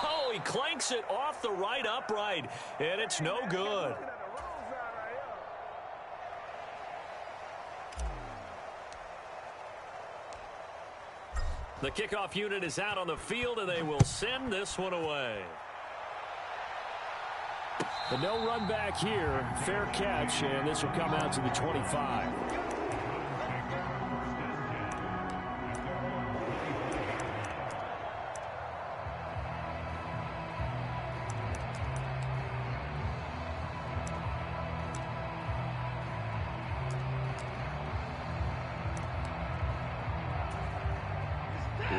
Oh, he clanks it off the right upright, and it's no good. The kickoff unit is out on the field, and they will send this one away. The no run back here, fair catch, and this will come out to the 25.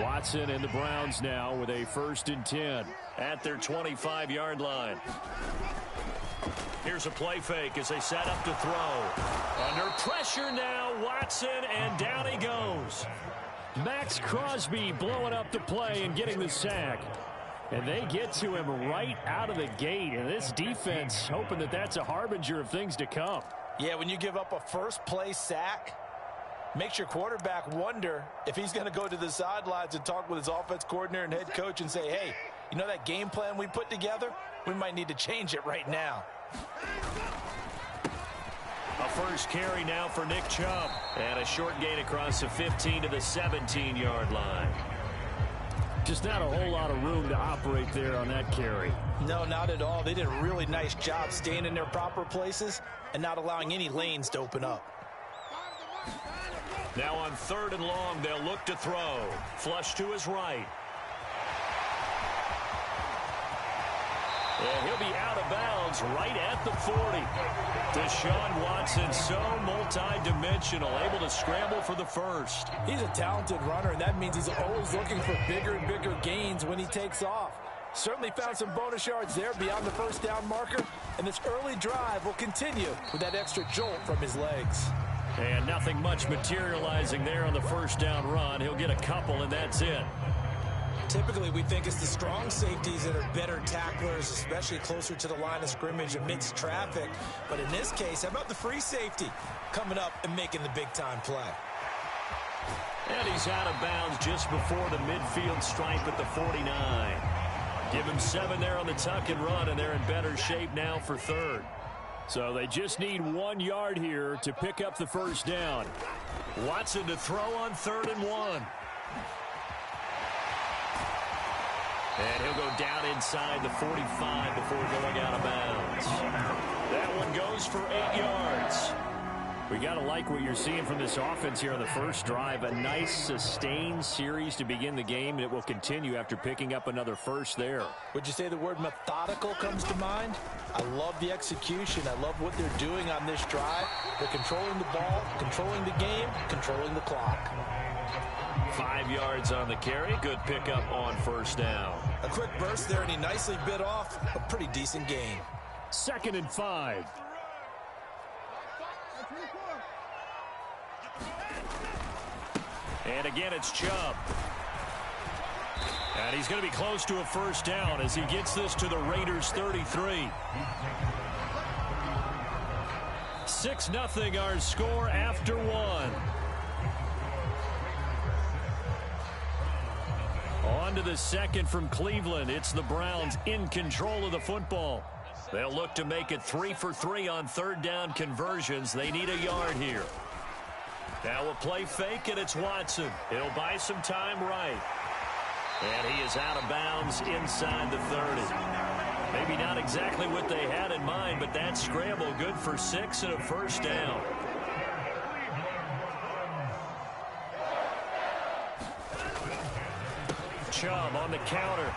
Watson and the Browns now with a 1st and 10 at their 25-yard line. Here's a play fake as they set up to throw. Under pressure now, Watson, and down he goes. Max Crosby blowing up the play and getting the sack. And they get to him right out of the gate. And this defense hoping that that's a harbinger of things to come. Yeah, when you give up a first-play sack, makes your quarterback wonder if he's going to go to the sidelines and talk with his offense coordinator and head coach and say, hey, you know that game plan we put together? We might need to change it right now. A first carry now for Nick Chubb. And a short gain across the 15 to the 17-yard line. Just not a whole lot of room to operate there on that carry. No, not at all. They did a really nice job staying in their proper places and not allowing any lanes to open up. Now on 3rd and long, they'll look to throw. Flush to his right. And he'll be out of bounds right at the 40. Deshaun Watson, so multi-dimensional, able to scramble for the first. He's a talented runner, and that means he's always looking for bigger and bigger gains when he takes off. Certainly found some bonus yards there beyond the first down marker, and this early drive will continue with that extra jolt from his legs. And nothing much materializing there on the first down run. He'll get a couple, and that's it. Typically, we think it's the strong safeties that are better tacklers, especially closer to the line of scrimmage amidst traffic. But in this case, how about the free safety coming up and making the big-time play? And he's out of bounds just before the midfield stripe at the 49. Give him 7 there on the tuck and run, and they're in better shape now for 3rd. So they just need 1 yard here to pick up the first down. Watson to throw on 3rd and 1. And he'll go down inside the 45 before going out of bounds. That one goes for 8 yards. We got to like what you're seeing from this offense here on the first drive. A nice sustained series to begin the game, and it will continue after picking up another first there. Would you say the word methodical comes to mind? I love the execution. I love what they're doing on this drive. They're controlling the ball, controlling the game, controlling the clock. 5 yards on the carry. Good pickup on first down. A quick burst there, and he nicely bit off a pretty decent gain. 2nd and 5. And again, it's Chubb. And he's going to be close to a first down as he gets this to the Raiders' 33. 6-0 our score after 1. On to the second from Cleveland. It's the Browns in control of the football. They'll look to make it 3 for 3 on 3rd down conversions. They need a yard here. Now a play fake, and it's Watson. It'll buy some time right. And he is out of bounds inside the 30. Maybe not exactly what they had in mind, but that scramble good for 6 and a first down. Chubb on the counter.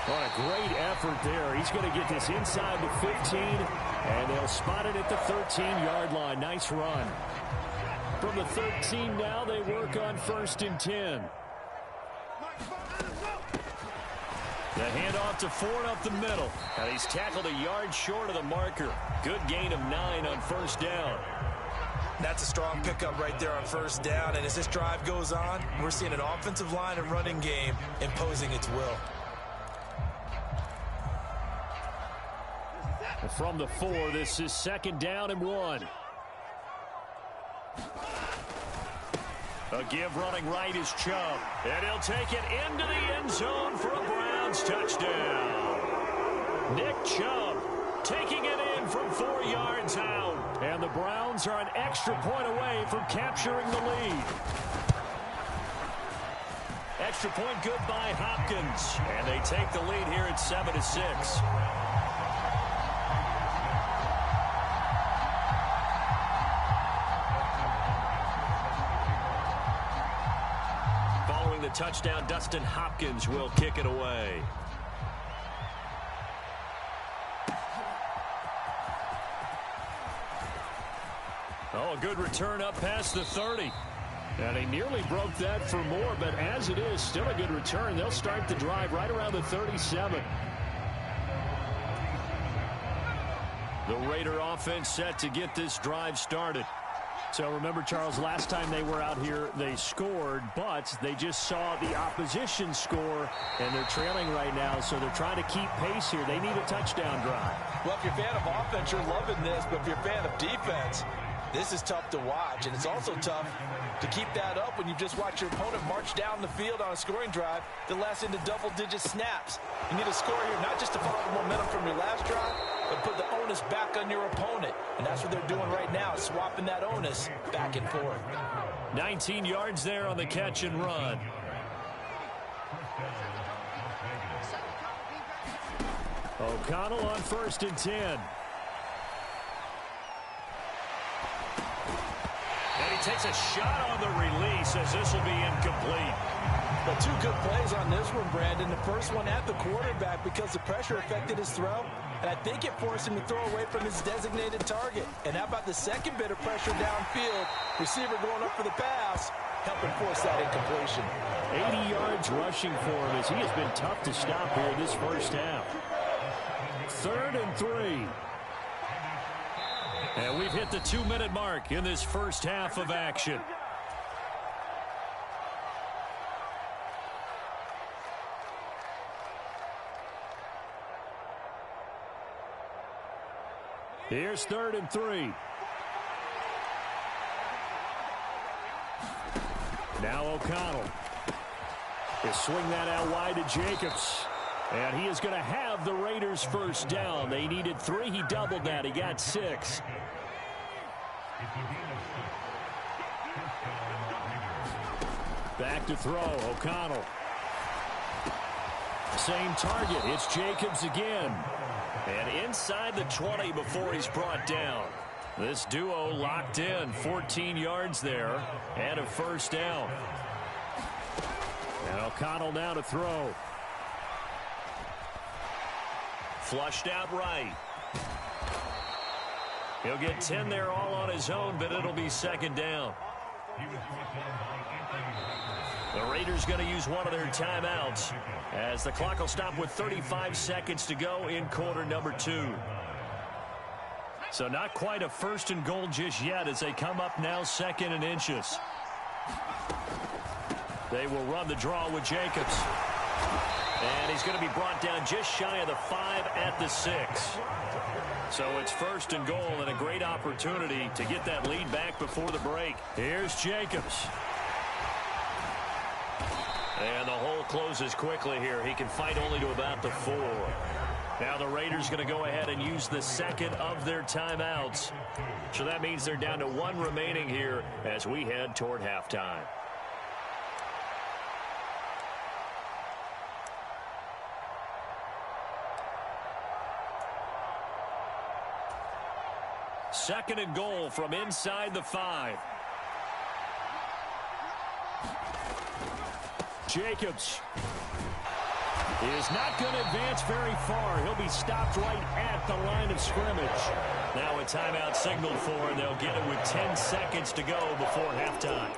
What a great effort there. He's going to get this inside the 15, and they'll spot it at the 13-yard line. Nice run. From the 13 now, they work on 1st and 10. The handoff to Ford up the middle. And he's tackled a yard short of the marker. Good gain of 9 on first down. That's a strong pickup right there on first down. And as this drive goes on, we're seeing an offensive line and running game imposing its will. From the 4, this is 2nd down and 1. A give running right is Chubb. And he'll take it into the end zone for a Browns touchdown. Nick Chubb taking it in from 4 yards out. And the Browns are an extra point away from capturing the lead. Extra point good by Hopkins. And they take the lead here at 7-6. Following the touchdown, Dustin Hopkins will kick it away. Oh, a good return up past the 30. And he nearly broke that for more, but as it is, still a good return. They'll start the drive right around the 37. The Raider offense set to get this drive started. So remember, Charles, last time they were out here, they scored, but they just saw the opposition score, and they're trailing right now, so they're trying to keep pace here. They need a touchdown drive. Well, if you're a fan of offense, you're loving this, but if you're a fan of defense, this is tough to watch, and it's also tough to keep that up when you just watch your opponent march down the field on a scoring drive that lasts into double-digit snaps. You need a score here, not just to follow the momentum from your last drive, but put the onus back on your opponent. And that's what they're doing right now, swapping that onus back and forth. 19 yards there on the catch and run. O'Connell on 1st and 10. And he takes a shot on the release as this will be incomplete. But 2 good plays on this one, Brandon. The first one at the quarterback because the pressure affected his throw. And I think it forced him to throw away from his designated target. And how about the second bit of pressure downfield? Receiver going up for the pass, helping force that incompletion. 80 yards rushing for him as he has been tough to stop here this first half. 3rd and 3. And we've hit the 2-minute mark in this first half of action. Here's 3rd and 3. Now O'Connell. He'll swing that out wide to Jacobs. And he is going to have the Raiders first down. They needed 3. He doubled that. He got 6. Back to throw. O'Connell. Same target. It's Jacobs again. And inside the 20 before he's brought down. This duo locked in. 14 yards there and a first down. And O'Connell now to throw. Flushed out right. He'll get 10 there all on his own, but it'll be 2nd down. The Raiders going to use one of their timeouts as the clock will stop with 35 seconds to go in quarter number 2. So not quite a 1st and goal just yet as they come up now 2nd and inches. They will run the draw with Jacobs. And he's going to be brought down just shy of the 5 at the 6. So it's 1st and goal and a great opportunity to get that lead back before the break. Here's Jacobs. And the hole closes quickly here. He can fight only to about the 4. Now the Raiders going to go ahead and use the 2nd of their timeouts. So that means they're down to 1 remaining here as we head toward halftime. Second and goal from inside the 5. Jacobs is not going to advance very far. He'll be stopped right at the line of scrimmage. Now a timeout signaled for, and they'll get it with 10 seconds to go before halftime.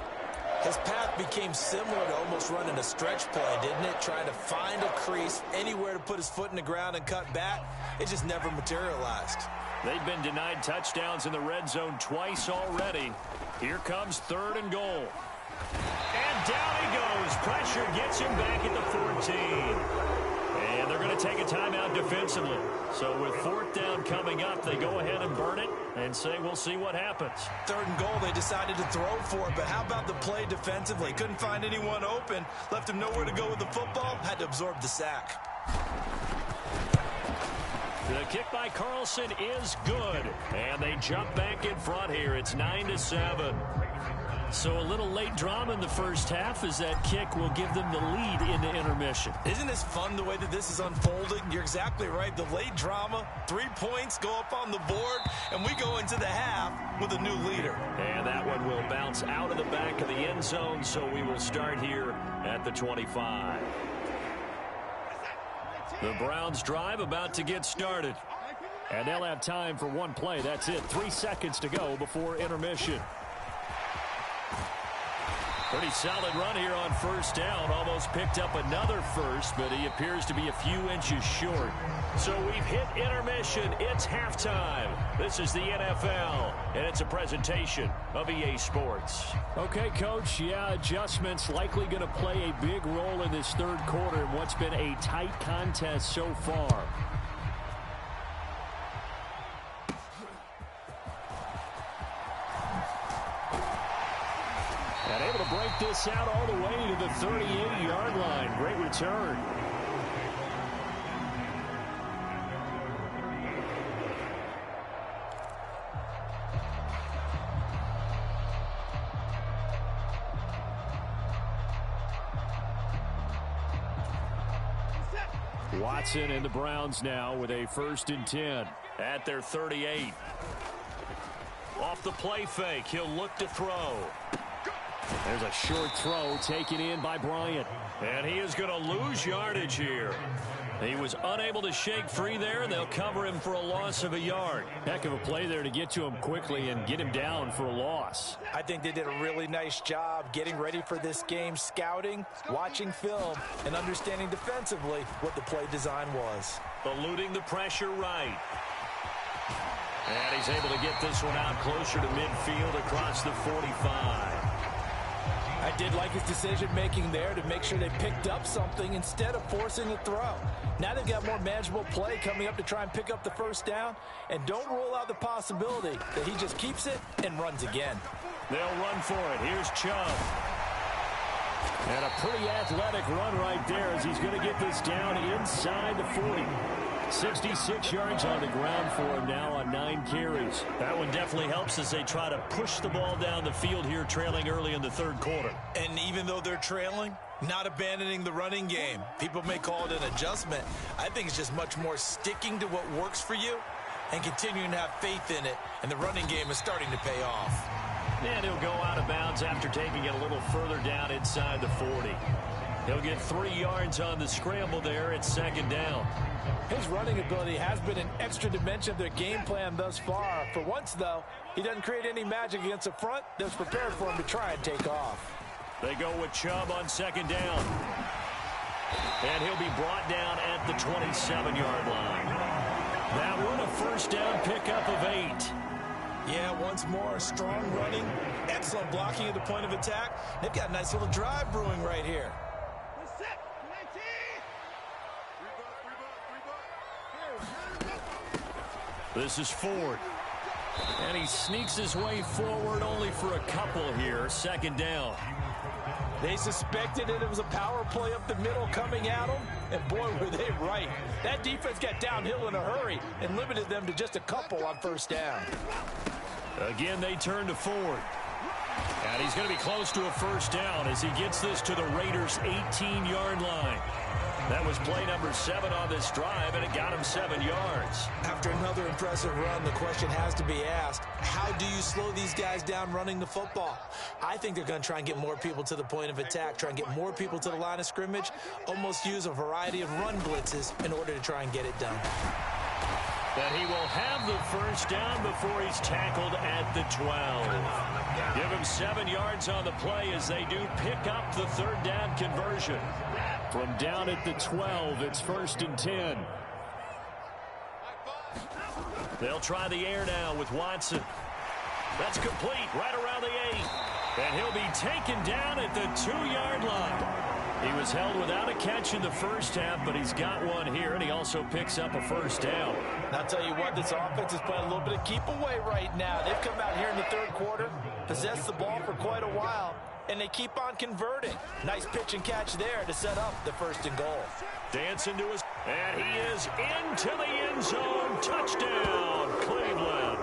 His path became similar to almost running a stretch play, didn't it? Trying to find a crease, anywhere to put his foot in the ground and cut back. It just never materialized. They've been denied touchdowns in the red zone twice already. Here comes 3rd and goal. And down he goes. Pressure gets him back at the 14. And And they're going to take a timeout defensively. So with fourth down coming up, they go ahead and burn it and say we'll see what happens. Third and goal, they decided to throw for it, but how about the play defensively? Couldn't find anyone open, left him nowhere to go with the football, had to absorb the sack. The kick by Carlson is good, and they jump back in front here. It's 9-7. So a little late drama in the first half as that kick will give them the lead into intermission. Isn't this fun the way that this is unfolding? You're exactly right. The late drama, 3 points go up on the board, and we go into the half with a new leader. And that one will bounce out of the back of the end zone, so we will start here at the 25. The Browns drive about to get started. And they'll have time for one play. That's it. 3 seconds to go before intermission. Pretty solid run here on first down. Almost picked up another first, but he appears to be a few inches short. So we've hit intermission. It's halftime. This is the NFL, and it's a presentation of EA Sports. Okay, Coach, yeah, adjustments likely going to play a big role in this third quarter in what's been a tight contest so far. And able to break this out all the way to the 38-yard line. Great return. Watson and the Browns now with a 1st and 10. At their 38. Off the play fake, he'll look to throw. There's a short throw taken in by Bryant. And he is going to lose yardage here. He was unable to shake free there, and they'll cover him for a loss of a yard. Heck of a play there to get to him quickly and get him down for a loss. I think they did a really nice job getting ready for this game, scouting, watching film, and understanding defensively what the play design was. Eluding the pressure right. And he's able to get this one out closer to midfield across the 45. I did like his decision-making there to make sure they picked up something instead of forcing a throw. Now they've got more manageable play coming up to try and pick up the first down. And don't rule out the possibility that he just keeps it and runs again. They'll run for it. Here's Chubb. And a pretty athletic run right there as he's going to get this down inside the 40. 66 yards on the ground for him now on 9 carries. That one definitely helps as they try to push the ball down the field here, trailing early in the third quarter. And even though they're trailing, not abandoning the running game. People may call it an adjustment. I think it's just much more sticking to what works for you and continuing to have faith in it. And the running game is starting to pay off. And he'll go out of bounds after taking it a little further down inside the 40. He'll get 3 yards on the scramble there. It's 2nd down. His running ability has been an extra dimension of their game plan thus far. For once, though, he doesn't create any magic against the front that's prepared for him to try and take off. They go with Chubb on 2nd down. And he'll be brought down at the 27-yard line. That one a first down pickup of 8. Yeah, once more, strong running, excellent blocking at the point of attack. They've got a nice little drive brewing right here. This is Ford. And he sneaks his way forward only for a couple here. 2nd down. They suspected it was a power play up the middle coming at them, and boy, were they right. That defense got downhill in a hurry and limited them to just a couple on 1st down. Again, they turn to Ford. And he's going to be close to a first down as he gets this to the Raiders' 18-yard line. That was play number 7 on this drive, and it got him 7 yards. After another impressive run, the question has to be asked, how do you slow these guys down running the football? I think they're going to try and get more people to the point of attack, try and get more people to the line of scrimmage, almost use a variety of run blitzes in order to try and get it done. That he will have the first down before he's tackled at the 12. Give him 7 yards on the play as they do pick up the 3rd down conversion. From down at the 12, it's 1st and 10. They'll try the air now with Watson. That's complete right around the 8. And he'll be taken down at the 2-yard line. He was held without a catch in the first half, but he's got one here, and he also picks up a first down. And I'll tell you what, this offense is playing a little bit of keep away right now. They've come out here in the third quarter, possessed the ball for quite a while, and they keep on converting. Nice pitch and catch there to set up the first and goal. Dancing to his, and he is into the end zone. Touchdown, Cleveland.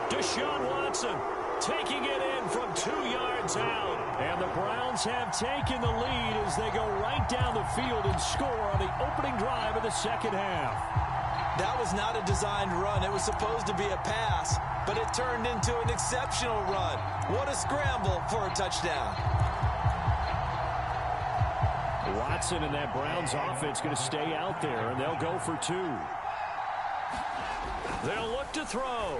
Deshaun Watson taking it in from 2 yards out. And the Browns have taken the lead as they go right down the field and score on the opening drive of the second half. That was not a designed run. It was supposed to be a pass, but it turned into an exceptional run. What a scramble for a touchdown. Watson and that Browns offense going to stay out there, and they'll go for 2. They'll look to throw.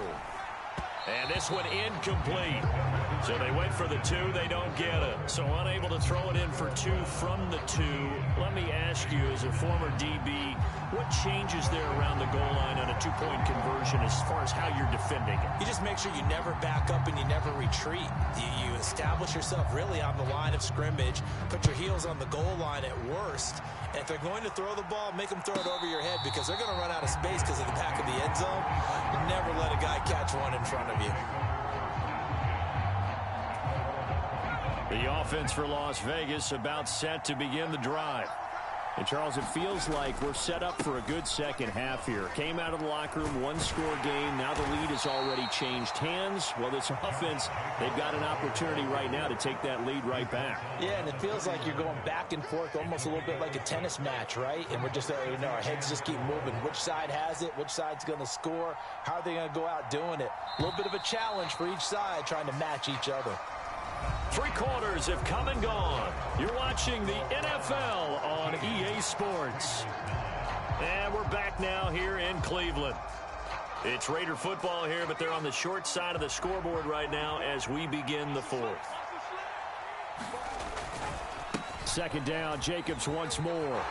And this one incomplete. So they went for the 2. They don't get it. So unable to throw it in for 2 from the 2. Let me ask you, as a former DB, what changes there around the goal line on a 2-point conversion as far as how you're defending it? You just make sure you never back up and you never retreat. You establish yourself really on the line of scrimmage. Put your heels on the goal line at worst. And if they're going to throw the ball, make them throw it over your head because they're going to run out of space because of the back of the end zone. Never let a guy catch one in front of you. The offense for Las Vegas about set to begin the drive. And, Charles, it feels like we're set up for a good second half here. Came out of the locker room, one-score game. Now the lead has already changed hands. Well, this offense, they've got an opportunity right now to take that lead right back. Yeah, and it feels like you're going back and forth, almost a little bit like a tennis match, right? And we're just, our heads just keep moving. Which side has it? Which side's going to score? How are they going to go out doing it? A little bit of a challenge for each side, trying to match each other. 3 quarters have come and gone. You're watching the NFL on EA Sports. And we're back now here in Cleveland. It's Raider football here, but they're on the short side of the scoreboard right now as we begin the 4th. Second down, Jacobs once more.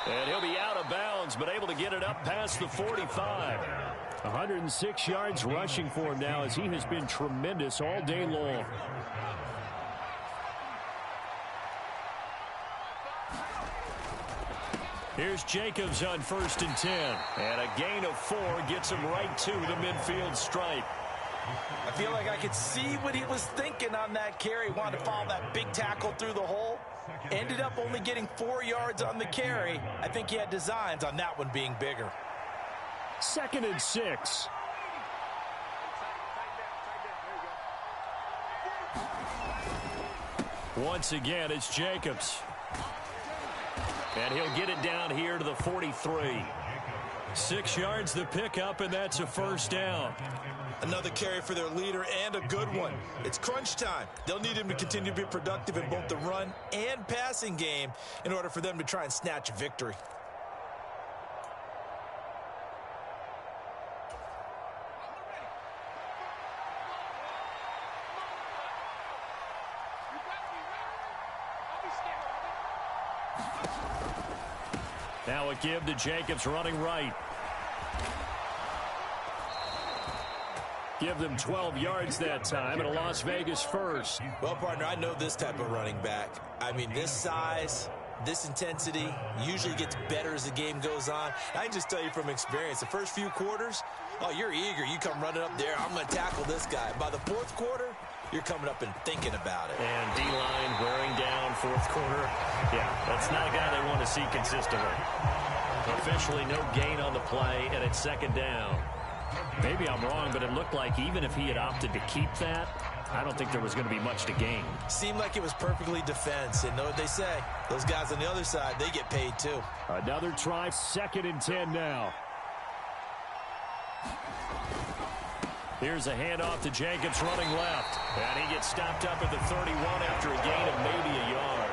And he'll be out of bounds, but able to get it up past the 45. 106 yards rushing for him now as he has been tremendous all day long. Here's Jacobs on 1st and 10. And a gain of 4 gets him right to the midfield stripe. I feel like I could see what he was thinking on that carry. He wanted to follow that big tackle through the hole. Ended up only getting 4 yards on the carry. I think he had designs on that one being bigger. 2nd and 6. Once again, it's Jacobs. And he'll get it down here to the 43. 6 yards the pickup, and that's a first down. Another carry for their leader and a good one. It's crunch time. They'll need him to continue to be productive in both the run and passing game in order for them to try and snatch victory. Now a give to Jacobs running right. Give them 12 yards that time, and a Las Vegas first. Well, partner, I know this type of running back. I mean, this size, this intensity usually gets better as the game goes on. I can just tell you from experience, the first few quarters, oh, you're eager. You come running up there, I'm going to tackle this guy. By the 4th quarter, you're coming up and thinking about it. And D-line wearing down 4th quarter. Yeah, that's not a guy they want to see consistently. Officially no gain on the play, and it's 2nd down. Maybe I'm wrong, but it looked like even if he had opted to keep that, I don't think there was going to be much to gain. Seemed like it was perfectly defense. And know what they say? Those guys on the other side, they get paid too. Another try, 2nd and 10 now. Here's a handoff to Jacobs running left. And he gets stopped up at the 31 after a gain of maybe a yard.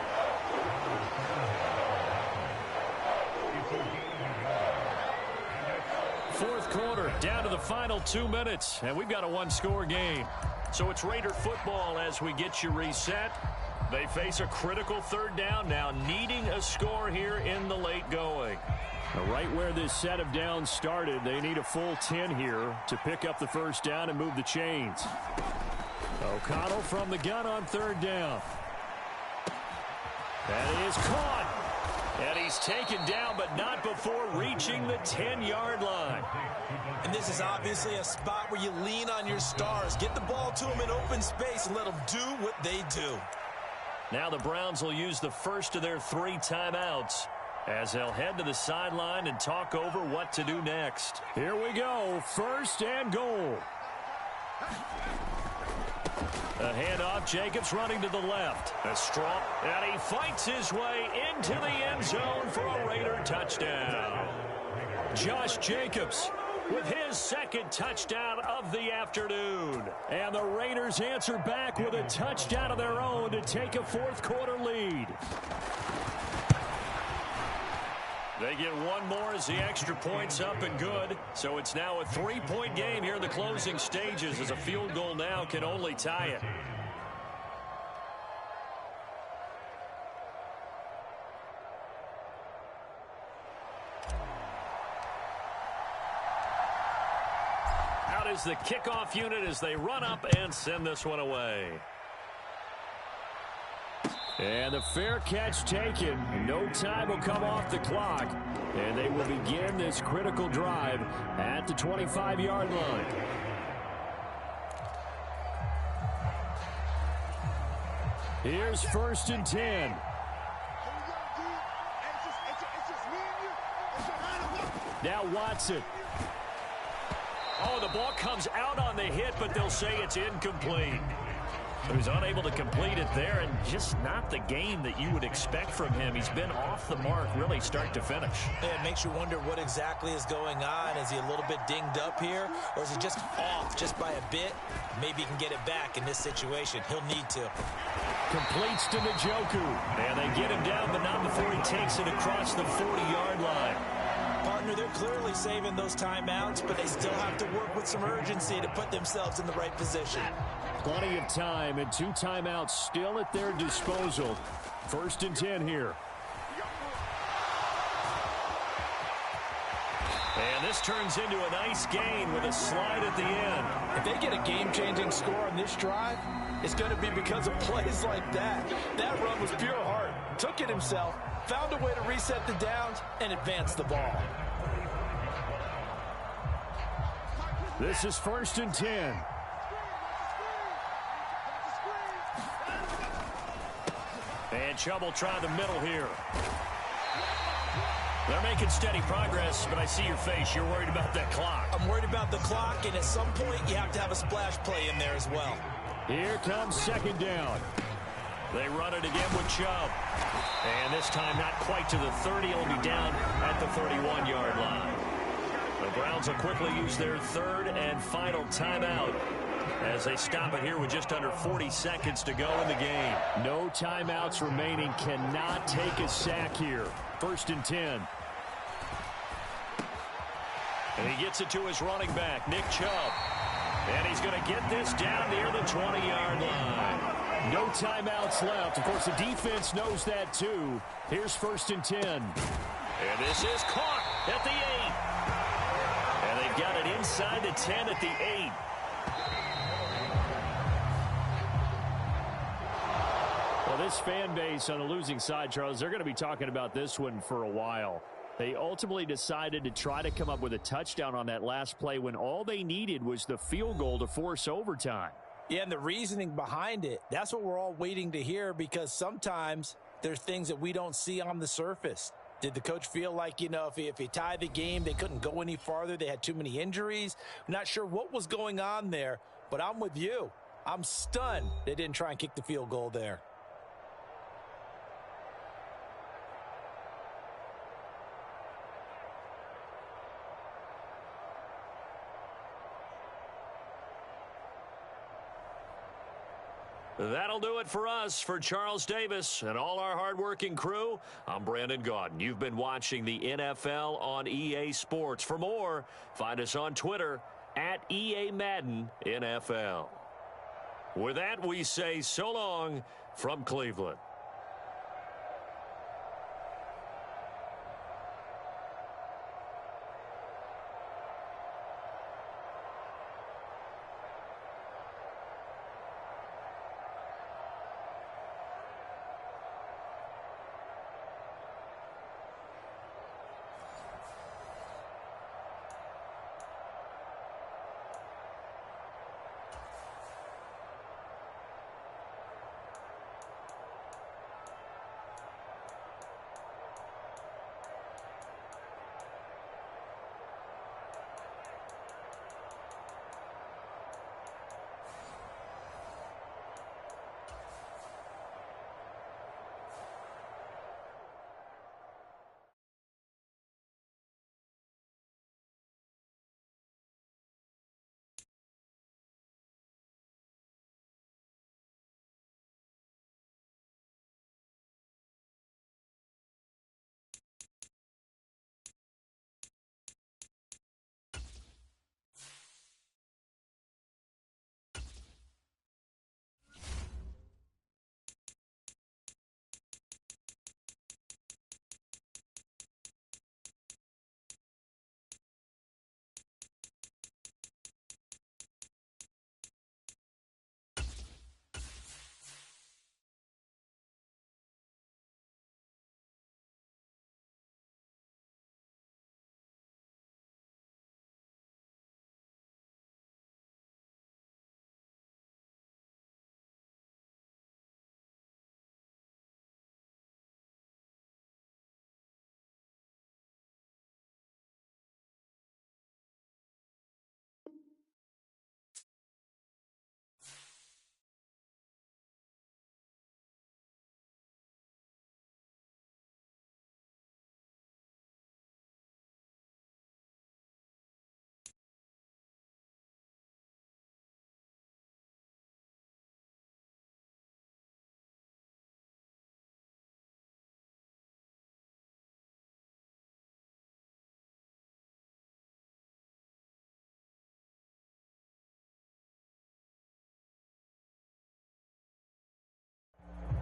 Fourth quarter, down to the final 2 minutes, and we've got a one-score game. So it's Raider football as we get you reset. They face a critical 3rd down now, needing a score here in the late going. Right where this set of downs started, they need a full 10 here to pick up the first down and move the chains. O'Connell from the gun on 3rd down. That is caught. And he's taken down, but not before reaching the 10-yard line. And this is obviously a spot where you lean on your stars. Get the ball to them in open space and let them do what they do. Now the Browns will use the first of their 3 timeouts as they'll head to the sideline and talk over what to do next. Here we go, 1st and goal. A handoff, Jacobs running to the left. A strong, and he fights his way into the end zone for a Raider touchdown. Josh Jacobs with his 2nd touchdown of the afternoon. And the Raiders answer back with a touchdown of their own to take a 4th quarter lead. They get one more as the extra point's up and good. So it's now a 3-point game here in the closing stages as a field goal now can only tie it. Out is the kickoff unit as they run up and send this one away. And the fair catch taken. No time will come off the clock. And they will begin this critical drive at the 25-yard line. Here's 1st and 10. Now Watson. Oh, the ball comes out on the hit, but they'll say it's incomplete. So he's unable to complete it there, and just not the game that you would expect from him. He's been off the mark, really start to finish. Yeah, it makes you wonder what exactly is going on. Is he a little bit dinged up here, or is he just off just by a bit? Maybe he can get it back in this situation. He'll need to. Completes to Njoku. And they get him down, but not before he takes it across the 40-yard line. Partner, they're clearly saving those timeouts, but they still have to work with some urgency to put themselves in the right position. Plenty of time and 2 timeouts still at their disposal. 1st and 10 here. And this turns into a nice gain with a slide at the end. If they get a game-changing score on this drive, it's going to be because of plays like that. That run was pure heart. Took it himself, found a way to reset the downs, and advance the ball. This is 1st and 10. And Chubb will try the middle here. They're making steady progress, but I see your face. You're worried about that clock. I'm worried about the clock, and at some point, you have to have a splash play in there as well. Here comes 2nd down. They run it again with Chubb. And this time not quite to the 30. He'll be down at the 31-yard line. The Browns will quickly use their 3rd and final timeout as they stop it here with just under 40 seconds to go in the game. No timeouts remaining. Cannot take a sack here. 1st and 10. And he gets it to his running back, Nick Chubb. And he's going to get this down near the 20-yard line. No timeouts left. Of course, the defense knows that too. Here's 1st and 10. And this is caught at the 8. And they've got it inside the 10 at the 8. Well, this fan base on the losing side, Charles, they're going to be talking about this one for a while. They ultimately decided to try to come up with a touchdown on that last play when all they needed was the field goal to force overtime. Yeah, and the reasoning behind it, that's what we're all waiting to hear, because sometimes there's things that we don't see on the surface. Did the coach feel like, you know, if he tied the game, they couldn't go any farther, they had too many injuries? I'm not sure what was going on there, but I'm with you. I'm stunned they didn't try and kick the field goal there. That'll do it for us. For Charles Davis and all our hardworking crew, I'm Brandon Gaudin. You've been watching the NFL on EA Sports. For more, find us on Twitter at EA Madden NFL. With that, we say so long from Cleveland.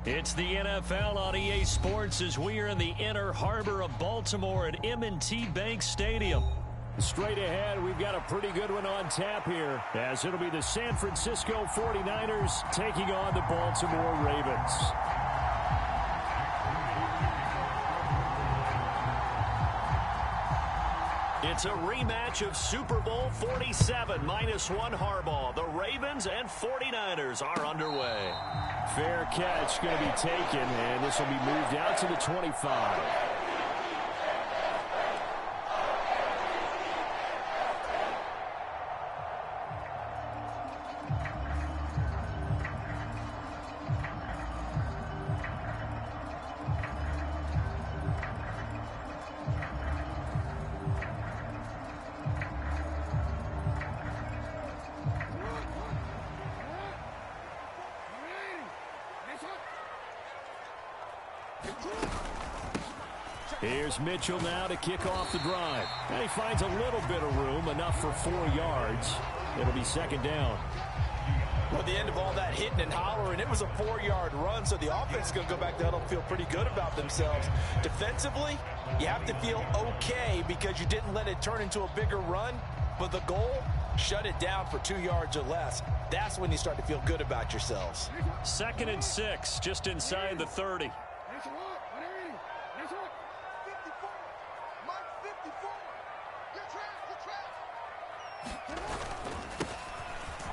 It's the NFL on EA Sports as we are in the inner harbor of Baltimore at M&T Bank Stadium. Straight ahead, we've got a pretty good one on tap here, as it'll be the San Francisco 49ers taking on the Baltimore Ravens. It's a rematch of Super Bowl 47 -1 Harbaugh. The Ravens and 49ers are underway. Fair catch going to be taken, and this will be moved out to the 25. Here's Mitchell now to kick off the drive. And he finds a little bit of room, enough for 4 yards. It'll be second down. Well, at the end of all that hitting and hollering, it was a 4-yard run, so the offense is going to go back to huddle and feel pretty good about themselves. Defensively, you have to feel okay because you didn't let it turn into a bigger run, but the goal, shut it down for 2 yards or less. That's when you start to feel good about yourselves. 2nd and 6, just inside the 30.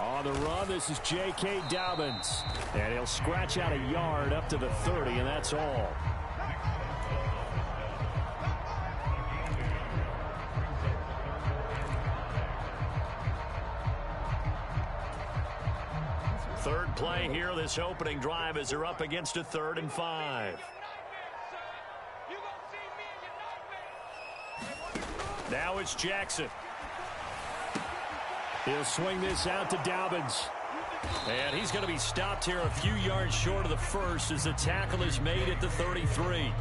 On the run, this is J.K. Dobbins. And he'll scratch out a yard up to the 30, and that's all. Third play here, this opening drive, as they're up against a 3rd and 5. Now it's Jackson. He'll swing this out to Dobbins. And he's going to be stopped here a few yards short of the first as the tackle is made at the 33.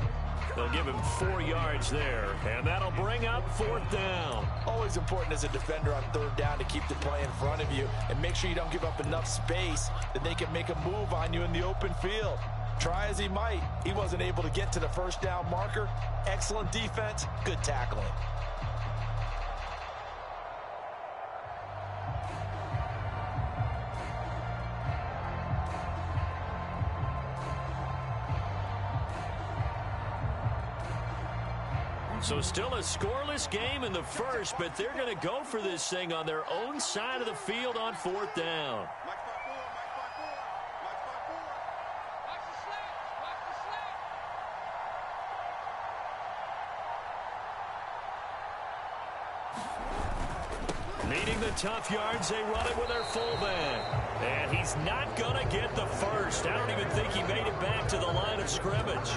They'll give him 4 yards there, and that'll bring up 4th down. Always important as a defender on 3rd down to keep the play in front of you and make sure you don't give up enough space that they can make a move on you in the open field. Try as he might, he wasn't able to get to the 1st down marker. Excellent defense, good tackling. So still a scoreless game in the first, but they're going to go for this thing on their own side of the field on 4th down. Needing the tough yards, they run it with their fullback. And he's not going to get the first. I don't even think he made it back to the line of scrimmage.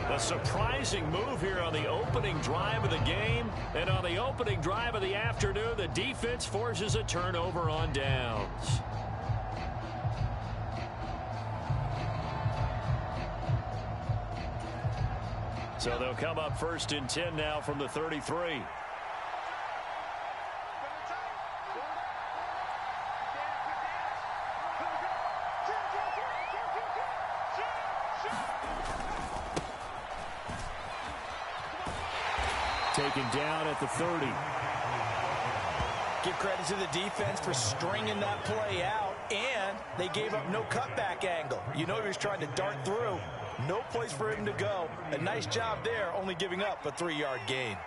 A surprising move here on the opening drive of the game. And on the opening drive of the afternoon, the defense forces a turnover on downs. So they'll come up 1st and 10 now from the 33. Taken down at the 30. Give credit to the defense for stringing that play out, and they gave up no cutback angle. You know he was trying to dart through. No place for him to go. A nice job there, only giving up a 3-yard gain.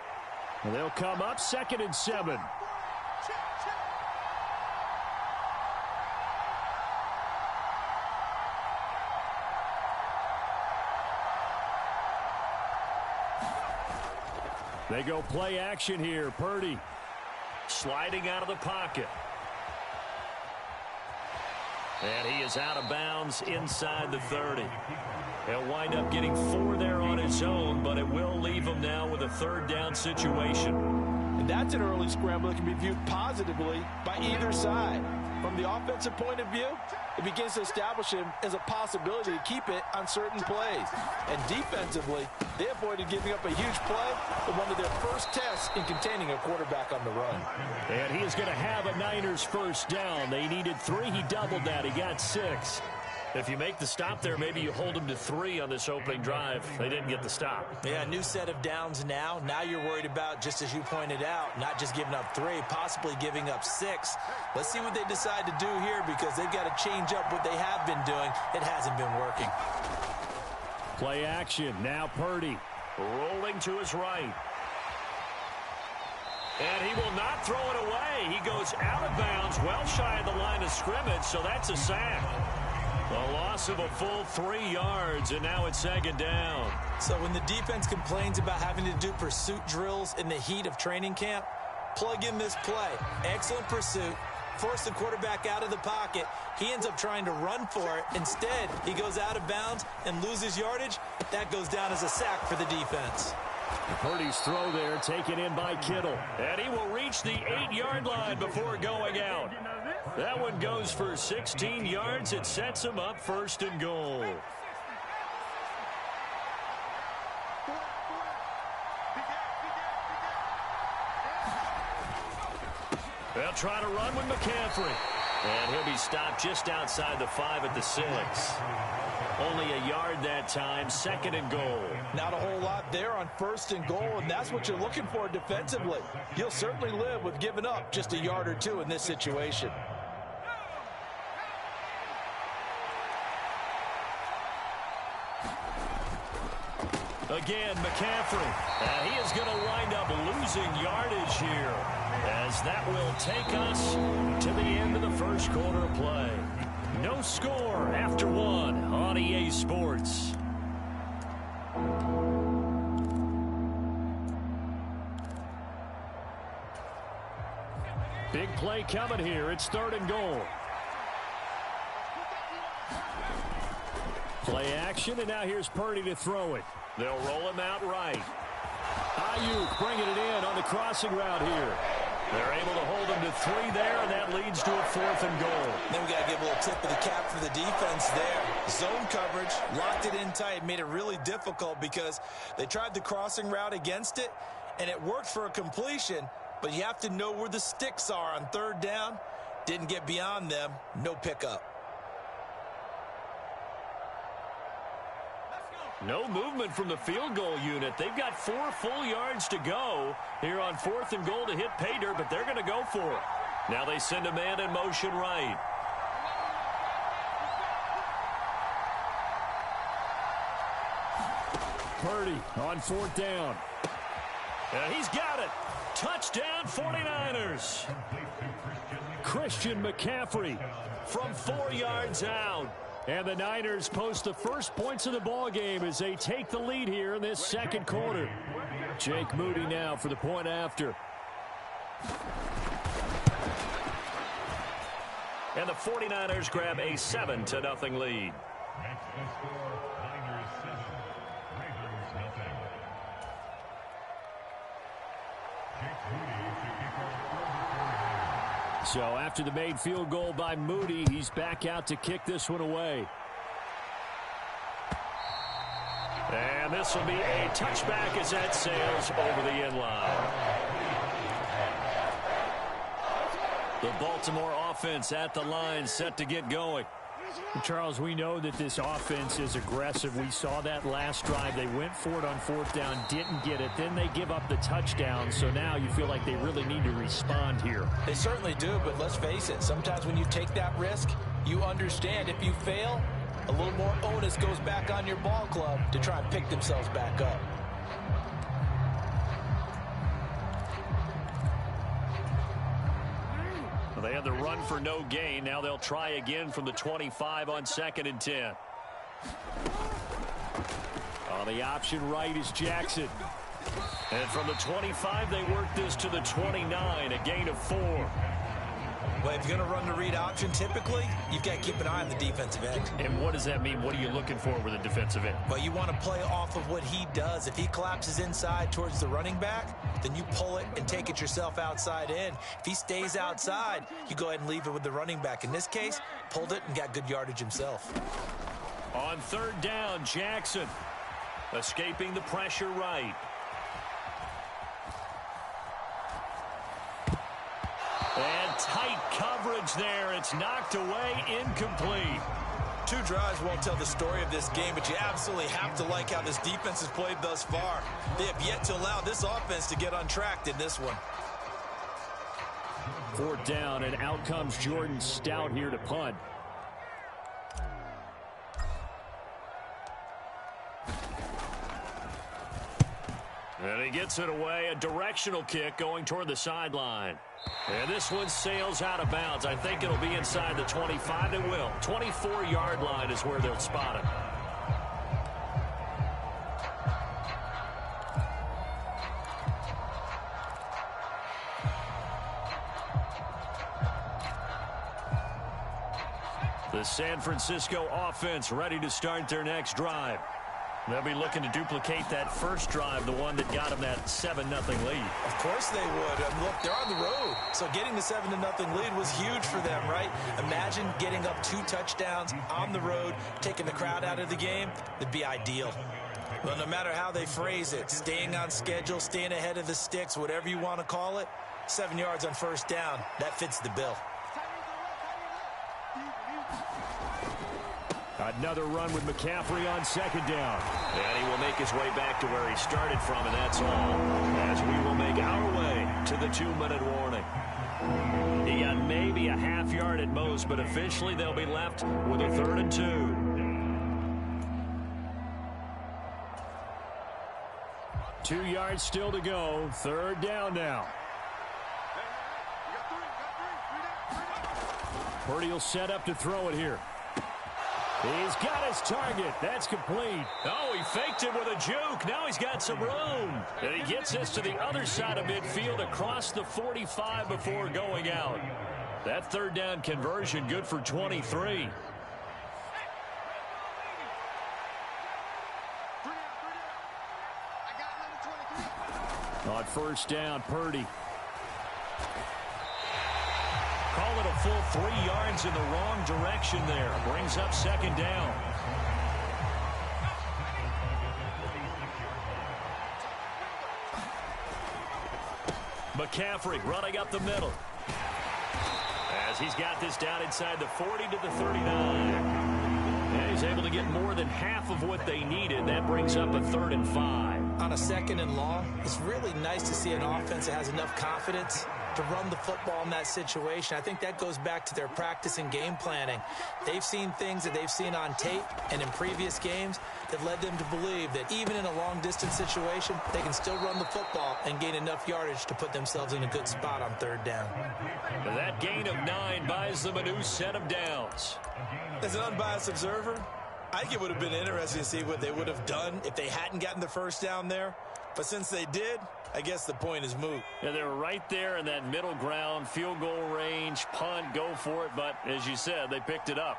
And they'll come up 2nd and 7. They go play action here. Purdy sliding out of the pocket. And he is out of bounds inside the 30. He'll wind up getting 4 there on his own, but it will leave him now with a 3rd down situation. And that's an early scramble that can be viewed positively by either side. From the offensive point of view, it begins to establish him as a possibility to keep it on certain plays. And defensively, they avoided giving up a huge play in one of their first tests in containing a quarterback on the run. And he is going to have a Niners 1st down. They needed 3. He doubled that. He got 6. If you make the stop there, maybe you hold them to 3 on this opening drive. They didn't get the stop. Yeah, new set of downs now. Now you're worried about, just as you pointed out, not just giving up 3, possibly giving up 6. Let's see what they decide to do here because they've got to change up what they have been doing. It hasn't been working. Play action. Now Purdy. Rolling to his right. And he will not throw it away. He goes out of bounds, well shy of the line of scrimmage, so that's a sack. A loss of a full 3 yards, and now it's 2nd down. So when the defense complains about having to do pursuit drills in the heat of training camp, plug in this play. Excellent pursuit. Force the quarterback out of the pocket. He ends up trying to run for it. Instead, he goes out of bounds and loses yardage. That goes down as a sack for the defense. Purdy's throw there taken in by Kittle. And he will reach the 8-yard line before going out. That one goes for 16 yards. It sets him up 1st and goal. They'll try to run with McCaffrey. And he'll be stopped just outside the 5 at the 6. Only a yard that time, 2nd and goal. Not a whole lot there on 1st and goal, and that's what you're looking for defensively. You'll certainly live with giving up just a yard or 2 in this situation. Again, McCaffrey. And he is going to wind up losing yardage here, as that will take us to the end of the 1st quarter of play. No score after 1 on EA Sports. Big play coming here. It's 3rd and goal. Play action, and now here's Purdy to throw it. They'll roll him out right. Ayuk bringing it in on the crossing route here. They're able to hold him to 3 there, and that leads to a 4th and goal. Then we got to give a little tip of the cap for the defense there. Zone coverage, locked it in tight, made it really difficult because they tried the crossing route against it, and it worked for a completion, but you have to know where the sticks are on 3rd down. Didn't get beyond them, no pickup. No movement from the field goal unit. They've got 4 full yards to go here on 4th and goal to hit pay dirt, but they're going to go for it. Now they send a man in motion right. Purdy on 4th down. And he's got it. Touchdown 49ers. Christian McCaffrey from 4 yards out. And the Niners post the first points of the ball game as they take the lead here in this 2nd quarter. Jake Moody now for the point after. And the 49ers grab a 7-0 lead. So after the made field goal by Moody, he's back out to kick this one away. And this will be a touchback as that sails over the end line. The Baltimore offense at the line, set to get going. Charles, we know that this offense is aggressive. We saw that last drive. They went for it on 4th down, didn't get it. Then they give up the touchdown. So now you feel like they really need to respond here. They certainly do, but let's face it. Sometimes when you take that risk, you understand if you fail, a little more onus goes back on your ball club to try and pick themselves back up. They had the run for no gain. Now they'll try again from the 25 on 2nd and 10. On the option right is Jackson. And from the 25, they work this to the 29, a gain of 4. Well, if you're going to run the read option, typically, you've got to keep an eye on the defensive end. And what does that mean? What are you looking for with a defensive end? Well, you want to play off of what he does. If he collapses inside towards the running back, then you pull it and take it yourself outside in. If he stays outside, you go ahead and leave it with the running back. In this case, pulled it and got good yardage himself. On 3rd down, Jackson escaping the pressure right. And tight coverage there. It's knocked away, incomplete. 2 drives won't tell the story of this game, but you absolutely have to like how this defense has played thus far. They have yet to allow this offense to get untracked in this one. 4th down, and out comes Jordan Stout here to punt. And he gets it away, a directional kick going toward the sideline. And this one sails out of bounds. I think it'll be inside the 25. It will. 24-yard line is where they'll spot it. The San Francisco offense ready to start their next drive. They'll be looking to duplicate that first drive, the one that got them that 7-0 lead. Of course they would. Look, they're on the road, so getting the 7-0 lead was huge for them, right? Imagine getting up 2 touchdowns on the road, taking the crowd out of the game. It'd be ideal. Well, no matter how they phrase it, staying on schedule, staying ahead of the sticks, whatever you want to call it, 7 yards on first down, that fits the bill. Another run with McCaffrey on 2nd down. And he will make his way back to where he started from, and that's all. As we will make our way to the 2-minute warning. He got maybe a half yard at most, but officially they'll be left with a 3rd and 2. 2 yards still to go. 3rd down now. Purdy will set up to throw it here. He's got his target. That's complete. Oh, he faked it with a juke. Now he's got some room. And he gets this to the other side of midfield across the 45 before going out. That 3rd down conversion good for 23. On 1st down, Purdy. Call it a full 3 yards in the wrong direction there. Brings up 2nd down. McCaffrey running up the middle. As he's got this down inside the 40 to the 39. And he's able to get more than half of what they needed. That brings up a 3rd and 5. On a 2nd and long, it's really nice to see an offense that has enough confidence to run the football in that situation. I think that goes back to their practice and game planning. They've seen things that they've seen on tape and in previous games that led them to believe that even in a long-distance situation, they can still run the football and gain enough yardage to put themselves in a good spot on 3rd down. That gain of 9 buys them a new set of downs. As an unbiased observer, I think it would have been interesting to see what they would have done if they hadn't gotten the 1st down there. But since they did, I guess the point is moot. Yeah, they were right there in that middle ground, field goal range, punt, go for it. But as you said, they picked it up.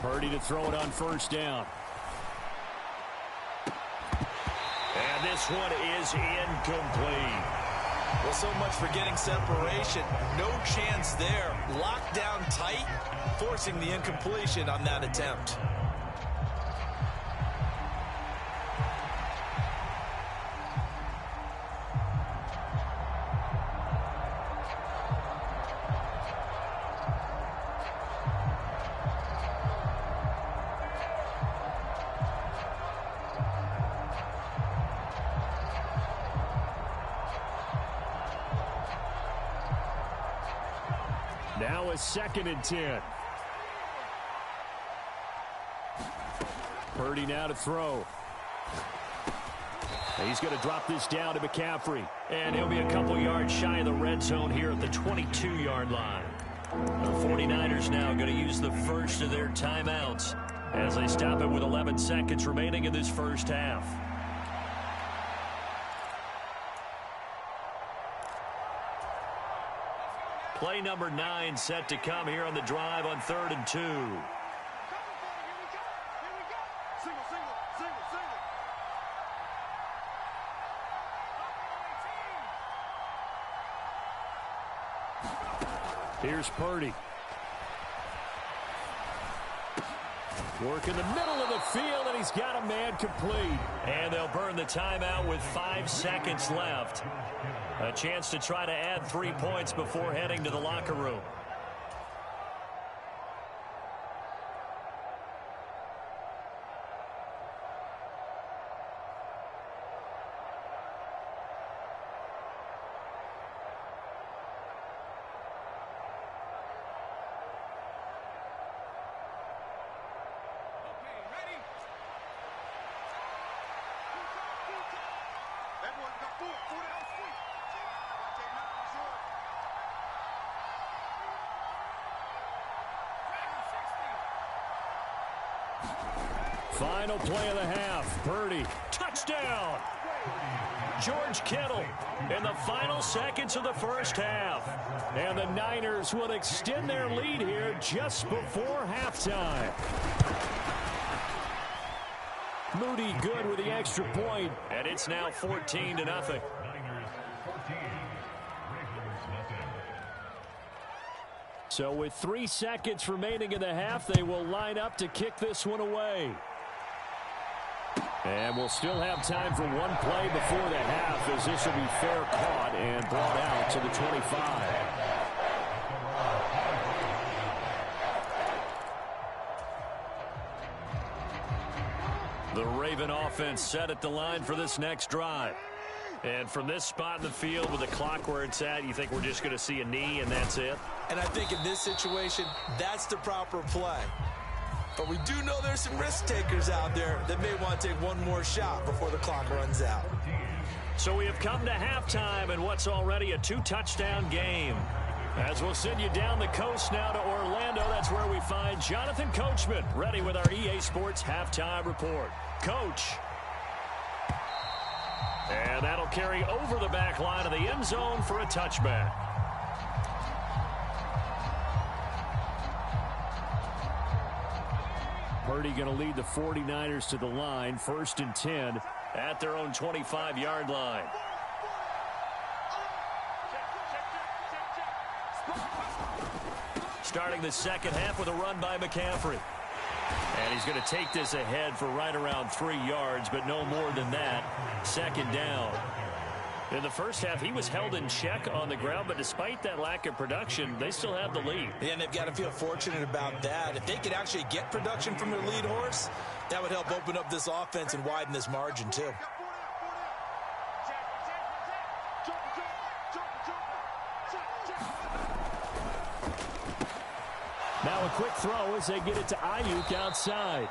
Purdy to throw it on 1st down. And this one is incomplete. Well, so much for getting separation. No chance there. Locked down tight, forcing the incompletion on that attempt. Now a 2nd and 10. Purdy now to throw. He's going to drop this down to McCaffrey. And he'll be a couple yards shy of the red zone here at the 22-yard line. The 49ers now going to use the first of their timeouts as they stop it with 11 seconds remaining in this first half. Play number 9 set to come here on the drive on 3rd and 2. Here's Purdy. Work in the middle of the field, and he's got a man complete. And they'll burn the timeout with 5 seconds left. A chance to try to add 3 points before heading to the locker room. Final play of the half. Purdy. Touchdown! George Kittle in the final seconds of the first half. And the Niners will extend their lead here just before halftime. Moody good with the extra point. And it's now 14-0. So with 3 seconds remaining in the half, they will line up to kick this one away. And we'll still have time for one play before the half, as this will be fair caught and brought out to the 25. The Raven offense set at the line for this next drive. And from this spot in the field with the clock where it's at, you think we're just going to see a knee and that's it? And I think in this situation, that's the proper play. But we do know there's some risk takers out there that may want to take one more shot before the clock runs out. So we have come to halftime in what's already a 2-touchdown game. As we'll send you down the coast now to Orlando, that's where we find Jonathan Coachman, ready with our EA Sports Halftime Report. Coach. And that'll carry over the back line of the end zone for a touchback. Purdy going to lead the 49ers to the line, 1st and 10 at their own 25-yard line. Starting the second half with a run by McCaffrey. And he's going to take this ahead for right around 3 yards, but no more than that. 2nd down. In the first half, he was held in check on the ground, but despite that lack of production, they still have the lead. Yeah, and they've got to feel fortunate about that. If they could actually get production from their lead horse, that would help open up this offense and widen this margin, too. Now a quick throw as they get it to Ayuk outside.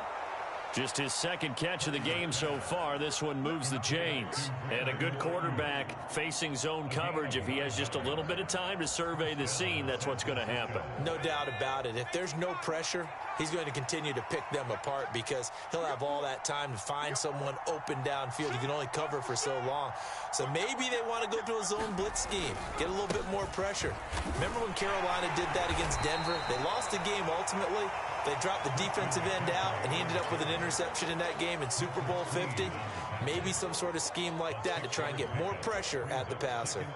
Just his 2nd catch of the game so far. This one moves the chains. And a good quarterback facing zone coverage. If he has just a little bit of time to survey the scene, that's what's going to happen. No doubt about it. If there's no pressure, he's going to continue to pick them apart because he'll have all that time to find someone open downfield. You can only cover for so long. So maybe they want to go to a zone blitz scheme, get a little bit more pressure. Remember when Carolina did that against Denver? They lost the game ultimately. They dropped the defensive end out, and he ended up with an interception in that game in Super Bowl 50. Maybe some sort of scheme like that to try and get more pressure at the passer.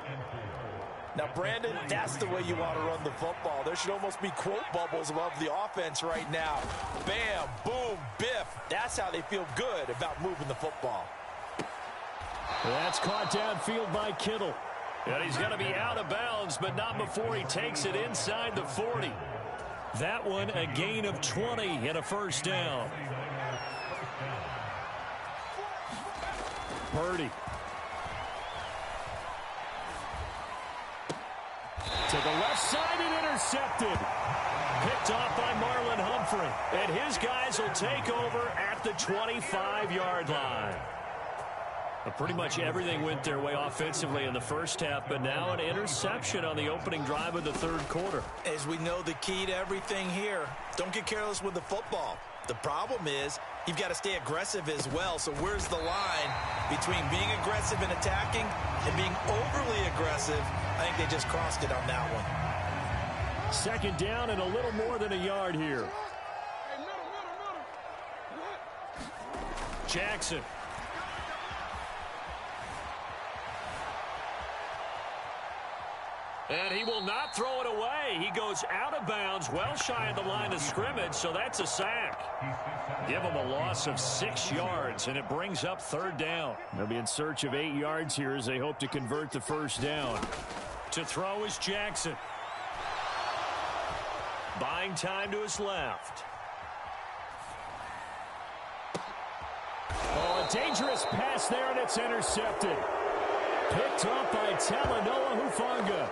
Now, Brandon, that's the way you want to run the football. There should almost be quote bubbles above the offense right now. Bam, boom, biff. That's how they feel good about moving the football. That's caught downfield by Kittle. And he's going to be out of bounds, but not before he takes it inside the 40. That one a gain of 20 and a 1st down. Purdy. To the left side and intercepted. Picked off by Marlon Humphrey. And his guys will take over at the 25-yard line. But pretty much everything went their way offensively in the first half, but now an interception on the opening drive of the 3rd quarter. As we know, the key to everything here, don't get careless with the football. The problem is you've got to stay aggressive as well. So where's the line between being aggressive and attacking and being overly aggressive? I think they just crossed it on that one. 2nd down and a little more than a yard here. Jackson. And he will not throw it away. He goes out of bounds, well shy of the line of scrimmage, so that's a sack. Give him a loss of 6 yards, and it brings up third down. They'll be in search of 8 yards here as they hope to convert the first down. To throw is Jackson. Buying time to his left. Oh, a dangerous pass there, and it's intercepted. Picked up by Talanoa Hufanga.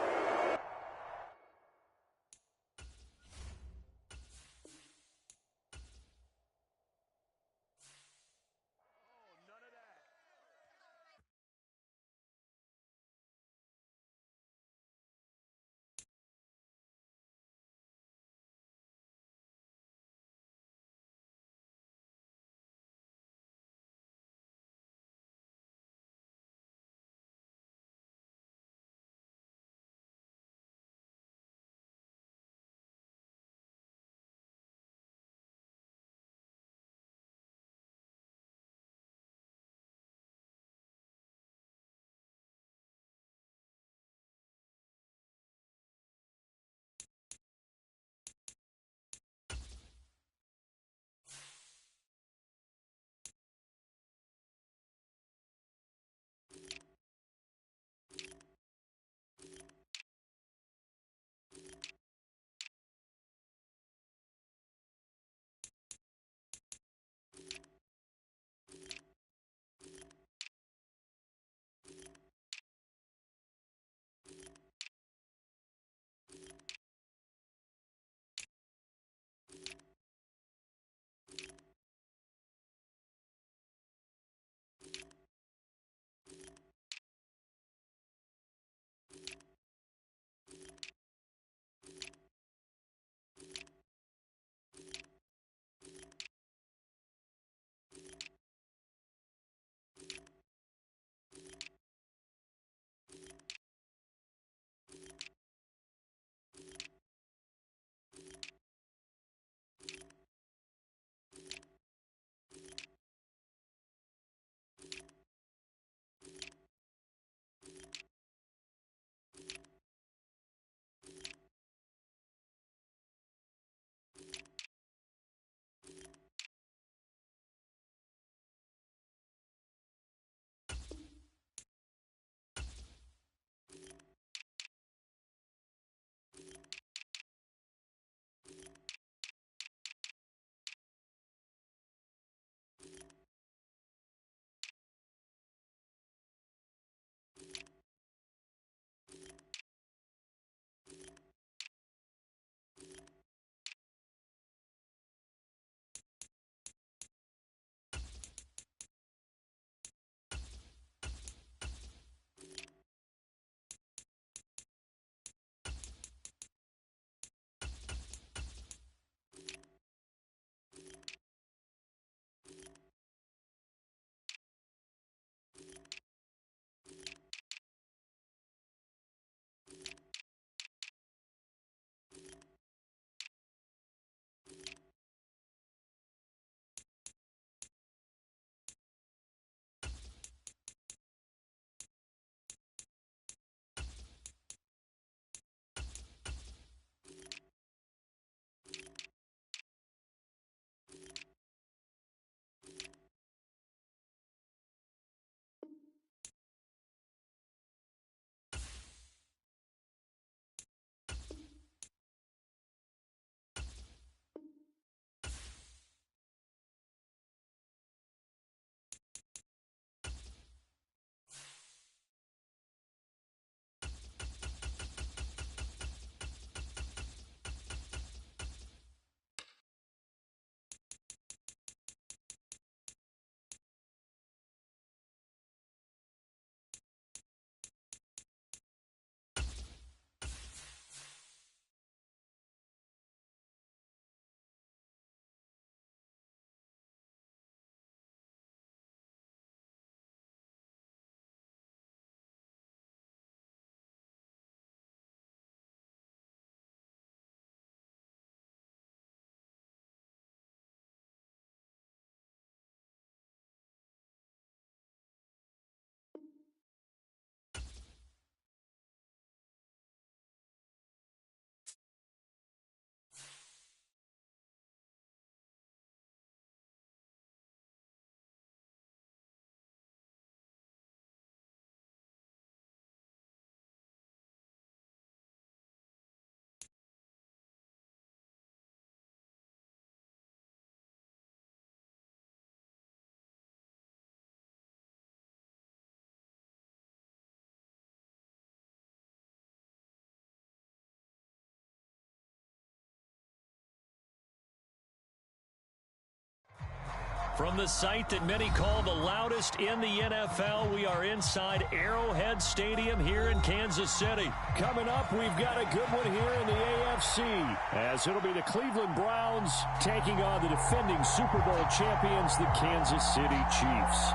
From the site that many call the loudest in the NFL, we are inside Arrowhead Stadium here in Kansas City. Coming up, we've got a good one here in the AFC, as it'll be the Cleveland Browns taking on the defending Super Bowl champions, the Kansas City Chiefs.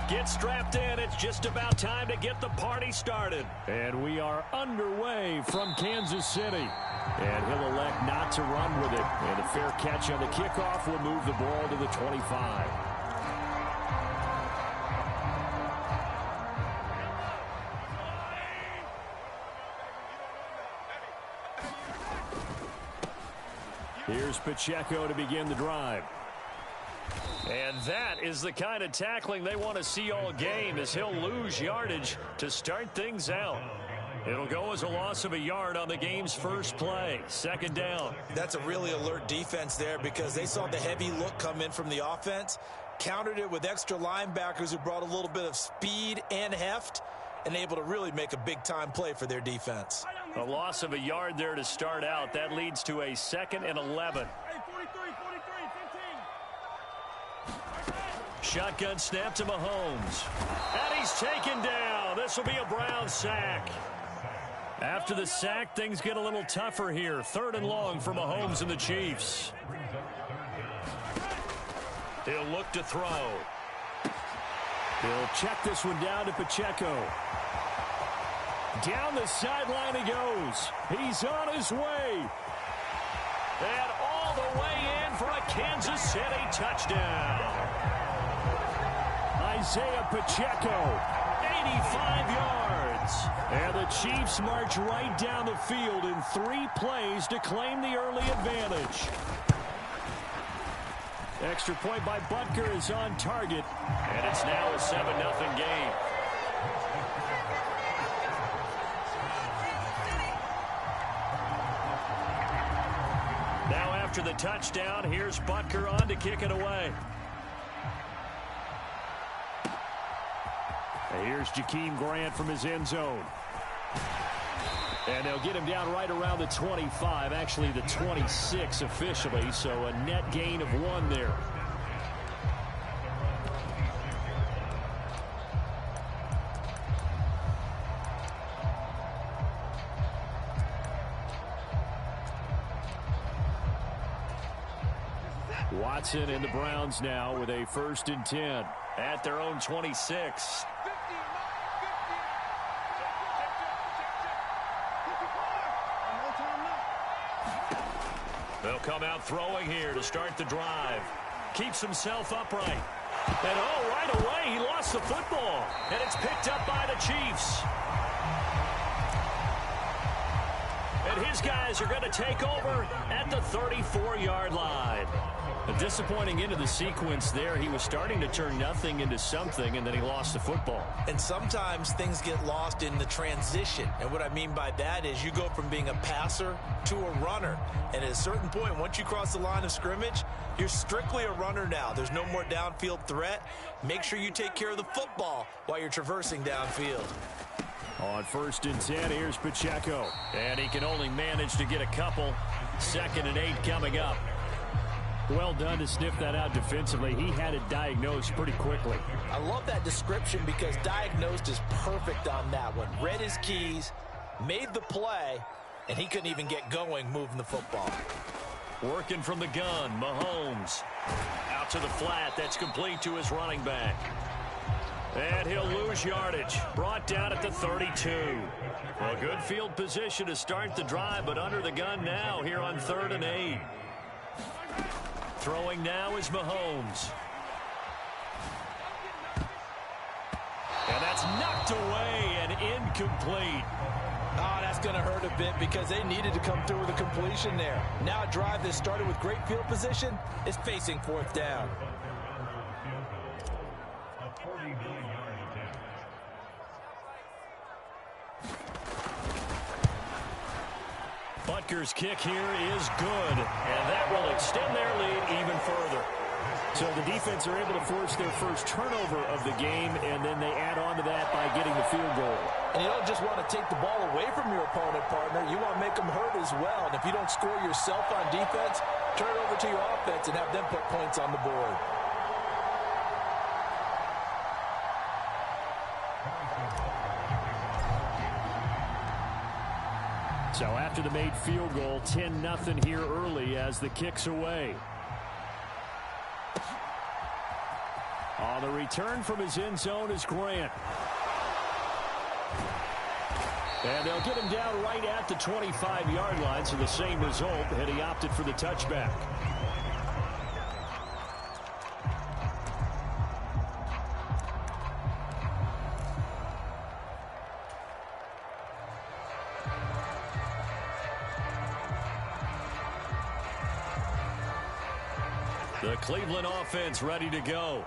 Get strapped in. It's just about time to get the party started. And we are underway from Kansas City. And he'll elect not to run with it. And a fair catch on the kickoff will move the ball to the 25. Here's Pacheco to begin the drive. And that is the kind of tackling they want to see all game, as he'll lose yardage to start things out. It'll go as a loss of a yard on the game's first play. Second down. That's a really alert defense there, because they saw the heavy look come in from the offense, countered it with extra linebackers who brought a little bit of speed and heft, and able to really make a big-time play for their defense. A loss of a yard there to start out. That leads to a 2nd and 11. Shotgun snap to Mahomes. And he's taken down. This will be a Browns sack. After the sack, things get a little tougher here. 3rd and long for Mahomes and the Chiefs. He'll look to throw. He'll check this one down to Pacheco. Down the sideline he goes. He's on his way. And all the way in for a Kansas City touchdown. Isaiah Pacheco, 85 yards. And the Chiefs march right down the field in 3 plays to claim the early advantage. Extra point by Butker is on target. And it's now a 7-0 game. Now after the touchdown, here's Butker on to kick it away. Here's Jakeem Grant from his end zone. And they'll get him down right around the 25, actually the 26 officially, so a net gain of 1 there. Watson and the Browns now with a 1st and 10 at their own 26. They'll come out throwing here to start the drive. Keeps himself upright. And right away, he lost the football. And it's picked up by the Chiefs. And his guys are going to take over at the 34-yard line. A disappointing end of the sequence there. He was starting to turn nothing into something, and then he lost the football. And sometimes things get lost in the transition. And what I mean by that is you go from being a passer to a runner. And at a certain point, once you cross the line of scrimmage, you're strictly a runner now. There's no more downfield threat. Make sure you take care of the football while you're traversing downfield. On 1st and 10, here's Pacheco. And he can only manage to get a couple. 2nd and 8 coming up. Well done to sniff that out defensively. He had it diagnosed pretty quickly. I love that description, because diagnosed is perfect on that one. Read his keys, made the play, and he couldn't even get going moving the football. Working from the gun, Mahomes. Out to the flat. That's complete to his running back. And he'll lose yardage. Brought down at the 32. Well, good field position to start the drive, but under the gun now here on 3rd and 8. Throwing now is Mahomes. And that's knocked away and incomplete. Oh, that's going to hurt a bit, because they needed to come through with a completion there. Now a drive that started with great field position is facing 4th down. Butker's kick here is good, and that will extend their lead even further. So the defense are able to force their first turnover of the game, and then they add on to that by getting the field goal. And you don't just want to take the ball away from your opponent, partner. You want to make them hurt as well. And if you don't score yourself on defense, turn it over to your offense and have them put points on the board. So after the made field goal, 10-0 here early as the kick's away. On the return from his end zone is Grant. And they'll get him down right at the 25-yard line, so the same result, and he opted for the touchback. The Cleveland offense ready to go.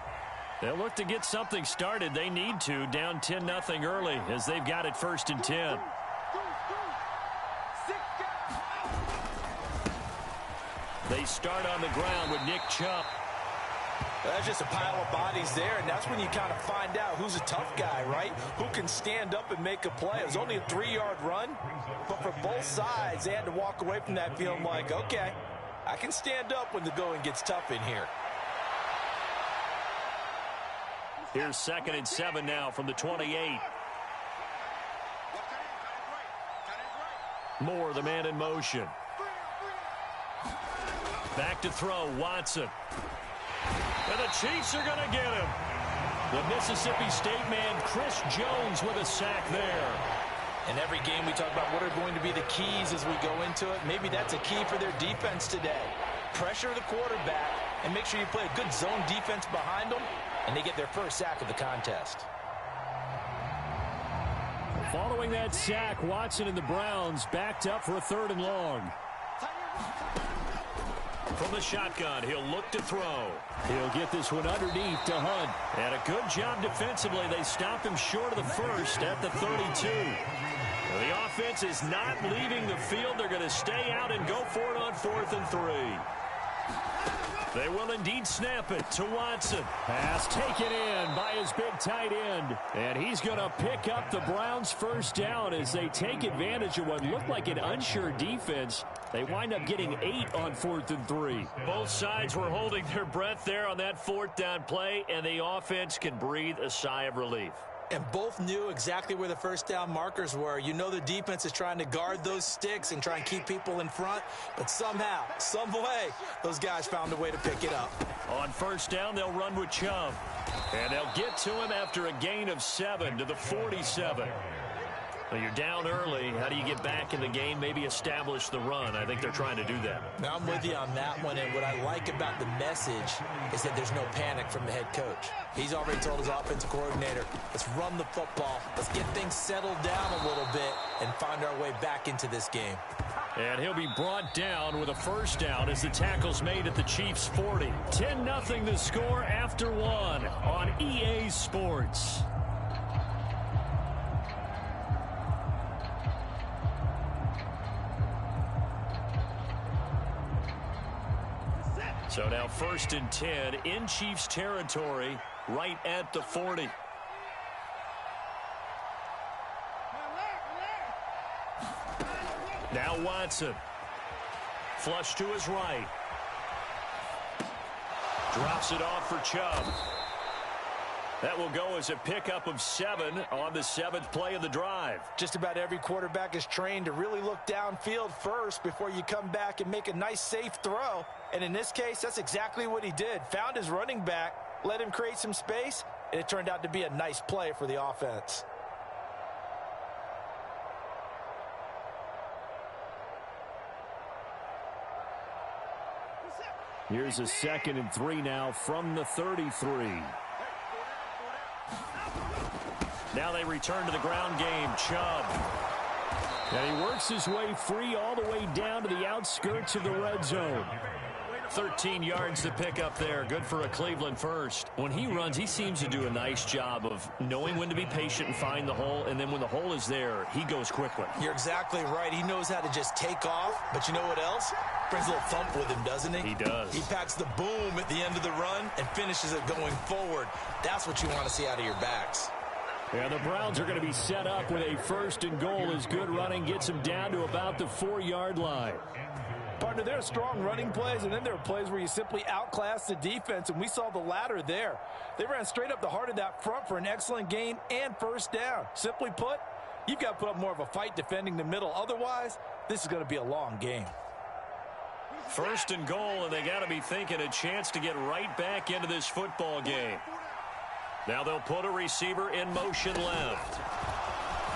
They'll look to get something started. They need to, down 10-0 early as they've got it 1st and 10. They start on the ground with Nick Chubb. That's just a pile of bodies there, and that's when you kind of find out who's a tough guy, right? Who can stand up and make a play. It was only a 3-yard run, but for both sides, they had to walk away from that feeling like, okay, I can stand up when the going gets tough in here. Here's 2nd and 7 now from the 28. Moore, the man in motion. Back to throw, Watson. And the Chiefs are going to get him. The Mississippi State man, Chris Jones, with a sack there. In every game, we talk about what are going to be the keys as we go into it. Maybe that's a key for their defense today. Pressure the quarterback and make sure you play a good zone defense behind them, and they get their first sack of the contest. Following that sack, Watson and the Browns backed up for a 3rd and long. From the shotgun, he'll look to throw. He'll get this one underneath to Hunt. And a good job defensively. They stop him short of the first at the 32. The offense is not leaving the field. They're going to stay out and go for it on 4th and 3. They will indeed snap it to Watson. Pass taken in by his big tight end. And he's going to pick up the Browns' first down as they take advantage of what looked like an unsure defense. They wind up getting 8 on 4th and 3. Both sides were holding their breath there on that 4th down play, and the offense can breathe a sigh of relief. And both knew exactly where the first down markers were. You know the defense is trying to guard those sticks and try and keep people in front. But somehow, some way, those guys found a way to pick it up. On 1st down, they'll run with Chubb. And they'll get to him after a gain of 7 to the 47. Well, you're down early. How do you get back in the game? Maybe establish the run. I think they're trying to do that. Now, I'm with you on that one. And what I like about the message is that there's no panic from the head coach. He's already told his offensive coordinator, let's run the football. Let's get things settled down a little bit and find our way back into this game. And he'll be brought down with a 1st down as the tackle's made at the Chiefs' 40. 10-0 the score after 1 on EA Sports. So now 1st and 10 in Chiefs territory, right at the 40. Now Watson. Flush to his right. Drops it off for Chubb. That will go as a pickup of 7 on the 7th play of the drive. Just about every quarterback is trained to really look downfield first before you come back and make a nice, safe throw. And in this case, that's exactly what he did. Found his running back, let him create some space, and it turned out to be a nice play for the offense. Here's a 2nd and 3 now from the 33. Now they return to the ground game. Chubb. And he works his way free all the way down to the outskirts of the red zone. 13 yards to pick up there. Good for a Cleveland first. When he runs, he seems to do a nice job of knowing when to be patient and find the hole, and then when the hole is there, he goes quickly. You're exactly right. He knows how to just take off, but you know what else? Brings a little thump with him, doesn't he? He does. He packs the boom at the end of the run and finishes it going forward. That's what you want to see out of your backs. And the Browns are going to be set up with a 1st and goal as good running gets them down to about the 4-yard line. Partner, there are strong running plays, and then there are plays where you simply outclass the defense, and we saw the latter there. They ran straight up the heart of that front for an excellent gain and 1st down. Simply put, you've got to put up more of a fight defending the middle. Otherwise, this is going to be a long game. 1st and goal, and they got to be thinking a chance to get right back into this football game. Now they'll put a receiver in motion left.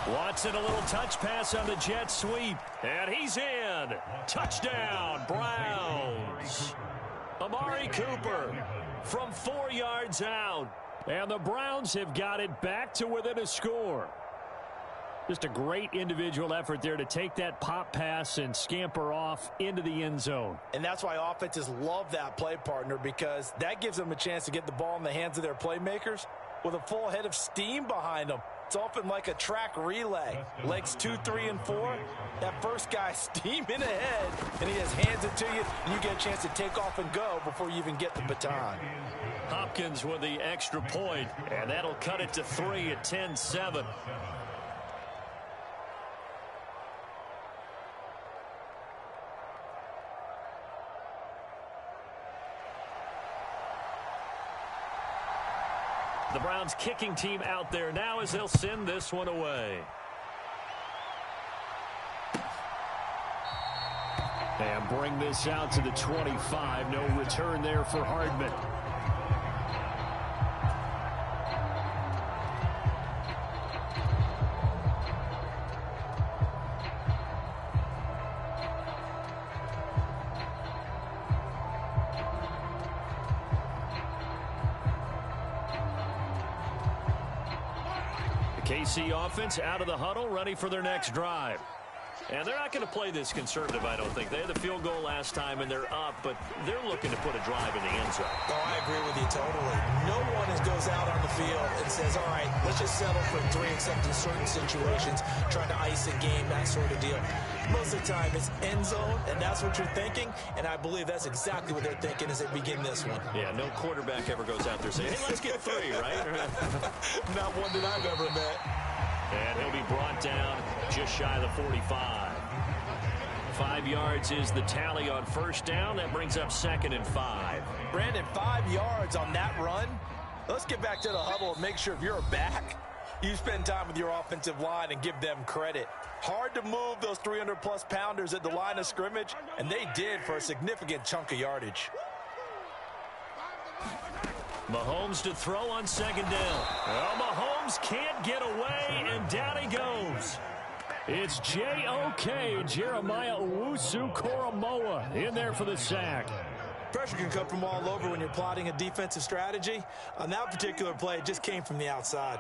Watson, a little touch pass on the jet sweep. And he's in. Touchdown, Browns. Amari Cooper from 4 yards out. And the Browns have got it back to within a score. Just a great individual effort there to take that pop pass and scamper off into the end zone. And that's why offenses love that play, partner, because that gives them a chance to get the ball in the hands of their playmakers with a full head of steam behind them. It's often like a track relay. Legs 2, 3, and 4. That first guy steaming ahead, and he just hands it to you, and you get a chance to take off and go before you even get the baton. Hopkins with the extra point, and that'll cut it to 3 at 10-7. The Browns kicking team out there now as they'll send this one away. And bring this out to the 25. No return there for Hardman. KC offense out of the huddle, ready for their next drive. And they're not going to play this conservative, I don't think. They had the field goal last time, and they're up, but they're looking to put a drive in the end zone. Oh, I agree with you totally. No one goes out on the field and says, all right, let's just settle for 3, except in certain situations, trying to ice a game, that sort of deal. Most of the time, it's end zone, and that's what you're thinking, and I believe that's exactly what they're thinking as they begin this one. Yeah, no quarterback ever goes out there saying, hey, let's get 3, right? Not one that I've ever met. And he'll be brought down just shy of the 45. 5 yards is the tally on 1st down. That brings up 2nd and 5. Brandon, 5 yards on that run. Let's get back to the huddle and make sure if you're a back, you spend time with your offensive line and give them credit. Hard to move those 300-plus pounders at the line of scrimmage, and they did for a significant chunk of yardage. Mahomes to throw on 2nd down. Well, Mahomes can't get away, and down he goes. It's J.O.K. Jeremiah Owusu-Koramoah in there for the sack. Pressure can come from all over when you're plotting a defensive strategy. On that particular play, it just came from the outside.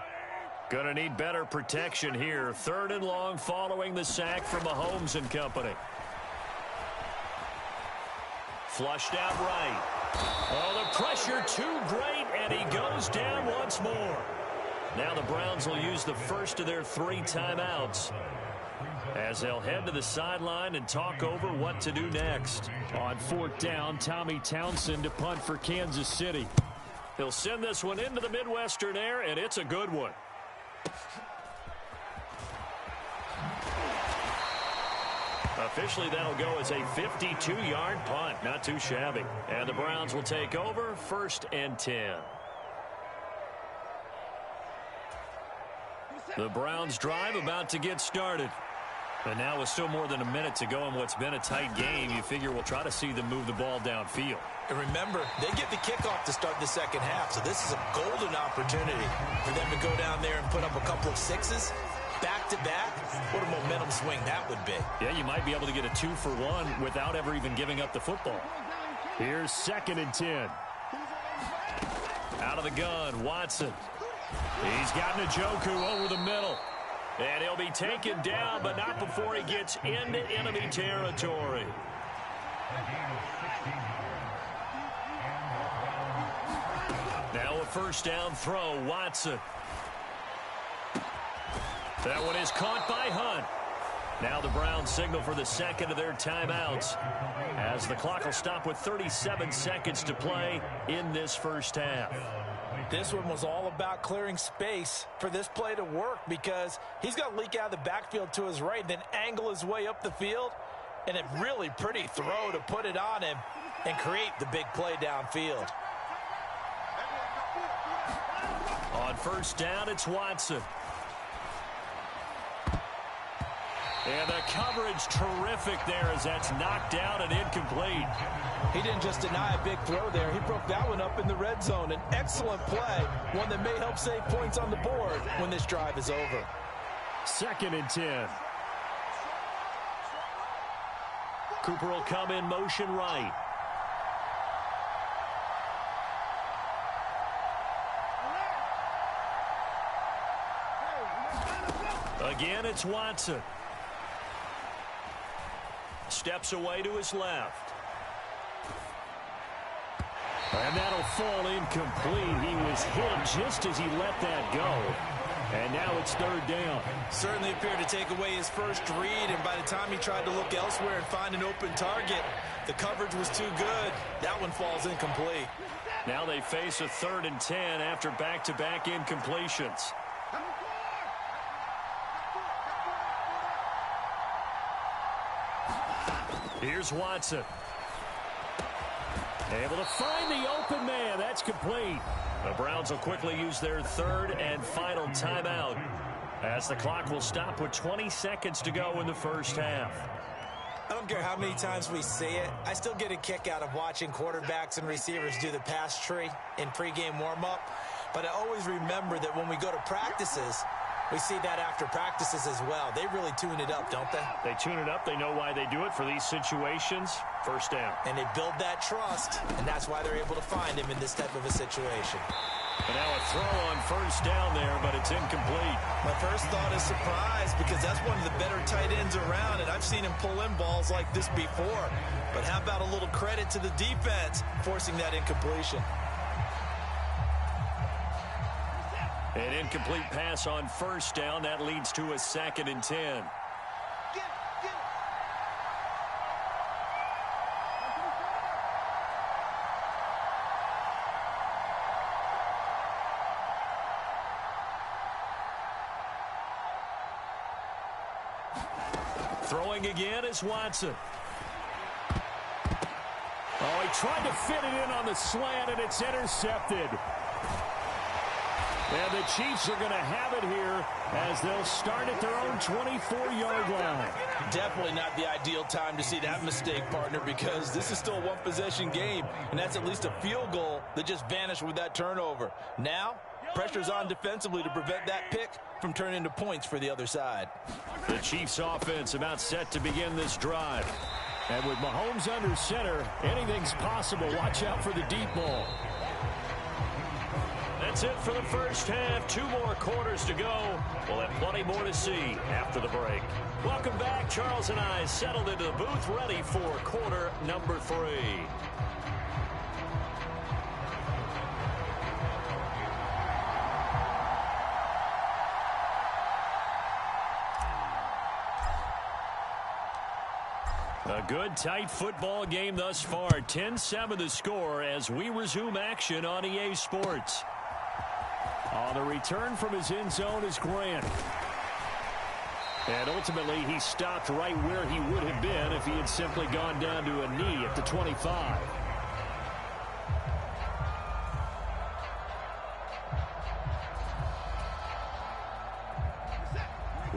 Gonna need better protection here. 3rd and long following the sack from Mahomes and company. Flushed out right. Oh, the pressure too great, and he goes down once more. Now the Browns will use the first of their 3 timeouts as they'll head to the sideline and talk over what to do next. On 4th down, Tommy Townsend to punt for Kansas City. He'll send this one into the Midwestern air, and it's a good one. Officially, that'll go as a 52-yard punt. Not too shabby. And the Browns will take over 1st and 10. The Browns drive about to get started. And now with still more than a minute to go in what's been a tight game, you figure we'll try to see them move the ball downfield. And remember, they get the kickoff to start the second half, so this is a golden opportunity for them to go down there and put up a couple of 6s. Back-to-back, what a momentum swing that would be. Yeah, you might be able to get a 2-for-1 without ever even giving up the football. Here's 2nd and 10. Out of the gun, Watson. He's got Njoku over the middle. And he'll be taken down, but not before he gets into enemy territory. Now a first down throw, Watson. That one is caught by Hunt. Now the Browns signal for the second of their timeouts as the clock will stop with 37 seconds to play in this first half. This one was all about clearing space for this play to work because he's got to leak out of the backfield to his right and then angle his way up the field. And a really pretty throw to put it on him and create the big play downfield. On first down, it's Watson. And the coverage terrific there as that's knocked out and incomplete. He didn't just deny a big throw there. He broke that one up in the red zone. An excellent play, one that may help save points on the board when this drive is over. 2nd and 10. Cooper will come in motion right. Again, it's Watson. Steps away to his left. And that'll fall incomplete. He was hit just as he let that go. And now it's 3rd down. Certainly appeared to take away his first read, and by the time he tried to look elsewhere and find an open target, the coverage was too good. That one falls incomplete. Now they face a 3rd and 10 after back-to-back incompletions. Here's Watson. Able to find the open man. That's complete. The Browns will quickly use their 3rd and final timeout as the clock will stop with 20 seconds to go in the first half. I don't care how many times we see it. I still get a kick out of watching quarterbacks and receivers do the pass tree in pregame warm-up. But I always remember that when we go to practices, we see that after practices as well. They really tune it up, don't they? They tune it up. They know why they do it for these situations. First down. And they build that trust, and that's why they're able to find him in this type of a situation. And now a throw on first down there, but it's incomplete. My first thought is surprise because that's one of the better tight ends around, and I've seen him pull in balls like this before. But how about a little credit to the defense forcing that incompletion? An incomplete pass on first down. That leads to a 2nd and 10. Throwing again is Watson. Oh, he tried to fit it in on the slant, and it's intercepted. And the Chiefs are going to have it here as they'll start at their own 24-yard line. Definitely not the ideal time to see that mistake, partner, because this is still a one-possession game, and that's at least a field goal that just vanished with that turnover. Now, pressure's on defensively to prevent that pick from turning into points for the other side. The Chiefs offense about set to begin this drive. And with Mahomes under center, anything's possible. Watch out for the deep ball. That's it for the first half. 2 more quarters to go. We'll have plenty more to see after the break. Welcome back. Charles and I settled into the booth, ready for quarter number 3. A good, tight football game thus far. 10-7 the score as we resume action on EA Sports. On the return from his end zone is Grant. And ultimately, he stopped right where he would have been if he had simply gone down to a knee at the 25.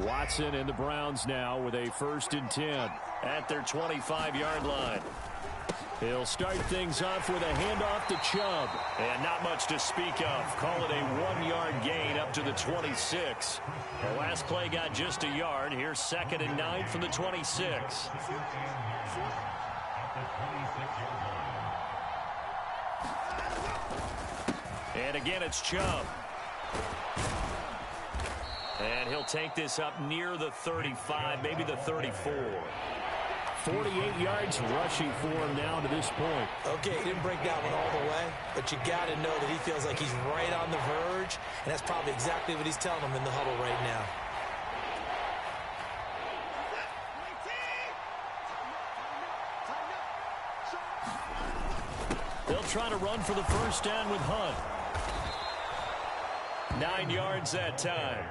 Watson and the Browns now with a 1st and 10 at their 25-yard line. He'll start things off with a handoff to Chubb. And not much to speak of. Call it a 1-yard gain up to the 26. The last play got just a yard. Here's 2nd and 9 from the 26. And again, it's Chubb. And he'll take this up near the 35, maybe the 34. 48 yards rushing for him now to this point. Okay, he didn't break that one all the way, but you got to know that he feels like he's right on the verge, and that's probably exactly what he's telling them in the huddle right now. They'll try to run for the first down with Hunt. 9 yards that time.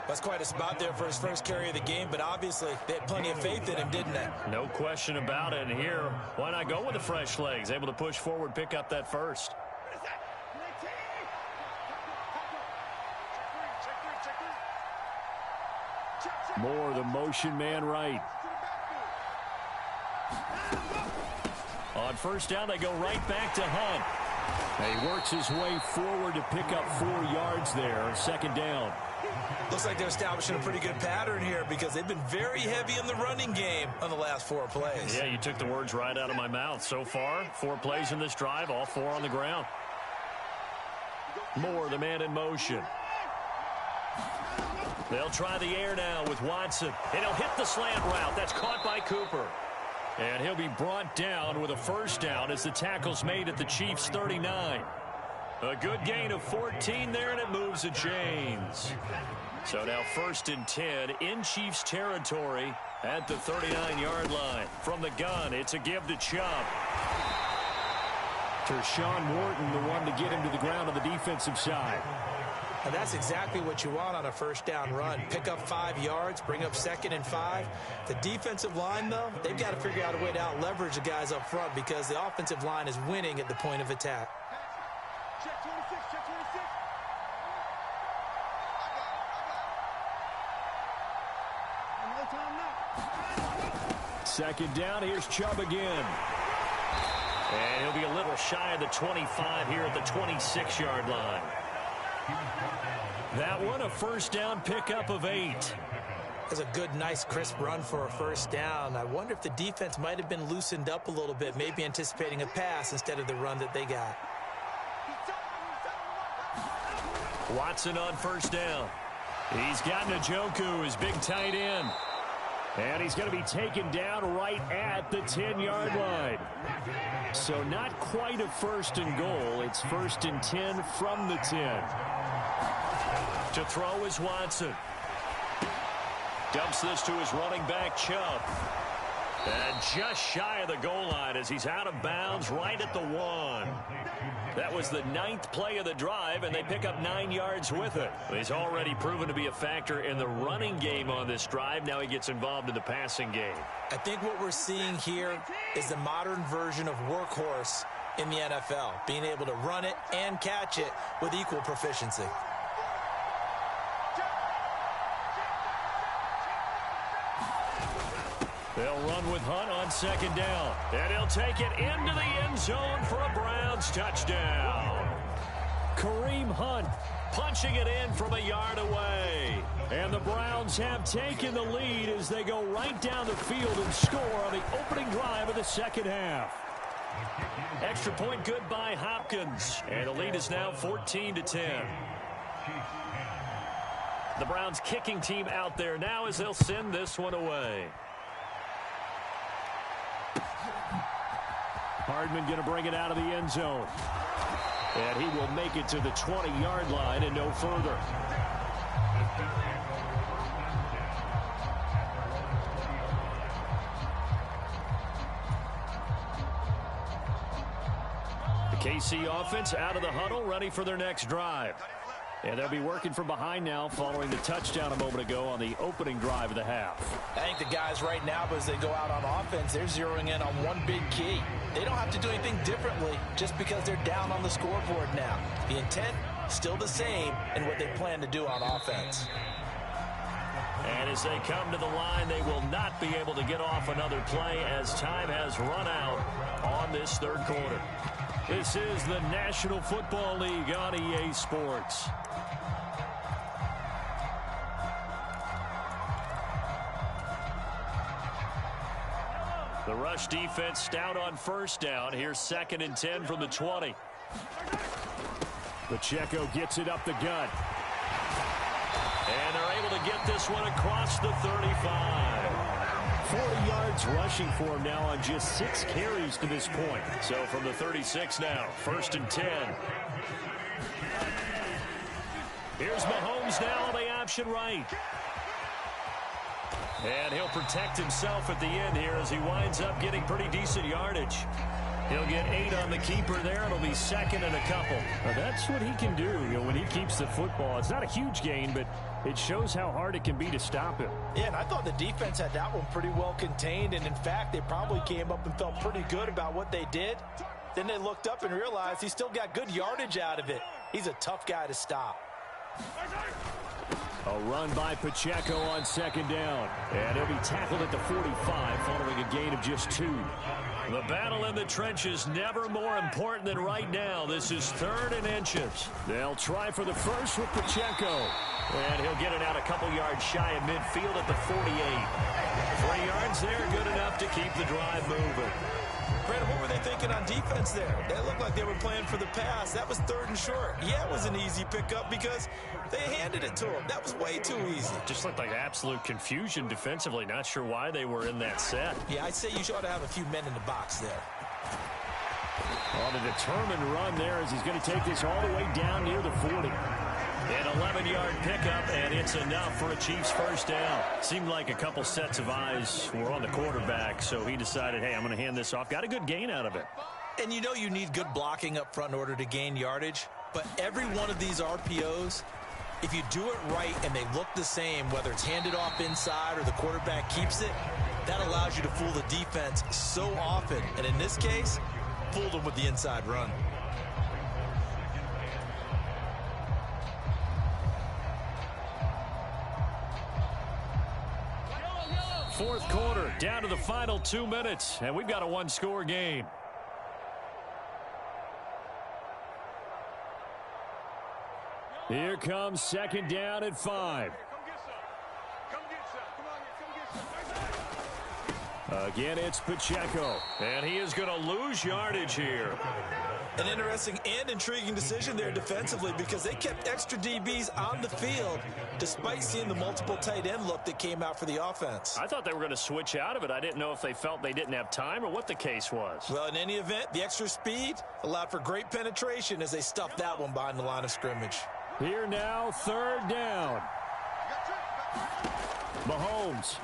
That's quite a spot there for his first carry of the game, but obviously they had plenty of faith in him, didn't they? No question about it. And here, why not go with the fresh legs? Able to push forward, pick up that first. Moore, the motion man right. On first down, they go right back to Hunt. He works his way forward to pick up 4 yards there. Second down. Looks like they're establishing a pretty good pattern here because they've been very heavy in the running game on the last 4 plays. Yeah, you took the words right out of my mouth. So far, 4 plays in this drive, all 4 on the ground. Moore, the man in motion. They'll try the air now with Watson. And he'll hit the slant route. That's caught by Cooper. And he'll be brought down with a first down as the tackle's made at the Chiefs' 39. A good gain of 14 there, and it moves the chains. So now 1st and 10 in Chiefs territory at the 39-yard line. From the gun, it's a give to Chubb. Tershawn Wharton, the one to get him to the ground on the defensive side. And that's exactly what you want on a first down run. Pick up 5 yards, bring up 2nd and 5. The defensive line, though, they've got to figure out a way to out-leverage the guys up front because the offensive line is winning at the point of attack. Check 26, check 26. No time now. Second down, here's Chubb again. And he'll be a little shy of the 25 here at the 26-yard line. That one, a first down pickup of 8. That's a good, nice, crisp run for a first down. I wonder if the defense might have been loosened up a little bit, maybe anticipating a pass instead of the run that they got. Watson on first down. He's got Njoku, his big tight end. And he's going to be taken down right at the 10-yard line. So not quite a first and goal. It's 1st and 10 from the 10. To throw is Watson. Dumps this to his running back, Chubb. And just shy of the goal line as he's out of bounds right at the 1. That was the 9th play of the drive, and they pick up 9 yards with it. He's already proven to be a factor in the running game on this drive. Now he gets involved in the passing game. I think what we're seeing here is the modern version of workhorse in the NFL, being able to run it and catch it with equal proficiency. They'll run with Hunt on second down. And he'll take it into the end zone for a Browns touchdown. Kareem Hunt punching it in from a yard away. And the Browns have taken the lead as they go right down the field and score on the opening drive of the second half. Extra point good by Hopkins. And the lead is now 14-10. The Browns kicking team out there now as they'll send this one away. Hardman going to bring it out of the end zone. And he will make it to the 20-yard line and no further. The KC offense out of the huddle, ready for their next drive. And they'll be working from behind now following the touchdown a moment ago on the opening drive of the half. I think the guys right now, as they go out on offense, they're zeroing in on one big key. They don't have to do anything differently just because they're down on the scoreboard now. The intent, still the same in what they plan to do on offense. And as they come to the line, they will not be able to get off another play as time has run out on this third quarter. This is the National Football League on EA Sports. The rush defense stout on first down. Here's 2nd and 10 from the 20. Pacheco gets it up the gut. And they're able to get this one across the 35. 40 yards rushing for him now on just 6 carries to this point. So from the 36 now, 1st and 10. Here's Mahomes now on the option right. And he'll protect himself at the end here as he winds up getting pretty decent yardage. He'll get 8 on the keeper there. It'll be 2nd and a couple. Well, that's what he can do, when he keeps the football. It's not a huge gain, but it shows how hard it can be to stop him. Yeah, and I thought the defense had that one pretty well contained, and in fact, they probably came up and felt pretty good about what they did. Then they looked up and realized he still got good yardage out of it. He's a tough guy to stop. A run by Pacheco on 2nd down. And he'll be tackled at the 45 following a gain of just 2. The battle in the trenches never more important than right now. This is 3rd and inches. They'll try for the first with Pacheco. And he'll get it out a couple yards shy of midfield at the 48. 3 yards there, good enough to keep the drive moving. Brandon, what were they thinking on defense there? They looked like they were playing for the pass. That was 3rd and short. Yeah, it was an easy pickup because they handed it to him. That was way too easy. Just looked like absolute confusion defensively. Not sure why they were in that set. Yeah, I'd say you ought to have a few men in the box there. On a determined run there as he's going to take this all the way down near the 40. An 11-yard pickup, and it's enough for a Chiefs first down. Seemed like a couple sets of eyes were on the quarterback, so he decided, hey, I'm going to hand this off. Got a good gain out of it. And you know you need good blocking up front in order to gain yardage, but every one of these RPOs, if you do it right and they look the same, whether it's handed off inside or the quarterback keeps it, that allows you to fool the defense so often. And in this case, fooled them with the inside run. Fourth quarter, down to the final 2 minutes, and we've got a 1-score game. Here comes 2nd down at 5. Again, it's Pacheco. And he is going to lose yardage here. An interesting and intriguing decision there defensively because they kept extra DBs on the field despite seeing the multiple tight end look that came out for the offense. I thought they were going to switch out of it. I didn't know if they felt they didn't have time or what the case was. Well, in any event, the extra speed allowed for great penetration as they stuffed that one behind the line of scrimmage. Here now, 3rd down. Mahomes.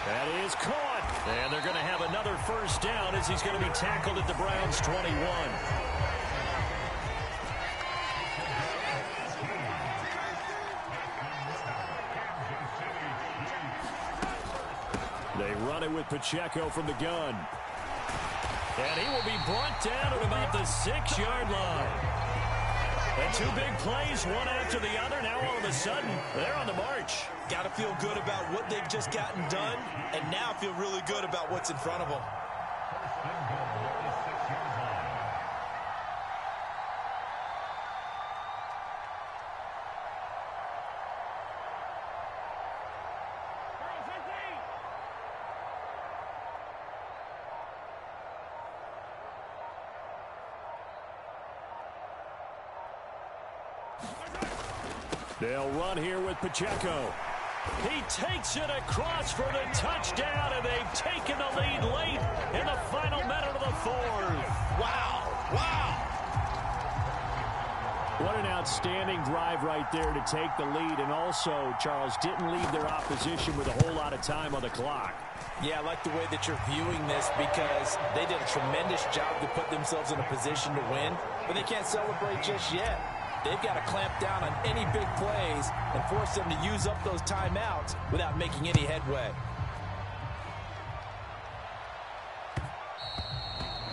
That is caught. And they're going to have another first down as he's going to be tackled at the Browns' 21. They run it with Pacheco from the gun. And he will be brought down at about the 6-yard line. And 2 big plays, one after the other. Now all of a sudden, they're on the march. Got to feel good about what they've just gotten done, and now feel really good about what's in front of them. They'll run here with Pacheco. He takes it across for the touchdown, and they've taken the lead late in the final minute of the 4th. Wow. Wow. What an outstanding drive right there to take the lead, and also, Charles, didn't leave their opposition with a whole lot of time on the clock. Yeah, I like the way that you're viewing this because they did a tremendous job to put themselves in a position to win, but they can't celebrate just yet. They've got to clamp down on any big plays and force them to use up those timeouts without making any headway.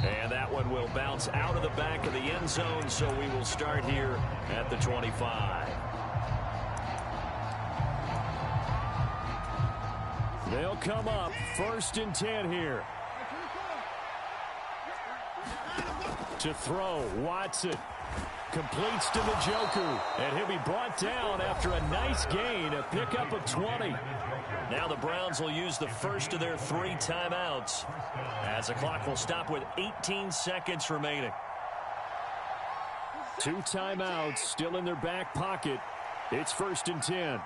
And that one will bounce out of the back of the end zone, so we will start here at the 25. They'll come up 1st and 10 here. To throw, Watson. Completes to Njoku, and he'll be brought down after a nice gain, a pickup of 20. Now the Browns will use the first of their 3 timeouts as the clock will stop with 18 seconds remaining. 2 timeouts still in their back pocket. It's 1st and 10.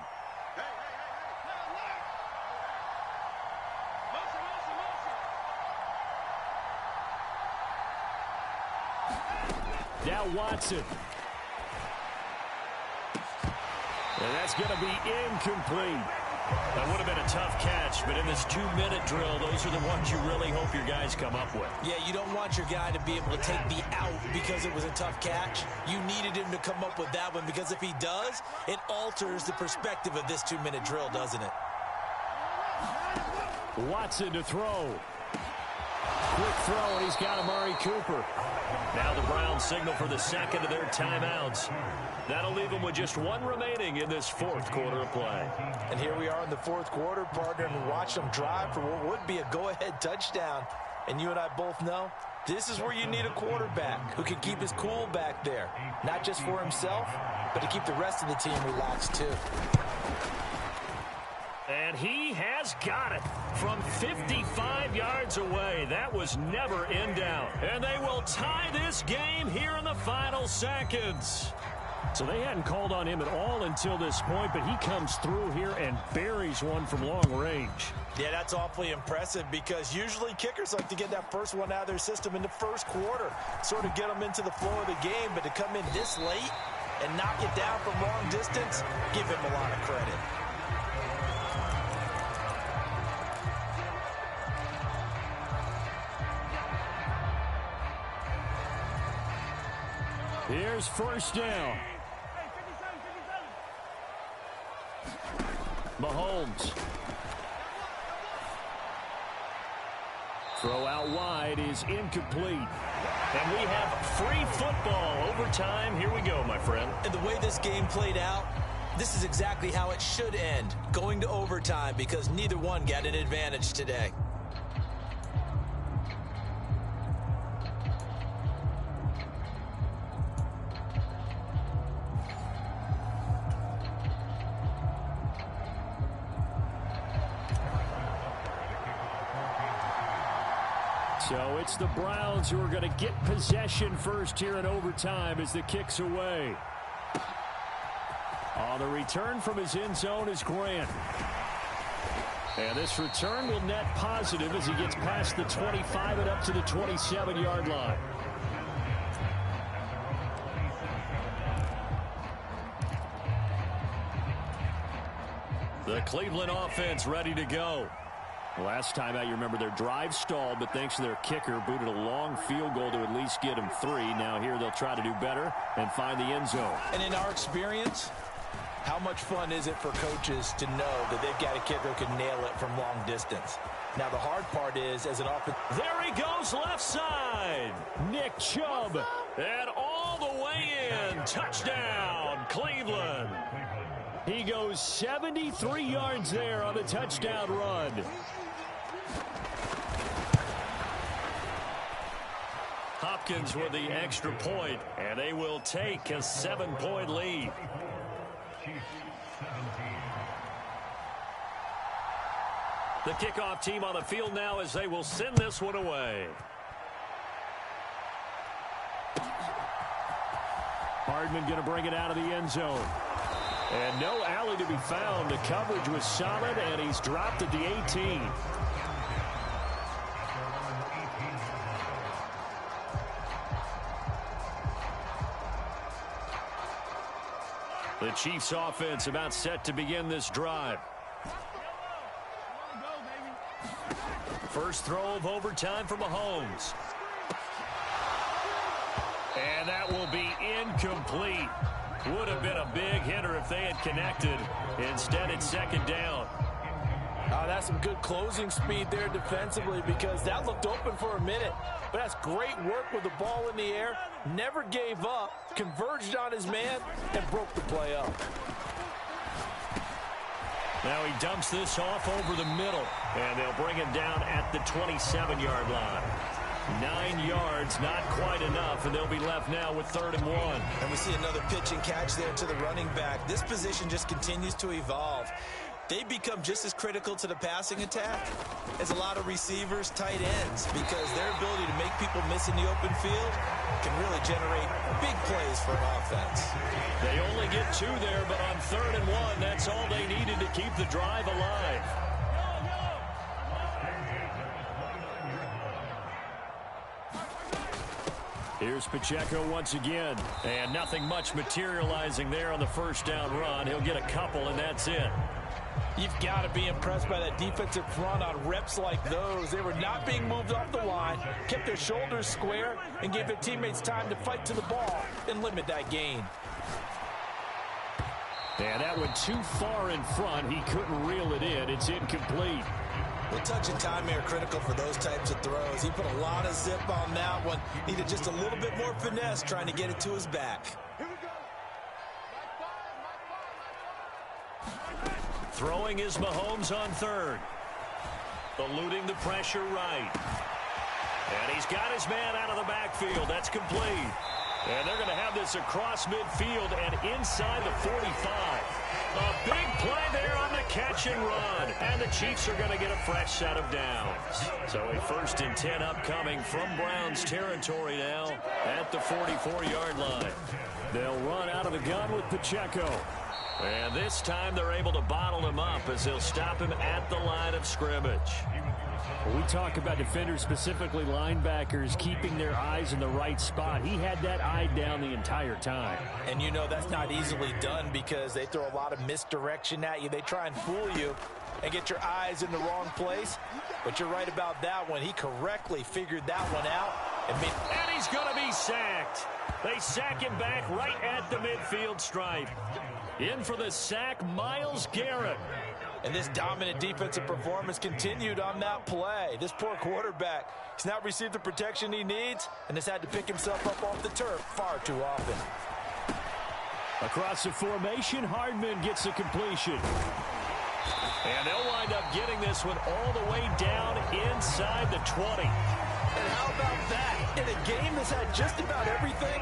Now Watson. And that's going to be incomplete. That would have been a tough catch, but in this 2-minute drill, those are the ones you really hope your guys come up with. Yeah, you don't want your guy to be able to take the out because it was a tough catch. You needed him to come up with that one because if he does, it alters the perspective of this 2-minute drill, doesn't it? Watson to throw. Quick throw, and he's got Amari Cooper. Now the Browns signal for the second of their timeouts. That'll leave them with just one remaining in this fourth quarter of play. And here we are in the fourth quarter, partner, and watch them drive for what would be a go-ahead touchdown. And you and I both know this is where you need a quarterback who can keep his cool back there. Not just for himself, but to keep the rest of the team relaxed too. And he has got it from 55 yards away. That was never in doubt. And they will tie this game here in the final seconds. So they hadn't called on him at all until this point, but he comes through here and buries one from long range. Yeah, that's awfully impressive because usually kickers like to get that first one out of their system in the first quarter, sort of get them into the flow of the game, but to come in this late and knock it down from long distance, give him a lot of credit. Here's first down. Mahomes. Throw out wide is incomplete. And we have free football. Overtime. Here we go, my friend. And the way this game played out, this is exactly how it should end, going to overtime, because neither one got an advantage today. So it's the Browns who are going to get possession first here in overtime as the kick's away. On the return from his end zone is Grant. And this return will net positive as he gets past the 25 and up to the 27-yard line. The Cleveland offense ready to go. Last time out, you remember their drive stalled, but thanks to their kicker, booted a long field goal to at least get them 3. Now here they'll try to do better and find the end zone. And in our experience, how much fun is it for coaches to know that they've got a kicker who can nail it from long distance? Now the hard part is, as an offense, there he goes left side. Nick Chubb. And all the way in. Touchdown, Cleveland. He goes 73 yards there on the touchdown run. Hopkins with the extra point, and they will take a 7-point lead. The kickoff team on the field now as they will send this one away. Hardman going to bring it out of the end zone. And no alley to be found. The coverage was solid, and he's dropped at the 18. The Chiefs offense about set to begin this drive. First throw of overtime for Mahomes. And that will be incomplete. Would have been a big hitter if they had connected. Instead, it's second down. That's some good closing speed there defensively because that looked open for a minute. But that's great work with the ball in the air. Never gave up, converged on his man, and broke the play up. Now he dumps this off over the middle, and they'll bring him down at the 27-yard line. 9 yards, not quite enough, and they'll be left now with 3rd and 1. And we see another pitch and catch there to the running back. This position just continues to evolve. They become just as critical to the passing attack as a lot of receivers, tight ends, because their ability to make people miss in the open field can really generate big plays for an offense. They only get 2 there, but on 3rd and 1, that's all they needed to keep the drive alive. Here's Pacheco once again. And nothing much materializing there on the first down run. He'll get a couple, and that's it. You've got to be impressed by that defensive front on reps like those. They were not being moved off the line, kept their shoulders square, and gave their teammates time to fight to the ball and limit that gain. And that went too far in front. He couldn't reel it in. It's incomplete. Well, touch and time are critical for those types of throws. He put a lot of zip on that one. Needed just a little bit more finesse trying to get it to his back. Throwing is Mahomes on third. Eluding the pressure right. And he's got his man out of the backfield. That's complete. And they're going to have this across midfield and inside the 45. A big play there on the catch and run. And the Chiefs are going to get a fresh set of downs. So a 1st and 10 upcoming from Browns territory now at the 44-yard line. They'll run out of the gun with Pacheco. And this time they're able to bottle him up as they'll stop him at the line of scrimmage. When we talk about defenders, specifically linebackers, keeping their eyes in the right spot, he had that eye down the entire time. And you know that's not easily done because they throw a lot of misdirection at you. They try and fool you and get your eyes in the wrong place. But you're right about that one. He correctly figured that one out. And he's going to be sacked. They sack him back right at the midfield stripe. In for the sack, Myles Garrett. And this dominant defensive performance continued on that play. This poor quarterback has not received the protection he needs and has had to pick himself up off the turf far too often. Across the formation, Hardman gets the completion. And they'll wind up getting this one all the way down inside the 20. And how about that? In a game that's had just about everything,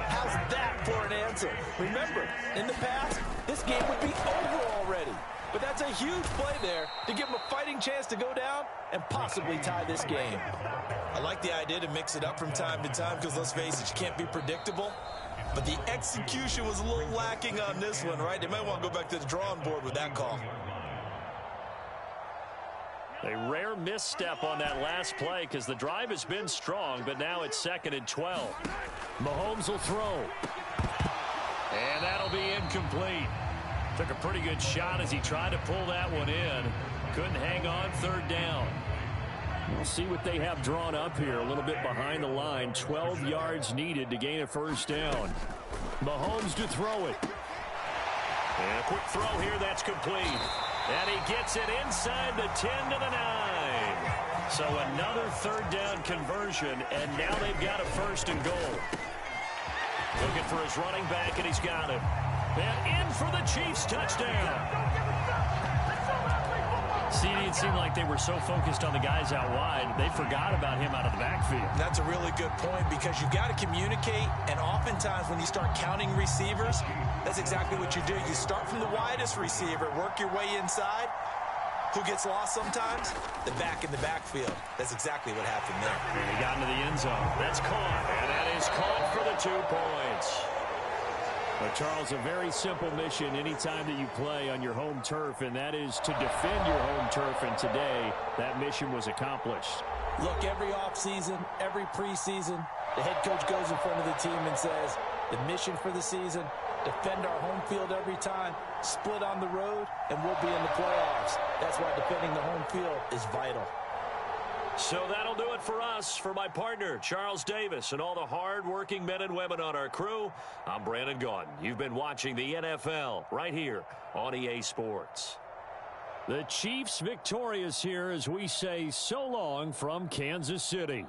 how's that for an answer? Remember, in the past, this game would be over already. But that's a huge play there to give him a fighting chance to go down and possibly tie this game. I like the idea to mix it up from time to time because, let's face it, you can't be predictable. But the execution was a little lacking on this one, right? They might want to go back to the drawing board with that call. A rare misstep on that last play because the drive has been strong, but now it's 2nd and 12. Mahomes will throw. And that'll be incomplete. Took a pretty good shot as he tried to pull that one in. Couldn't hang on 3rd down. We'll see what they have drawn up here. A little bit behind the line. 12 yards needed to gain a 1st down. Mahomes to throw it. And a quick throw here. That's complete. And he gets it inside the 10 to the 9. So another 3rd down conversion. And now they've got a 1st and goal. Looking for his running back, and he's got it. And in for the Chiefs touchdown. CD, it seemed like they were so focused on the guys out wide, they forgot about him out of the backfield. That's a really good point because you've got to communicate, and oftentimes when you start counting receivers, that's exactly what you do. You start from the widest receiver, work your way inside. Who gets lost sometimes? The back in the backfield. That's exactly what happened there. And he got into the end zone. That's caught. And that is caught for the 2 points. But, Charles, a very simple mission anytime that you play on your home turf, and that is to defend your home turf. And today, that mission was accomplished. Look, every offseason, every preseason, the head coach goes in front of the team and says, the mission for the season, defend our home field every time, split on the road, and we'll be in the playoffs. That's why defending the home field is vital. So that'll do it for us. For my partner, Charles Davis, and all the hard-working men and women on our crew, I'm Brandon Gaudin. You've been watching the NFL right here on EA Sports. The Chiefs victorious here as we say so long from Kansas City.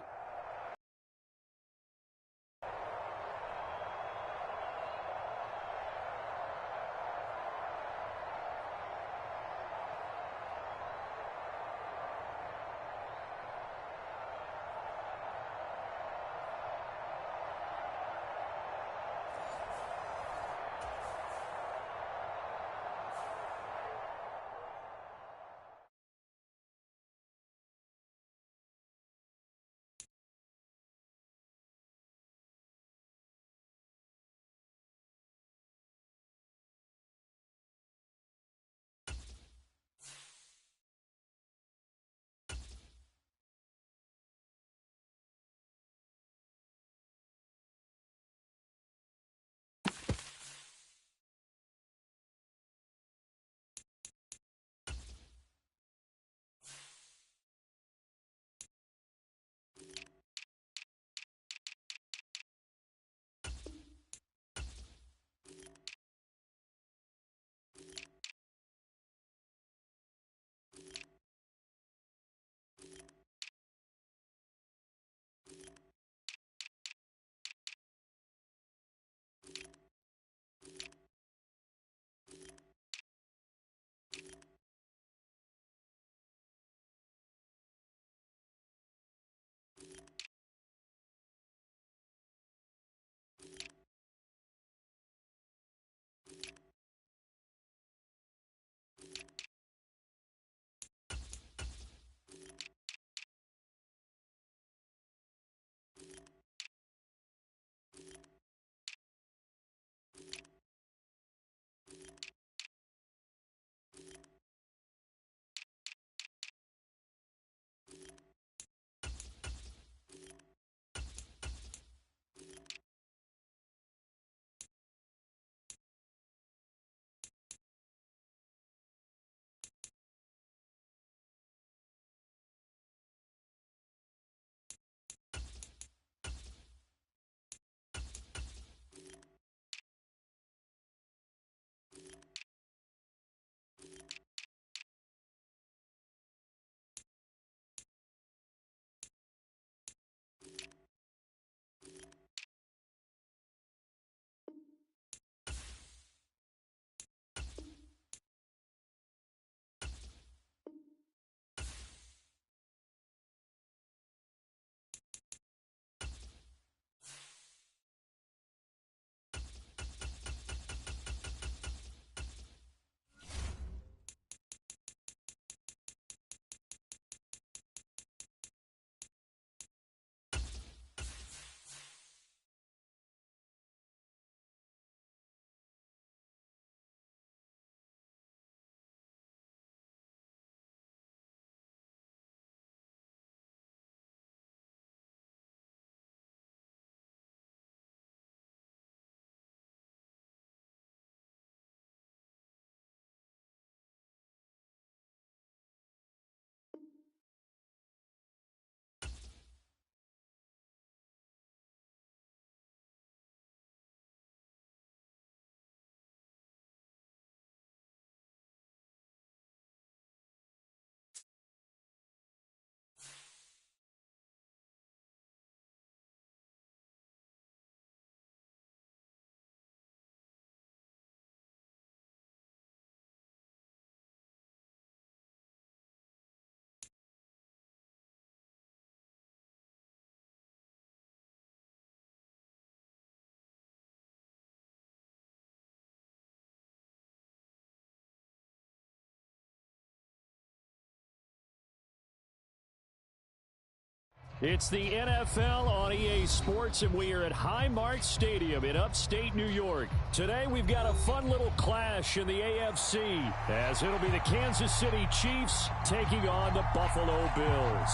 It's the NFL on EA Sports, and we are at Highmark Stadium in upstate New York. Today, we've got a fun little clash in the AFC, as it'll be the Kansas City Chiefs taking on the Buffalo Bills.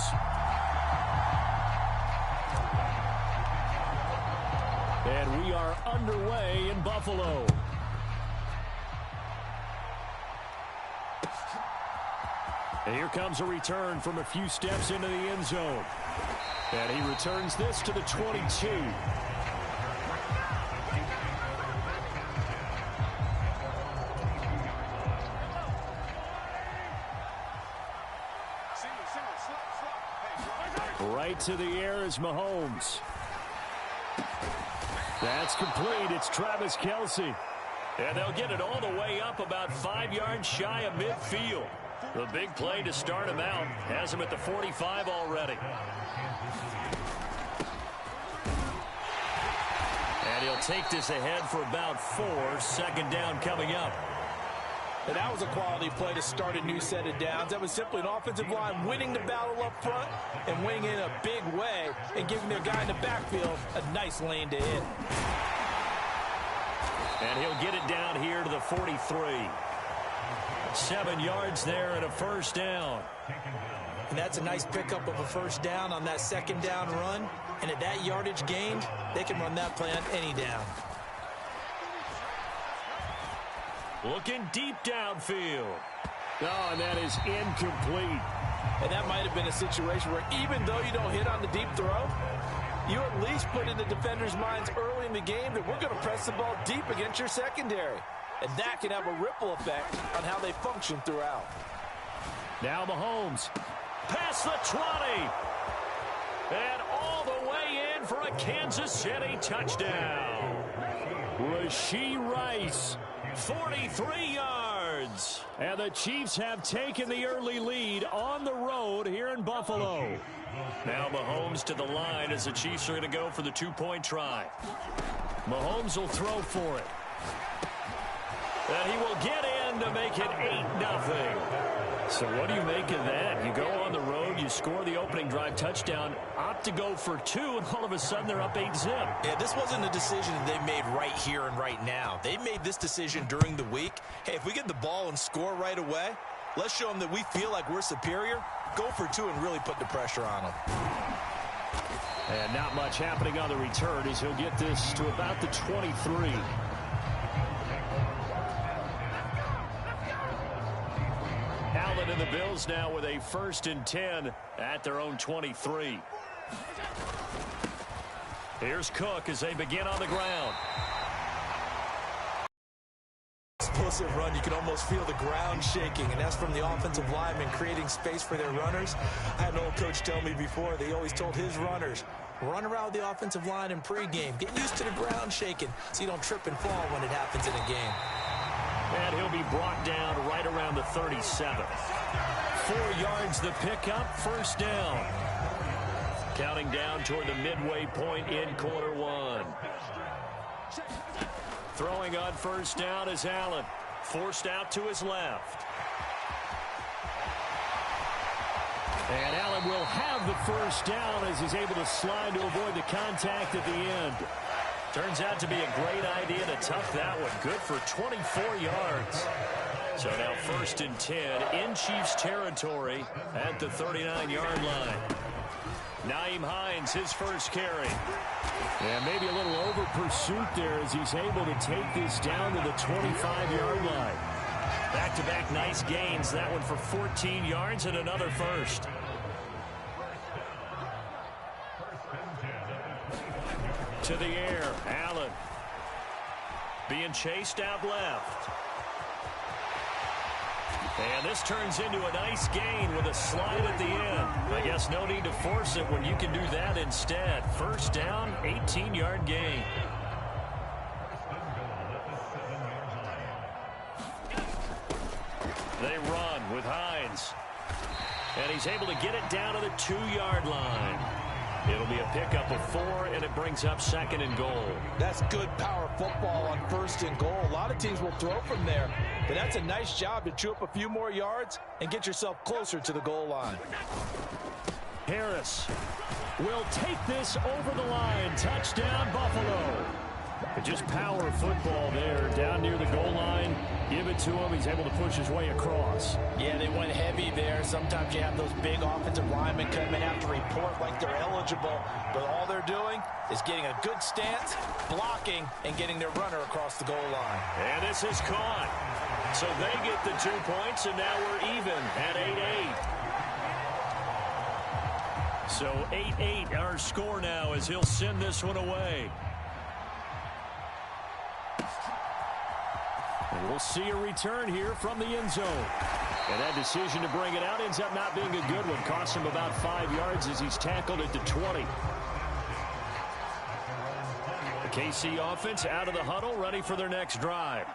And we are underway in Buffalo. And here comes a return from a few steps into the end zone. And he returns this to the 22. Right to the air is Mahomes. That's complete. It's Travis Kelce. And they'll get it all the way up about 5 yards shy of midfield. The big play to start him out has him at the 45 already. And he'll take this ahead for about 4. Second down coming up. And that was a quality play to start a new set of downs. That was simply an offensive line winning the battle up front and winning in a big way and giving their guy in the backfield a nice lane to hit. And he'll get it down here to the 43. 7 yards there and a first down. And that's a nice pickup of a first down on that second down run. And at that yardage gained, they can run that play on any down. Looking deep downfield. Oh, and that is incomplete. And that might have been a situation where even though you don't hit on the deep throw, you at least put in the defender's minds early in the game that we're going to press the ball deep against your secondary. And that can have a ripple effect on how they function throughout. Now Mahomes. Past the 20. And all the way in for a Kansas City touchdown. Rashee Rice. 43 yards. And the Chiefs have taken the early lead on the road here in Buffalo. Now Mahomes to the line as the Chiefs are going to go for the 2-point try. Mahomes will throw for it. And he will get in to make it 8-0. So what do you make of that? You go on the road, you score the opening drive touchdown, opt to go for 2, and all of a sudden they're up 8-0. Yeah, this wasn't a decision that they made right here and right now. They made this decision during the week. Hey, if we get the ball and score right away, let's show them that we feel like we're superior. Go for 2 and really put the pressure on them. And not much happening on the return as he'll get this to about the 23. Allen and the Bills now with a 1st and 10 at their own 23. Here's Cook as they begin on the ground. Explosive run, you can almost feel the ground shaking, and that's from the offensive linemen creating space for their runners. I had an old coach tell me before, they always told his runners, run around the offensive line in pregame. Get used to the ground shaking so you don't trip and fall when it happens in a game. And he'll be brought down right around the 37. 4 yards the pickup, first down. Counting down toward the midway point in quarter 1. Throwing on first down is Allen. Forced out to his left. And Allen will have the first down as he's able to slide to avoid the contact at the end. Turns out to be a great idea to tuck that one. Good for 24 yards. So now 1st and 10 in Chiefs territory at the 39-yard line. Naeem Hines, his first carry. And maybe a little over pursuit there as he's able to take this down to the 25-yard line. Back-to-back nice gains. That one for 14 yards and another first. To the air, Allen. Being chased out left. And this turns into a nice gain with a slide at the end. I guess no need to force it when you can do that instead. First down, 18-yard gain. They run with Hines. And he's able to get it down to the 2-yard line. It'll be a pickup of 4, and it brings up 2nd and goal. That's good power football on 1st and goal. A lot of teams will throw from there, but that's a nice job to chew up a few more yards and get yourself closer to the goal line. Harris will take this over the line. Touchdown, Buffalo. Just power football there down near the goal line. Give it to him. He's able to push his way across. Yeah, they went heavy there. Sometimes you have those big offensive linemen come in have to report like they're eligible, but all they're doing is getting a good stance, blocking, and getting their runner across the goal line. And this is caught. So they get the 2 points, and now we're even at 8-8. So 8-8 our score now as he'll send this one away. And we'll see a return here from the end zone. And that decision to bring it out ends up not being a good one. Costs him about 5 yards as he's tackled at the 20. The KC offense out of the huddle, ready for their next drive.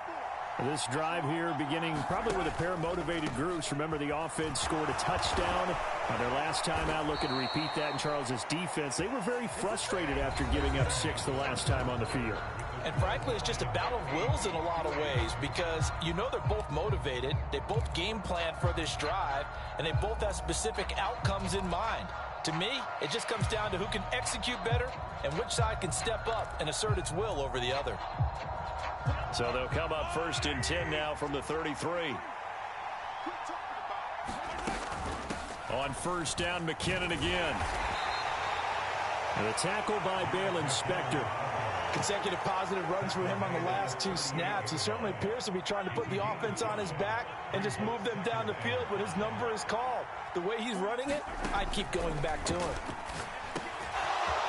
This drive here beginning probably with a pair of motivated groups. Remember, the offense scored a touchdown on their last time out. Looking to repeat that in Charles's defense. They were very frustrated after giving up 6 the last time on the field. And frankly, it's just a battle of wills in a lot of ways because you know they're both motivated. They both game plan for this drive, and they both have specific outcomes in mind. To me, it just comes down to who can execute better and which side can step up and assert its will over the other. So they'll come up 1st and 10 now from the 33. On 1st down, McKinnon again. And a tackle by Balin Spector. Consecutive positive runs for him on the last 2 snaps. He certainly appears to be trying to put the offense on his back and just move them down the field when his number is called. The way he's running it, I'd keep going back to him.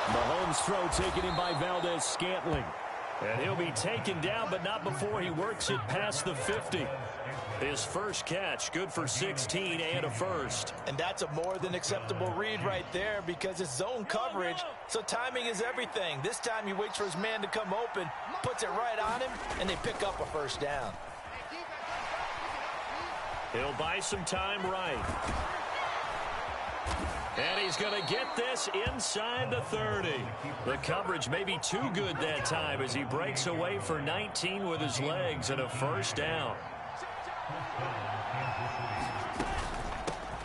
Mahomes' throw taken in by Valdez-Scantling. And he'll be taken down, but not before he works it past the 50. His first catch, good for 16 and a first. And that's a more than acceptable read right there because it's zone coverage, so timing is everything. This time he waits for his man to come open, puts it right on him, and they pick up a 1st down. He'll buy some time right. And he's going to get this inside the 30. The coverage may be too good that time as he breaks away for 19 with his legs and a 1st down.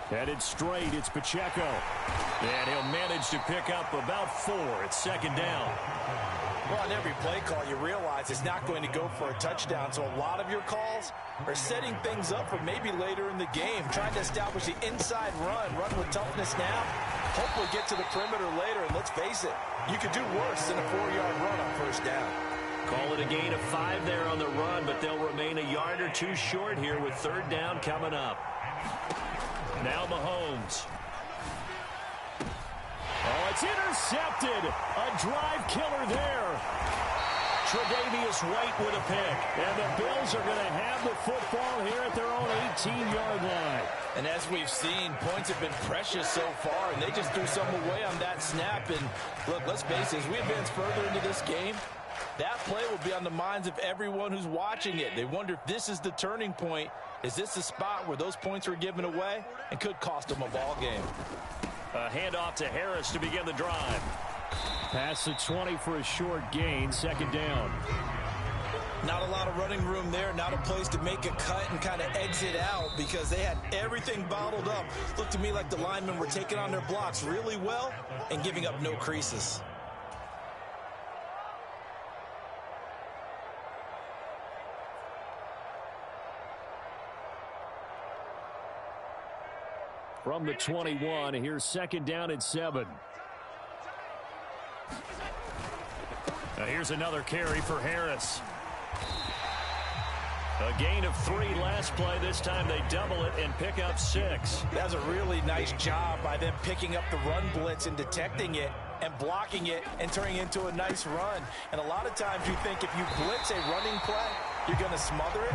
Headed straight, it's Pacheco. And he'll manage to pick up about 4 at 2nd down. Well, on every play call, you realize it's not going to go for a touchdown. So a lot of your calls are setting things up for maybe later in the game, trying to establish the inside run with toughness now, hopefully get to the perimeter later. And let's face it, you could do worse than a 4-yard run on 1st down. Call it a gain of 5 there on the run, but they'll remain a yard or 2 short here with 3rd down coming up. Now Mahomes. Oh, it's intercepted. A drive killer there. Tre'Davious White with a pick. And the Bills are going to have the football here at their own 18-yard line. And as we've seen, points have been precious so far, and they just threw some away on that snap. And look, let's face it, as we advance further into this game, that play will be on the minds of everyone who's watching it. They wonder if this is the turning point. Is this the spot where those points were given away and could cost them a ball game? A handoff to Harris to begin the drive. Past the 20 for a short gain, 2nd down. Not a lot of running room there, not a place to make a cut and kind of exit out because they had everything bottled up. Looked to me like the linemen were taking on their blocks really well and giving up no creases. From the 21, here's 2nd down and 7. Now here's another carry for Harris. A gain of 3 last play. This time they double it and pick up 6. That's a really nice job by them picking up the run blitz and detecting it and blocking it and turning it into a nice run. And a lot of times you think if you blitz a running play, you're going to smother it.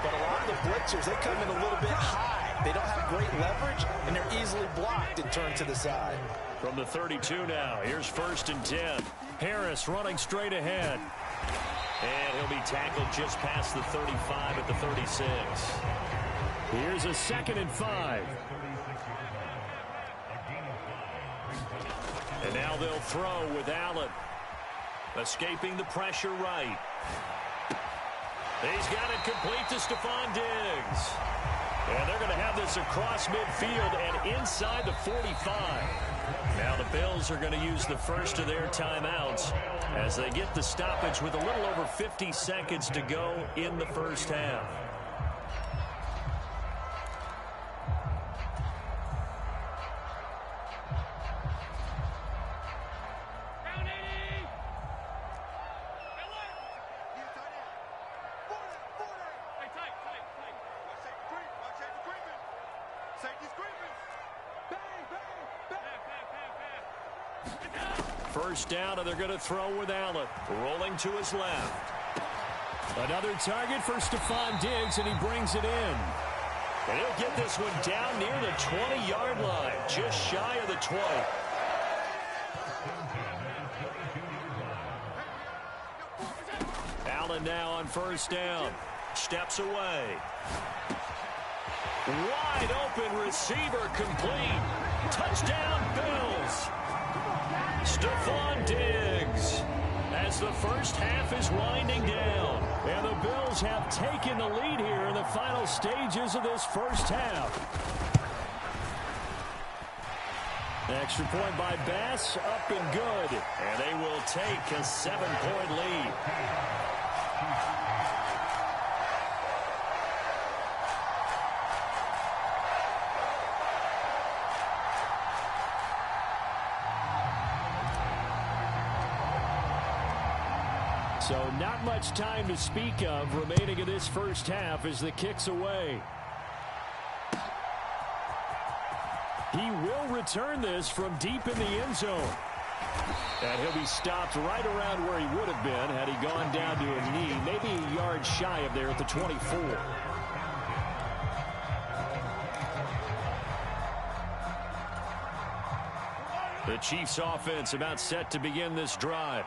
But a lot of the blitzers, they come in a little bit high. They don't have great leverage, and they're easily blocked and turned to the side. From the 32 now, here's 1st and 10. Harris running straight ahead. And he'll be tackled just past the 35 at the 36. Here's a 2nd and 5. And now they'll throw with Allen. Escaping the pressure right. He's got it complete to Stephon Diggs. And they're going to have this across midfield and inside the 45. Now the Bills are going to use the first of their timeouts as they get the stoppage with a little over 50 seconds to go in the first half. First down, and they're going to throw with Allen. Rolling to his left. Another target for Stephon Diggs, and he brings it in. And he'll get this one down near the 20-yard line, just shy of the 20. Allen now on first down. Steps away. Wide open receiver complete. Touchdown, Bills. Stephon Diggs as the first half is winding down. And the Bills have taken the lead here in the final stages of this first half. Extra point by Bass, up and good. And they will take a 7-point lead. So not much time to speak of remaining in this first half as the kick's away. He will return this from deep in the end zone. And he'll be stopped right around where he would have been had he gone down to a knee, maybe a yard shy of there at the 24. The Chiefs offense about set to begin this drive.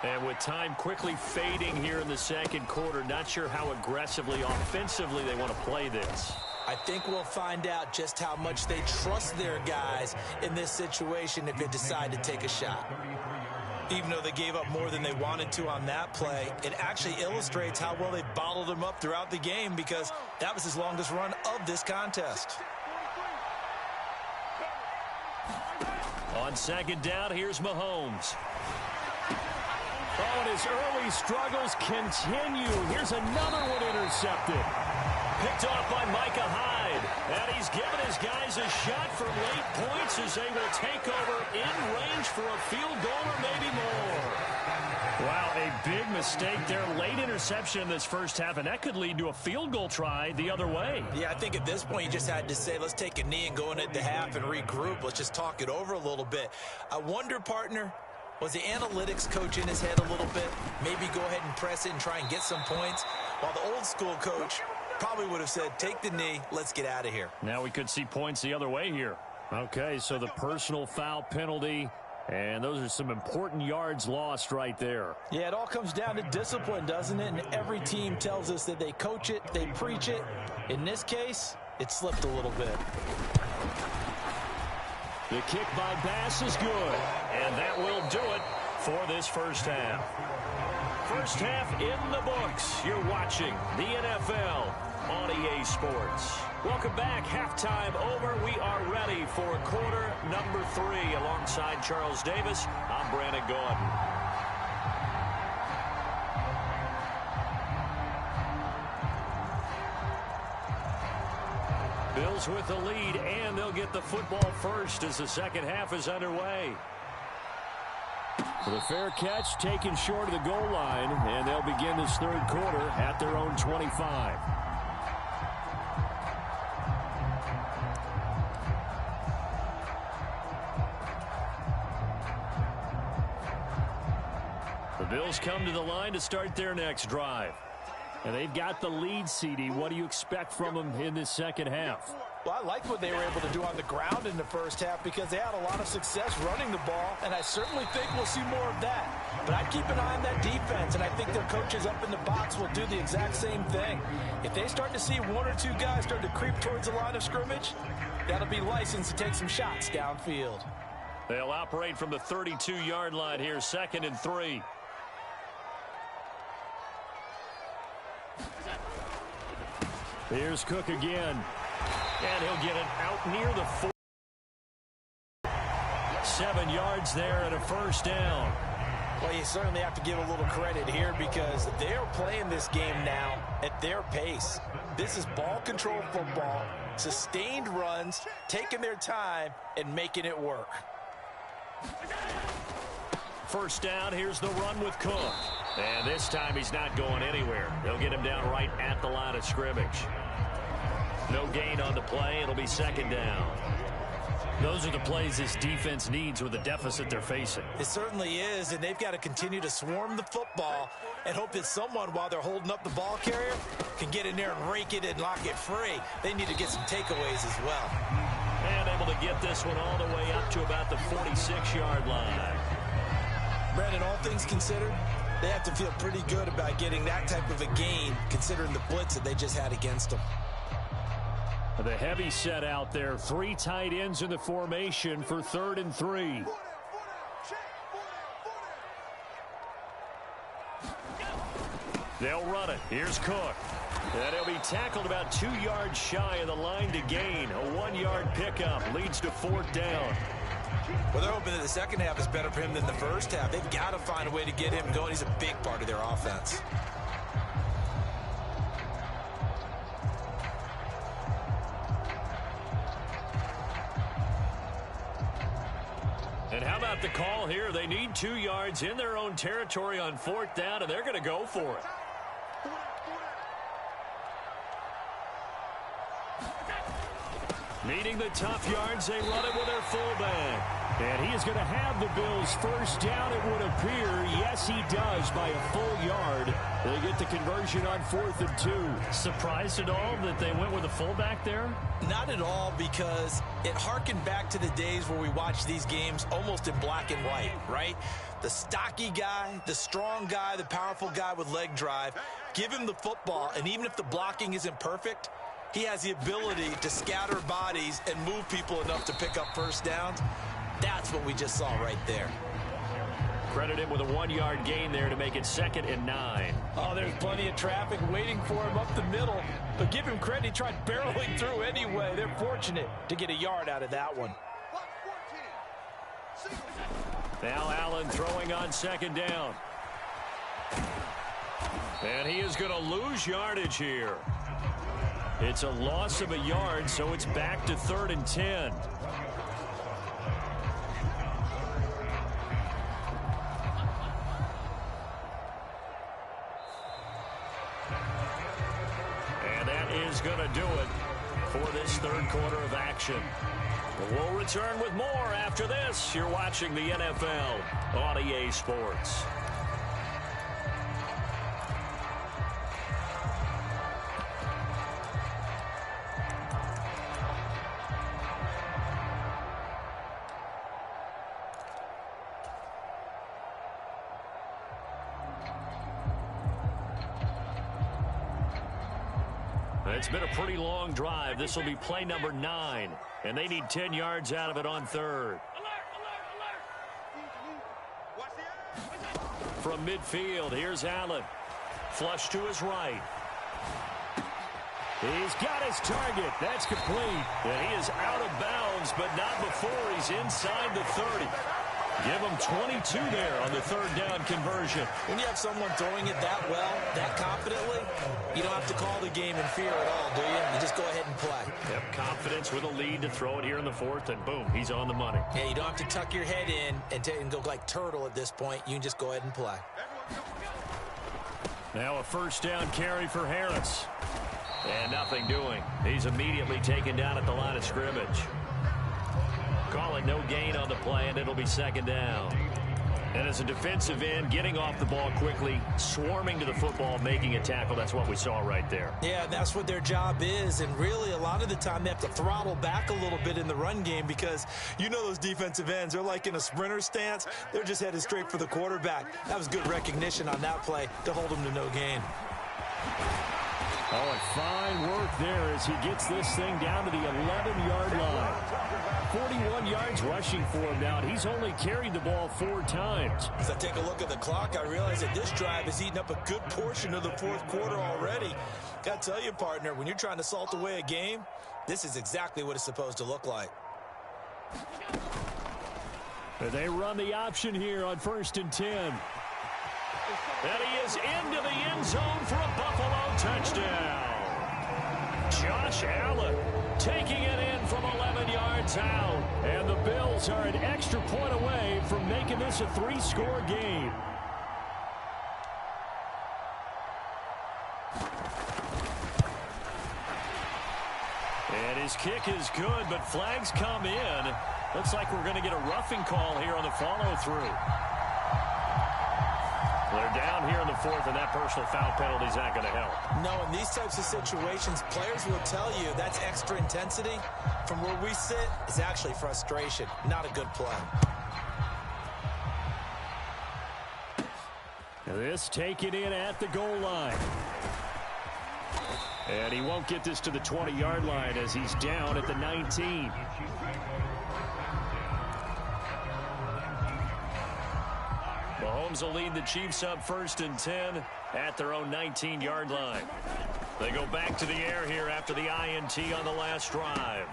And with time quickly fading here in the second quarter, not sure how aggressively, offensively they want to play this. I think we'll find out just how much they trust their guys in this situation if they decide to take a shot. Even though they gave up more than they wanted to on that play, it actually illustrates how well they bottled them up throughout the game because that was his longest run of this contest. On second down, here's Mahomes. Oh, and his early struggles continue. Here's another one intercepted. Picked off by Micah Hyde. And he's given his guys a shot for late points as they will take over in range for a field goal or maybe more. Wow, a big mistake there. Late interception in this first half, and that could lead to a field goal try the other way. Yeah, I think at this point you just had to say, let's take a knee and go in at the half and regroup. Let's just talk it over a little bit. I wonder, partner, was the analytics coach in his head a little bit? Maybe go ahead and press it and try and get some points. While the old school coach probably would have said, take the knee, let's get out of here. Now we could see points the other way here. Okay, so the personal foul penalty, and those are some important yards lost right there. Yeah, it all comes down to discipline, doesn't it? And every team tells us that they coach it, they preach it. In this case, it slipped a little bit. The kick by Bass is good. And that will do it for this first half. First half in the books. You're watching the NFL on EA Sports. Welcome back. Halftime over. We are ready for quarter number 3. Alongside Charles Davis, I'm Brandon Gordon. Bills with the lead, and they'll get the football first as the second half is underway. For the fair catch, taken short of the goal line, and they'll begin this third quarter at their own 25. The Bills come to the line to start their next drive. And they've got the lead, CD. What do you expect from them in this second half? Well, I like what they were able to do on the ground in the first half because they had a lot of success running the ball, and I certainly think we'll see more of that. But I'd keep an eye on that defense, and I think their coaches up in the box will do the exact same thing. If they start to see one or two guys start to creep towards the line of scrimmage, that'll be license to take some shots downfield. They'll operate from the 32-yard line here, 2nd and 3. Here's Cook again. And he'll get it out near the 4. 7 yards there and a first down. Well, you certainly have to give a little credit here because they're playing this game now at their pace. This is ball control football, sustained runs, taking their time and making it work. First down, here's the run with Cook. And this time he's not going anywhere. They'll get him down right at the line of scrimmage. No gain on the play. It'll be second down. Those are the plays this defense needs with the deficit they're facing. It certainly is, and they've got to continue to swarm the football and hope that someone, while they're holding up the ball carrier, can get in there and rake it and lock it free. They need to get some takeaways as well. And able to get this one all the way up to about the 46-yard line. Brandon, all things considered, they have to feel pretty good about getting that type of a gain, considering the blitz that they just had against them. The heavy set out there. 3 tight ends in the formation for 3rd and 3. They'll run it. Here's Cook. And he'll be tackled about 2 yards shy of the line to gain. A 1-yard pickup leads to 4th down. Well, they're hoping that the second half is better for him than the first half. They've got to find a way to get him going. He's a big part of their offense. And how about the call here? They need 2 yards in their own territory on 4th down, and they're going to go for it. Needing the tough yards, they run it with their fullback. And he is going to have the Bills first down, it would appear. Yes, he does, by a full yard. They get the conversion on 4th and 2. Surprised at all that they went with a fullback there? Not at all, because it harkened back to the days where we watched these games almost in black and white, right? The stocky guy, the strong guy, the powerful guy with leg drive. Give him the football, and even if the blocking isn't perfect, he has the ability to scatter bodies and move people enough to pick up first downs. That's what we just saw right there. Credit him with a 1-yard gain there to make it 2nd and 9. Oh, there's plenty of traffic waiting for him up the middle. But give him credit, he tried barreling through anyway. They're fortunate to get a yard out of that one. Now Allen throwing on 2nd down. And he is going to lose yardage here. It's a loss of a yard, so it's back to 3rd and 10. And that is going to do it for this 3rd quarter of action. We'll return with more after this. You're watching the NFL on EA Sports. It's been a pretty long drive. This will be play number 9, and they need 10 yards out of it on 3rd. From midfield, here's Allen. Flush to his right. He's got his target. That's complete. And he is out of bounds, but not before he's inside the 30. Give him 22 there on the 3rd down conversion. When you have someone throwing it that well, that confidently, you don't have to call the game in fear at all, do you? You just go ahead and play. Yep, confidence with a lead to throw it here in the 4th, and boom, he's on the money. Yeah, you don't have to tuck your head in and go like turtle at this point. You can just go ahead and play. Now a 1st down carry for Harris. And nothing doing. He's immediately taken down at the line of scrimmage. Call it no gain on the play, and it'll be 2nd down. And as a defensive end, getting off the ball quickly, swarming to the football, making a tackle, that's what we saw right there. Yeah, that's what their job is, and really a lot of the time they have to throttle back a little bit in the run game because you know those defensive ends, they're like in a sprinter stance. They're just headed straight for the quarterback. That was good recognition on that play to hold them to no gain. Oh, and fine work there as he gets this thing down to the 11-yard line. 41 yards rushing for him now. He's only carried the ball 4 times. As I take a look at the clock, I realize that this drive has eaten up a good portion of the fourth quarter already. Got to tell you, partner, when you're trying to salt away a game, this is exactly what it's supposed to look like. They run the option here on 1st and 10. And he is into the end zone for a Buffalo touchdown. Josh Allen taking it in from 11 yards out. And the Bills are an extra point away from making this a 3-score game. And his kick is good, but flags come in. Looks like we're going to get a roughing call here on the follow-through. They're down here in the 4th, and that personal foul penalty is not going to help. No, in these types of situations, players will tell you that's extra intensity. From where we sit, it's actually frustration, not a good play. This taken in at the goal line. And he won't get this to the 20-yard line as he's down at the 19. Mahomes will lead the Chiefs up 1st and 10 at their own 19-yard line. They go back to the air here after the INT on the last drive.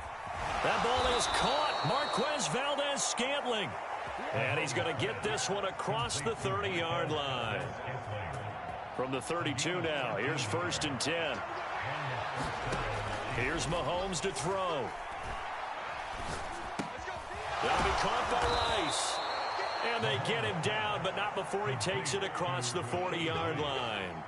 That ball is caught. Marquez Valdez-Scantling. And he's going to get this one across the 30-yard line. From the 32 now, here's 1st and 10. Here's Mahomes to throw. That'll be caught by Rice. And they get him down, but not before he takes it across the 40-yard line.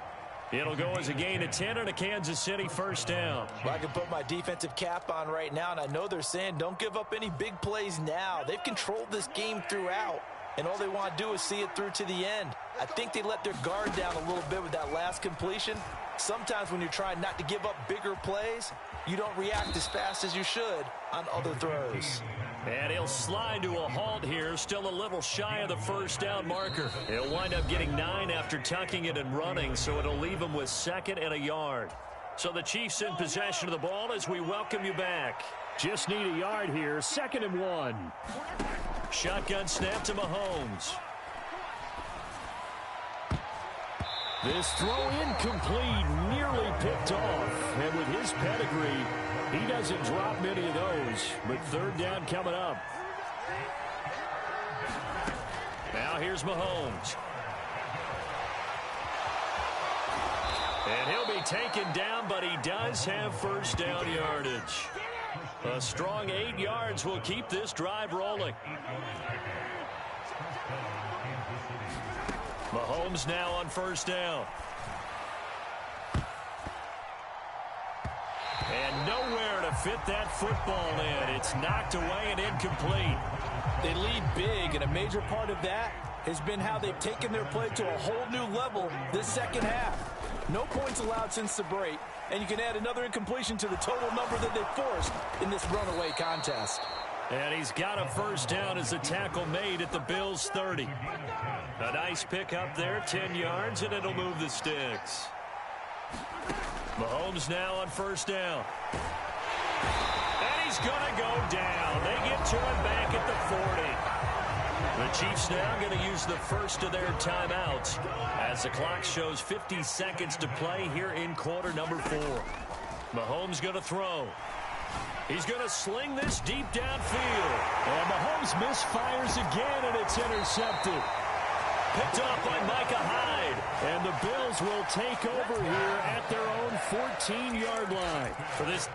It'll go as a gain of 10 and a Kansas City first down. Well, I can put my defensive cap on right now, and I know they're saying don't give up any big plays now. They've controlled this game throughout, and all they want to do is see it through to the end. I think they let their guard down a little bit with that last completion. Sometimes when you're trying not to give up bigger plays, you don't react as fast as you should on other throws. And he'll slide to a halt here, still a little shy of the first down marker. He'll wind up getting 9 after tucking it and running, so it'll leave him with 2nd and a yard. So the Chiefs in possession of the ball as we welcome you back. Just need a yard here, 2nd and 1. Shotgun snap to Mahomes. This throw incomplete, nearly picked off. And with his pedigree, he doesn't drop many of those. But 3rd down coming up. Now here's Mahomes. And he'll be taken down, but he does have first down yardage. A strong 8 yards will keep this drive rolling. Mahomes now on first down. And nowhere to fit that football in. It's knocked away and incomplete. They lead big, and a major part of that has been how they've taken their play to a whole new level this second half. No points allowed since the break, and you can add another incompletion to the total number that they forced in this runaway contest. And he's got a first down as a tackle made at the Bills' 30. A nice pick up there, 10 yards, and it'll move the sticks. Mahomes now on first down. And he's going to go down. They get to him back at the 40. The Chiefs now going to use the first of their timeouts as the clock shows 50 seconds to play here in quarter number 4. Mahomes going to throw. He's going to sling this deep downfield. And Mahomes misfires again, and it's intercepted. Picked off by Micah Hyde. And the Bills will take over here at their own 14-yard line. For this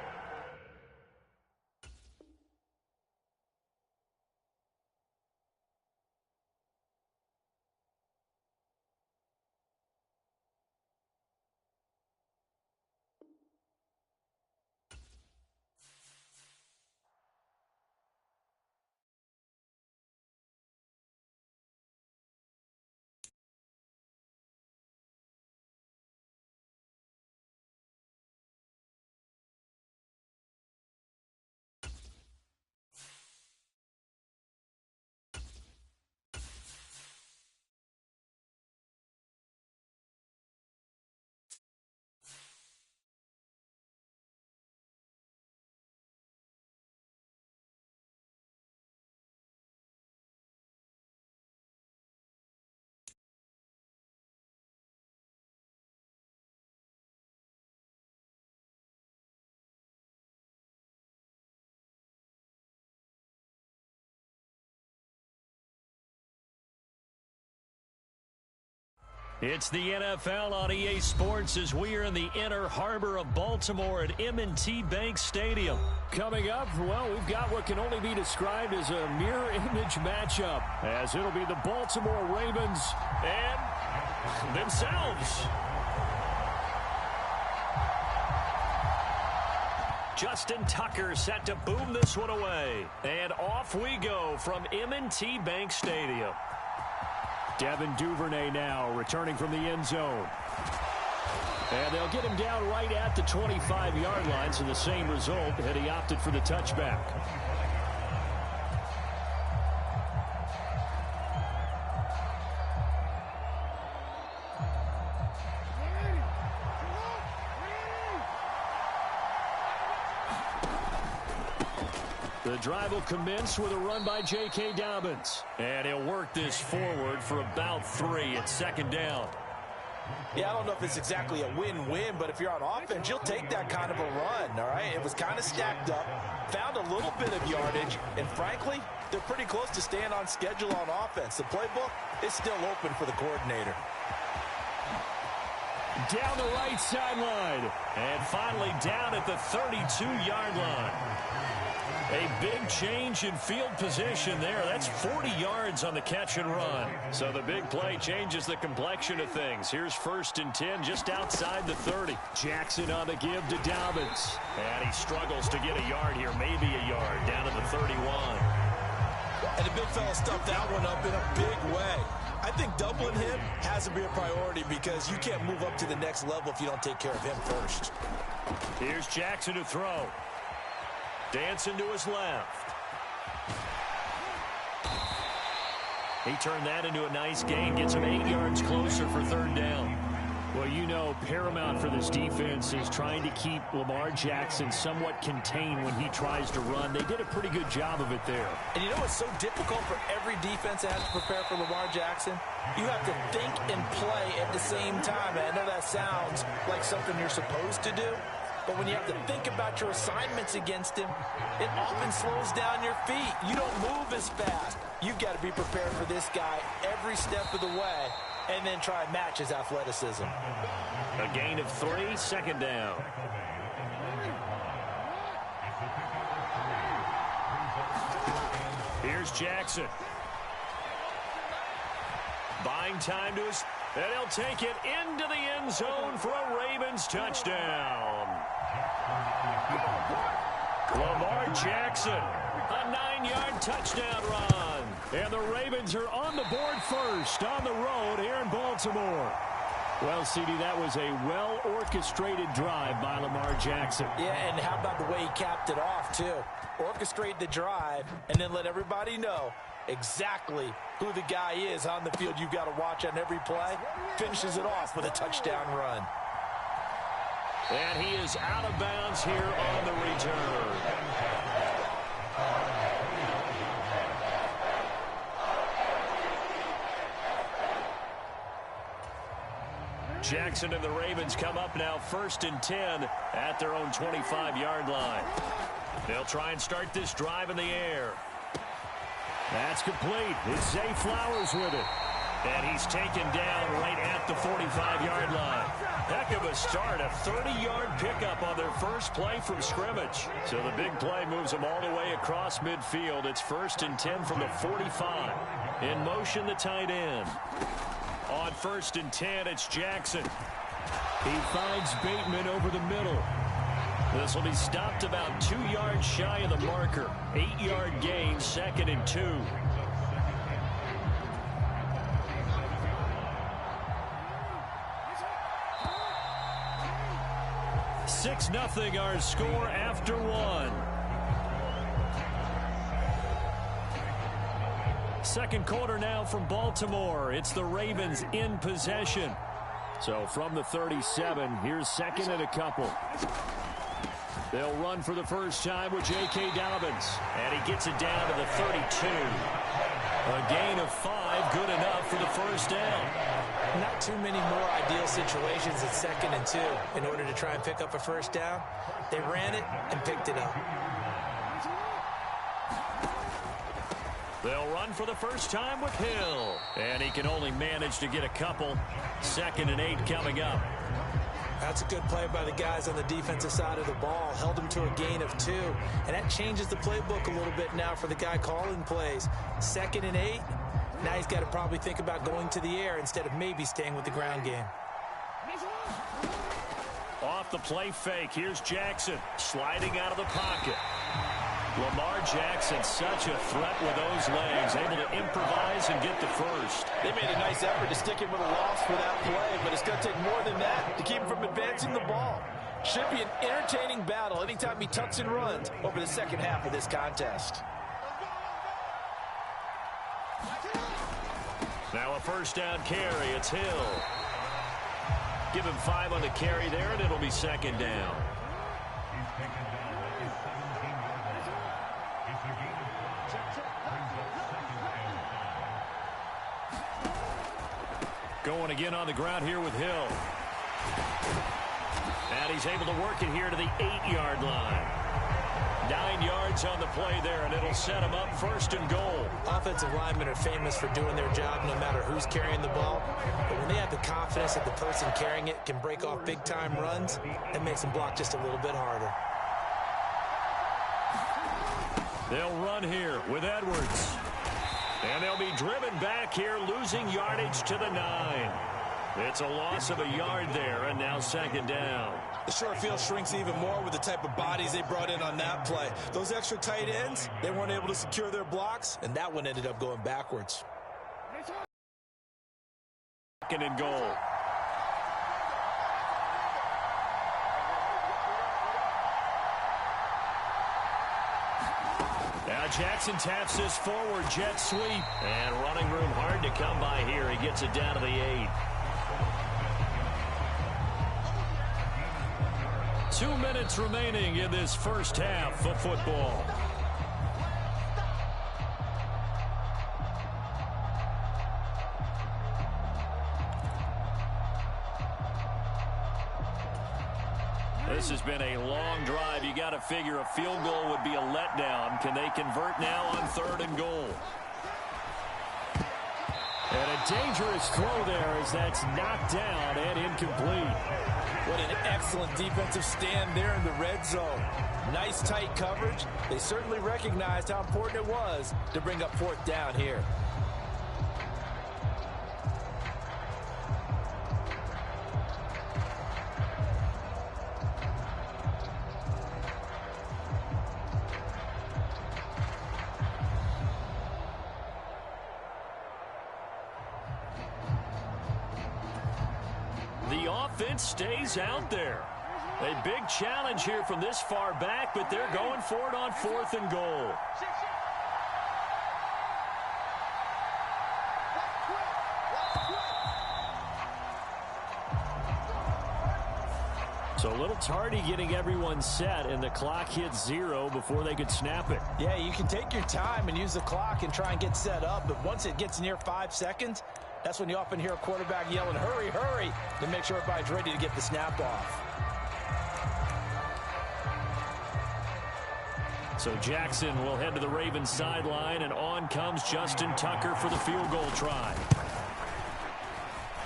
It's the NFL on EA Sports as we are in the inner harbor of Baltimore at M&T Bank Stadium. Coming up, well, we've got what can only be described as a mirror image matchup, as it'll be the Baltimore Ravens and themselves. Justin Tucker set to boom this one away. And off we go from M&T Bank Stadium. Devin Duvernay now returning from the end zone. And they'll get him down right at the 25-yard line, so the same result had he opted for the touchback. The drive will commence with a run by J.K. Dobbins. And he'll work this forward for about 3. It's second down. Yeah, I don't know if it's exactly a win-win, but if you're on offense, you'll take that kind of a run, all right? It was kind of stacked up, found a little bit of yardage, and frankly, they're pretty close to staying on schedule on offense. The playbook is still open for the coordinator. Down the right sideline. And finally down at the 32-yard line. A big change in field position there. That's 40 yards on the catch and run. So the big play changes the complexion of things. Here's 1st and 10 just outside the 30. Jackson on the give to Dobbins. And he struggles to get a yard here, maybe a yard, down to the 31. And the big fella stuffed that one up in a big way. I think doubling him has to be a priority because you can't move up to the next level if you don't take care of him first. Here's Jackson to throw. Dancing to his left. He turned that into a nice gain. Gets him 8 yards closer for 3rd down. Well, you know, paramount for this defense is trying to keep Lamar Jackson somewhat contained when he tries to run. They did a pretty good job of it there. And you know what's so difficult for every defense that has to prepare for Lamar Jackson? You have to think and play at the same time. And I know that sounds like something you're supposed to do. But when you have to think about your assignments against him, it often slows down your feet. You don't move as fast. You've got to be prepared for this guy every step of the way and then try and match his athleticism. A gain of 3, 2nd down. Here's Jackson. Buying time to his... And he'll take it into the end zone for a Ravens touchdown. Lamar Jackson, a 9-yard touchdown run. And the Ravens are on the board first on the road here in Baltimore. Well, CD, that was a well-orchestrated drive by Lamar Jackson. Yeah, and how about the way he capped it off, too? Orchestrate the drive and then let everybody know exactly who the guy is on the field you've got to watch on every play. Finishes it off with a touchdown run. And he is out of bounds here on the return. Jackson and the Ravens come up now 1st and 10 at their own 25-yard line. They'll try and start this drive in the air. That's complete. It's Zay Flowers with it. And he's taken down right at the 45-yard line. Heck of a start, a 30-yard pickup on their first play from scrimmage. So the big play moves them all the way across midfield. It's 1st and 10 from the 45. In motion, the tight end. On 1st and 10, it's Jackson. He finds Bateman over the middle. This will be stopped about 2 yards shy of the marker. 8-yard gain, 2nd and 2. 6-0 our score after 1. Second quarter now from Baltimore. It's the Ravens in possession. So from the 37, here's 2nd and a couple. They'll run for the first time with J.K. Dobbins. And he gets it down to the 32. A gain of 5, good enough for the first down. Not too many more ideal situations at 2nd and 2 in order to try and pick up a first down. They ran it and picked it up. They'll run for the first time with Hill. And he can only manage to get a couple. 2nd and 8 coming up. That's a good play by the guys on the defensive side of the ball. Held them to a gain of 2. And that changes the playbook a little bit now for the guy calling plays. 2nd and 8. Now he's got to probably think about going to the air instead of maybe staying with the ground game. Off the play fake. Here's Jackson sliding out of the pocket. Lamar Jackson, such a threat with those legs, able to improvise and get the first. They made a nice effort to stick him with a loss for that play, but it's going to take more than that to keep him from advancing the ball. Should be an entertaining battle anytime he tucks and runs over the second half of this contest. Now a first down carry. It's Hill. Give him 5 on the carry there, and it'll be 2nd down. Going again on the ground here with Hill. And he's able to work it here to the 8-yard line. 9 yards on the play there, and it'll set him up 1st and goal. Offensive linemen are famous for doing their job no matter who's carrying the ball. But when they have the confidence that the person carrying it can break off big-time runs, that makes them block just a little bit harder. They'll run here with Edwards. And they'll be driven back here, losing yardage to the 9. It's a loss of a yard there, and now 2nd down. The short field shrinks even more with the type of bodies they brought in on that play. Those extra tight ends, they weren't able to secure their blocks, and that one ended up going backwards. 2nd and goal. Now Jackson taps this forward jet sweep. And running room hard to come by here. He gets it down to the 8. 2 minutes remaining in this first half of football. This has been a long drive. You got to figure a field goal would be a letdown. Can they convert now on 3rd and goal? And a dangerous throw there as that's knocked down and incomplete. What an excellent defensive stand there in the red zone. Nice tight coverage. They certainly recognized how important it was to bring up 4th down here. Offense stays out there. A big challenge here from this far back, but they're going for it on 4th and goal. So a little tardy getting everyone set, and the clock hits 0 before they could snap it. Yeah, you can take your time and use the clock and try and get set up, but once it gets near 5 seconds, that's when you often hear a quarterback yelling, hurry, hurry, to make sure everybody's ready to get the snap off. So Jackson will head to the Ravens sideline, and on comes Justin Tucker for the field goal try.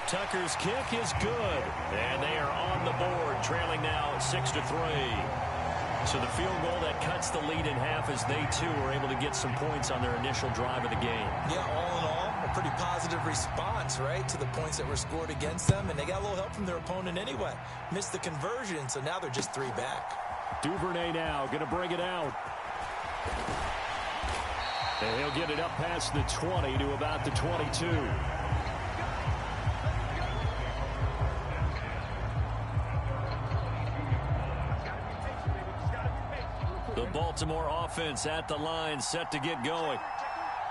Tucker's kick is good, and they are on the board, trailing now 6-3. So the field goal that cuts the lead in half as they, too, were able to get some points on their initial drive of the game. Yeah, all in all, a pretty positive response, right, to the points that were scored against them, and they got a little help from their opponent anyway. Missed the conversion, so now they're just 3 back. Duvernay now going to bring it out. And he'll get it up past the 20 to about the 22. The Baltimore offense at the line, set to get going.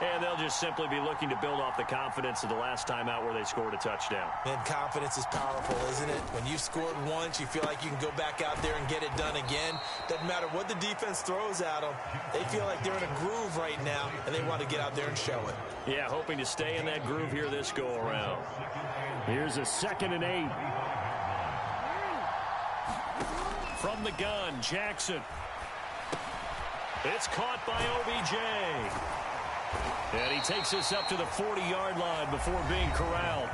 And they'll just simply be looking to build off the confidence of the last time out where they scored a touchdown. And confidence is powerful, isn't it? When you've scored once, you feel like you can go back out there and get it done again. Doesn't matter what the defense throws at them. They feel like they're in a groove right now, and they want to get out there and show it. Yeah, hoping to stay in that groove here this go-around. Here's a 2nd and 8. From the gun, Jackson. It's caught by OBJ. And he takes us up to the 40-yard line before being corralled.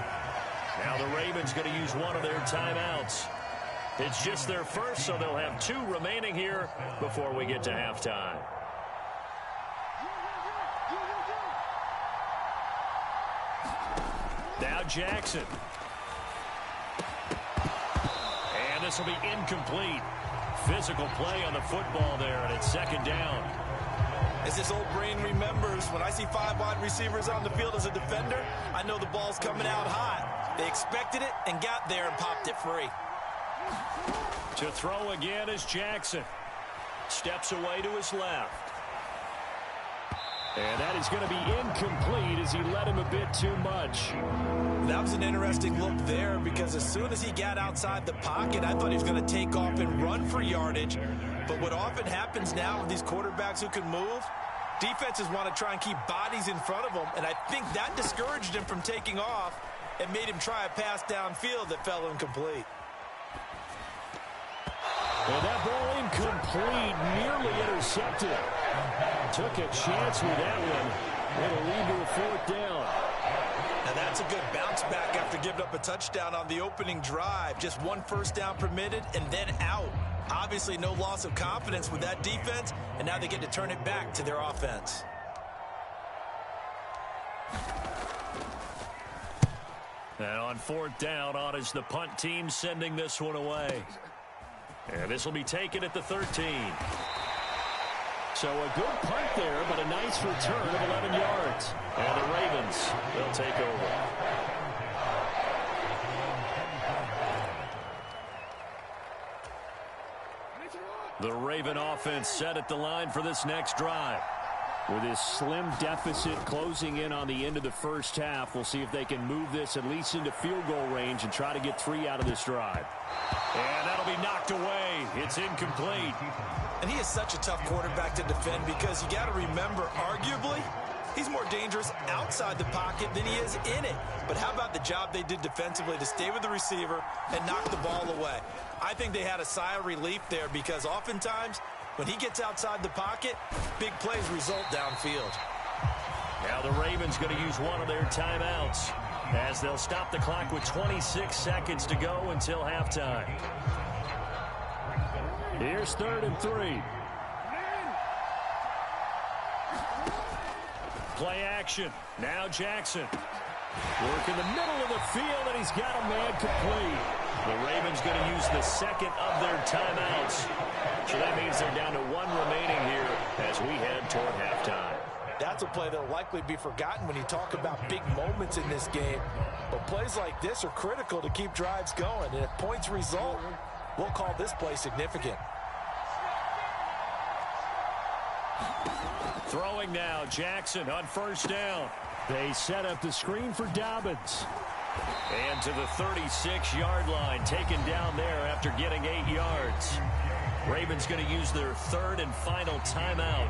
Now the Ravens going to use one of their timeouts. It's just their first, so they'll have 2 remaining here before we get to halftime. Now Jackson. And this will be incomplete. Physical play on the football there, and it's second down. As this old brain remembers, when I see 5 wide receivers on the field as a defender, I know the ball's coming out hot. They expected it and got there and popped it free. To throw again is Jackson. Steps away to his left. And that is going to be incomplete as he led him a bit too much. That was an interesting look there because as soon as he got outside the pocket, I thought he was going to take off and run for yardage. But what often happens now with these quarterbacks who can move, defenses want to try and keep bodies in front of them, and I think that discouraged him from taking off and made him try a pass downfield that fell incomplete. And that ball incomplete, nearly intercepted. Took a chance with that one. It'll lead to a 4th down. And that's a good bounce back after giving up a touchdown on the opening drive. Just 1 first down permitted and then out. Obviously no loss of confidence with that defense, and now they get to turn it back to their offense. And on 4th down, on is the punt team sending this one away. And this will be taken at the 13. So a good punt there, but a nice return of 11 yards. And the Ravens, they'll take over. The Raven offense set at the line for this next drive. With his slim deficit closing in on the end of the first half, we'll see if they can move this at least into field goal range and try to get 3 out of this drive. And that'll be knocked away. It's incomplete. And he is such a tough quarterback to defend because you got to remember, arguably, he's more dangerous outside the pocket than he is in it. But how about the job they did defensively to stay with the receiver and knock the ball away? I think they had a sigh of relief there because oftentimes when he gets outside the pocket, big plays result downfield. Now the Ravens going to use one of their timeouts as they'll stop the clock with 26 seconds to go until halftime. Here's 3rd and 3. Play action. Now Jackson. Work in the middle of the field, and he's got a man complete. The Ravens going to use the second of their timeouts. So that means they're down to 1 remaining here as we head toward halftime. That's a play that'll likely be forgotten when you talk about big moments in this game. But plays like this are critical to keep drives going. And if points result, we'll call this play significant. Throwing now, Jackson on 1st down. They set up the screen for Dobbins. And to the 36-yard line, taken down there after getting 8 yards. Ravens going to use their 3rd and final timeout.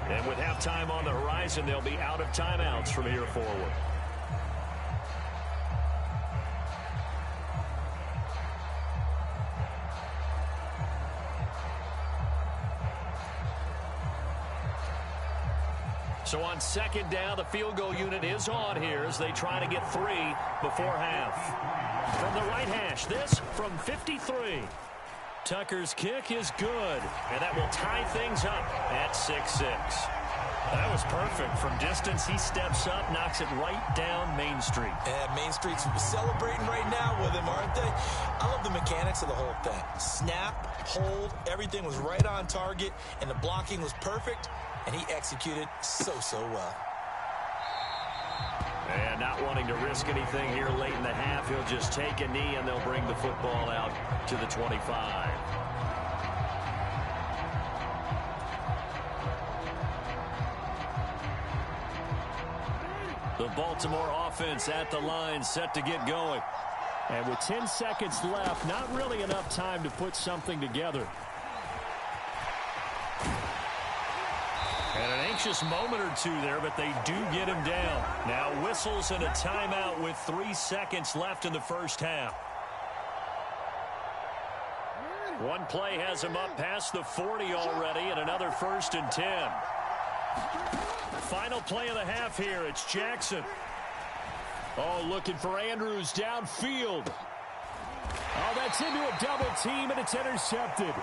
And with halftime on the horizon, they'll be out of timeouts from here forward. So on 2nd down, the field goal unit is on here as they try to get 3 before half. From the right hash, this from 53. Tucker's kick is good, and that will tie things up at 6-6. That was perfect. From distance, he steps up, knocks it right down Main Street. And Main Street's celebrating right now with him, aren't they? I love the mechanics of the whole thing. Snap, hold, everything was right on target, and the blocking was perfect, and he executed so well. And not wanting to risk anything here late in the half, he'll just take a knee, and they'll bring the football out to the 25. The Baltimore offense at the line, set to get going. And with 10 seconds left, not really enough time to put something together. And an anxious moment or two there, but they do get him down. Now whistles and a timeout with 3 seconds left in the first half. One play has him up past the 40 already, and another 1st and 10. Final play of the half here. It's Jackson. Oh, looking for Andrews downfield. Oh, that's into a double team, and it's intercepted.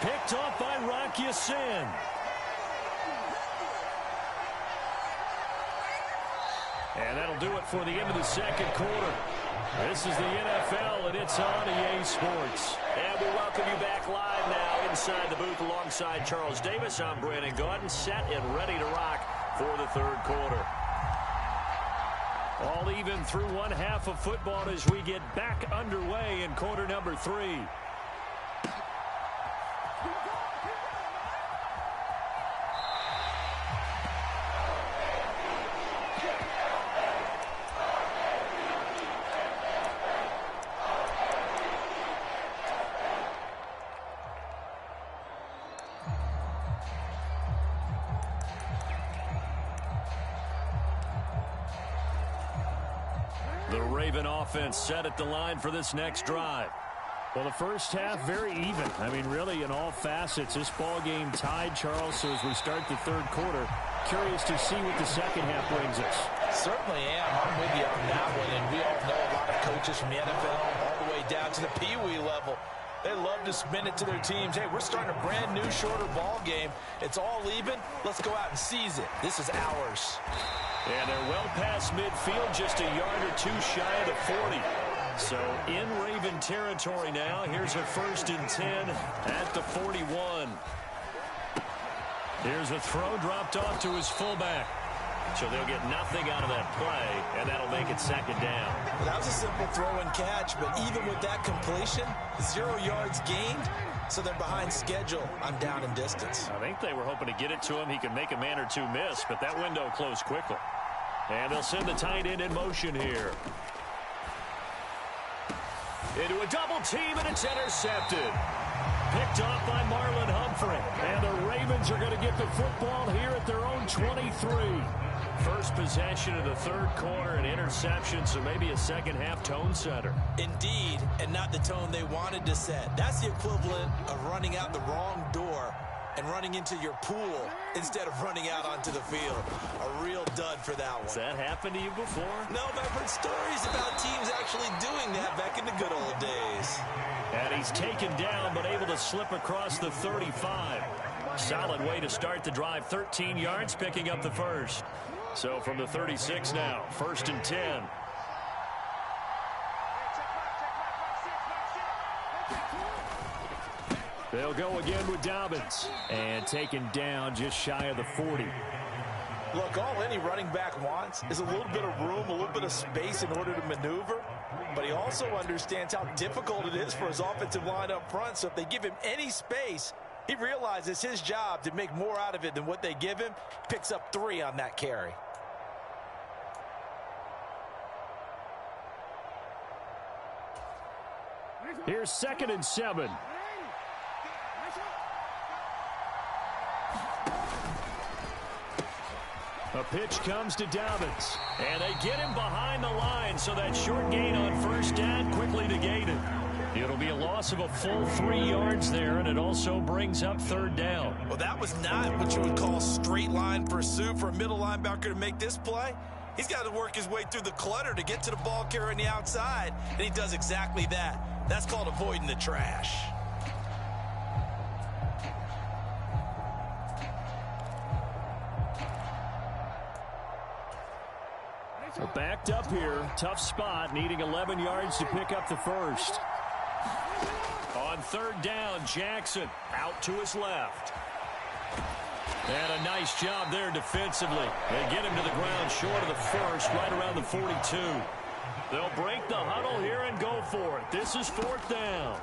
Picked off by Rock Ya-Sin. And that'll do it for the end of the second quarter. This is the NFL, and it's on EA Sports. And we welcome you back live now inside the booth alongside Charles Davis. I'm Brandon Gaudin, set and ready to rock for the third quarter. All even through one half of football as we get back underway in quarter number 3. The Raven offense set at the line for this next drive. Well, the first half, very even. I mean, really, in all facets, this ball game tied, Charles. So as we start the third quarter, curious to see what the second half brings us. Certainly am. I'm with you on that one. And we all know a lot of coaches from the NFL all the way down to the Pee-wee level. They love to spin it to their teams. Hey, we're starting a brand new, shorter ball game. It's all even. Let's go out and seize it. This is ours. And they're well past midfield, just a yard or two shy of the 40. So in Raven territory now. Here's a 1st and 10 at the 41. Here's a throw dropped off to his fullback. So they'll get nothing out of that play, and that'll make it second down. Well, that was a simple throw and catch, but even with that completion, 0 yards gained, so they're behind schedule. I'm down in distance. I think they were hoping to get it to him. He could make a man or two miss, but that window closed quickly. And they'll send the tight end in motion here. Into a double team, and it's intercepted. Picked off by Marlon Humphrey. And the Ravens are going to get the football here at their own 23. First possession of the third quarter, an interception, so maybe a second half tone setter. Indeed, and not the tone they wanted to set. That's the equivalent of running out the wrong door and running into your pool instead of running out onto the field. A real dud for that one. Has that happened to you before? No, but I've heard stories about teams actually doing that back in the good old days. And he's taken down, but able to slip across the 35. Solid way to start the drive. 13 yards, picking up the first. So from the 36 now, 1st and 10. They'll go again with Dobbins. And taken down just shy of the 40. Look, all any running back wants is a little bit of room, a little bit of space in order to maneuver. But he also understands how difficult it is for his offensive line up front. So if they give him any space, he realizes it's his job to make more out of it than what they give him. Picks up 3 on that carry. Here's 2nd and 7. A pitch comes to Dobbins. And they get him behind the line, so that short gain on 1st down quickly negated. It'll be a loss of a full 3 yards there, and it also brings up 3rd down. Well, that was not what you would call straight line pursuit for a middle linebacker to make this play. He's got to work his way through the clutter to get to the ball carrier on the outside, and he does exactly that. That's called avoiding the trash. They're backed up here. Tough spot, needing 11 yards to pick up the first. On 3rd down, Jackson out to his left. And a nice job there defensively. They get him to the ground short of the first, right around the 42. They'll break the huddle here and go for it. This is 4th down.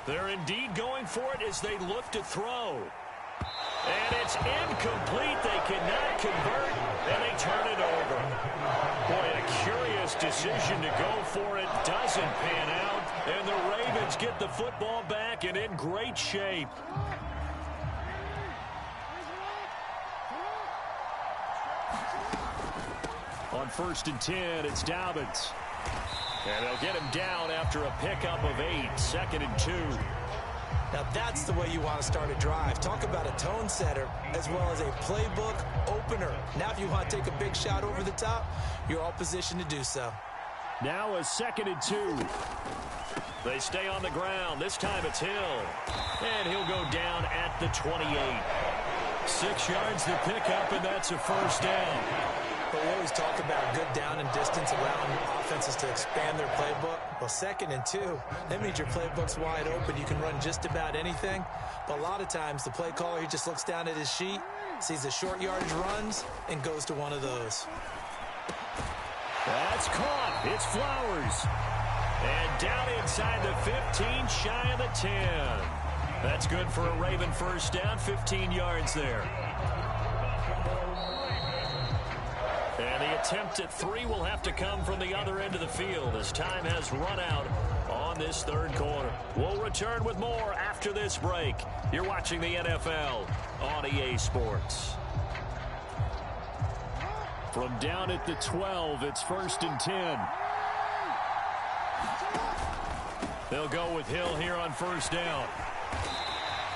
They're indeed going for it as they look to throw. And it's incomplete. They cannot convert, and they turn it over. Boy, a curious decision to go for it. Doesn't pan out, and the Ravens get the football back and in great shape. On 1st and 10, it's Dobbins. And they'll get him down after a pickup of 8. 2nd and 2. Now that's the way you want to start a drive. Talk about a tone setter as well as a playbook opener. Now if you want to take a big shot over the top, you're all positioned to do so. Now a 2nd and 2. They stay on the ground. This time it's Hill. And he'll go down at the 28. 6 yards to pick up, and that's a first down. But we always talk about good down and distance around offenses to expand their playbook. Well, 2nd and 2, that means your playbook's wide open. You can run just about anything. But a lot of times the play caller, he just looks down at his sheet, sees the short yardage runs, and goes to one of those. That's caught. It's Flowers. And down inside the 15, shy of the 10. That's good for a Raven first down, 15 yards there. And the attempt at 3 will have to come from the other end of the field as time has run out on this 3rd quarter. We'll return with more after this break. You're watching the NFL on EA Sports. From down at the 12, it's 1st and 10. They'll go with Hill here on first down.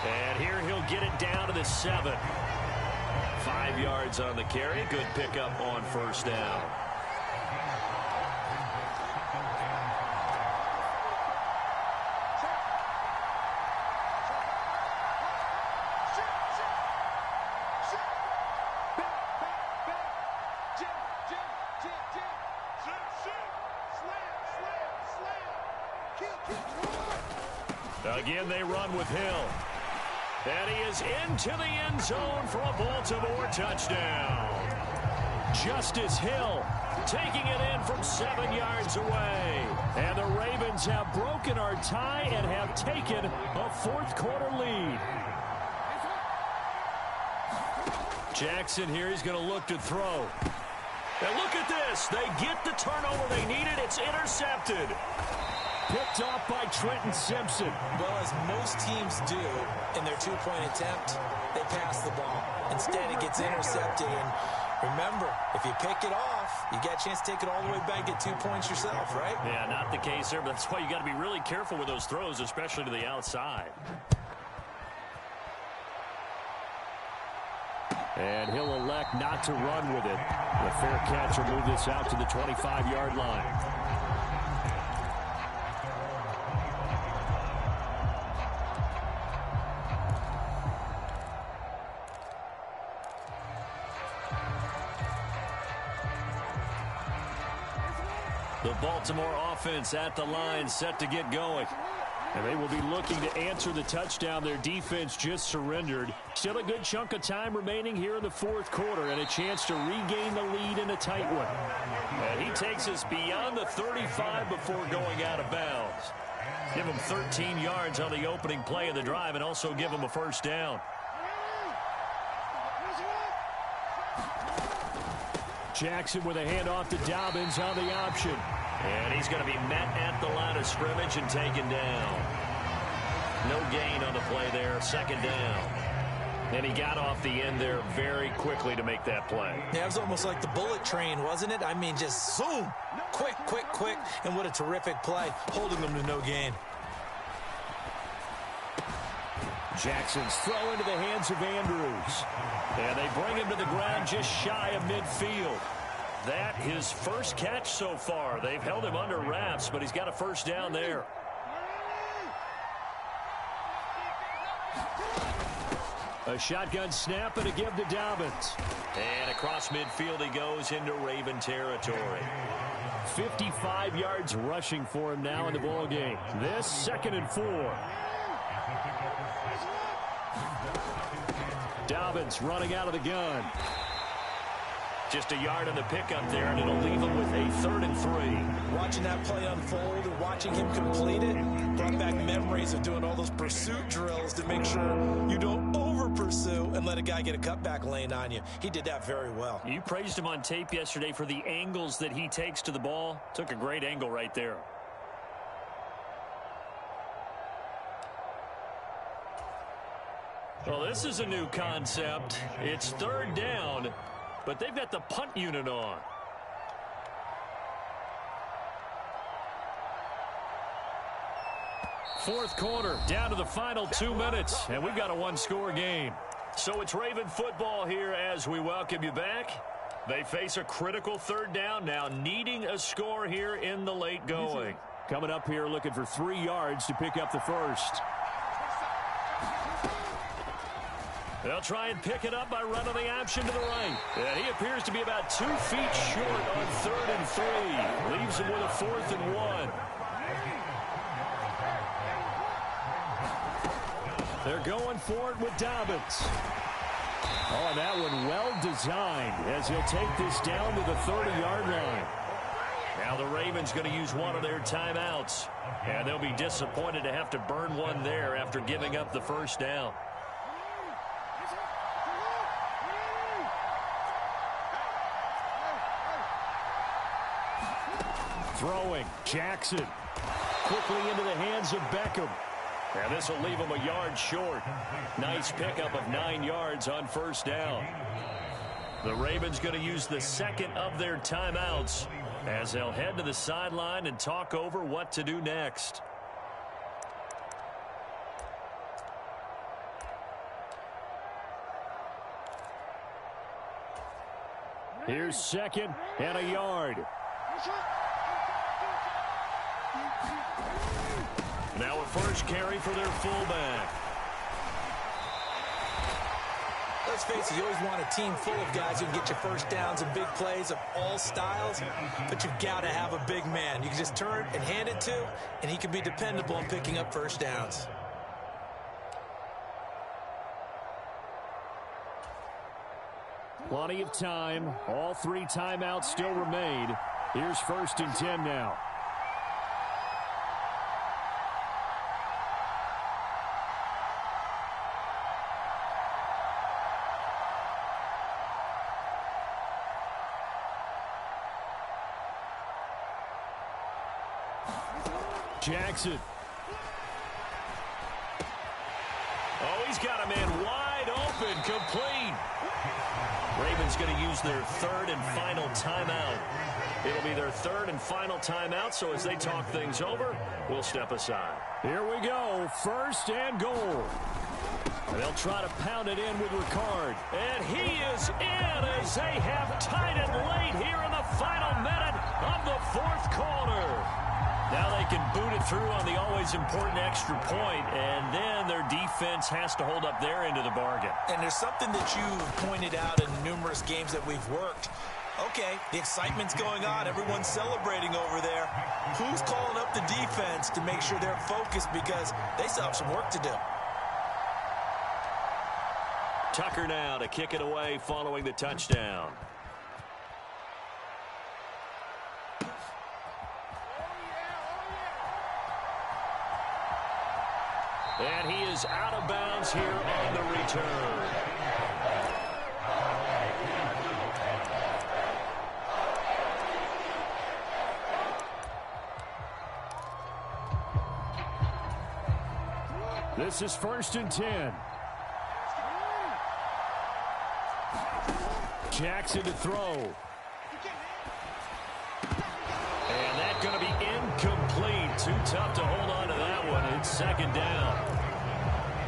And here he'll get it down to the 7. 5 yards on the carry. Good pickup on first down. Again, they run with Hill. And he is into the end zone for a Baltimore touchdown. Justice Hill taking it in from 7 yards away. And the Ravens have broken our tie and have taken a 4th quarter lead. Jackson here, he's going to look to throw. And look at this. They get the turnover they needed. It's intercepted. Picked off by Trenton Simpson. Well, as most teams do in their 2-point attempt, they pass the ball. Instead, it gets intercepted. And remember, if you pick it off, you got a chance to take it all the way back, get 2 points yourself, right? Yeah, not the case there, but that's why you got to be really careful with those throws, especially to the outside. And he'll elect not to run with it. The fair catch will move this out to the 25-yard line. The Baltimore offense at the line, set to get going. And they will be looking to answer the touchdown their defense just surrendered. Still a good chunk of time remaining here in the 4th quarter and a chance to regain the lead in a tight one. And he takes us beyond the 35 before going out of bounds. Give him 13 yards on the opening play of the drive and also give him a first down. Jackson with a handoff to Dobbins on the option. And he's going to be met at the line of scrimmage and taken down. No gain on the play there, 2nd down. And he got off the end there very quickly to make that play. Yeah, it was almost like the bullet train, wasn't it? I mean, just zoom, quick, quick, quick. And what a terrific play, holding them to no gain. Jackson's throw into the hands of Andrews. And they bring him to the ground just shy of midfield. That his first catch so far. They've held him under wraps, but he's got a first down there. A shotgun snap and a give to Dobbins. And across midfield he goes into Raven territory. 55 yards rushing for him now in the ball game. This 2nd and 4. Dobbins running out of the gun. Just a yard on the pickup there, and it'll leave him with a 3rd and 3. Watching that play unfold and watching him complete it brought back memories of doing all those pursuit drills to make sure you don't over-pursue and let a guy get a cutback lane on you. He did that very well. You praised him on tape yesterday for the angles that he takes to the ball. Took a great angle right there. Well, this is a new concept. It's 3rd down, but they've got the punt unit on. fourth quarter, down to the final 2 minutes, and we've got a one-score game. So it's Raven football here as we welcome you back. They face a critical third down now, needing a score here in the late going. Coming up here looking for 3 yards to pick up the first. They'll try and pick it up by running the option to the right. And he appears to be about 2 feet short on 3rd and 3. Leaves him with a 4th and 1. They're going for it with Dobbins. Oh, and that one well designed as he'll take this down to the 30-yard line. Now the Ravens going to use one of their timeouts. And they'll be disappointed to have to burn one there after giving up the first down. Throwing, Jackson. Quickly into the hands of Beckham. And this will leave him a yard short. Nice pickup of 9 yards on first down. The Ravens going to use the second of their timeouts as they'll head to the sideline and talk over what to do next. Here's 2nd and a yard. Now a first carry for their fullback. Let's face it, you always want a team full of guys who can get you first downs and big plays of all styles, but you've got to have a big man you can just turn and hand it to, and he can be dependable in picking up first downs. Plenty of time. All 3 timeouts still remain. Here's 1st and 10 now. Jackson. Oh, he's got a man wide open, complete. Ravens going to use their 3rd and final timeout. It'll be their 3rd and final timeout, so as they talk things over, we'll step aside. Here we go, 1st and goal. And they'll try to pound it in with Ricard. And he is in as they have tied it late here in the final minute of the 4th quarter. Now they can boot it through on the always important extra point, and then their defense has to hold up their end of the bargain. And there's something that you've pointed out in numerous games that we've worked. Okay, the excitement's going on. Everyone's celebrating over there. Who's calling up the defense to make sure they're focused because they still have some work to do? Tucker now to kick it away following the touchdown. And he is out of bounds here on the return. This is 1st and 10. Jackson to throw. And that's going to be incomplete. Too tough to hold on to that one. It's 2nd down.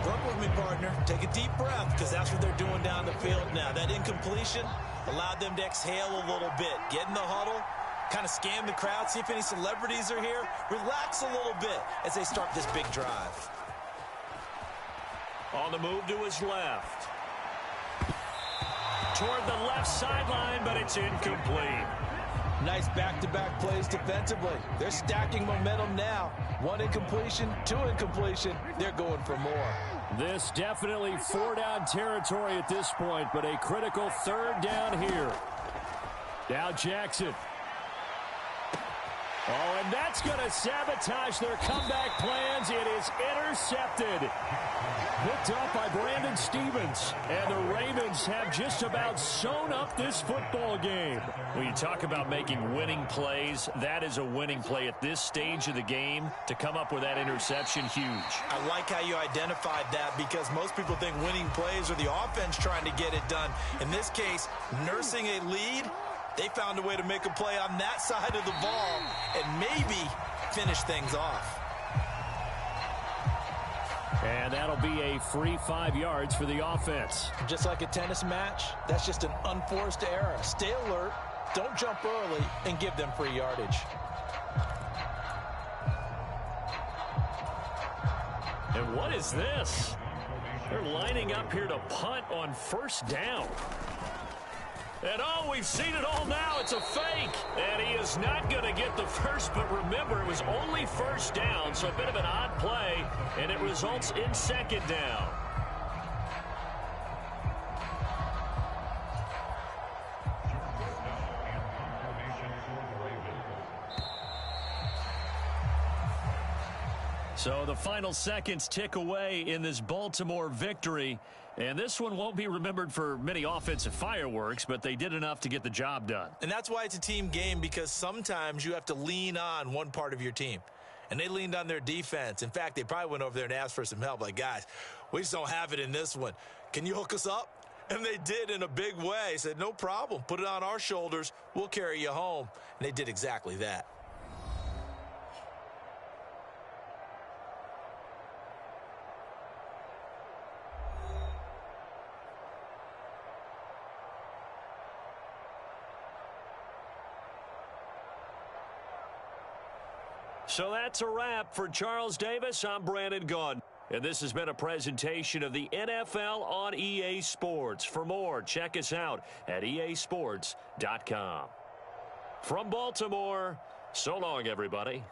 Work with me, partner. Take a deep breath because that's what they're doing down the field now. That incompletion allowed them to exhale a little bit. Get in the huddle, kind of scan the crowd, see if any celebrities are here. Relax a little bit as they start this big drive. On the move to his left. Toward the left sideline, but it's incomplete. Nice back-to-back plays defensively. They're stacking momentum now. 1 incompletion, 2 incompletion. They're going for more. This definitely 4-down territory at this point, but a critical 3rd down here. Now Jackson. Oh, and that's going to sabotage their comeback plans. It is intercepted. Picked up by Brandon Stevens. And the Ravens have just about sewn up this football game. When you talk about making winning plays, that is a winning play at this stage of the game. To come up with that interception, huge. I like how you identified that because most people think winning plays are the offense trying to get it done. In this case, nursing a lead, they found a way to make a play on that side of the ball and maybe finish things off. And that'll be a free 5 yards for the offense. Just like a tennis match, that's just an unforced error. Stay alert, don't jump early, and give them free yardage. And what is this? They're lining up here to punt on first down. And oh, we've seen it all now. It's a fake. And he is not going to get the first, but remember, it was only first down, so a bit of an odd play, and it results in second down. So the final seconds tick away in this Baltimore victory. And this one won't be remembered for many offensive fireworks, but they did enough to get the job done. And that's why it's a team game, because sometimes you have to lean on one part of your team. And they leaned on their defense. In fact, they probably went over there and asked for some help. Like, guys, we just don't have it in this one. Can you hook us up? And they did in a big way. Said, no problem. Put it on our shoulders. We'll carry you home. And they did exactly that. So that's a wrap for Charles Davis. I'm Brandon Gaudin. And this has been a presentation of the NFL on EA Sports. For more, check us out at easports.com. From Baltimore, so long, everybody.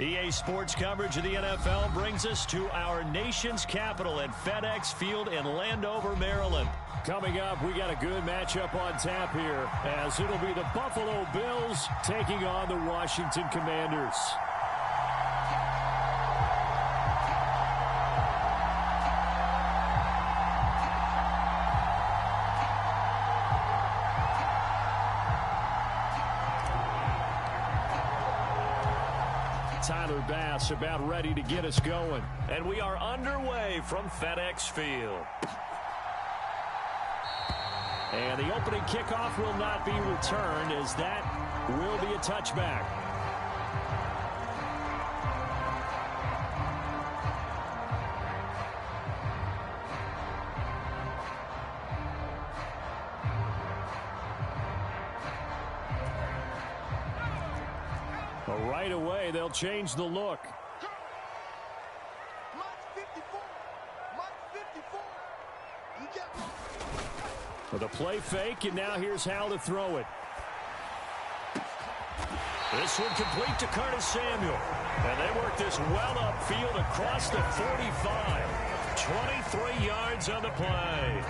EA Sports coverage of the NFL brings us to our nation's capital at FedEx Field in Landover, Maryland. Coming up, we got a good matchup on tap here, as it'll be the Buffalo Bills taking on the Washington Commanders. Tyler Bass about ready to get us going. And we are underway from FedEx Field. And the opening kickoff will not be returned, as that will be a touchback. But right away, they'll change the look. With a play fake, and now here's Hal to throw it. This one complete to Curtis Samuel. And they work this well upfield across the 45. 23 yards on the play.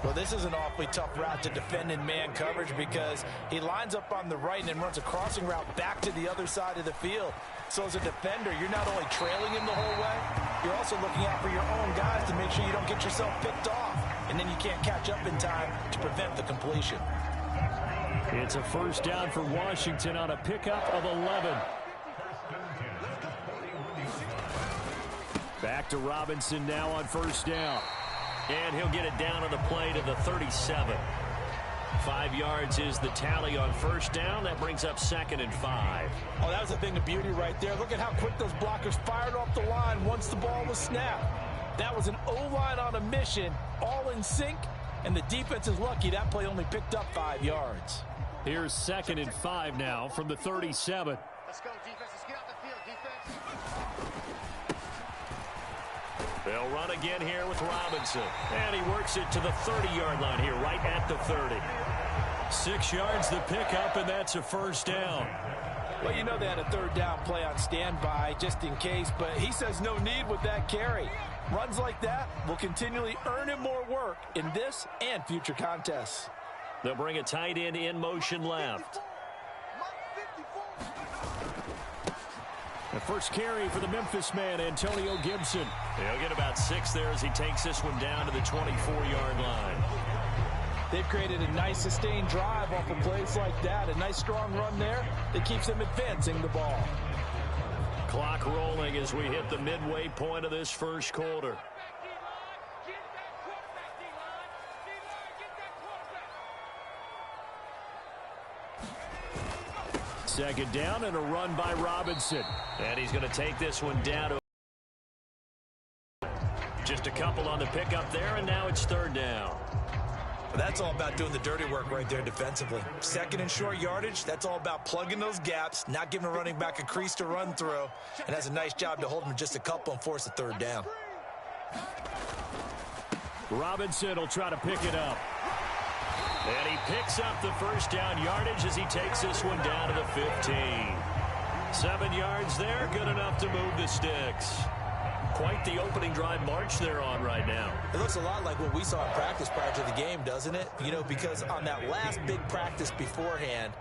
Well, this is an awfully tough route to defend in man coverage because he lines up on the right and then runs a crossing route back to the other side of the field. So as a defender, you're not only trailing him the whole way, you're also looking out for your own guys to make sure you don't get yourself picked off. And then you can't catch up in time to prevent the completion. It's a first down for Washington on a pickup of 11. Back to Robinson now on first down. And he'll get it down on the play to the 37. 5 yards is the tally on first down. That brings up 2nd and 5. Oh, that was a thing of beauty right there. Look at how quick those blockers fired off the line once the ball was snapped. That was an O-line on a mission, all in sync, and the defense is lucky that play only picked up 5 yards. Here's 2nd and 5 now from the 37. Let's go, defense. Let's get out the field, defense. They'll run again here with Robinson. And he works it to the 30-yard line here, right at the 30. 6 yards the pickup, and that's a first down. Well, you know they had a third down play on standby just in case, but he says no need with that carry. Runs like that will continually earn him more work in this and future contests. They'll bring a tight end in motion left. The first carry for the Memphis man, Antonio Gibson. He'll get about 6 there as he takes this one down to the 24-yard line. They've created a nice sustained drive off of plays like that. A nice strong run there that keeps them advancing the ball. Clock rolling as we hit the midway point of this first quarter. Second down and a run by Robinson. And he's going to take this one down to just a couple on the pickup there, and now it's third down. Well, that's all about doing the dirty work right there defensively. 2nd and short yardage, that's all about plugging those gaps, not giving a running back a crease to run through, and has a nice job to hold him just a couple and force a third down. Robinson will try to pick it up. And he picks up the first down yardage as he takes this one down to the 15. 7 yards there, good enough to move the sticks. Quite the opening drive march they're on right now. It looks a lot like what we saw in practice prior to the game, doesn't it? You know, because on that last big practice beforehand,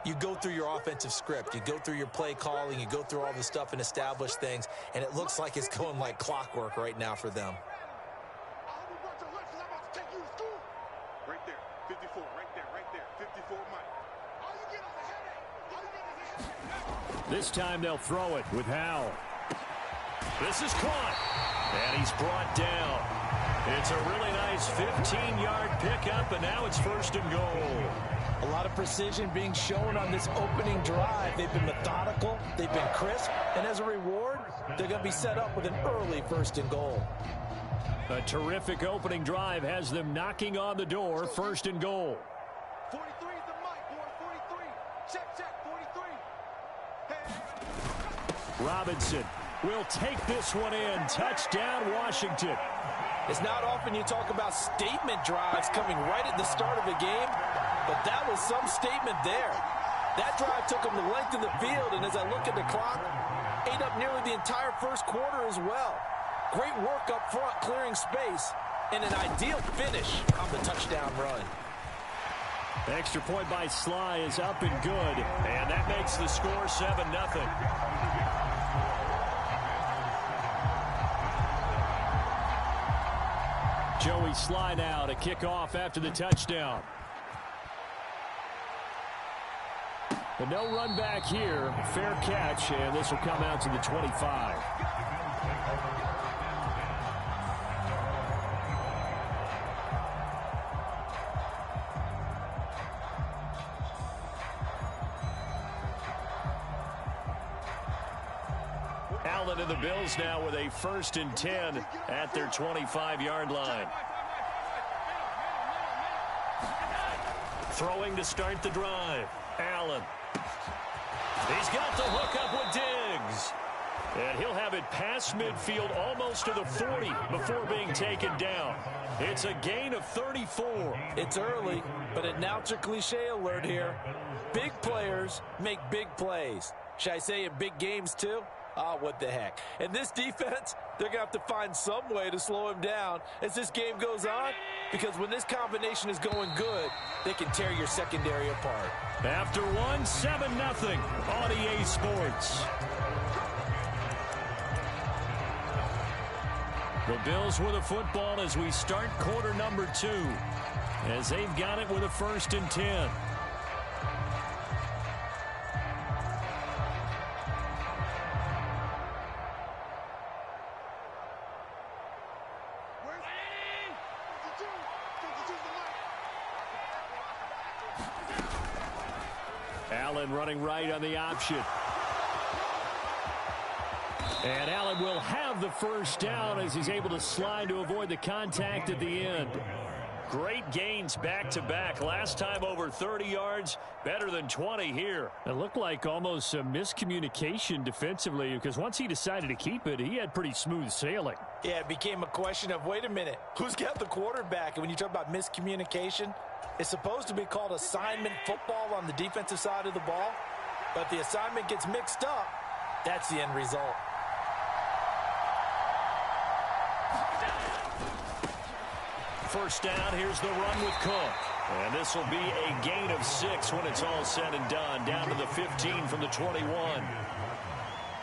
you go through your offensive script, you go through your play calling, you go through all the stuff and establish things, and it looks like it's going like clockwork right now for them. Right there, 54, right there, 54, Mike. This time they'll throw it with Hal. This is caught, and he's brought down. It's a really nice 15-yard pickup, and now it's 1st and goal. A lot of precision being shown on this opening drive. They've been methodical, they've been crisp, and as a reward, they're going to be set up with an early 1st and goal. A terrific opening drive has them knocking on the door, 1st and goal. 43 is the mic, boy, 43. Check, 43. Robinson will take this one in. Touchdown, Washington. It's not often you talk about statement drives coming right at the start of a game, but that was some statement there. That drive took them the length of the field, and as I look at the clock, ate up nearly the entire first quarter as well. Great work up front, clearing space, and an ideal finish on the touchdown run. Extra point by Sly is up and good, and that makes the score 7-0. Joey Sly now to kick off after the touchdown. But no run back here. Fair catch, and this will come out to the 25. Allen and the Bills now with a 1st and 10 at their 25-yard line. Throwing to start the drive. Allen. He's got the hook up with Diggs. And he'll have it past midfield almost to the 40 before being taken down. It's a gain of 34. It's early, but announcer cliche alert here. Big players make big plays. Should I say in big games too? Ah, what the heck. And this defense, they're going to have to find some way to slow him down as this game goes on, because when this combination is going good, they can tear your secondary apart. After one, 7-0 on EA Sports. The Bills with a football as we start quarter number 2, as they've got it with a 1st and 10. Allen running right on the option. And Allen will have the 1st down as he's able to slide to avoid the contact at the end. Great gains back-to-back. Last time over 30 yards, better than 20 here. It looked like almost a miscommunication defensively, because once he decided to keep it, he had pretty smooth sailing. Yeah, it became a question of, wait a minute, who's got the quarterback? And when you talk about miscommunication, it's supposed to be called assignment football on the defensive side of the ball. But if the assignment gets mixed up, that's the end result. First down, here's the run with Cook. And this will be a gain of 6 when it's all said and done. Down to the 15 from the 21.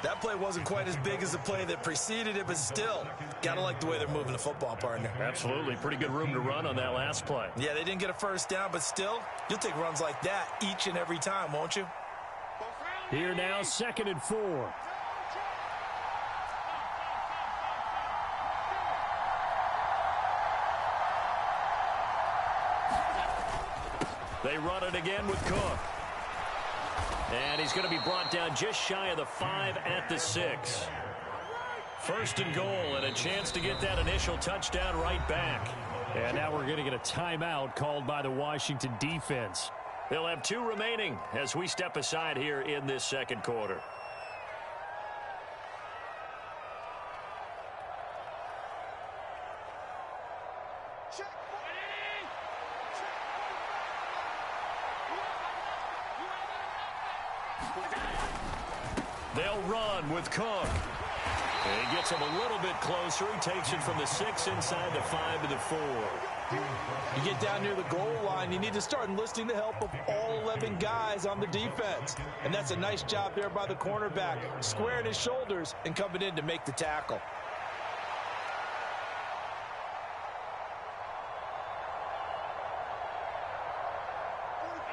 That play wasn't quite as big as the play that preceded it, but still, gotta like the way they're moving the football, partner. Absolutely. Pretty good room to run on that last play. Yeah, they didn't get a 1st down, but still, you'll take runs like that each and every time, won't you? Here now, 2nd and 4. They run it again with Cook. And he's going to be brought down just shy of the 5 at the 6. 1st and goal, and a chance to get that initial touchdown right back. And now we're going to get a timeout called by the Washington defense. They'll have 2 remaining as we step aside here in this 2nd quarter. They'll run with Cook. And he gets him a little bit closer. He takes it from the 6 inside the 5 to the 4. You get down near the goal line, you need to start enlisting the help of all 11 guys on the defense. And that's a nice job there by the cornerback, squaring his shoulders and coming in to make the tackle.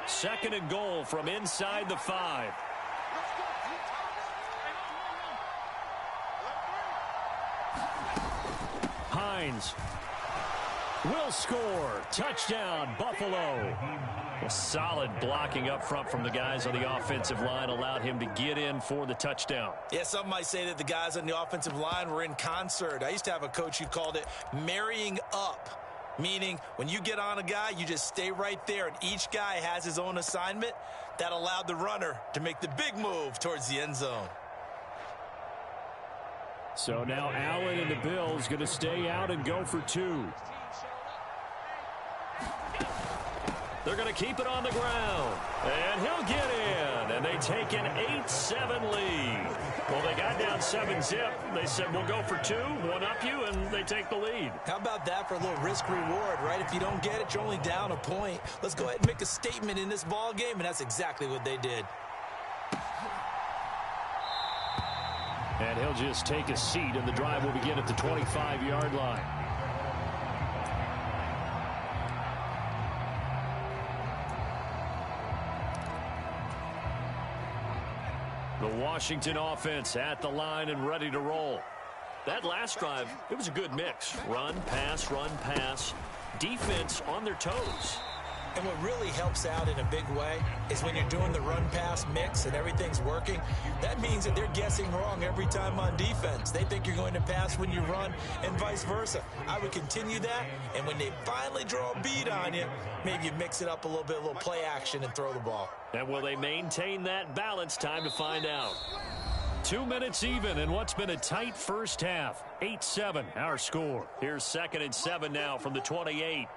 Second and goal from inside the 5. Hines will score. Touchdown, Buffalo. Well, solid blocking up front from the guys on the offensive line allowed him to get in for the touchdown. Yeah, some might say that the guys on the offensive line were in concert. I used to have a coach who called it marrying up, meaning when you get on a guy, you just stay right there, and each guy has his own assignment. That allowed the runner to make the big move towards the end zone. So now Allen and the Bills going to stay out and go for 2. They're going to keep it on the ground. And he'll get in. And they take an 8-7 lead. Well, they got down 7-zip. They said, we'll go for 2, one up you, and they take the lead. How about that for a little risk-reward, right? If you don't get it, you're only down a point. Let's go ahead and make a statement in this ball game, and that's exactly what they did. And he'll just take a seat, and the drive will begin at the 25-yard line. The Washington offense at the line and ready to roll. That last drive, it was a good mix. Run, pass, defense on their toes. And what really helps out in a big way is when you're doing the run-pass mix and everything's working, that means that they're guessing wrong every time on defense. They think you're going to pass when you run and vice versa. I would continue that, and when they finally draw a bead on you, maybe you mix it up a little bit, a little play action, and throw the ball. And will they maintain that balance? Time to find out. 2 minutes even in what's been a tight first half. 8-7, our score. Here's 2nd and 7 now from the 28.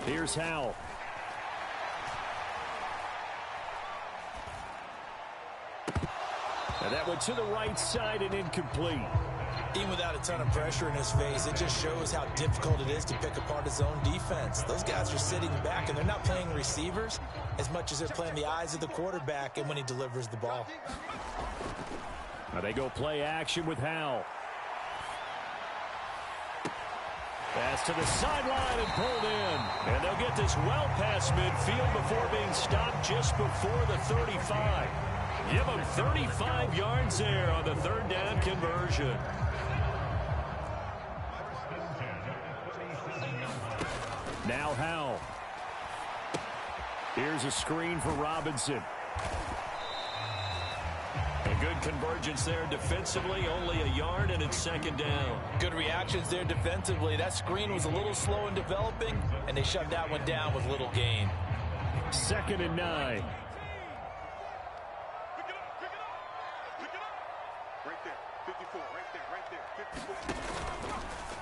Here's Howell. And that went to the right side and incomplete. Even without a ton of pressure in his face, it just shows how difficult it is to pick apart his own defense. Those guys are sitting back, and they're not playing receivers as much as they're playing the eyes of the quarterback and when he delivers the ball. Now they go play action with Howell. Pass to the sideline and pulled in. And they'll get this well past midfield before being stopped just before the 35. Give them 35 yards there on the 3rd down conversion. Now Howell. Here's a screen for Robinson. A good convergence there defensively, only a yard, and it's 2nd down. Good reactions there defensively. That screen was a little slow in developing, and they shut that one down with little gain. 2nd and 9.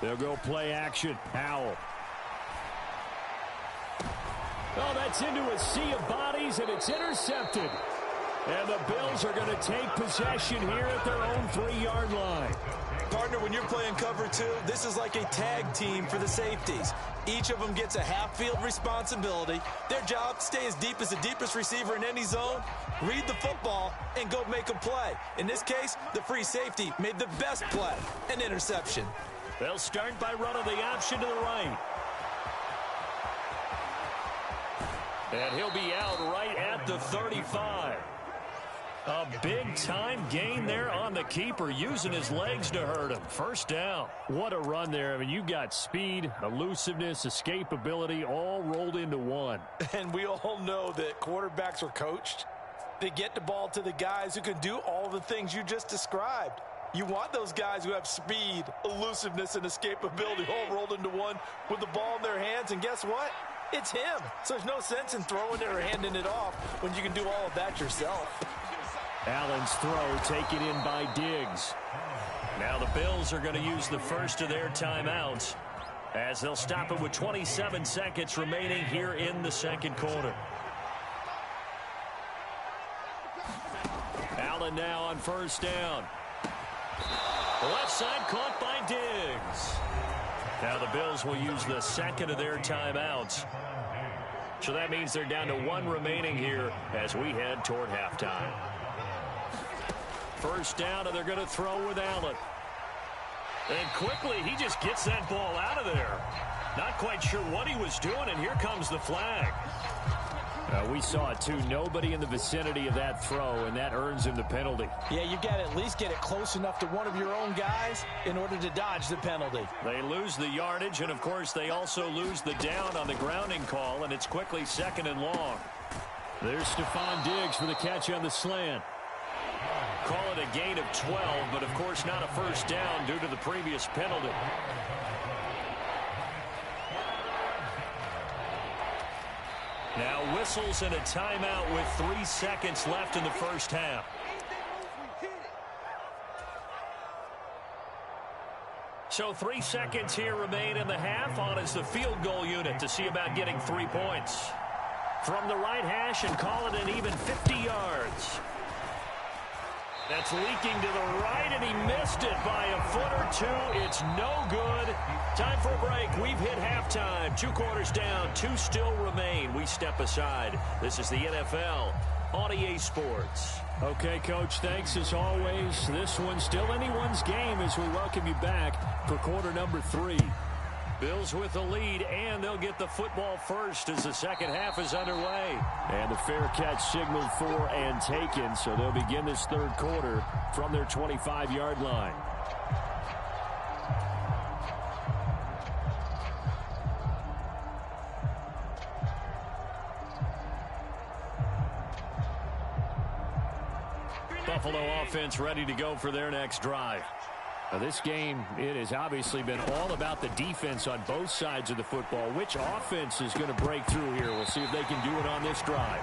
They'll go play action. Howell. Oh, that's into a sea of bodies, and it's intercepted. And the Bills are going to take possession here at their own 3-yard line. Partner, when you're playing cover 2, this is like a tag team for the safeties. Each of them gets a half-field responsibility. Their job, stay as deep as the deepest receiver in any zone, read the football, and go make a play. In this case, the free safety made the best play, an interception. They'll start by running the option to the right. And he'll be out right at the 35. A big-time gain there on the keeper, using his legs to hurt him. 1st down. What a run there. I mean, you've got speed, elusiveness, escapability, all rolled into one. And we all know that quarterbacks are coached. They get the ball to the guys who can do all the things you just described. You want those guys who have speed, elusiveness, and escapability all rolled into one with the ball in their hands. And guess what? It's him. So there's no sense in throwing it or handing it off when you can do all of that yourself. Allen's throw taken in by Diggs. Now the Bills are going to use the first of their timeouts as they'll stop it with 27 seconds remaining here in the 2nd quarter. Allen now on 1st down. Left side caught by Diggs. Now the Bills will use the 2nd of their timeouts. So that means they're down to 1 remaining here as we head toward halftime. 1st down, and they're going to throw with Allen. And quickly, he just gets that ball out of there. Not quite sure what he was doing, and here comes the flag. We saw it, too. Nobody in the vicinity of that throw, and that earns him the penalty. Yeah, you've got to at least get it close enough to one of your own guys in order to dodge the penalty. They lose the yardage, and, of course, they also lose the down on the grounding call, and it's quickly 2nd and long. There's Stephon Diggs for the catch on the slant. Call it a gain of 12, but, of course, not a 1st down due to the previous penalty. Now whistles and a timeout with 3 seconds left in the 1st half. So 3 seconds here remain in the half. On is the field goal unit to see about getting 3 points. From the right hash and call it an even 50 yards. That's leaking to the right, and he missed it by a foot or 2. It's no good. Time for a break. We've hit halftime. 2 quarters down. 2 still remain. We step aside. This is the NFL on EA Sports. Okay, Coach, thanks as always. This one's still anyone's game as we welcome you back for quarter number 3. Bills with the lead, and they'll get the football first as the second half is underway. And the fair catch signaled for and taken, so they'll begin this third quarter from their 25-yard line. Buffalo offense ready to go for their next drive. Now this game, it has obviously been all about the defense on both sides of the football. Which offense is going to break through here? We'll see if they can do it on this drive.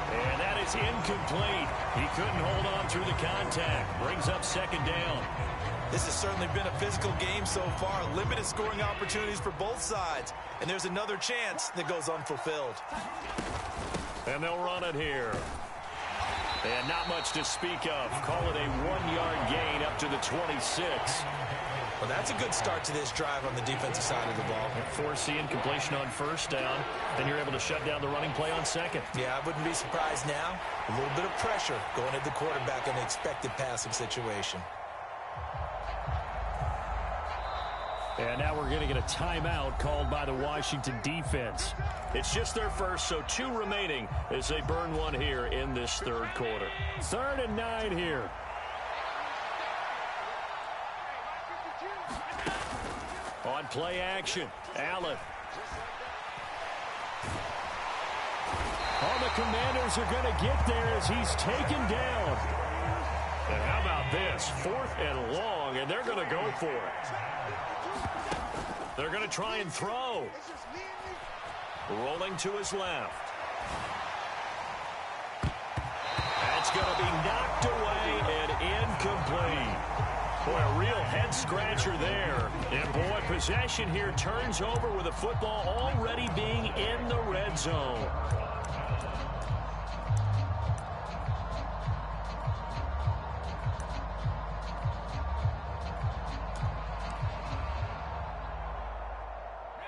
And that is incomplete. He couldn't hold on through the contact. Brings up second down. This has certainly been a physical game so far. Limited scoring opportunities for both sides. And there's another chance that goes unfulfilled. And they'll run it here. And not much to speak of. Call it a 1-yard gain up to the 26. Well, that's a good start to this drive on the defensive side of the ball. Force the incompletion on first down. Then you're able to shut down the running play on second. Yeah, I wouldn't be surprised now. A little bit of pressure going at the quarterback in an expected passing situation. And now we're going to get a timeout called by the Washington defense. It's just their first, so 2 remaining as they burn one here in this third quarter. 3rd and 9 here. On play action, Allen. All the Commanders are going to get there as he's taken down. And how about this? 4th and long, and they're going to go for it. They're going to try and throw. Rolling to his left. That's going to be knocked away and incomplete. Boy, a real head-scratcher there. And, boy, possession here turns over with the football already being in the red zone.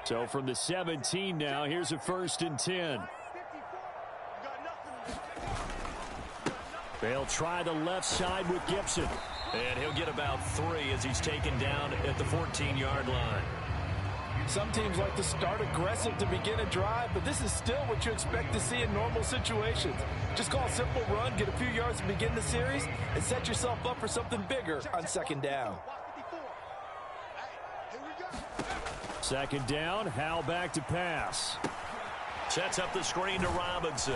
So from the 17 now, here's a 1st and 10. They'll try the left side with Gibson. And he'll get about 3 as he's taken down at the 14-yard line. Some teams like to start aggressive to begin a drive, but this is still what you expect to see in normal situations. Just call a simple run, get a few yards to begin the series, and set yourself up for something bigger on second down. Second down, Howell back to pass. Sets up the screen to Robinson.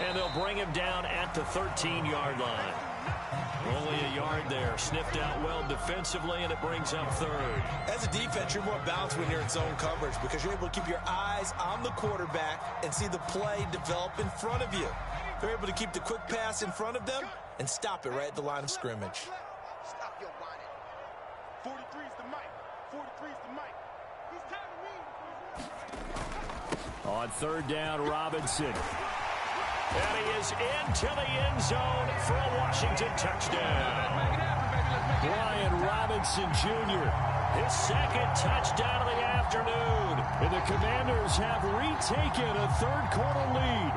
And they'll bring him down at the 13-yard line. Only a yard there. Sniffed out well defensively, and it brings up 3rd. As a defense, you're more balanced when you're in zone coverage because you're able to keep your eyes on the quarterback and see the play develop in front of you. They're able to keep the quick pass in front of them and stop it right at the line of scrimmage. Stop your whining. 43's the mic. 43's the mic. He's tired of me. On 3rd down, Robinson. And he is into the end zone for a Washington touchdown. Brian Robinson Jr. His 2nd touchdown of the afternoon. And the Commanders have retaken a third quarter lead.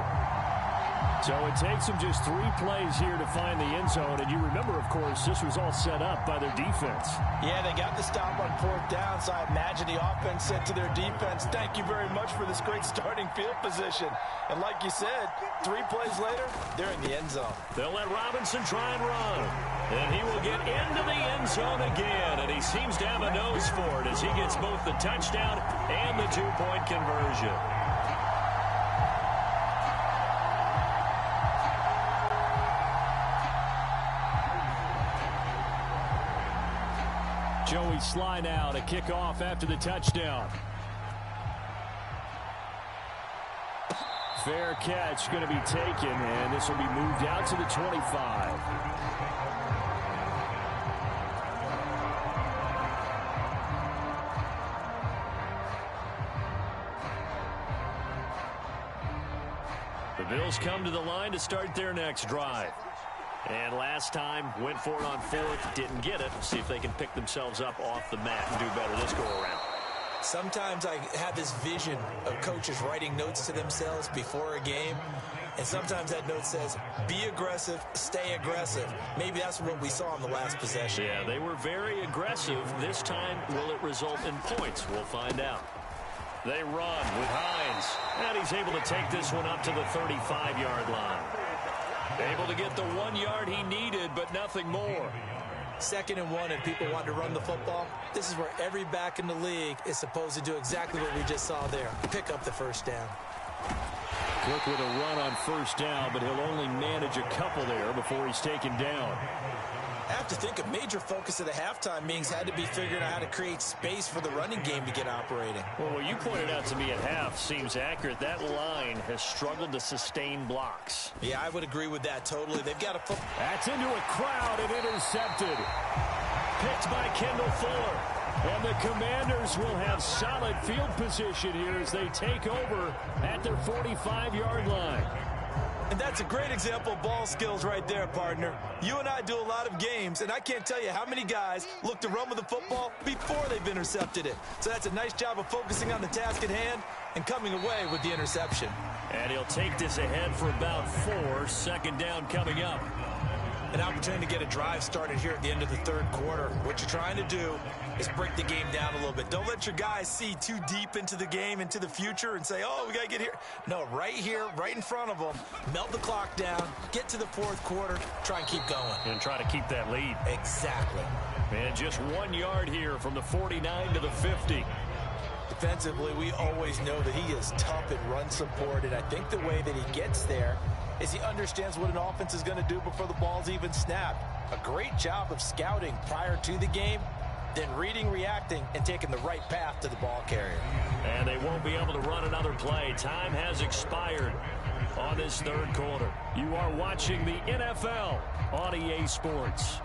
So it takes them just 3 plays here to find the end zone. And you remember, of course, this was all set up by their defense. Yeah, they got the stop on 4th down, so I imagine the offense said to their defense, thank you very much for this great starting field position. And like you said, 3 plays later, they're in the end zone. They'll let Robinson try and run. And he will get into the end zone again. And he seems to have a nose for it as he gets both the touchdown and the 2-point conversion. Joey Sly now to kick off after the touchdown. Fair catch going to be taken, and this will be moved out to the 25. The Bills come to the line to start their next drive. And last time, went for it on 4th, didn't get it. See if they can pick themselves up off the mat and do better this go-around. Sometimes I have this vision of coaches writing notes to themselves before a game, And sometimes that note says, be aggressive, stay aggressive. Maybe that's what we saw in the last possession. Yeah, they were very aggressive. This time, will it result in points? We'll find out. They run with Hines. And he's able to take this one up to the 35-yard line. Able to get the 1 yard he needed, but nothing more. 2nd and 1, and people want to run the football. This is where every back in the league is supposed to do exactly what we just saw there. Pick up the first down. Cook with a run on first down, but he'll only manage a couple there before he's taken down. I have to think a major focus of the halftime meetings had to be figuring out how to create space for the running game to get operating. Well, what you pointed out to me at half seems accurate. That line has struggled to sustain blocks. Yeah, I would agree with that totally. They've got to... That's into a crowd and intercepted. Picked by Kendall Fuller. And the Commanders will have solid field position here as they take over at their 45-yard line. And that's a great example of ball skills right there, partner. You and I do a lot of games, and I can't tell you how many guys look to run with the football before they've intercepted it. So that's a nice job of focusing on the task at hand and coming away with the interception. And he'll take this ahead for about 4. 2nd down coming up. An opportunity to get a drive started here at the end of the 3rd quarter. What you're trying to do is break the game down a little bit. Don't let your guys see too deep into the game, into the future, and say, oh, we got to get here. No, right here, right in front of them, melt the clock down, get to the 4th quarter, try and keep going. And try to keep that lead. Exactly. And just 1 yard here from the 49 to the 50. Defensively, we always know that he is tough in run support, and I think the way that he gets there is he understands what an offense is going to do before the ball's even snapped. A great job of scouting prior to the game, then reading, reacting, and taking the right path to the ball carrier. And they won't be able to run another play. Time has expired on this 3rd quarter. You are watching the NFL on EA Sports.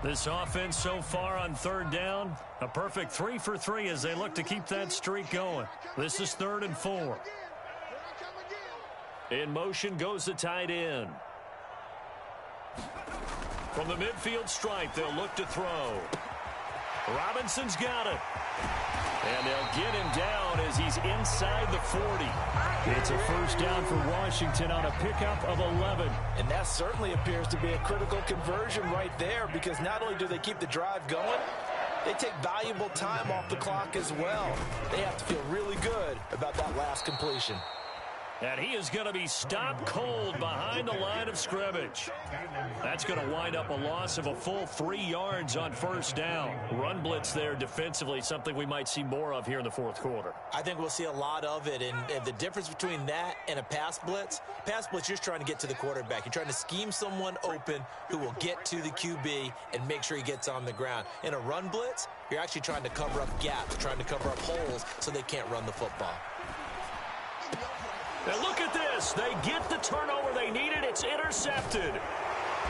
This offense so far on 3rd down, a perfect 3 for 3 as they look to keep that streak going. This is 3rd and 4. In motion goes the tight end. From the midfield stripe, they'll look to throw. Robinson's got it. And they'll get him down as he's inside the 40. It's a first down for Washington on a pickup of 11. And that certainly appears to be a critical conversion right there, because not only do they keep the drive going, they take valuable time off the clock as well. They have to feel really good about that last completion. And he is going to be stopped cold behind the line of scrimmage. That's going to wind up a loss of a full 3 yards on first down. Run blitz there defensively, something we might see more of here in the 4th quarter. I think we'll see a lot of it, and the difference between that and a pass blitz, you're just trying to get to the quarterback. You're trying to scheme someone open who will get to the QB and make sure he gets on the ground. In a run blitz, you're actually trying to cover up gaps, trying to cover up holes so they can't run the football. And look at this. They get the turnover they needed. It's intercepted.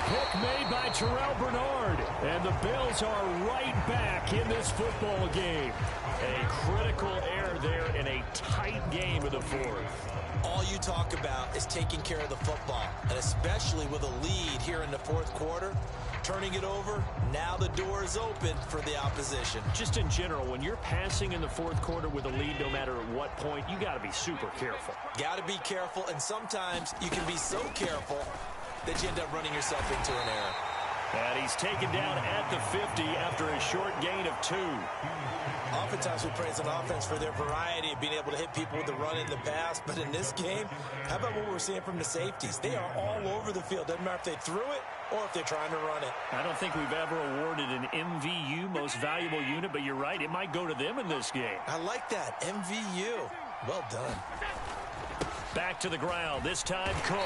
Pick made by Terrell Bernard. And the Bills are right back in this football game. A critical error there in a tight game in the 4th. All you talk about is taking care of the football, and especially with a lead here in the 4th quarter, turning it over, now the door is open for the opposition. Just in general, when you're passing in the 4th quarter with a lead, no matter at what point, you got to be super careful. Got to be careful, and sometimes you can be so careful that you end up running yourself into an error. And he's taken down at the 50 after a short gain of 2. Oftentimes we praise an offense for their variety of being able to hit people with the run in the pass, but in this game, how about what we're seeing from the safeties? They are all over the field. Doesn't matter if they threw it or if they're trying to run it. I don't think we've ever awarded an MVU, most valuable unit, but you're right, it might go to them in this game. I like that, MVU. Well done. Back to the ground, this time Cook.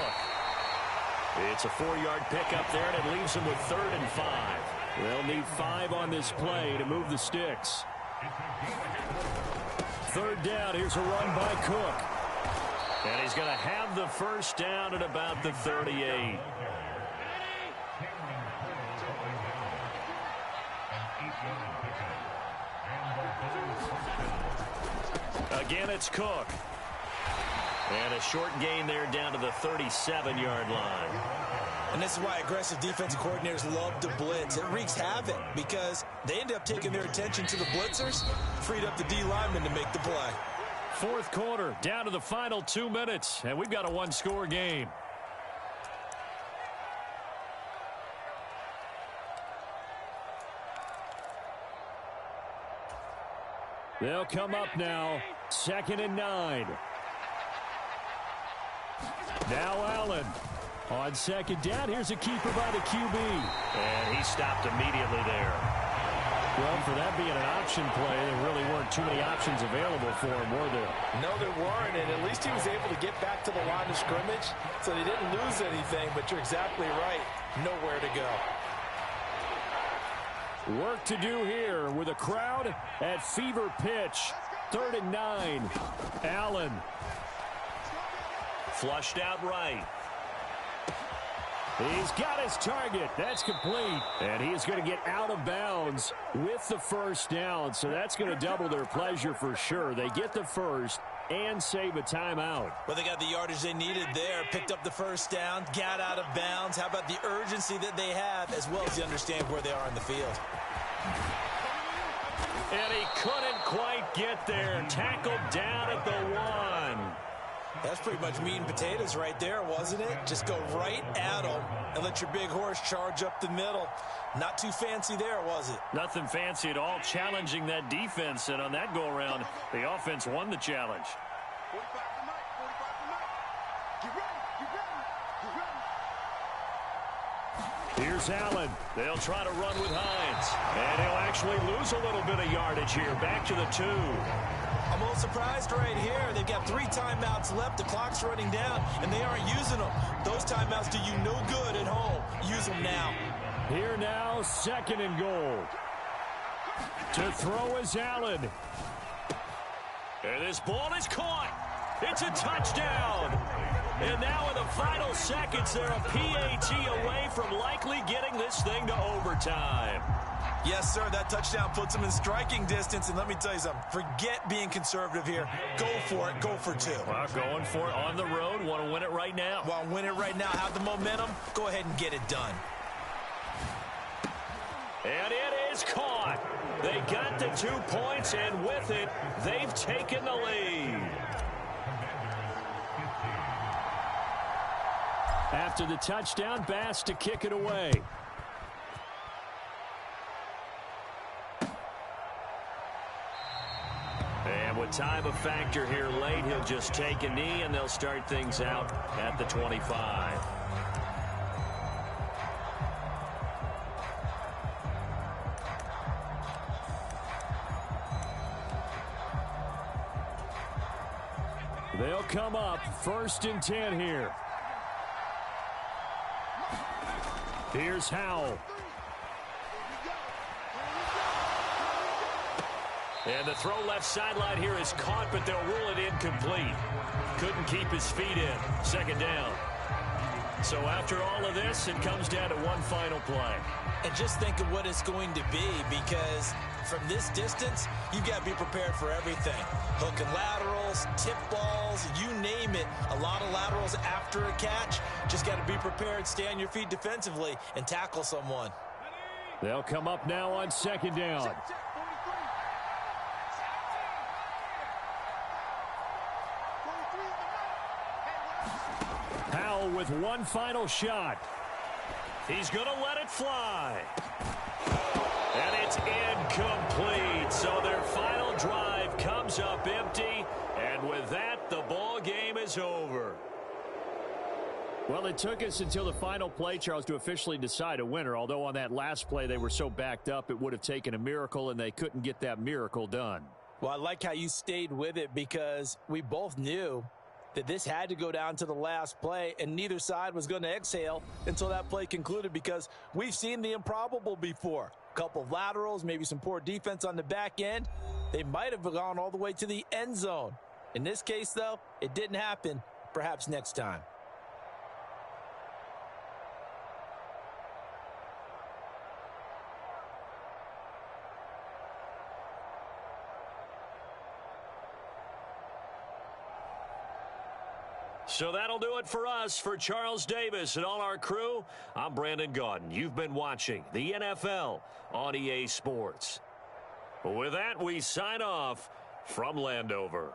It's a 4-yard pickup there, and it leaves them with 3rd and 5. They'll need 5 on this play to move the sticks. 3rd down, here's a run by Cook. And he's going to have the first down at about the 38. Again, it's Cook. And a short gain there down to the 37-yard line. And this is why aggressive defensive coordinators love to blitz. It wreaks havoc because they end up taking their attention to the blitzers, freed up the D lineman to make the play. Fourth quarter, down to the final 2 minutes, and we've got a one-score game. They'll come up now, 2nd and 9. Now Allen. On 2nd down, here's a keeper by the QB. And he stopped immediately there. Well, for that being an option play, there really weren't too many options available for him, were there? No, there weren't, and at least he was able to get back to the line of scrimmage, so they didn't lose anything, but you're exactly right. Nowhere to go. Work to do here with a crowd at fever pitch. 3rd and 9. Allen. Flushed out right. He's got his target. That's complete. And he is going to get out of bounds with the first down. So that's going to double their pleasure for sure. They get the first and save a timeout. Well, they got the yardage they needed there. Picked up the first down. Got out of bounds. How about the urgency that they have as well as you understand where they are in the field? And he couldn't quite get there. Tackled down at the 1. That's pretty much meat and potatoes right there, wasn't it? Just go right at them and let your big horse charge up the middle. Not too fancy there, was it? Nothing fancy at all, challenging that defense. And on that go-around, the offense won the challenge. 45 to Mike, 45 to Mike. Get ready, get ready, get ready. Here's Allen. They'll try to run with Hines. And he'll actually lose a little bit of yardage here. Back to the 2. I'm a little surprised right here. They've got 3 timeouts left. The clock's running down, and they aren't using them. Those timeouts do you no good at home. Use them now. Here now, 2nd and goal. To throw is Allen. And this ball is caught. It's a touchdown. And now in the final seconds, they're a PAT away from likely getting this thing to overtime. Yes, sir, that touchdown puts them in striking distance. And let me tell you something, forget being conservative here. Go for it, go for 2. Well, going for it on the road. Want to win it right now. Want to win it right now, have the momentum, go ahead and get it done. And it is caught. They got the 2 points, and with it, they've taken the lead. After the touchdown, Bass to kick it away. And with time a factor here late, he'll just take a knee, and they'll start things out at the 25. They'll come up 1st and 10 here. Here's Howell. And the throw left sideline here is caught, but they'll rule it incomplete. Couldn't keep his feet in. 2nd down. So after all of this, it comes down to one final play. And just think of what it's going to be, because from this distance, you've got to be prepared for everything. Hook and laterals, tip balls, you name it. A lot of laterals after a catch. Just got to be prepared, stay on your feet defensively, and tackle someone. They'll come up now on 2nd down. Howell with one final shot. He's going to let it fly. And it's incomplete. So their final drive comes up empty. And with that, the ball game is over. Well, it took us until the final play, Charles, to officially decide a winner. Although on that last play, they were so backed up, it would have taken a miracle, and they couldn't get that miracle done. Well, I like how you stayed with it, because we both knew that this had to go down to the last play, and neither side was going to exhale until that play concluded, because we've seen the improbable before. A couple of laterals, maybe some poor defense on the back end. They might have gone all the way to the end zone. In this case, though, it didn't happen. Perhaps next time. So that'll do it for us. For Charles Davis and all our crew, I'm Brandon Gaudin. You've been watching the NFL on EA Sports. With that, we sign off from Landover.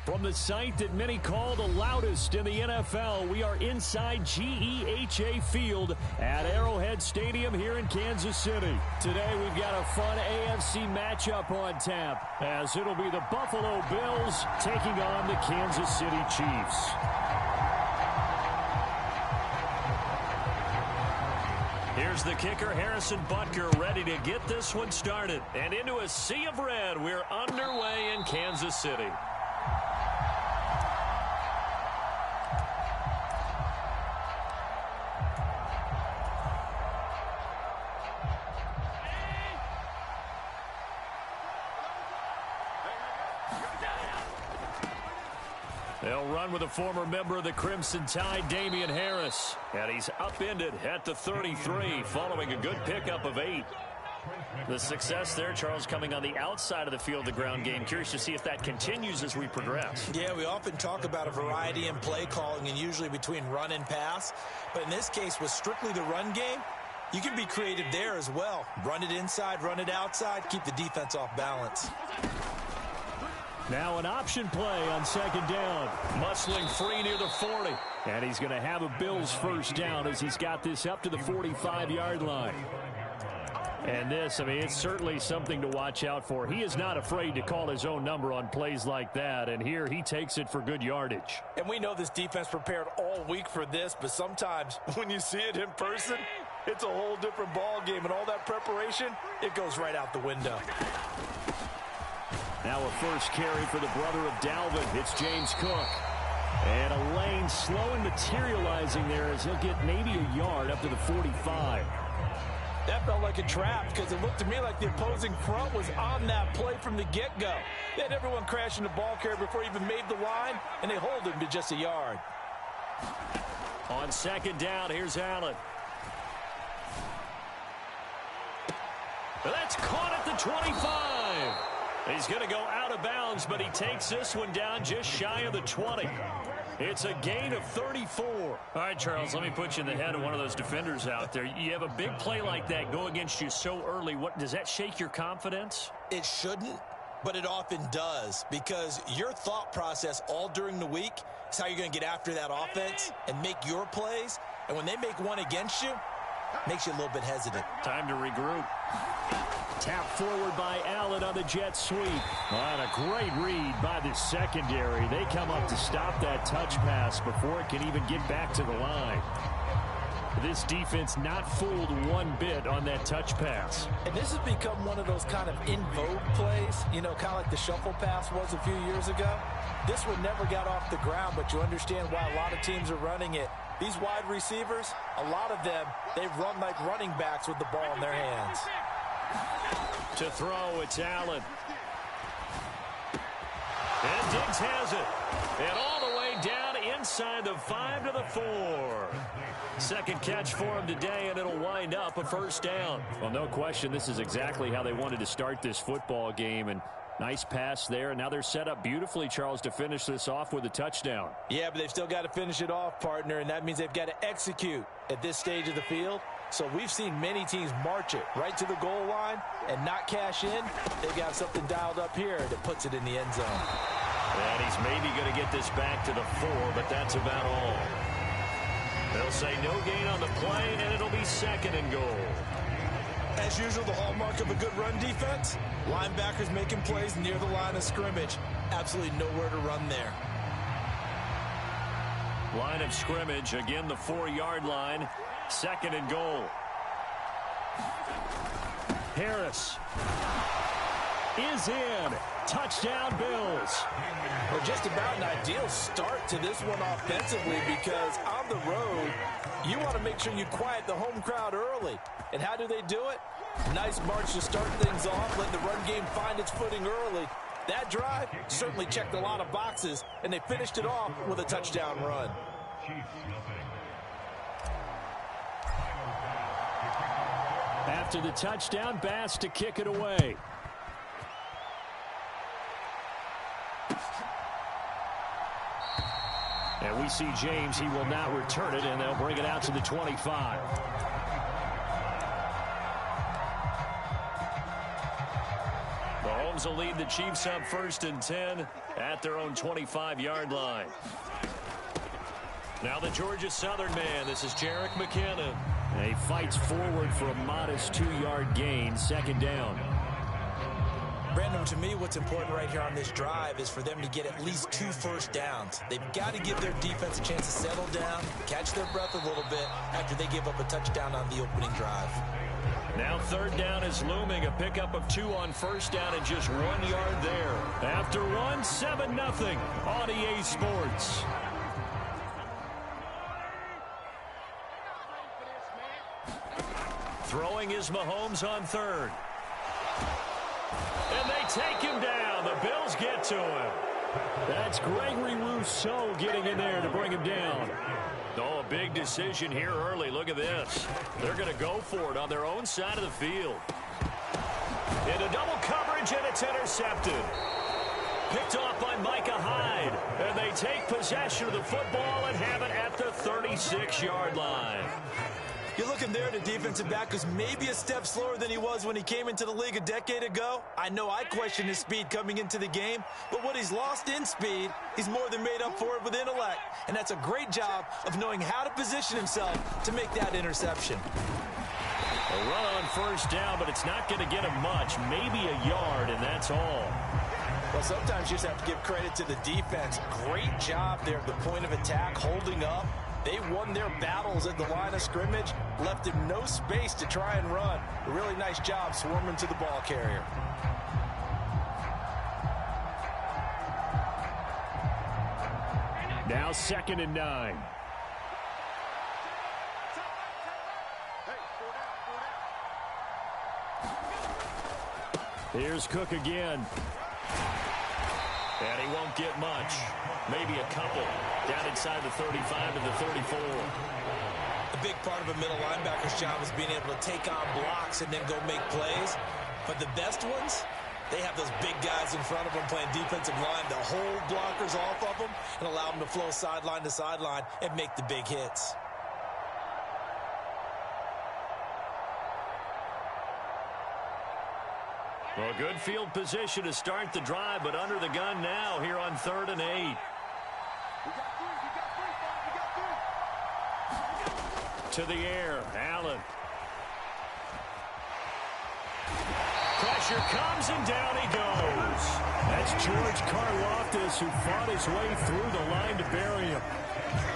From the site that many call the loudest in the NFL, we are inside GEHA Field at Arrowhead Stadium here in Kansas City. Today we've got a fun AFC matchup on tap, as it'll be the Buffalo Bills taking on the Kansas City Chiefs. Here's the kicker, Harrison Butker, ready to get this one started. And into a sea of red, we're underway in Kansas City. They'll run with a former member of the Crimson Tide, Damian Harris. And he's upended at the 33 following a good pickup of 8. The success there, Charles, coming on the outside of the field, the ground game. Curious to see if that continues as we progress. Yeah, we often talk about a variety in play calling and usually between run and pass. But in this case, with strictly the run game, you can be creative there as well. Run it inside, run it outside, keep the defense off balance. Now an option play on second down. Muscling free near the 40. And he's going to have a Bills first down as he's got this up to the 45-yard line. And this, I mean, it's certainly something to watch out for. He is not afraid to call his own number on plays like that. And here he takes it for good yardage. And we know this defense prepared all week for this, but sometimes when you see it in person, it's a whole different ball game. And all that preparation, it goes right out the window. Now a first carry for the brother of Dalvin. It's James Cook. And a lane slow and materializing there as he'll get maybe a yard up to the 45. That felt like a trap because it looked to me like the opposing front was on that play from the get-go. They had everyone crashing the ball carrier before he even made the line, and they hold him to just a yard. On second down, here's Allen. That's caught at the 25. He's going to go out of bounds, but he takes this one down just shy of the 20. It's a gain of 34. All right, Charles, let me put you in the head of one of those defenders out there. You have a big play like that go against you so early. What does that shake your confidence? It shouldn't, but it often does, because your thought process all during the week is how you're going to get after that offense and make your plays. And when they make one against you, it makes you a little bit hesitant. Time to regroup. Tap forward by Allen on the jet sweep. And a great read by the secondary. They come up to stop that touch pass before it can even get back to the line. This defense not fooled one bit on that touch pass. And this has become one of those kind of in vogue plays, you know, kind of like the shuffle pass was a few years ago. This one never got off the ground, but you understand why a lot of teams are running it. These wide receivers, a lot of them, they run like running backs with the ball in their hands. To throw, it's Allen. And Diggs has it. And all the way down inside the 5 to the 4. Second catch for him today, and it'll wind up a first down. Well, no question, this is exactly how they wanted to start this football game. And nice pass there. Now they're set up beautifully, Charles, to finish this off with a touchdown. Yeah, but they've still got to finish it off, partner, and that means they've got to execute at this stage of the field. So we've seen many teams march it right to the goal line and not cash in. They've got something dialed up here that puts it in the end zone. And he's maybe going to get this back to the 4, but that's about all. They'll say no gain on the play, and it'll be second and goal. As usual, the hallmark of a good run defense, linebackers making plays near the line of scrimmage. Absolutely nowhere to run there. Line of scrimmage, again the 4-yard line. Second and goal. Harris is in. Touchdown, Bills. Well, just about an ideal start to this one offensively, because on the road, you want to make sure you quiet the home crowd early. And how do they do it? Nice march to start things off, let the run game find its footing early. That drive certainly checked a lot of boxes, and they finished it off with a touchdown run. After the touchdown, Bass to kick it away. And we see James, he will not return it, and they'll bring it out to the 25. The home Mahomes will lead the Chiefs up 1st and 10 at their own 25-yard line. Now the Georgia Southern man. This is Jerick McKinnon. And he fights forward for a modest 2-yard gain, 2nd down. Brandon, to me, what's important right here on this drive is for them to get at least 2 first downs. They've got to give their defense a chance to settle down, catch their breath a little bit after they give up a touchdown on the opening drive. Now 3rd down is looming. A pickup of 2 on 1st down and just 1 yard there. After 1, 7-0 on EA Sports. Throwing is Mahomes on 3rd. And they take him down. The Bills get to him. That's Gregory Rousseau getting in there to bring him down. Oh, a big decision here early. Look at this. They're going to go for it on their own side of the field. Into double coverage, and it's intercepted. Picked off by Micah Hyde. And they take possession of the football and have it at the 36-yard line. You're looking there at a defensive back who's maybe a step slower than he was when he came into the league a decade ago. I know I questioned his speed coming into the game, but what he's lost in speed, he's more than made up for it with intellect. And that's a great job of knowing how to position himself to make that interception. A run on 1st down, but it's not going to get him much. Maybe a yard, and that's all. Well, sometimes you just have to give credit to the defense. Great job there at the point of attack, holding up. They won their battles at the line of scrimmage, left him no space to try and run. A really nice job swarming to the ball carrier. Now 2nd and 9. Here's Cook again. And he won't get much. Maybe a couple. Down inside the 35 to the 34. A big part of a middle linebacker's job is being able to take on blocks and then go make plays. But the best ones, they have those big guys in front of them playing defensive line to hold blockers off of them and allow them to flow sideline to sideline and make the big hits. Well, good field position to start the drive, but under the gun now here on 3rd and 8. To the air, Allen. Pressure comes, and down he goes. That's George Karlaftis, who fought his way through the line to bury him.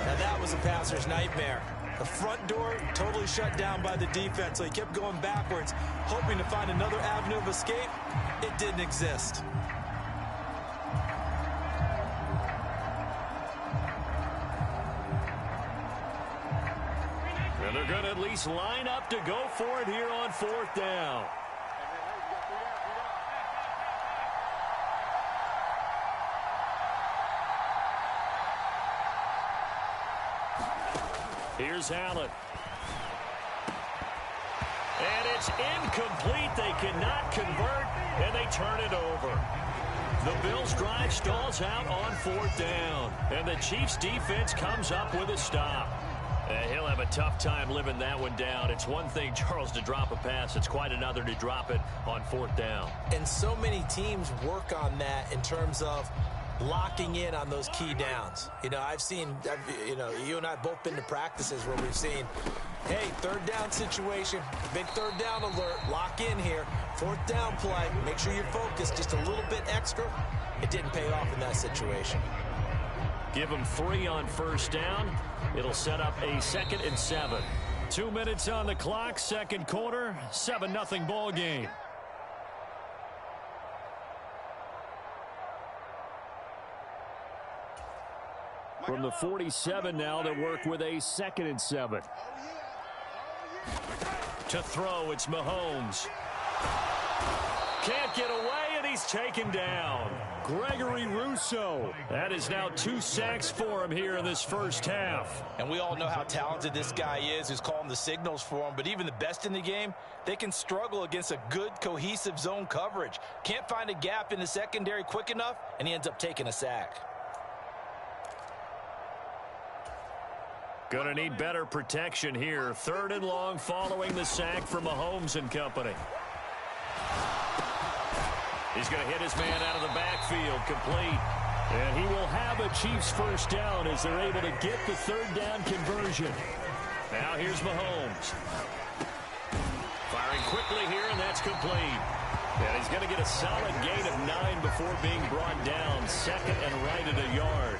Now that was a passer's nightmare. The front door totally shut down by the defense, so he kept going backwards, hoping to find another avenue of escape. It didn't exist. And they're going to at least line up to go for it here on 4th down. Here's Allen. And it's incomplete. They cannot convert, and they turn it over. The Bills' drive stalls out on 4th down, and the Chiefs' defense comes up with a stop. He'll have a tough time living that one down. It's one thing, Charles, to drop a pass. It's quite another to drop it on 4th down. And so many teams work on that in terms of locking in on those key downs. You know, you and I have both been to practices where we've seen, hey, 3rd down situation, big 3rd down alert, lock in here, 4th down play, make sure you're focused just a little bit extra. It didn't pay off in that situation. Give them 3 on 1st down. It'll set up a 2nd and 7. 2 minutes on the clock, 2nd quarter, 7-0 ball game. From the 47 now, they work with a 2nd and 7. To throw, it's Mahomes. Can't get away, and he's taken down. Gregory Rousseau. That is now 2 sacks for him here in this first half. And we all know how talented this guy is, who's calling the signals for him. But even the best in the game, they can struggle against a good, cohesive zone coverage. Can't find a gap in the secondary quick enough, and he ends up taking a sack. Going to need better protection here. 3rd and long following the sack from Mahomes and company. He's going to hit his man out of the backfield, complete. And he will have a Chiefs first down as they're able to get the third down conversion. Now here's Mahomes. Firing quickly here, and that's complete. And he's going to get a solid gain of 9 before being brought down. Second and right at a yard.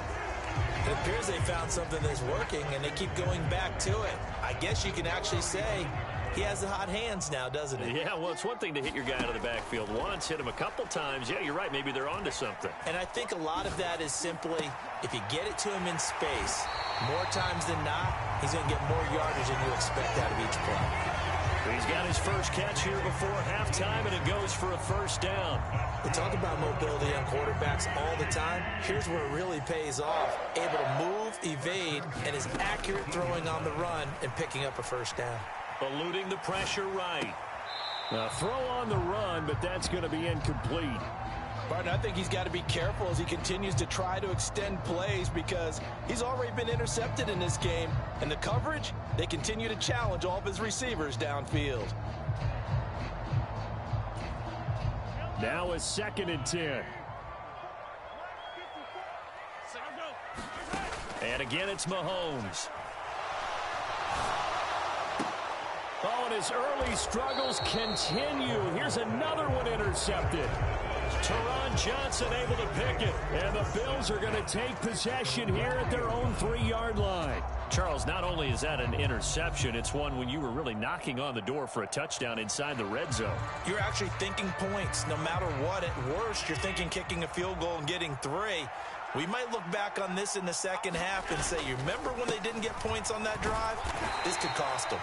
It appears they found something that's working, and they keep going back to it. I guess you can actually say he has the hot hands now, doesn't he? Yeah, well, it's one thing to hit your guy out of the backfield once, hit him a couple times. Yeah, you're right. Maybe they're onto something. And I think a lot of that is simply if you get it to him in space, more times than not, he's going to get more yardage than you expect out of each play. He's got his first catch here before halftime, and it goes for a first down. We talk about mobility on quarterbacks all the time. Here's where it really pays off. Able to move, evade, and is accurate throwing on the run and picking up a first down. Eluding the pressure right. Now throw on the run, but that's going to be incomplete. Barton, I think he's got to be careful as he continues to try to extend plays because he's already been intercepted in this game. And the coverage, they continue to challenge all of his receivers downfield. Now a 2nd and 10. And again, it's Mahomes. Oh, and his early struggles continue. Here's another one intercepted. Teron Johnson able to pick it. And the Bills are going to take possession here at their own 3-yard line. Charles, not only is that an interception, it's one when you were really knocking on the door for a touchdown inside the red zone. You're actually thinking points no matter what. At worst, you're thinking kicking a field goal and getting 3. We might look back on this in the second half and say, you remember when they didn't get points on that drive? This could cost them.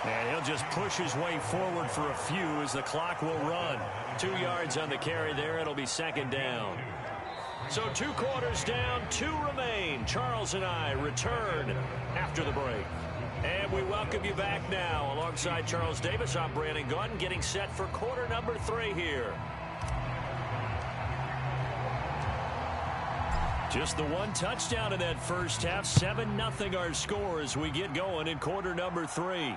And he'll just push his way forward for a few as the clock will run. 2 yards on the carry there. It'll be 2nd down. So 2 quarters down, 2 remain. Charles and I return after the break. And we welcome you back now. Alongside Charles Davis, I'm Brandon Gunn, getting set for quarter number 3 here. Just the 1 touchdown in that first half. 7-0 our score as we get going in quarter number 3.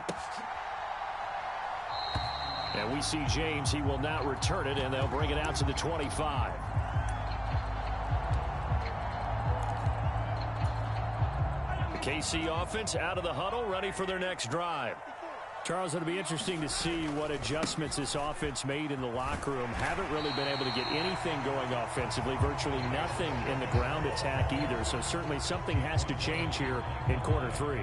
And we see James. He will not return it, and they'll bring it out to the 25. The KC offense out of the huddle, ready for their next drive. Charles, it'll be interesting to see what adjustments this offense made in the locker room. Haven't really been able to get anything going offensively, virtually nothing in the ground attack either. So certainly something has to change here in quarter 3.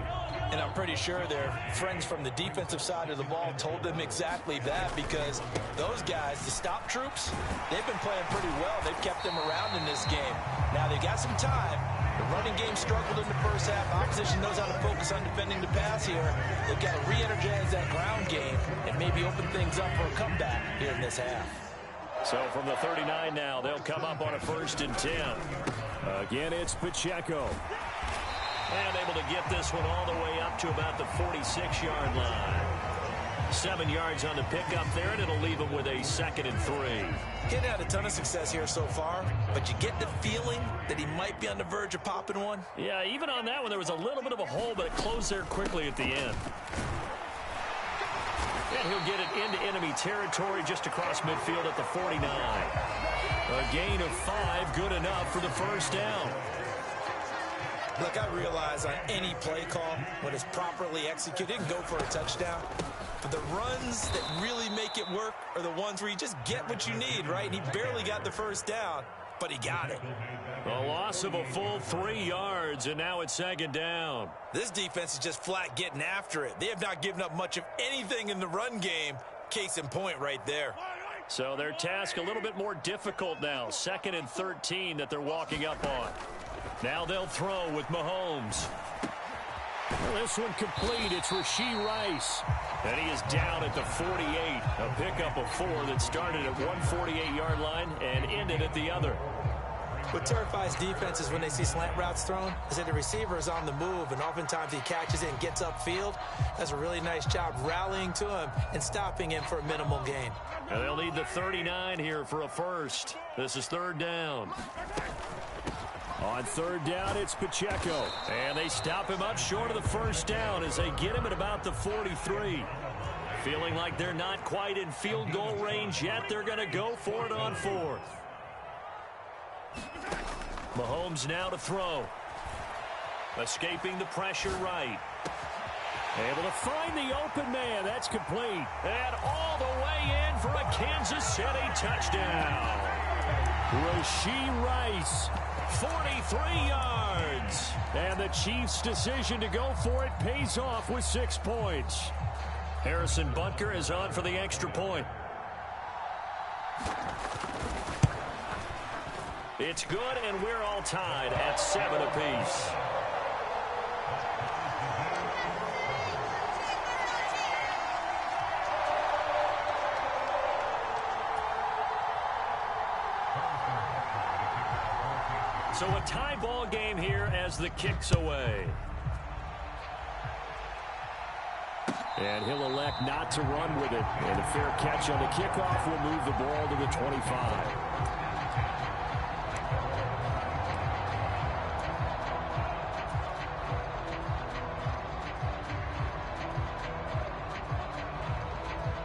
And I'm pretty sure their friends from the defensive side of the ball told them exactly that because those guys, the stop troops, they've been playing pretty well. They've kept them around in this game. Now they got some time. The running game struggled in the first half. Opposition knows how to focus on defending the pass here. They've got to re-energize that ground game and maybe open things up for a comeback here in this half. So from the 39 now, they'll come up on a 1st and 10. Again, it's Pacheco. And able to get this one all the way up to about the 46-yard line. 7 yards on the pickup there, and it'll leave them with a 2nd and 3. Getting had a ton of success here so far, but you get the feeling that he might be on the verge of popping one. Yeah, even on that one, there was a little bit of a hole, but it closed there quickly at the end. And he'll get it into enemy territory just across midfield at the 49. A gain of 5, good enough for the first down. Look, I realize on any play call, when it's properly executed, it can go for a touchdown. But the runs that really make it work are the ones where you just get what you need, right? And he barely got the first down, but he got it. A loss of a full 3 yards, and now it's 2nd down. This defense is just flat getting after it. They have not given up much of anything in the run game. Case in point right there. So their task a little bit more difficult now. 2nd and 13 that they're walking up on. Now they'll throw with Mahomes. Well, this one complete. It's Rashee Rice. And he is down at the 48. A pickup of 4 that started at one 48-yard line and ended at the other. What terrifies defenses when they see slant routes thrown is that the receiver is on the move, and oftentimes he catches it and gets upfield. Does a really nice job rallying to him and stopping him for a minimal gain. And they'll need the 39 here for a first. This is 3rd down. On 3rd down, it's Pacheco. And they stop him up short of the first down as they get him at about the 43. Feeling like they're not quite in field goal range yet. They're going to go for it on fourth. Mahomes now to throw. Escaping the pressure right. Able to find the open man. That's complete. And all the way in for a Kansas City touchdown. Rashee Rice, 43 yards. And the Chiefs' decision to go for it pays off with 6 points. Harrison Butker is on for the extra point. It's good, and we're all tied at 7 apiece. So a tie ball game here as the kick's away. And he'll elect not to run with it. And a fair catch on the kickoff will move the ball to the 25.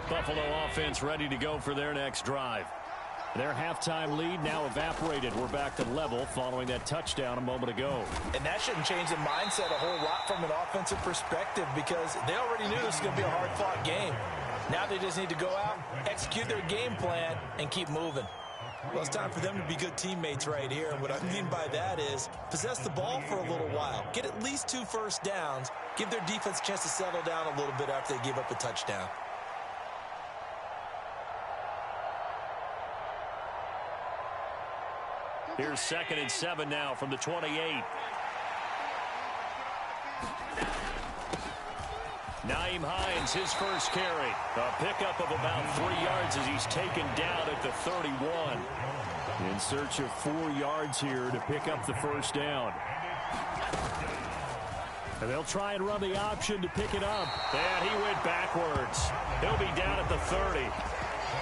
Buffalo offense ready to go for their next drive. Their halftime lead now evaporated. We're back to level following that touchdown a moment ago. And that shouldn't change the mindset a whole lot from an offensive perspective because they already knew this was going to be a hard-fought game. Now they just need to go out, execute their game plan, and keep moving. Well, it's time for them to be good teammates right here. And what I mean by that is possess the ball for a little while. Get at least 2 first downs. Give their defense a chance to settle down a little bit after they give up a touchdown. Here's 2nd and 7 now from the 28. Nyheim Hines, his first carry. A pickup of about 3 yards as he's taken down at the 31. In search of 4 yards here to pick up the first down. And they'll try and run the option to pick it up. And he went backwards. He'll be down at the 30.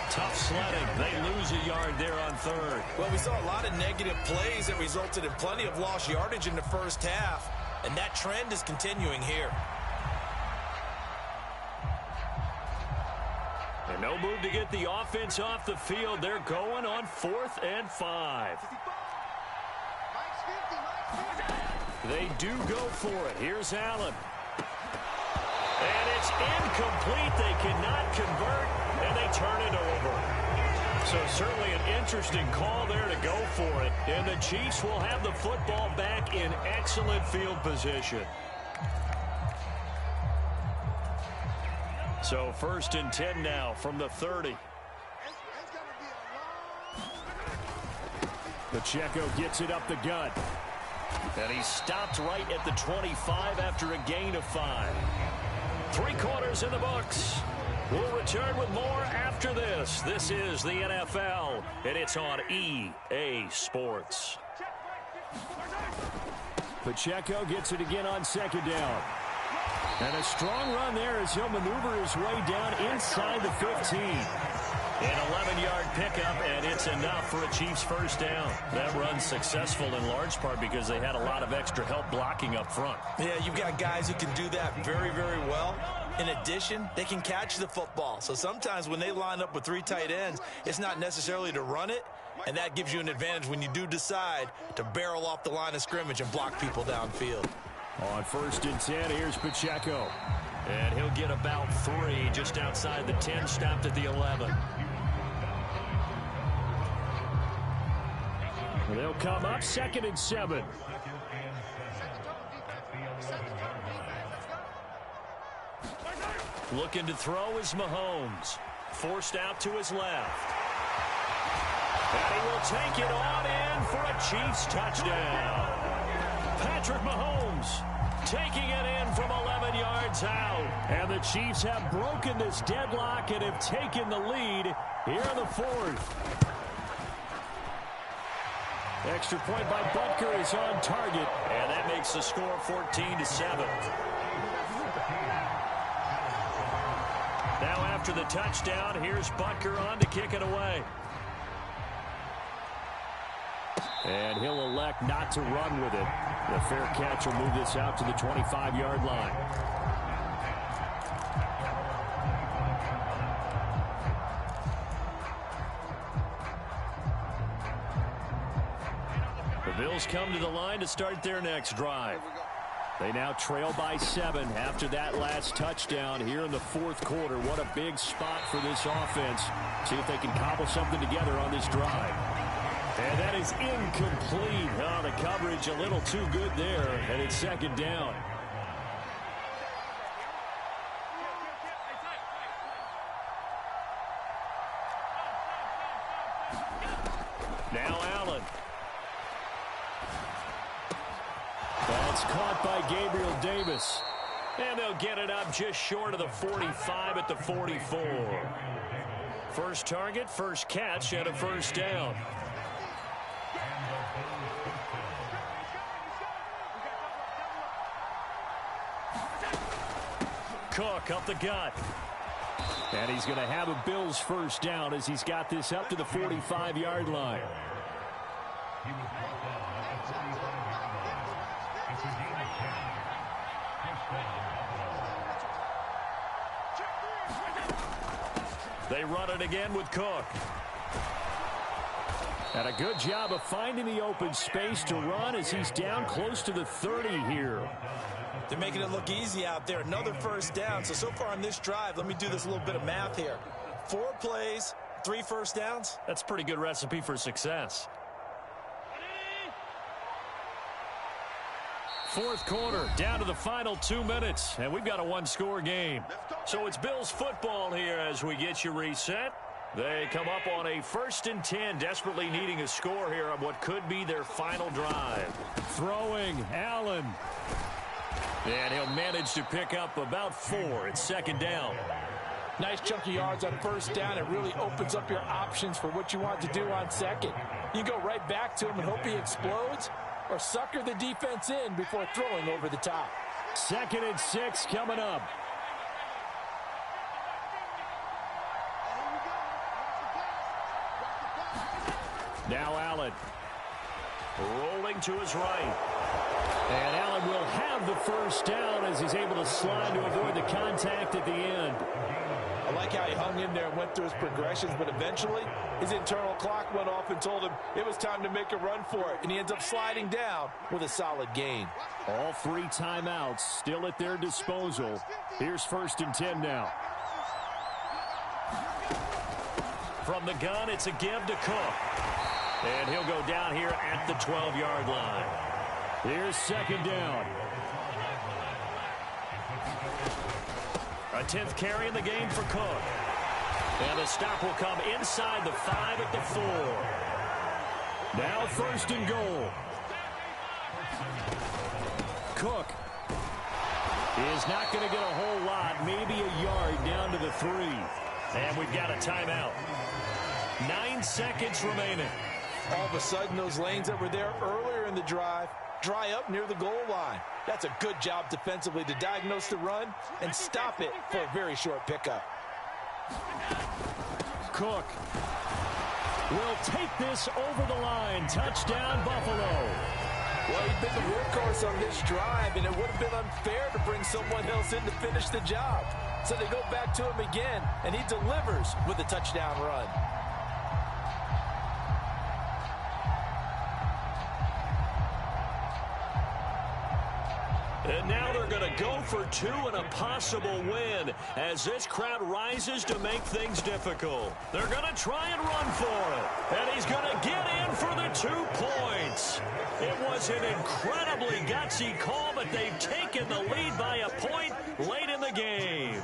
Tough sledding. They lose a yard there on 3rd. Well, we saw a lot of negative plays that resulted in plenty of lost yardage in the first half, and that trend is continuing here. And no move to get the offense off the field. They're going on 4th and 5. They do go for it. Here's Allen. And it's incomplete. They cannot convert, and they turn it over. So certainly an interesting call there to go for it. And the Chiefs will have the football back in excellent field position. So 1st and 10 now from the 30. Pacheco gets it up the gut. And he stopped right at the 25 after a gain of 5. 3 quarters in the books. We'll return with more after this. This is the NFL, and it's on EA Sports. Pacheco gets it again on 2nd down. And a strong run there as he'll maneuver his way down inside the 15. An 11-yard pickup, and it's enough for a Chiefs first down. That run's successful in large part because they had a lot of extra help blocking up front. Yeah, you've got guys who can do that very, very well. In addition, they can catch the football. So sometimes when they line up with 3 tight ends, it's not necessarily to run it, and that gives you an advantage when you do decide to barrel off the line of scrimmage and block people downfield. On 1st and 10, here's Pacheco. And he'll get about 3 just outside the 10, stopped at the 11. They'll come up 2nd and 7. Looking to throw is Mahomes. Forced out to his left. And he will take it on in for a Chiefs touchdown. Patrick Mahomes taking it in from 11 yards out. And the Chiefs have broken this deadlock and have taken the lead here in the 4th. Extra point by Butker is on target. And that makes the score 14-7. Now after the touchdown, here's Butker on to kick it away. And he'll elect not to run with it. The fair catch will move this out to the 25-yard line. Bills come to the line to start their next drive. They now trail by 7 after that last touchdown here in the fourth quarter. What a big spot for this offense. See if they can cobble something together on this drive. And that is incomplete. Oh, the coverage a little too good there, and it's second down. Now Allen. That's caught by Gabriel Davis. And they'll get it up just short of the 45 at the 44. First target, first catch, and a first down. Cook up the gut. And he's going to have a Bills first down as he's got this up to the 45-yard line. They run it again with Cook. And a good job of finding the open space to run as he's down close to the 30 here. They're making it look easy out there. Another first down. So far on this drive, let me do this little bit of math here. 4 plays, 3 first downs. That's a pretty good recipe for success. Fourth quarter, down to the final 2 minutes, and we've got a one-score game. So it's Bills football here as we get you reset. They come up on a 1st and 10, desperately needing a score here on what could be their final drive. Throwing, Allen. And he'll manage to pick up about 4. It's second down. Nice chunk of yards on first down. It really opens up your options for what you want to do on second. You go right back to him and hope he explodes, or sucker the defense in before throwing over the top. 2nd and 6 coming up. Now Allen. Rolling to his right. And Allen will have the first down as he's able to slide to avoid the contact at the end. I like how he hung in there and went through his progressions, but eventually his internal clock went off and told him it was time to make a run for it, and he ends up sliding down with a solid gain. All 3 timeouts still at their disposal. Here's 1st and 10 now. From the gun, it's a give to Cook. And he'll go down here at the 12-yard line. Here's 2nd down. A 10th carry in the game for Cook. And the stop will come inside the 5 at the 4. Now 1st and goal. Cook is not going to get a whole lot, maybe a yard down to the 3. And we've got a timeout. 9 seconds remaining. All of a sudden, those lanes that were there earlier in the drive dry up near the goal line. That's a good job defensively to diagnose the run and stop it for a very short pickup. Cook will take this over the line. Touchdown, Buffalo. Well, he's been the workhorse on this drive, and it would have been unfair to bring someone else in to finish the job. So they go back to him again, and he delivers with a touchdown run. And now they're going to go for 2 and a possible win as this crowd rises to make things difficult. They're going to try and run for it. And he's going to get in for the 2 points. It was an incredibly gutsy call, but they've taken the lead by a point late in the game.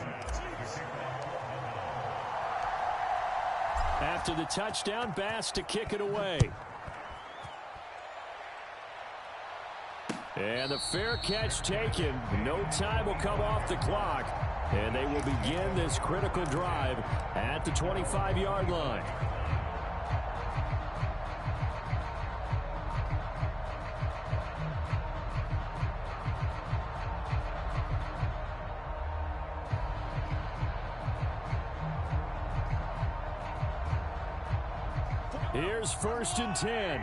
After the touchdown, Bass to kick it away. And the fair catch taken. No time will come off the clock. And they will begin this critical drive at the 25-yard line. Here's 1st and 10.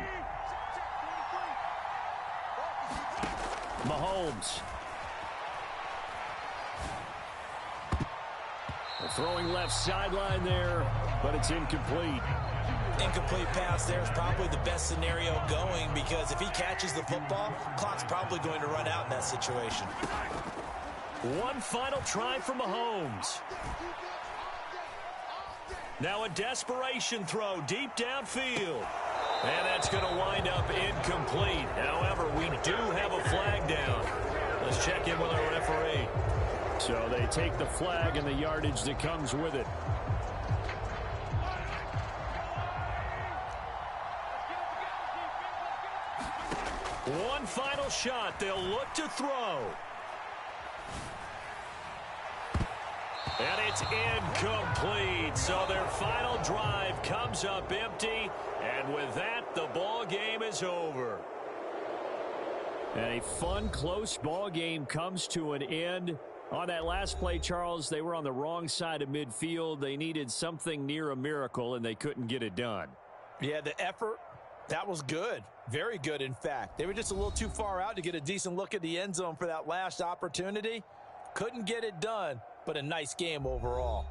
Mahomes. Throwing left sideline there, but it's incomplete. Incomplete pass there is probably the best scenario going, because if he catches the football, clock's probably going to run out in that situation. One final try from Mahomes. Now a desperation throw deep downfield. And that's going to wind up incomplete. However, we do have a flag down. Let's check in with our referee. So they take the flag and the yardage that comes with it. One final shot. They'll look to throw. And it's incomplete. So their final drive comes up empty. And with that, the ball game is over. And a fun, close ball game comes to an end. On that last play, Charles, they were on the wrong side of midfield. They needed something near a miracle, and they couldn't get it done. Yeah, the effort, that was good. Very good, in fact. They were just a little too far out to get a decent look at the end zone for that last opportunity. Couldn't get it done, but a nice game overall.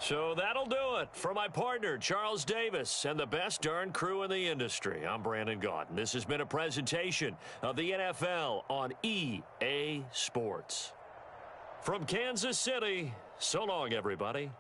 So that'll do it for my partner, Charles Davis, and the best darn crew in the industry. I'm Brandon Gaudin. This has been a presentation of the NFL on EA Sports. From Kansas City, so long, everybody.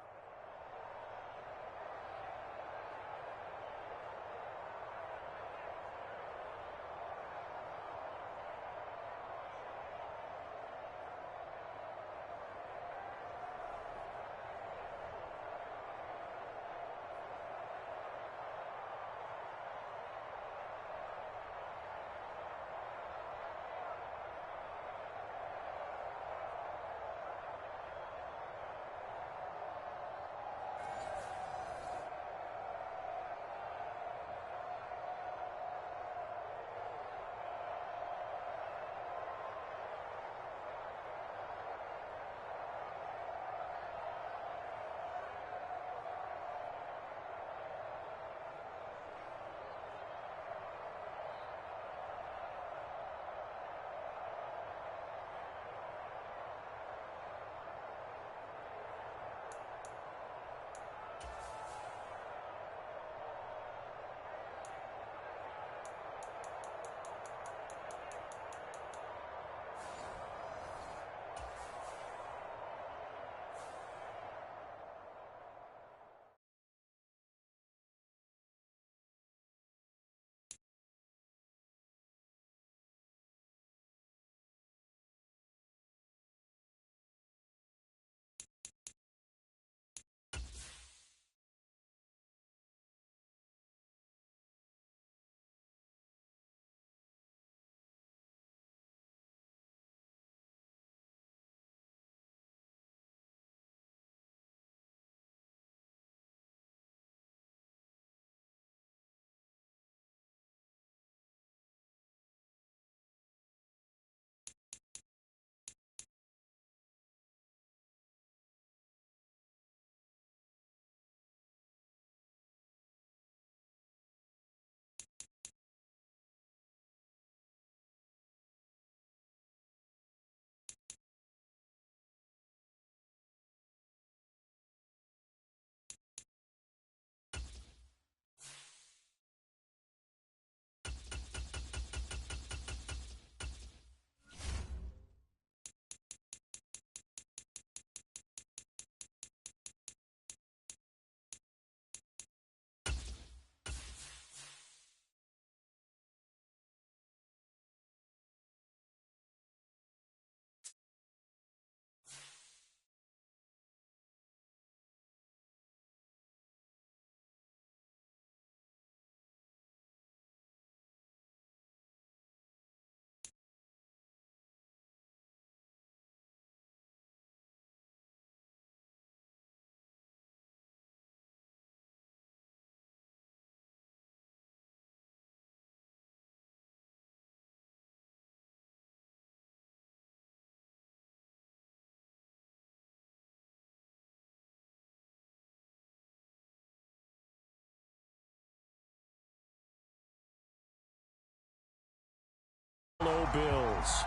Buffalo Bills.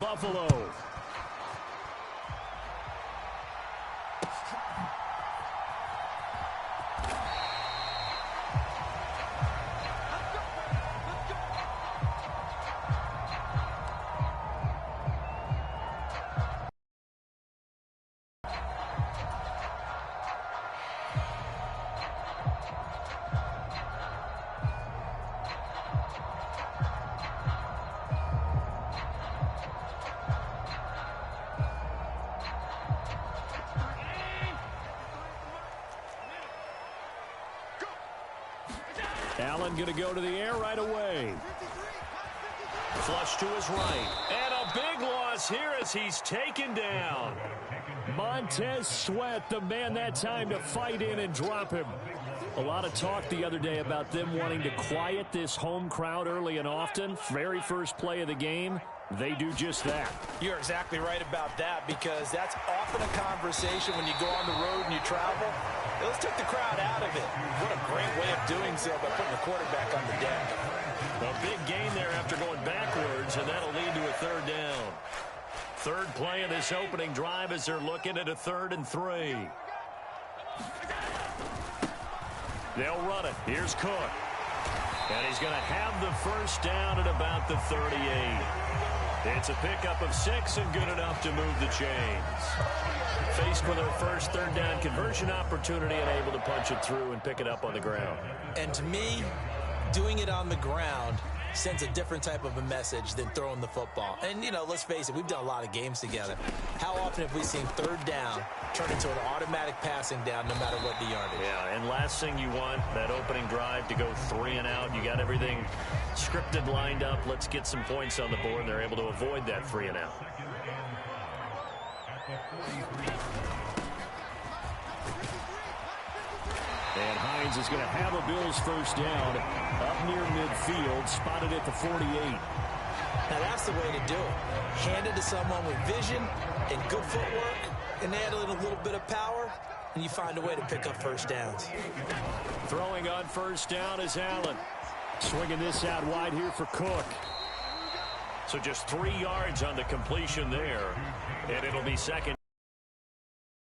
Buffalo. Allen going to go to the air right away. Flush to his right. And a big loss here as he's taken down. Montez Sweat, the man that time to fight in and drop him. A lot of talk the other day about them wanting to quiet this home crowd early and often. Very first play of the game, they do just that. You're exactly right about that, because that's often a conversation when you go on the road and you travel. Let's take the crowd out of it. What a great way of doing so by putting the quarterback on the deck. A big gain there after going backwards, and that'll lead to a third down. Third play of this opening drive as they're looking at a 3rd and 3. They'll run it. Here's Cook. And he's going to have the first down at about the 38. It's a pickup of 6 and good enough to move the chains. Faced with their first 3rd down conversion opportunity and able to punch it through and pick it up on the ground. And to me, doing it on the ground sends a different type of a message than throwing the football. And, you know, let's face it, we've done a lot of games together. How often have we seen 3rd down turn into an automatic passing down no matter what the yardage? Yeah, and last thing you want, that opening drive to go 3 and out. You got everything scripted, lined up. Let's get some points on the board, and they're able to avoid that 3 and out. And Hines is going to have a Bills first down up near midfield, spotted at the 48. Now that's the way to do it. Hand it to someone with vision and good footwork, and add in a little bit of power, and you find a way to pick up first downs. Throwing on first down is Allen. Swinging this out wide here for Cook. So just 3 yards on the completion there, and it'll be second.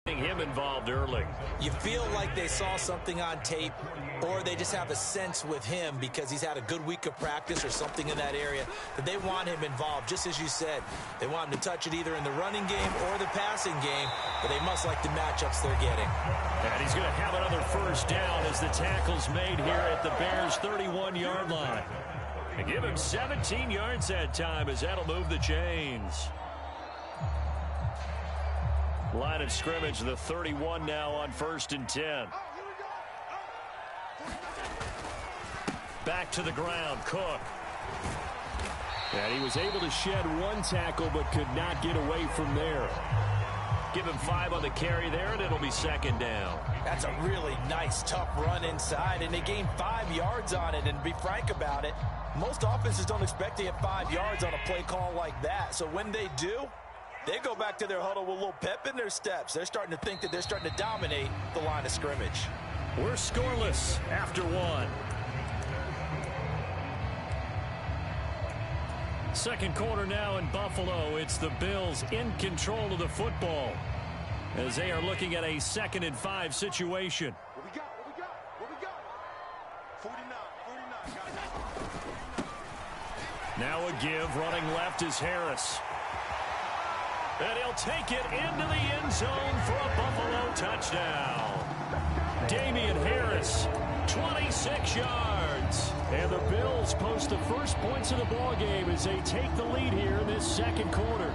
Him involved early. You feel like they saw something on tape, or they just have a sense with him because he's had a good week of practice or something in that area that they want him involved. Just as you said, they want him to touch it either in the running game or the passing game, but they must like the matchups they're getting. And he's going to have another first down as the tackle's made here at the Bears' 31-yard line. And give him 17 yards that time as that'll move the chains. Line of scrimmage, the 31 now on 1st and 10. Back to the ground, Cook. And he was able to shed 1 tackle but could not get away from there. Give him 5 on the carry there, and it'll be 2nd down. That's a really nice, tough run inside, and they gained 5 yards on it. And to be frank about it, most offenses don't expect to get 5 yards on a play call like that. So when they do, they go back to their huddle with a little pep in their steps. They're starting to think that they're starting to dominate the line of scrimmage. We're scoreless after 1. Second quarter now in Buffalo. It's the Bills in control of the football as they are looking at a 2nd and 5 situation. What we got? 49, guys. Now a give. Running left is Harris. And he'll take it into the end zone for a Buffalo touchdown. Damian Harris, 26 yards. And the Bills post the first points of the ballgame as they take the lead here in this 2nd quarter.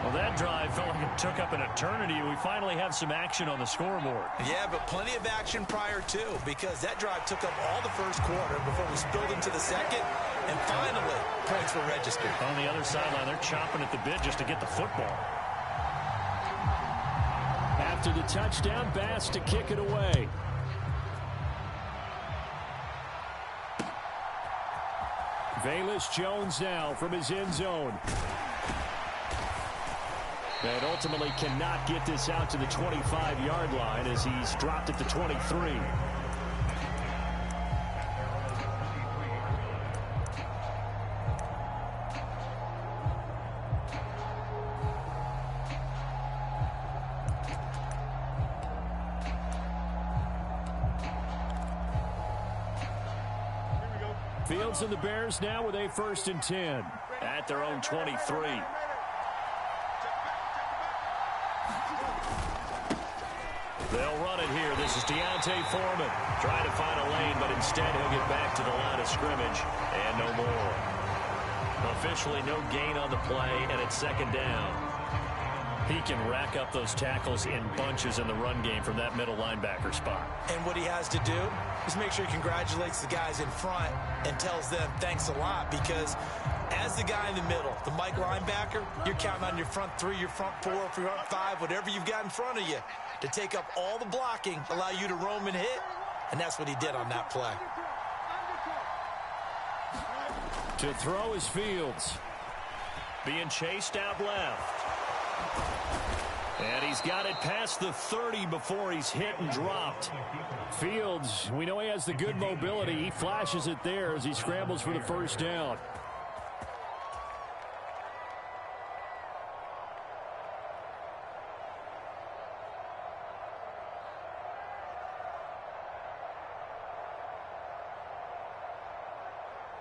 Well, that drive felt like it took up an eternity. We finally have some action on the scoreboard. Yeah, but plenty of action prior to, because that drive took up all the first quarter before we spilled into the 2nd, and finally, points were registered. On the other sideline, they're chomping at the bit just to get the football. After the touchdown, Bass to kick it away. Velus Jones now from his end zone. And ultimately cannot get this out to the 25-yard line as he's dropped at the 23. Fields and the Bears now with a 1st and 10 at their own 23. They'll run it here. This is Deontay Foreman trying to find a lane, but instead he'll get back to the line of scrimmage and no more. Officially no gain on the play, and it's 2nd down. He can rack up those tackles in bunches in the run game from that middle linebacker spot. And what he has to do is make sure he congratulates the guys in front and tells them thanks a lot, because as the guy in the middle, the Mike linebacker, you're counting on your front 3, your front 4, your front 5, whatever you've got in front of you to take up all the blocking, allow you to roam and hit, and that's what he did on that play. To throw is Fields. Being chased out left. And he's got it past the 30 before he's hit and dropped. Fields, we know he has the good mobility. He flashes it there as he scrambles for the 1st down.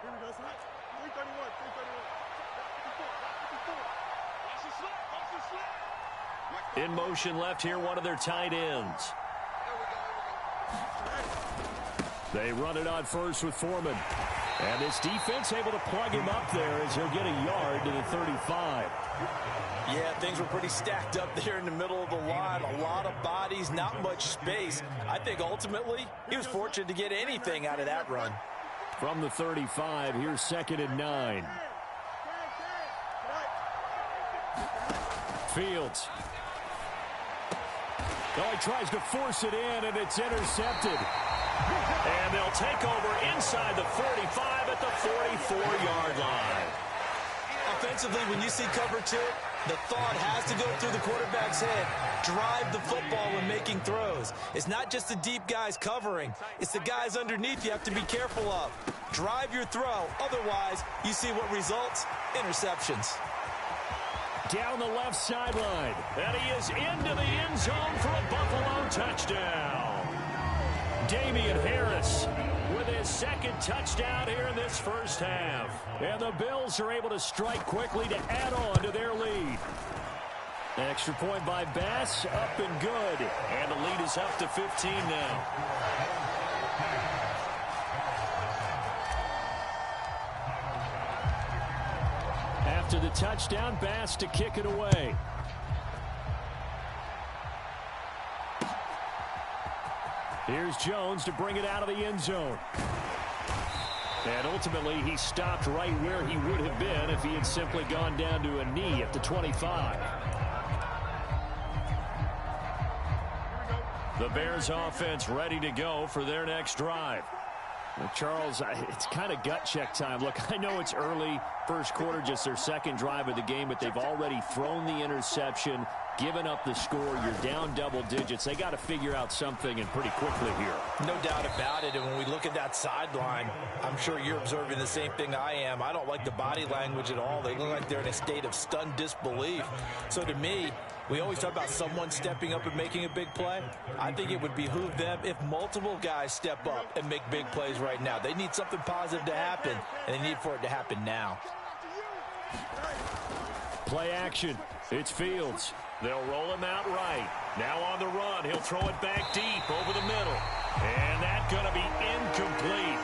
Here we go, son. 331, 331. 54. In motion left here, one of their tight ends. They run it on 1st with Foreman. And this defense able to plug him up there as he'll get a yard to the 35. Yeah, things were pretty stacked up there in the middle of the line. A lot of bodies, not much space. I think ultimately he was fortunate to get anything out of that run. From the 35, here's 2nd and 9. Fields. Oh, he tries to force it in, and it's intercepted. And they'll take over inside the 45 at the 44-yard line. Offensively, when you see cover 2, the thought has to go through the quarterback's head. Drive the football when making throws. It's not just the deep guys covering. It's the guys underneath you have to be careful of. Drive your throw. Otherwise, you see what results? Interceptions. Down the left sideline. And he is into the end zone for a Buffalo touchdown. Damian Harris with his 2nd touchdown here in this 1st half. And the Bills are able to strike quickly to add on to their lead. Extra point by Bass, up and good. And the lead is up to 15 now. After the touchdown, Bass to kick it away. Here's Jones to bring it out of the end zone. And ultimately, he stopped right where he would have been if he had simply gone down to a knee at the 25. The Bears offense ready to go for their next drive. Charles, it's kind of gut check time. Look, I know it's early, 1st quarter, just their 2nd drive of the game, but they've already thrown the interception, given up the score. You're down double digits. They got to figure out something, and pretty quickly here. No doubt about it. And when we look at that sideline, I'm sure you're observing the same thing I am. I don't like the body language at all. They look like they're in a state of stunned disbelief. So to me, we always talk about someone stepping up and making a big play. I think it would behoove them if multiple guys step up and make big plays right now. They need something positive to happen, and they need for it to happen now. Play action. It's Fields. They'll roll him out right. Now on the run, he'll throw it back deep over the middle. And that's going to be incomplete.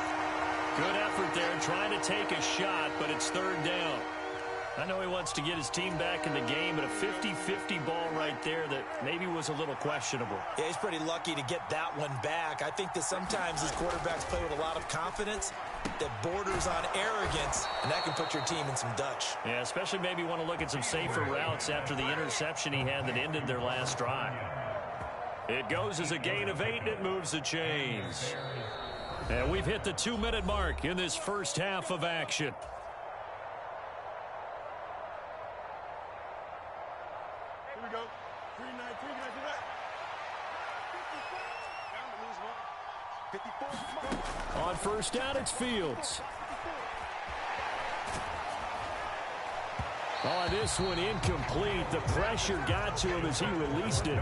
Good effort there trying to take a shot, but it's 3rd down. I know he wants to get his team back in the game, but a 50-50 ball right there that maybe was a little questionable. Yeah, he's pretty lucky to get that one back. I think that sometimes these quarterbacks play with a lot of confidence that borders on arrogance, and that can put your team in some Dutch. Yeah, especially maybe want to look at some safer routes after the interception he had that ended their last drive. It goes as a gain of 8, and it moves the chains. And we've hit the 2-minute mark in this 1st half of action. first down, it's Fields. Oh, this one incomplete. The pressure got to him as he released it.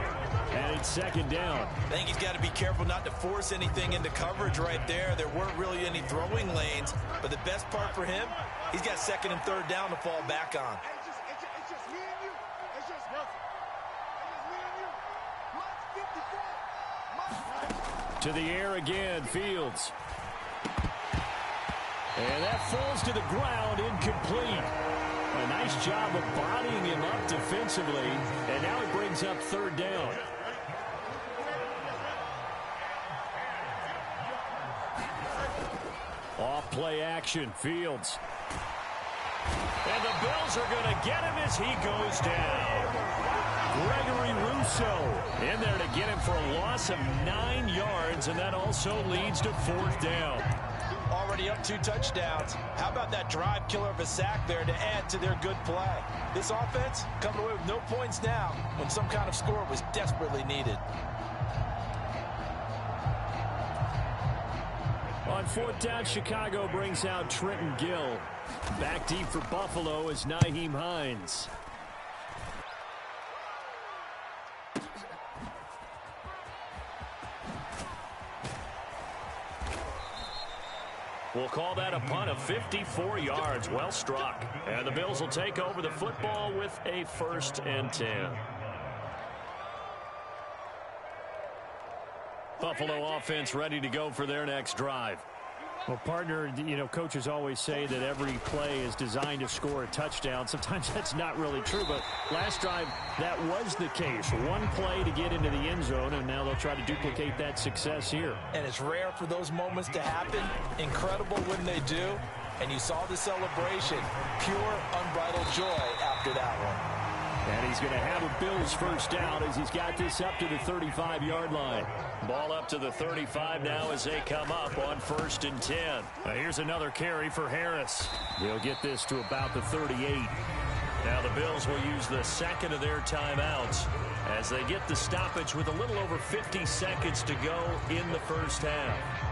And it's second down. I think he's got to be careful not to force anything into coverage right there. There weren't really any throwing lanes. But the best part for him, he's got second and third down to fall back on. It's just me and you. It's just Russell. It's just me and you. Mine's 54. To the air again, Fields. And that falls to the ground, incomplete. A nice job of bodying him up defensively. And now it brings up third down. Off play action, Fields. And the Bills are going to get him as he goes down. Gregory Rousseau In there to get him for a loss of 9 yards, and that also leads to fourth down. Already up 2 touchdowns. How about that drive killer of a sack there to add to their good play? This offense coming away with no points now when some kind of score was desperately needed. On fourth down, Chicago brings out Trenton Gill. Back deep for Buffalo is Nyheim Hines. We'll call that a punt of 54 yards. Well struck. And the Bills will take over the football with a 1st and 10. Buffalo offense ready to go for their next drive. Well, partner, you know, coaches always say that every play is designed to score a touchdown. Sometimes that's not really true, but last drive, that was the case. One play to get into the end zone, and now they'll try to duplicate that success here. And it's rare for those moments to happen. Incredible when they do. And you saw the celebration. Pure, unbridled joy after that one. And he's going to have a Bills first down as he's got this up to the 35-yard line. Ball up to the 35 now as they come up on 1st and 10. Here's another carry for Harris. They'll get this to about the 38. Now the Bills will use the second of their timeouts as they get the stoppage with a little over 50 seconds to go in the first half.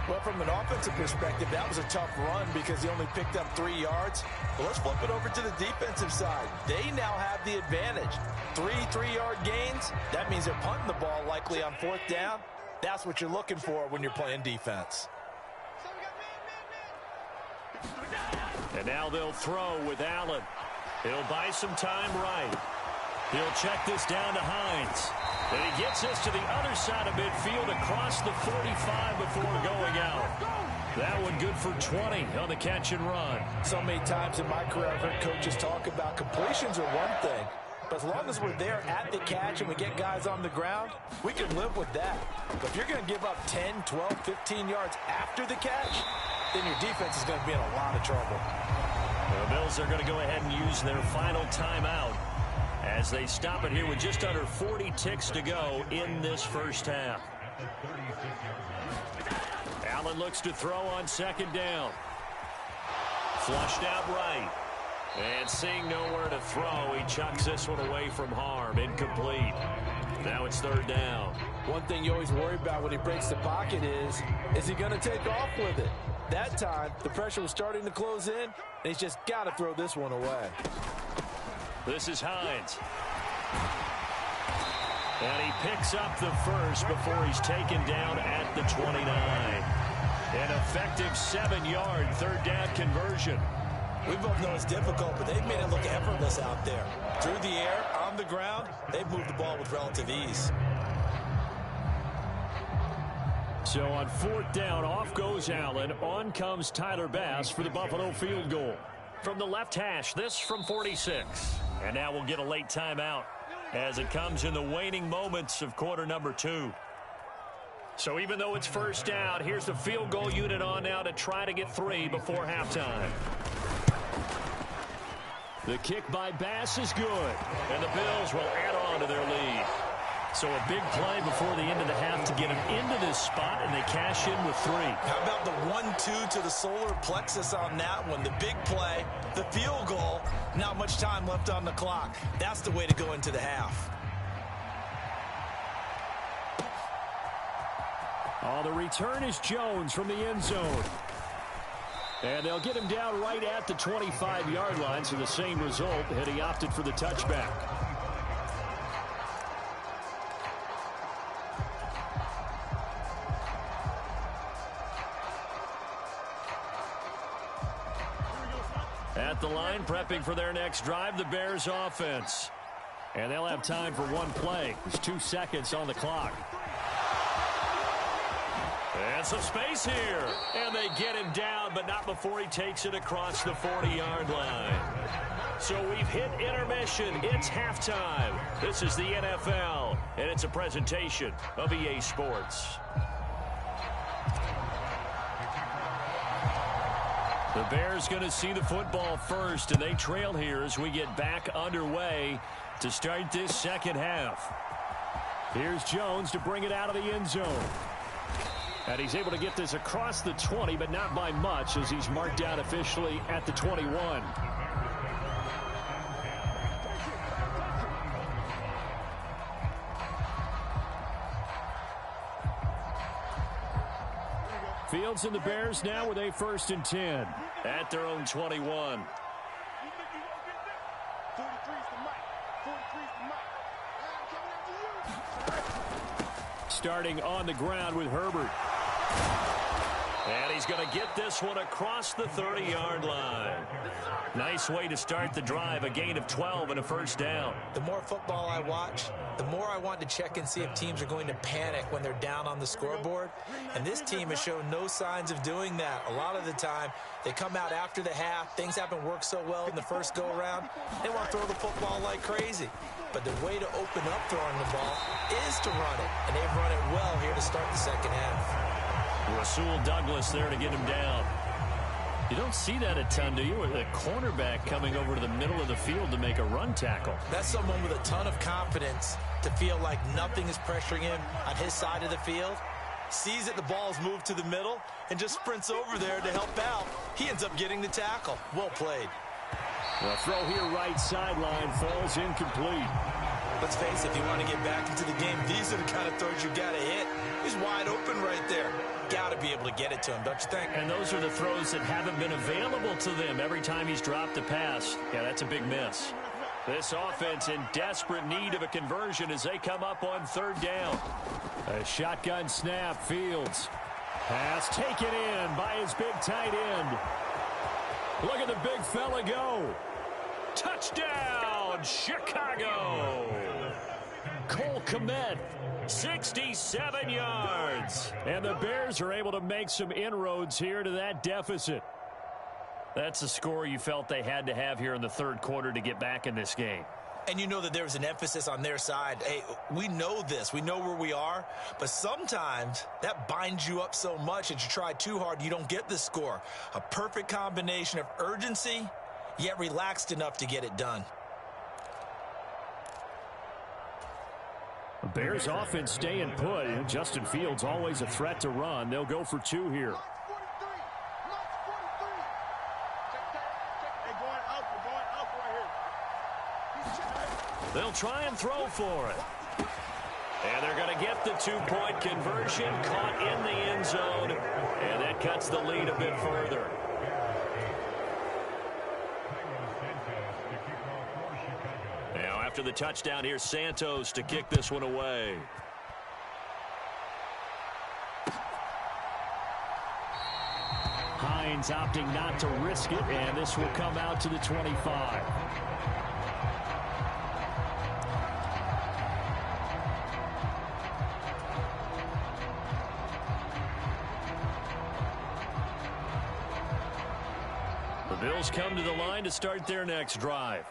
Well, from an offensive perspective, that was a tough run because he only picked up 3 yards. But let's flip it over to the defensive side. They now have the advantage. 3 3-yard gains. That means they're punting the ball likely on 4th down. That's what you're looking for when you're playing defense. And now they'll throw with Allen. He'll buy some time right. He'll check this down to Hines. And he gets this to the other side of midfield across the 45 before going out. That one good for 20 on the catch and run. So many times in my career I've heard coaches talk about completions are one thing. But as long as we're there at the catch and we get guys on the ground, we can live with that. But if you're going to give up 10, 12, 15 yards after the catch, then your defense is going to be in a lot of trouble. The Bills are going to go ahead and use their final timeout as they stop it here with just under 40 ticks to go in this first half. Allen looks to throw on 2nd down. Flushed out right. And seeing nowhere to throw, he chucks this one away from harm. Incomplete. Now it's 3rd down. One thing you always worry about when he breaks the pocket is he going to take off with it? That time, the pressure was starting to close in, and he's just got to throw this one away. This is Hines. And he picks up the first before he's taken down at the 29. An effective 7-yard 3rd down conversion. We both know it's difficult, but they've made it look effortless out there. Through the air, on the ground, they've moved the ball with relative ease. So on 4th down, off goes Allen. On comes Tyler Bass for the Buffalo field goal. From the left hash, this from 46. And now we'll get a late timeout as it comes in the waning moments of quarter number 2. So even though it's first down, here's the field goal unit on now to try to get 3 before halftime. The kick by Bass is good. And the Bills will add on to their lead. So a big play before the end of the half to get them into this spot, and they cash in with 3. How about the 1-2 to the solar plexus on that one? The big play, the field goal, not much time left on the clock. That's the way to go into the half. Oh, the return is Jones from the end zone. And they'll get him down right at the 25-yard line, so the same result, and he opted for the touchback. At the line, prepping for their next drive, the Bears offense. And they'll have time for one play. There's 2 seconds on the clock. And some space here. And they get him down, but not before he takes it across the 40-yard line. So we've hit intermission. It's halftime. This is the NFL, and it's a presentation of EA Sports. The Bears going to see the football first, and they trail here as we get back underway to start this second half. Here's Jones to bring it out of the end zone. And he's able to get this across the 20, but not by much, as he's marked out officially at the 21. Fields and the Bears now with a 1st and 10 at their own 21. Starting on the ground with Herbert. And he's going to get this one across the 30-yard line. Nice way to start the drive, a gain of 12 and a 1st down. The more football I watch, the more I want to check and see if teams are going to panic when they're down on the scoreboard. And this team has shown no signs of doing that. A lot of the time, they come out after the half. Things haven't worked so well in the first go-around. They want to throw the football like crazy. But the way to open up throwing the ball is to run it. And they've run it well here to start the second half. Rasul Douglas there to get him down. You don't see that a ton, do you? With a cornerback coming over to the middle of the field to make a run tackle. That's someone with a ton of confidence to feel like nothing is pressuring him on his side of the field. Sees that the ball's moved to the middle and just sprints over there to help out. He ends up getting the tackle. Well played. The throw here right sideline falls incomplete. Let's face it, if you want to get back into the game, these are the kind of throws you got to hit. He's wide open right there. Got to be able to get it to him, don't you think? And those are the throws that haven't been available to them every time he's dropped a pass. Yeah, that's a big miss. This offense in desperate need of a conversion as they come up on 3rd down. A shotgun snap, Fields. Pass taken in by his big tight end. Look at the big fella go. Touchdown, Chicago. Cole Kmet, 67 yards. And the Bears are able to make some inroads here to that deficit. That's the score you felt they had to have here in the 3rd quarter to get back in this game. And you know that there was an emphasis on their side. Hey, we know this. We know where we are. But sometimes that binds you up so much that you try too hard, you don't get the score. A perfect combination of urgency, yet relaxed enough to get it done. The Bears offense staying put. Justin Fields always a threat to run. They'll go for 2 here. They'll try and throw for it. And they're going to get the 2-point conversion, caught in the end zone, and that cuts the lead a bit further. Now after the touchdown, here's Santos to kick this one away. Hines opting not to risk it, and this will come out to the 25. The Bills come to the line to start their next drive.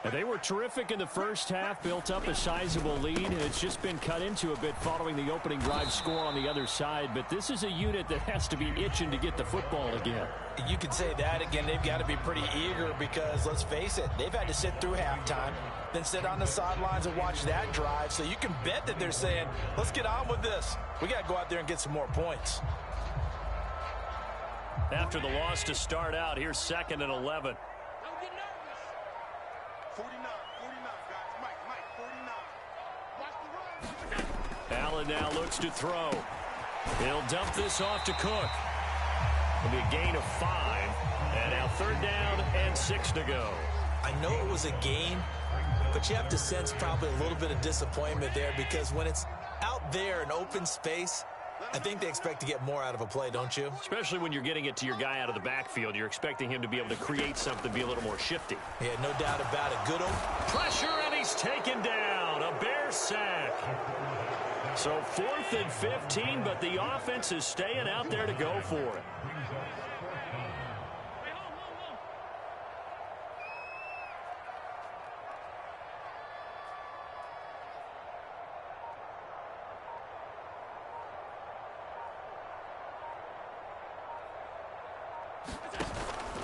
And they were terrific in the first half, built up a sizable lead, and it's just been cut into a bit following the opening drive score on the other side. But this is a unit that has to be itching to get the football again. You could say that again. They've got to be pretty eager because, let's face it, they've had to sit through halftime, then sit on the sidelines and watch that drive. So you can bet that they're saying, let's get on with this. We got to go out there and get some more points. After the loss to start out, here's 2nd and 11. 49, guys. Mike, 49. Watch the run. Allen now looks to throw. He'll dump this off to Cook. It'll be a gain of 5. And now 3rd down and 6 to go. I know it was a gain, but you have to sense probably a little bit of disappointment there, because when it's out there in open space, I think they expect to get more out of a play, don't you? Especially when you're getting it to your guy out of the backfield. You're expecting him to be able to create something, be a little more shifty. Yeah, no doubt about it. Good old pressure, and he's taken down. A Bear sack. So 4th and 15, but the offense is staying out there to go for it.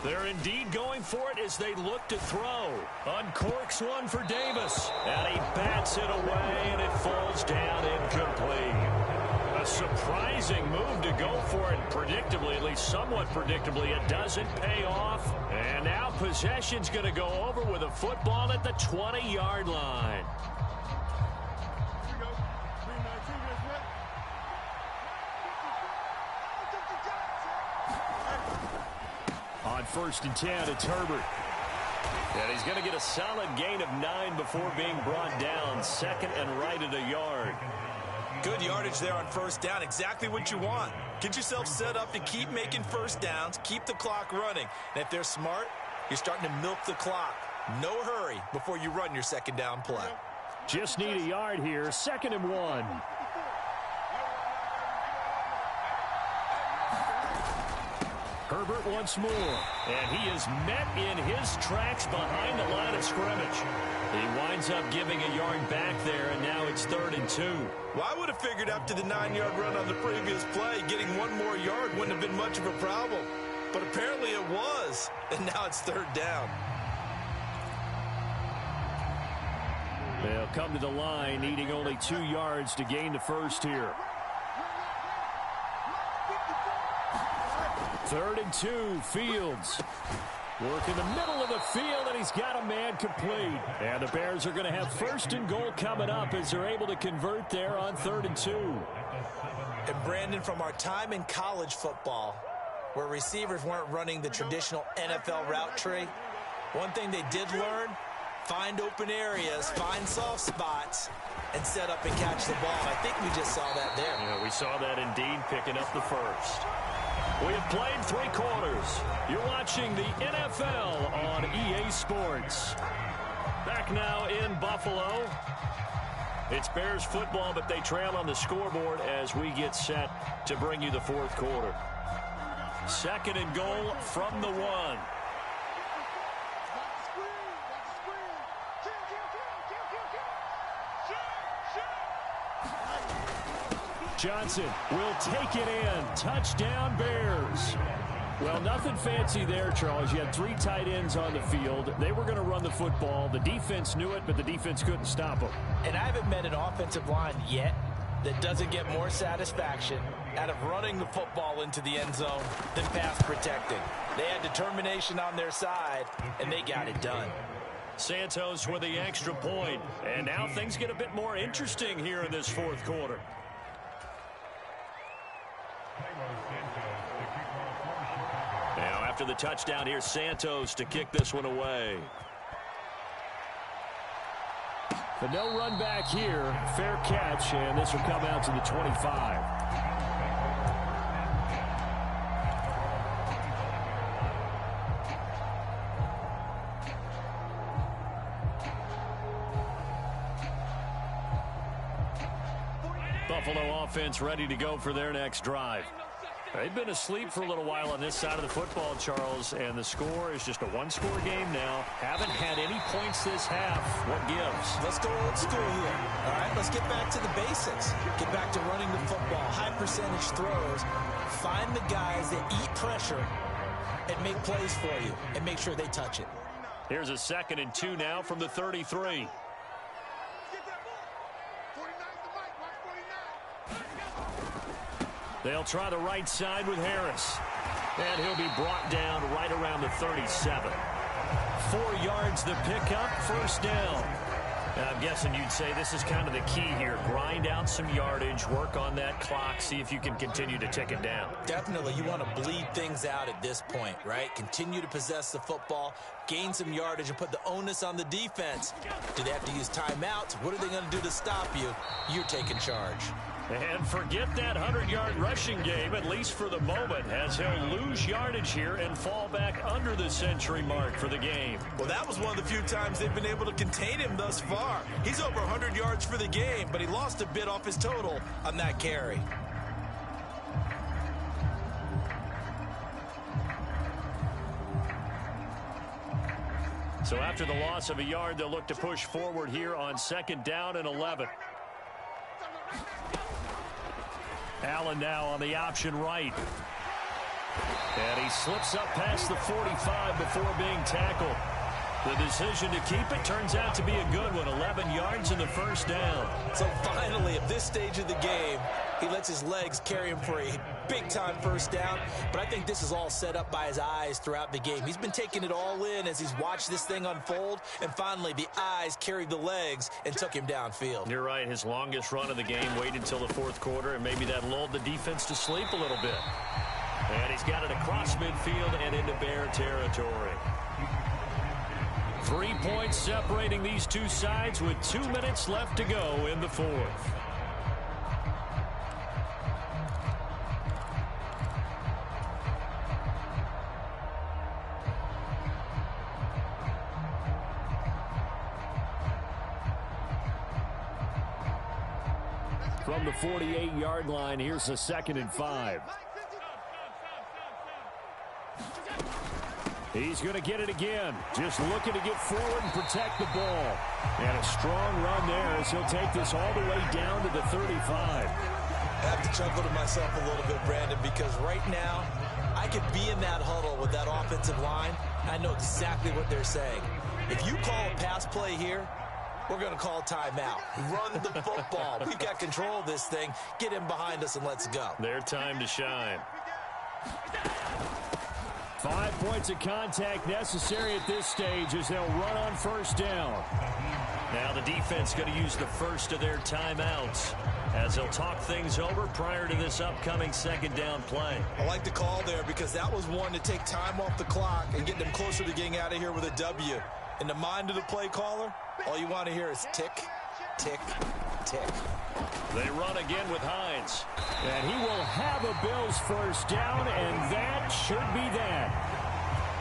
They're indeed going for it as they look to throw. Uncorks one for Davis. And he bats it away, and it falls down incomplete. A surprising move to go for it. Predictably, at least somewhat predictably, it doesn't pay off. And now possession's going to go over with a football at the 20-yard line. On 1st and 10, it's Herbert. And he's going to get a solid gain of 9 before being brought down. 2nd and right at a yard. Good yardage there on 1st down. Exactly what you want. Get yourself set up to keep making 1st downs, keep the clock running. And if they're smart, you're starting to milk the clock. No hurry before you run your 2nd down play. Just need a yard here. 2nd and 1. Herbert once more. And he is met in his tracks behind the line of scrimmage. He winds up giving a yard back there, and now it's 3rd and 2. Well, I would have figured after the 9-yard run on the previous play, getting 1 more yard wouldn't have been much of a problem. But apparently it was, and now it's 3rd down. They'll come to the line, needing only 2 yards to gain the first here. 3rd and 2, Fields. Work in the middle of the field, and he's got a man complete. And the Bears are going to have 1st and goal coming up as they're able to convert there on 3rd and 2. And Brandon, from our time in college football, where receivers weren't running the traditional NFL route tree, one thing they did learn, find open areas, find soft spots, and set up and catch the ball. I think we just saw that there. Yeah, we saw that indeed, picking up the first. We have played 3 quarters. You're watching the NFL on EA Sports. Back now in Buffalo. It's Bears football, but they trail on the scoreboard as we get set to bring you the 4th quarter. 2nd and goal from the 1. Johnson will take it in. Touchdown, Bears. Well, nothing fancy there, Charles. You had 3 tight ends on the field. They were going to run the football. The defense knew it, but the defense couldn't stop them. And I haven't met an offensive line yet that doesn't get more satisfaction out of running the football into the end zone than pass protecting. They had determination on their side, and they got it done. Santos with the extra point. And now things get a bit more interesting here in this 4th quarter. Now after the touchdown, here's Santos to kick this one away. But no run back here. Fair catch, and this will come out to the 25. Buffalo offense ready to go for their next drive. They've been asleep for a little while on this side of the football, Charles, and the score is just a 1-score game now. Haven't had any points this half. What gives? Let's go old school here. All right, let's get back to the basics. Get back to running the football, high percentage throws. Find the guys that eat pressure and make plays for you and make sure they touch it. Here's a 2nd and 2 now from the 33. They'll try the right side with Harris. And he'll be brought down right around the 37. 4 yards the pickup, 1st down. I'm guessing you'd say this is kind of the key here. Grind out some yardage, work on that clock, see if you can continue to tick it down. Definitely. You want to bleed things out at this point, right? Continue to possess the football, gain some yardage, and put the onus on the defense. Do they have to use timeouts? What are they going to do to stop you? You're taking charge. And forget that 100-yard rushing game, at least for the moment, as he'll lose yardage here and fall back under the century mark for the game. Well, that was one of the few times they've been able to contain him thus far. He's over 100 yards for the game, but he lost a bit off his total on that carry. So after the loss of a yard, they'll look to push forward here on 2nd down and 11. Allen now on the option right. And he slips up past the 45 before being tackled. The decision to keep it turns out to be a good one. 11 yards and the first down. So finally, at this stage of the game, he lets his legs carry him for a big-time first down. But I think this is all set up by his eyes throughout the game. He's been taking it all in as he's watched this thing unfold. And finally, the eyes carried the legs and took him downfield. You're right. His longest run of the game waited until the 4th quarter, and maybe that lulled the defense to sleep a little bit. And he's got it across midfield and into Bear territory. 3 points separating these two sides with 2 minutes left to go in the 4th. From the 48-yard line, here's a 2nd and 5. He's going to get it again. Just looking to get forward and protect the ball. And a strong run there as he'll take this all the way down to the 35. I have to chuckle to myself a little bit, Brandon, because right now I could be in that huddle with that offensive line. I know exactly what they're saying. If you call a pass play here, we're going to call timeout. Run the football. We've got control of this thing. Get him behind us and let's go. Their time to shine. 5 points of contact necessary at this stage as they'll run on first down. Now the defense going to use the first of their timeouts as they'll talk things over prior to this upcoming 2nd down play. I like the call there because that was one to take time off the clock and get them closer to getting out of here with a W. In the mind of the play caller, all you want to hear is tick, tick, tick. They run again with Hines. And he will have a Bills first down, and that should be that.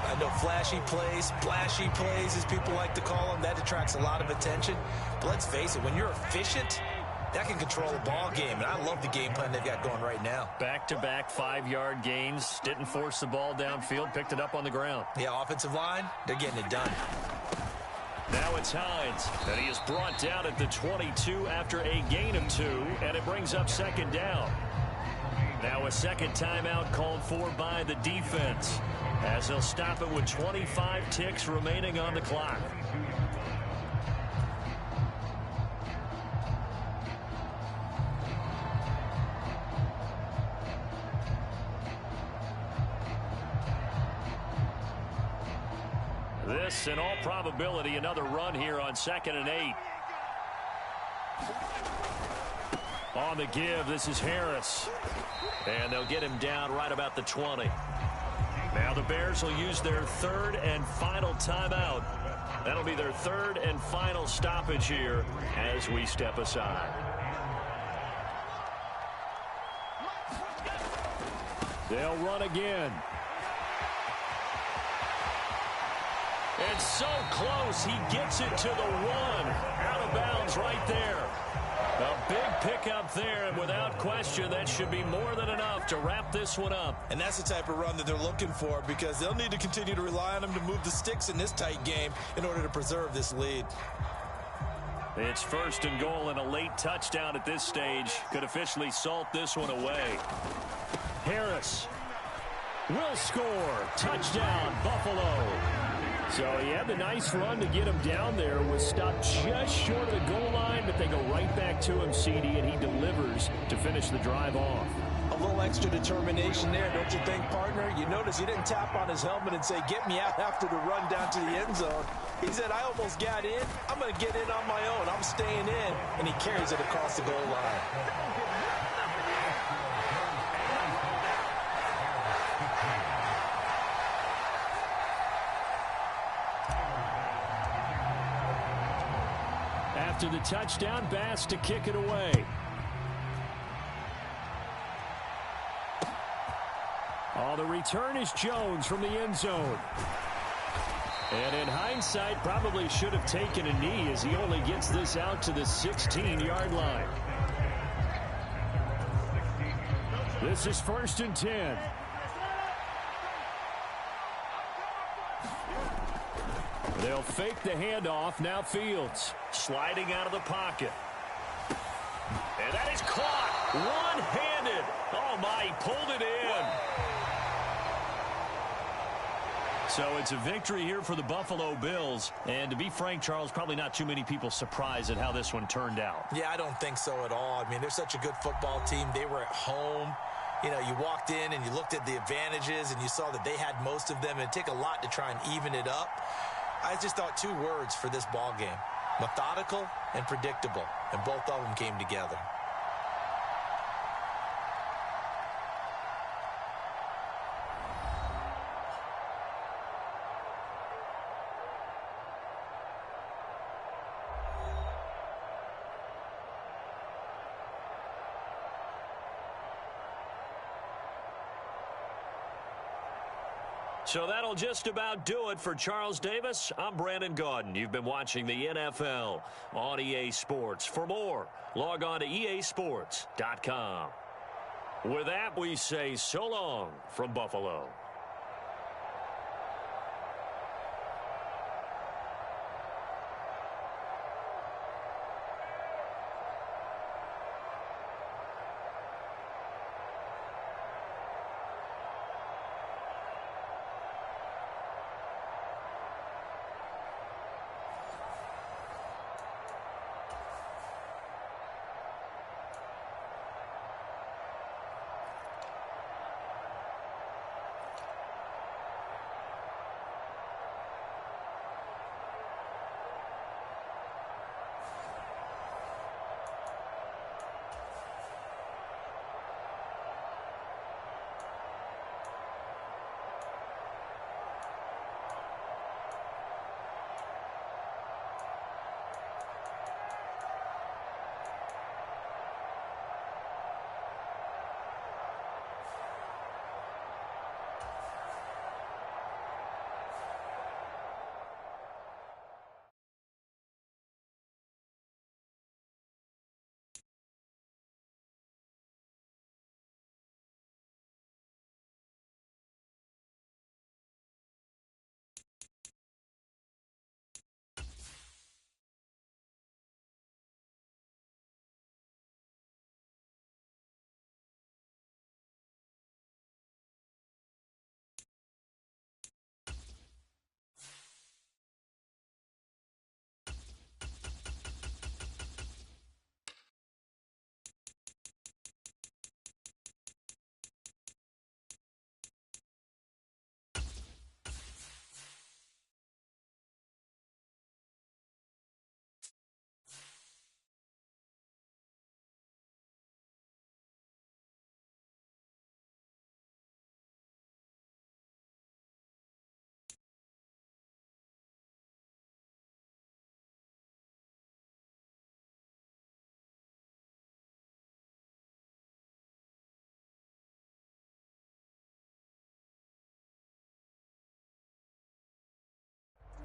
I know flashy plays, splashy plays, as people like to call them, that attracts a lot of attention. But let's face it, when you're efficient, that can control a ball game. And I love the game plan they've got going right now. Back-to-back 5-yard gains. Didn't force the ball downfield. Picked it up on the ground. Yeah, offensive line, they're getting it done. Now it's Hines, and he is brought down at the 22 after a gain of 2, and it brings up 2nd down. Now a 2nd timeout called for by the defense, as they'll stop it with 25 ticks remaining on the clock. This, in all probability, another run here on 2nd and 8. On the give, this is Harris. And they'll get him down right about the 20. Now the Bears will use their 3rd and final timeout. That'll be their 3rd and final stoppage here as we step aside. They'll run again. It's so close, he gets it to the 1. Out of bounds right there. A big pickup there, and without question, that should be more than enough to wrap this one up. And that's the type of run that they're looking for because they'll need to continue to rely on him to move the sticks in this tight game in order to preserve this lead. It's 1st and goal, and a late touchdown at this stage could officially salt this one away. Harris will score. Touchdown, Buffalo. So he had the nice run to get him down there. Was stopped just short of the goal line, but they go right back to him, CD, and he delivers to finish the drive off. I little extra determination there, don't you think, partner? You notice he didn't tap on his helmet and say, get me out after the run down to the end zone. He said, I almost got in. I'm going to get in on my own. I'm staying in. And he carries it across the goal line. After the touchdown, Bass to kick it away. Oh, the return is Jones from the end zone. And in hindsight, probably should have taken a knee as he only gets this out to the 16-yard line. This is 1st and 10. They'll fake the handoff. Now Fields sliding out of the pocket. And that is caught one-handed. Oh, my, he pulled it in. So it's a victory here for the Buffalo Bills. And to be frank, Charles, probably not too many people surprised at how this one turned out. Yeah, I don't think so at all. I mean, they're such a good football team. They were at home. You know, you walked in and you looked at the advantages and you saw that they had most of them. It'd take a lot to try and even it up. I just thought 2 words for this ball game: methodical and predictable, and both of them came together. So that'll just about do it for Charles Davis. I'm Brandon Gaudin. You've been watching the NFL on EA Sports. For more, log on to easports.com. With that, we say so long from Buffalo.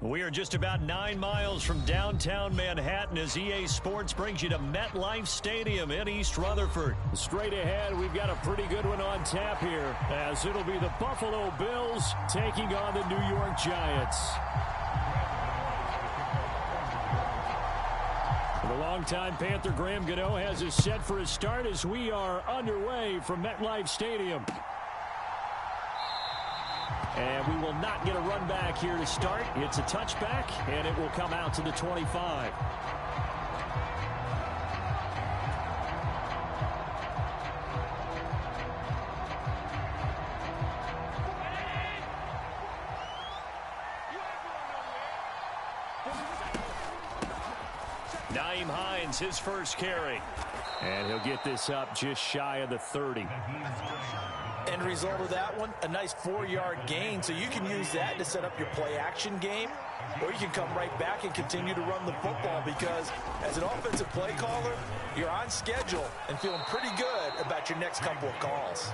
We are just about 9 miles from downtown Manhattan as EA Sports brings you to MetLife Stadium in East Rutherford. Straight ahead, we've got a pretty good one on tap here, as it'll be the Buffalo Bills taking on the New York Giants. The longtime Panther Graham Gano has us set for a start as we are underway from MetLife Stadium. And we will not get a run back here to start. It's a touchback, and it will come out to the 25. Nyheim Hines, his first carry. And he'll get this up just shy of the 30. End result of that one, a nice 4-yard gain. So you can use that to set up your play-action game, or you can come right back and continue to run the football, because as an offensive play caller, you're on schedule and feeling pretty good about your next couple of calls.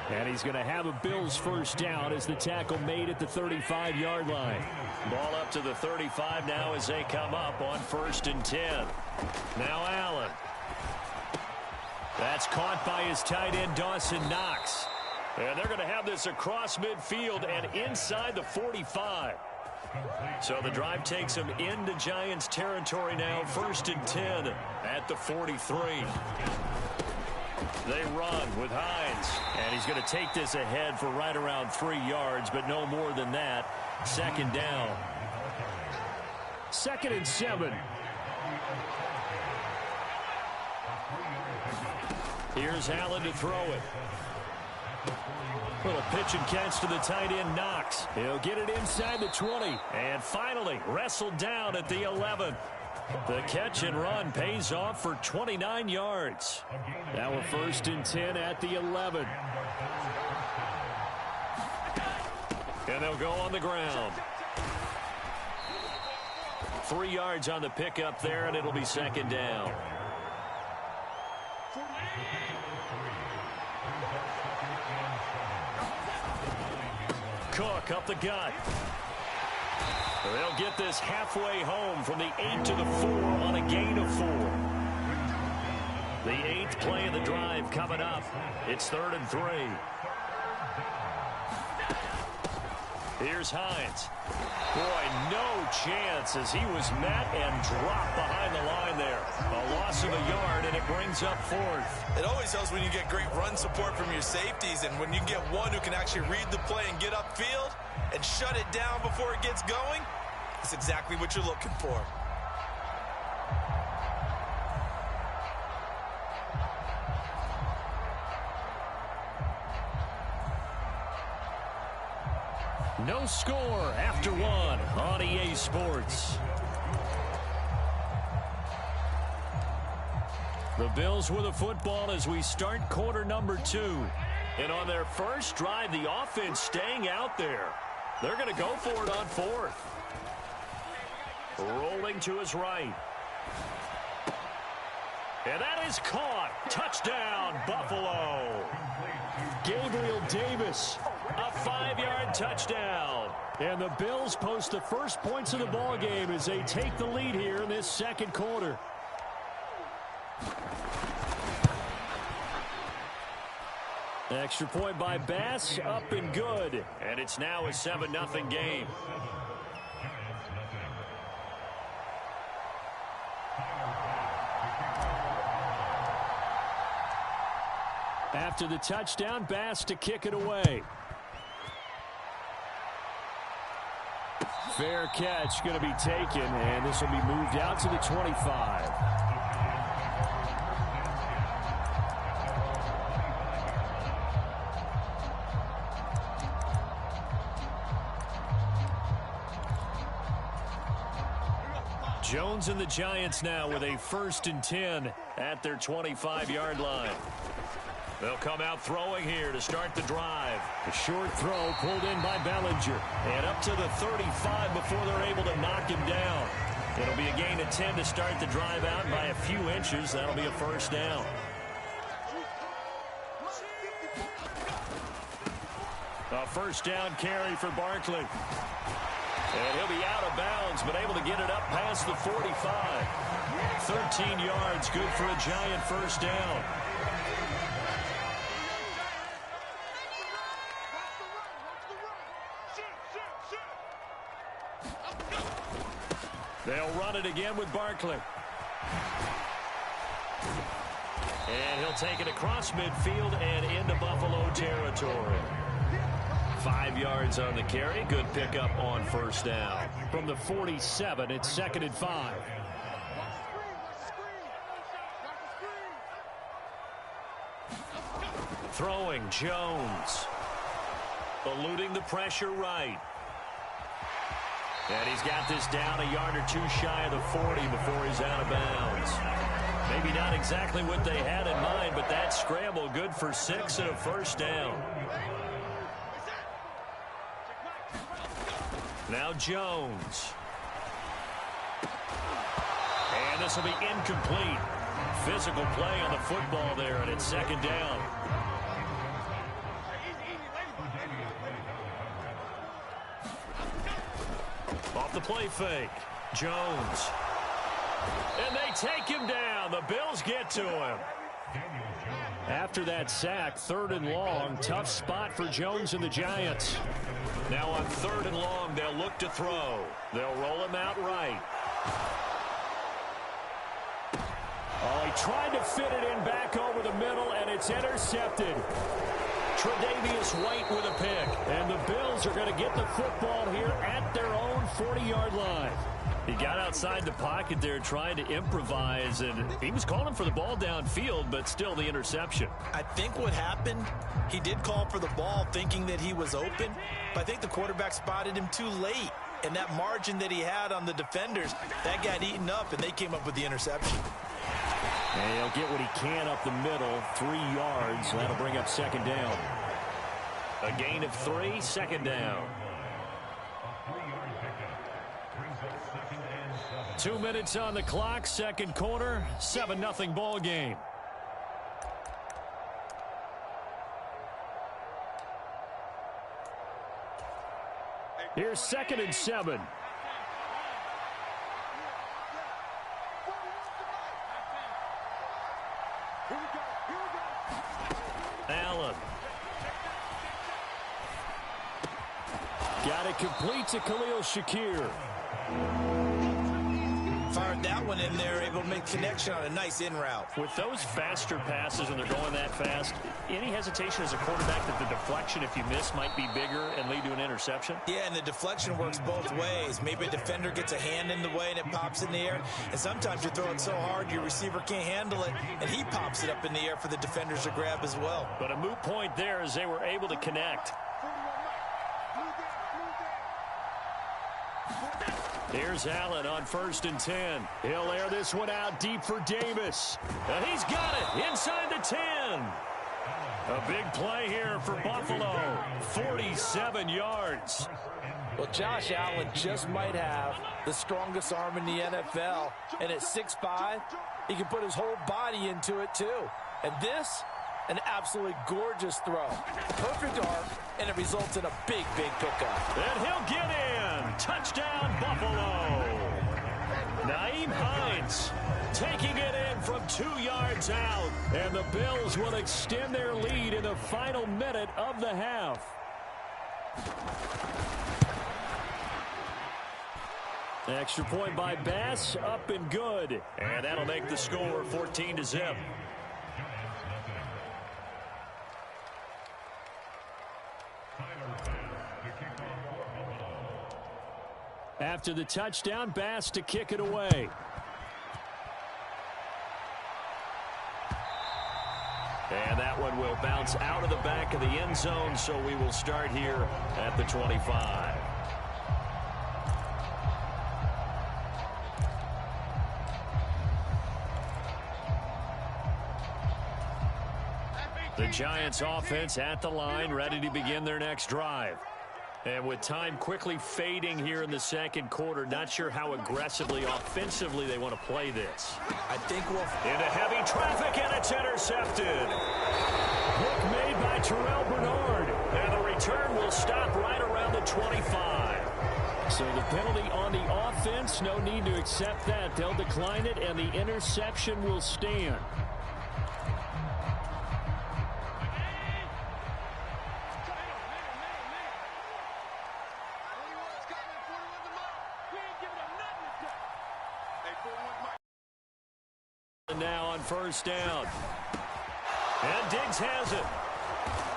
And he's going to have a Bills first down as the tackle made at the 35-yard line. Ball up to the 35 now as they come up on 1st and 10. Now Allen. That's caught by his tight end, Dawson Knox. And they're going to have this across midfield and inside the 45. So the drive takes them into Giants territory now, 1st and 10 at the 43. They run with Hines, and he's going to take this ahead for right around 3 yards, but no more than that. 2nd down. 2nd and 7. Here's Allen to throw it. Little pitch and catch to the tight end, Knox. He'll get it inside the 20. And finally wrestled down at the 11. The catch and run pays off for 29 yards. Now a 1st and 10 at the 11. And they'll go on the ground. 3 yards on the pickup there, and it'll be 2nd down. Cook up the gut. They'll get this halfway home from the 8 to the 4 on a gain of 4. The 8th play of the drive coming up. It's 3rd and 3. Here's Hines. Boy, no chance as he was met and dropped behind the line there. A loss of a yard, and it brings up 4th. It always helps when you get great run support from your safeties, and when you get one who can actually read the play and get upfield and shut it down before it gets going, it's exactly what you're looking for. No score after 1 on EA Sports. The Bills with a football as we start quarter number 2. And on their first drive, the offense staying out there. They're going to go for it on 4th. Rolling to his right. And that is caught. Touchdown, Buffalo. Gabriel Davis. A 5-yard touchdown. And the Bills post the first points of the ball game as they take the lead here in this 2nd quarter. Extra point by Bass, up and good. And it's now a 7-0 game. After the touchdown, Bass to kick it away. Fair catch going to be taken, and this will be moved out to the 25. Jones and the Giants now with a 1st and 10 at their 25-yard line. They'll come out throwing here to start the drive. A short throw pulled in by Bellinger. And up to the 35 before they're able to knock him down. It'll be a gain of 10 to start the drive out by a few inches. That'll be a 1st down. A 1st down carry for Barkley. And he'll be out of bounds, but able to get it up past the 45. 13 yards, good for a Giant 1st down. They'll run it again with Barkley. And he'll take it across midfield and into Buffalo territory. 5 yards on the carry. Good pickup on 1st down. From the 47, it's 2nd and 5. Throwing Jones. Eluding the pressure right. And he's got this down a yard or two shy of the 40 before he's out of bounds. Maybe not exactly what they had in mind, but that scramble good for 6 and a first down. Now Jones. And this will be incomplete. Physical play on the football there, and it's second down. Off the play fake. Jones. And they take him down. The Bills get to him. After that sack, 3rd and long. Tough spot for Jones and the Giants. Now on 3rd and long, they'll look to throw. They'll roll him out right. Oh, he tried to fit it in back over the middle, and it's intercepted. Tre'Davious White with a pick. And the Bills are going to get the football here at their own 40-yard line. He got outside the pocket there trying to improvise, and he was calling for the ball downfield, but still the interception. I think what happened, he did call for the ball thinking that he was open, but I think the quarterback spotted him too late. And that margin that he had on the defenders, that got eaten up, and they came up with the interception. And he'll get what he can up the middle, 3 yards. That'll bring up second down. A gain of 3, second down. 2 minutes on the clock, second quarter, 7-0 ball game. Here's 2nd and 7. Allen. Got it complete to Khalil Shakir. Fired that one in there, able to make connection on a nice in route. With those faster passes and they're going that fast, any hesitation as a quarterback that the deflection, if you miss, might be bigger and lead to an interception? Yeah, and the deflection works both ways. Maybe a defender gets a hand in the way and it pops in the air. And sometimes you throw it so hard your receiver can't handle it, and he pops it up in the air for the defenders to grab as well. But a moot point there as they were able to connect. Here's Allen on 1st and 10. He'll air this one out deep for Davis. And he's got it inside the 10. A big play here for Buffalo. 47 yards. Well, Josh Allen just might have the strongest arm in the NFL. And at 6'5", he can put his whole body into it, too. And this, an absolutely gorgeous throw. Perfect arm, and it results in a big, big pickup. And he'll get in. Touchdown, Buffalo. Nyheim Hines taking it in from 2 yards out. And the Bills will extend their lead in the final minute of the half. Extra point by Bass, up and good. And that'll make the score 14-0. After the touchdown, Bass to kick it away. And that one will bounce out of the back of the end zone, so we will start here at the 25. The Giants offense at the line, ready to begin their next drive. And with time quickly fading here in the second quarter, not sure how aggressively, offensively they want to play this. I think we'll... Into heavy traffic, and it's intercepted. Pick made by Terrell Bernard. And the return will stop right around the 25. So the penalty on the offense, no need to accept that. They'll decline it, and the interception will stand. Now on 1st down. And Diggs has it.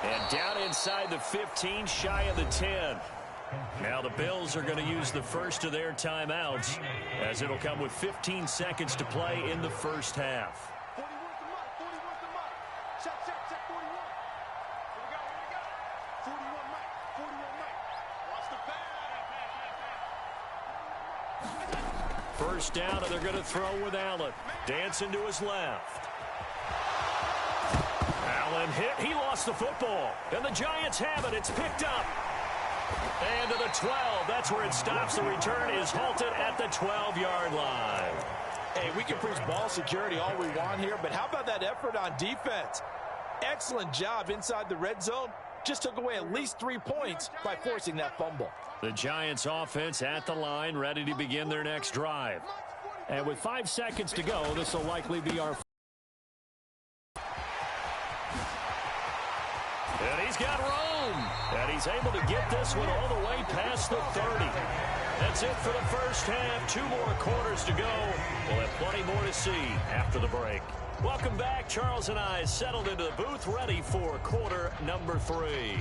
And down inside the 15, shy of the 10. Now the Bills are going to use the first of their timeouts, as it'll come with 15 seconds to play in the first half. First down, and they're going to throw with Allen. Dancing to his left. Allen hit. He lost the football. And the Giants have it. It's picked up. And to the 12. That's where it stops. The return is halted at the 12-yard line. Hey, we can preach ball security all we want here, but how about that effort on defense? Excellent job inside the red zone. Just took away at least 3 points by forcing that fumble. The Giants offense at the line, ready to begin their next drive. And with 5 seconds to go, this will likely be our... And he's got room. And he's able to get this one all the way past the 30. That's it for the first half. 2 more quarters to go. We'll have plenty more to see after the break. Welcome back. Charles and I settled into the booth, ready for quarter number 3.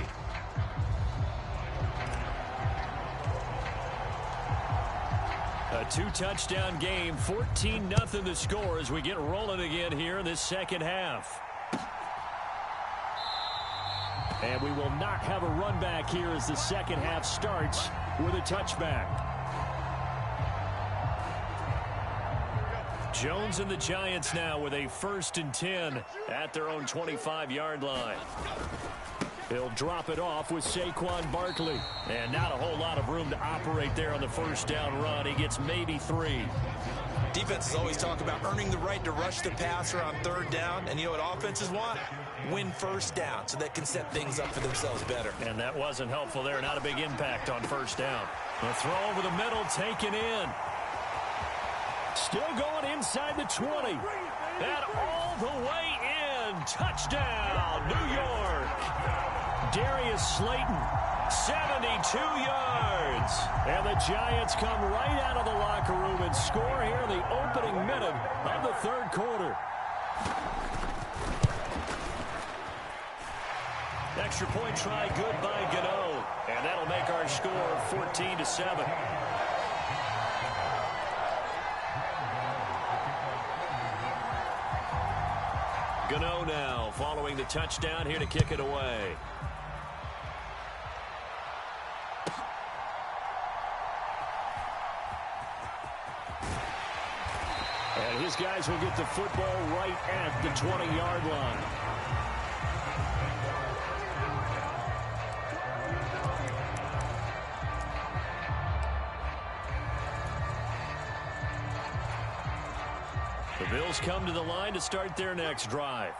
A 2-touchdown game, 14-0 the score as we get rolling again here in this second half. And we will not have a run back here as the second half starts with a touchback. Jones and the Giants now with a 1st and 10 at their own 25-yard line. He'll drop it off with Saquon Barkley. And not a whole lot of room to operate there on the first down run. He gets maybe 3. Defenses always talk about earning the right to rush the passer on 3rd down. And you know what offenses want? Win first down so they can set things up for themselves better. And that wasn't helpful there. Not a big impact on first down. The throw over the middle taken in. Still going inside the 20. And all the way in. Touchdown, New York. Darius Slayton, 72 yards. And the Giants come right out of the locker room and score here in the opening minute of the 3rd quarter. Extra point try good by Gano. And that'll make our score 14-7. Gano now following the touchdown here to kick it away. And his guys will get the football right at the 20-yard line. The Bills come to the line to start their next drive.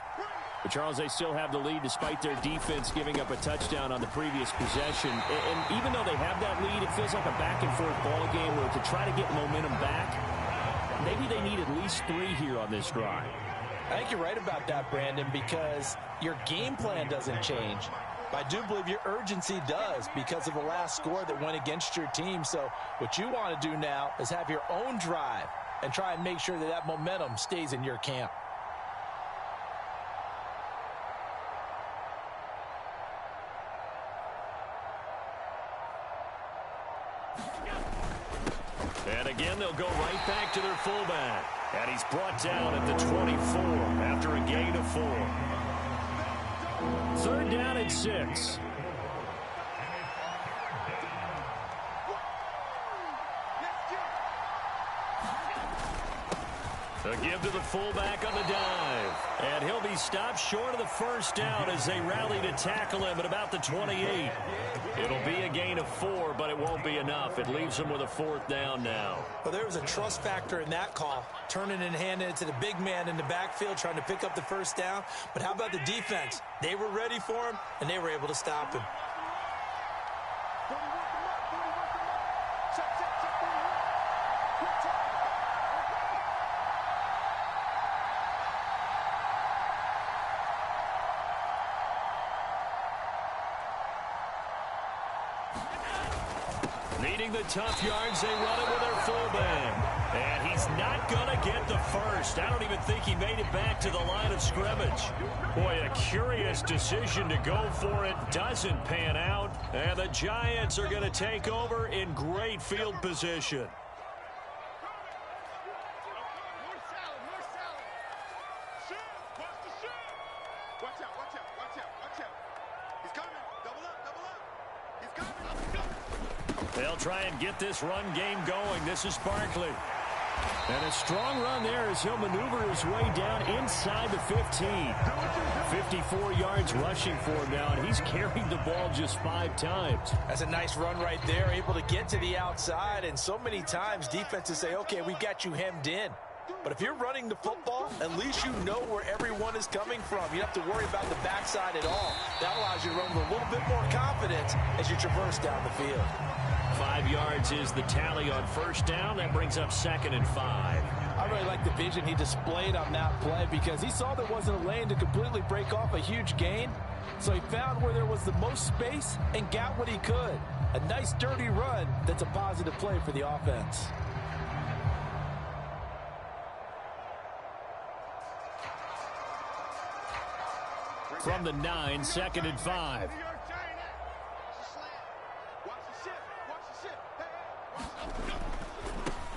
But Charles, they still have the lead despite their defense giving up a touchdown on the previous possession. And even though they have that lead, it feels like a back-and-forth ball game where to try to get momentum back, maybe they need at least 3 here on this drive. I think you're right about that, Brandon, because your game plan doesn't change. I do believe your urgency does because of the last score that went against your team. So what you want to do now is have your own drive and try and make sure that that momentum stays in your camp. And again, they'll go right back to their fullback. And he's brought down at the 24 after a gain of 4. 3rd down and 6. A give to the fullback on the dive. And he'll be stopped short of the first down as they rally to tackle him at about the 28. It'll be a gain of 4, but it won't be enough. It leaves him with a 4th down now. Well, there was a trust factor in that call, turning and handing it to the big man in the backfield, trying to pick up the first down. But how about the defense? They were ready for him, and they were able to stop him. Needing the tough yards, they run it with their fullback. And he's not going to get the first. I don't even think he made it back to the line of scrimmage. Boy, a curious decision to go for it. Doesn't pan out. And the Giants are going to take over in great field position. They'll try and get this run game going. This is Barkley. And a strong run there as he'll maneuver his way down inside the 15. 54 yards rushing for him now, and he's carried the ball just 5 times. That's a nice run right there, able to get to the outside. And so many times defenses say, okay, we've got you hemmed in. But if you're running the football, at least you know where everyone is coming from. You don't have to worry about the backside at all. That allows you to run with a little bit more confidence as you traverse down the field. 5 yards is the tally on first down. That brings up 2nd and 5. I really like the vision he displayed on that play because he saw there wasn't a lane to completely break off a huge gain. So he found where there was the most space and got what he could. A nice dirty run that's a positive play for the offense. From the 9, 2nd and 5.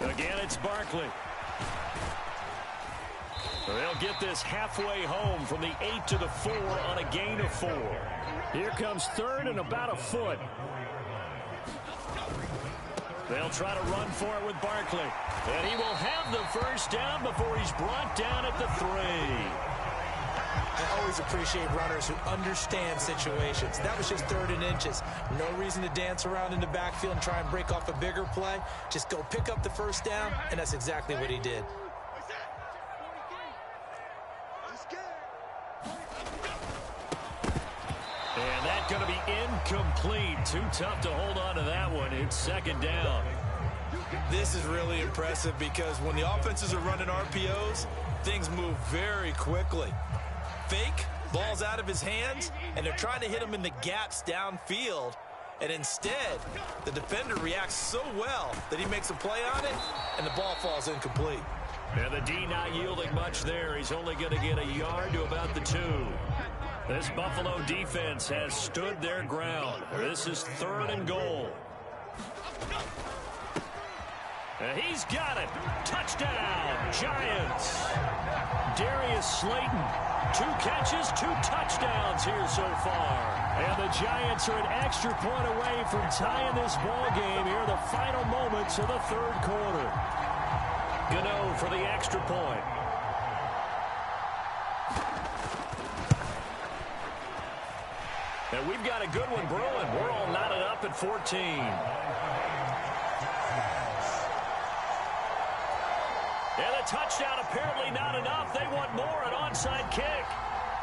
Again, it's Barkley. They'll get this halfway home from the 8 to the 4 on a gain of 4. Here comes 3rd and about a foot. They'll try to run for it with Barkley. And he will have the first down before he's brought down at the 3. I always appreciate runners who understand situations. That was just 3rd and inches. No reason to dance around in the backfield and try and break off a bigger play. Just go pick up the first down, and that's exactly what he did. And that's going to be incomplete. Too tough to hold on to that one. It's 2nd down. This is really impressive because when the offenses are running RPOs, things move very quickly. Fake, ball's out of his hands, and they're trying to hit him in the gaps downfield. And instead, the defender reacts so well that he makes a play on it, and the ball falls incomplete. And the D not yielding much there. He's only going to get a yard to about the 2. This Buffalo defense has stood their ground. This is 3rd and goal. And he's got it. Touchdown, Giants. Darius Slayton, 2 catches, 2 touchdowns here so far. And the Giants are an extra point away from tying this ball game here in the final moments of the 3rd quarter. Gano for the extra point. And we've got a good one brewing. We're all knotted up at 14. And a touchdown apparently not enough. They want more, an onside kick.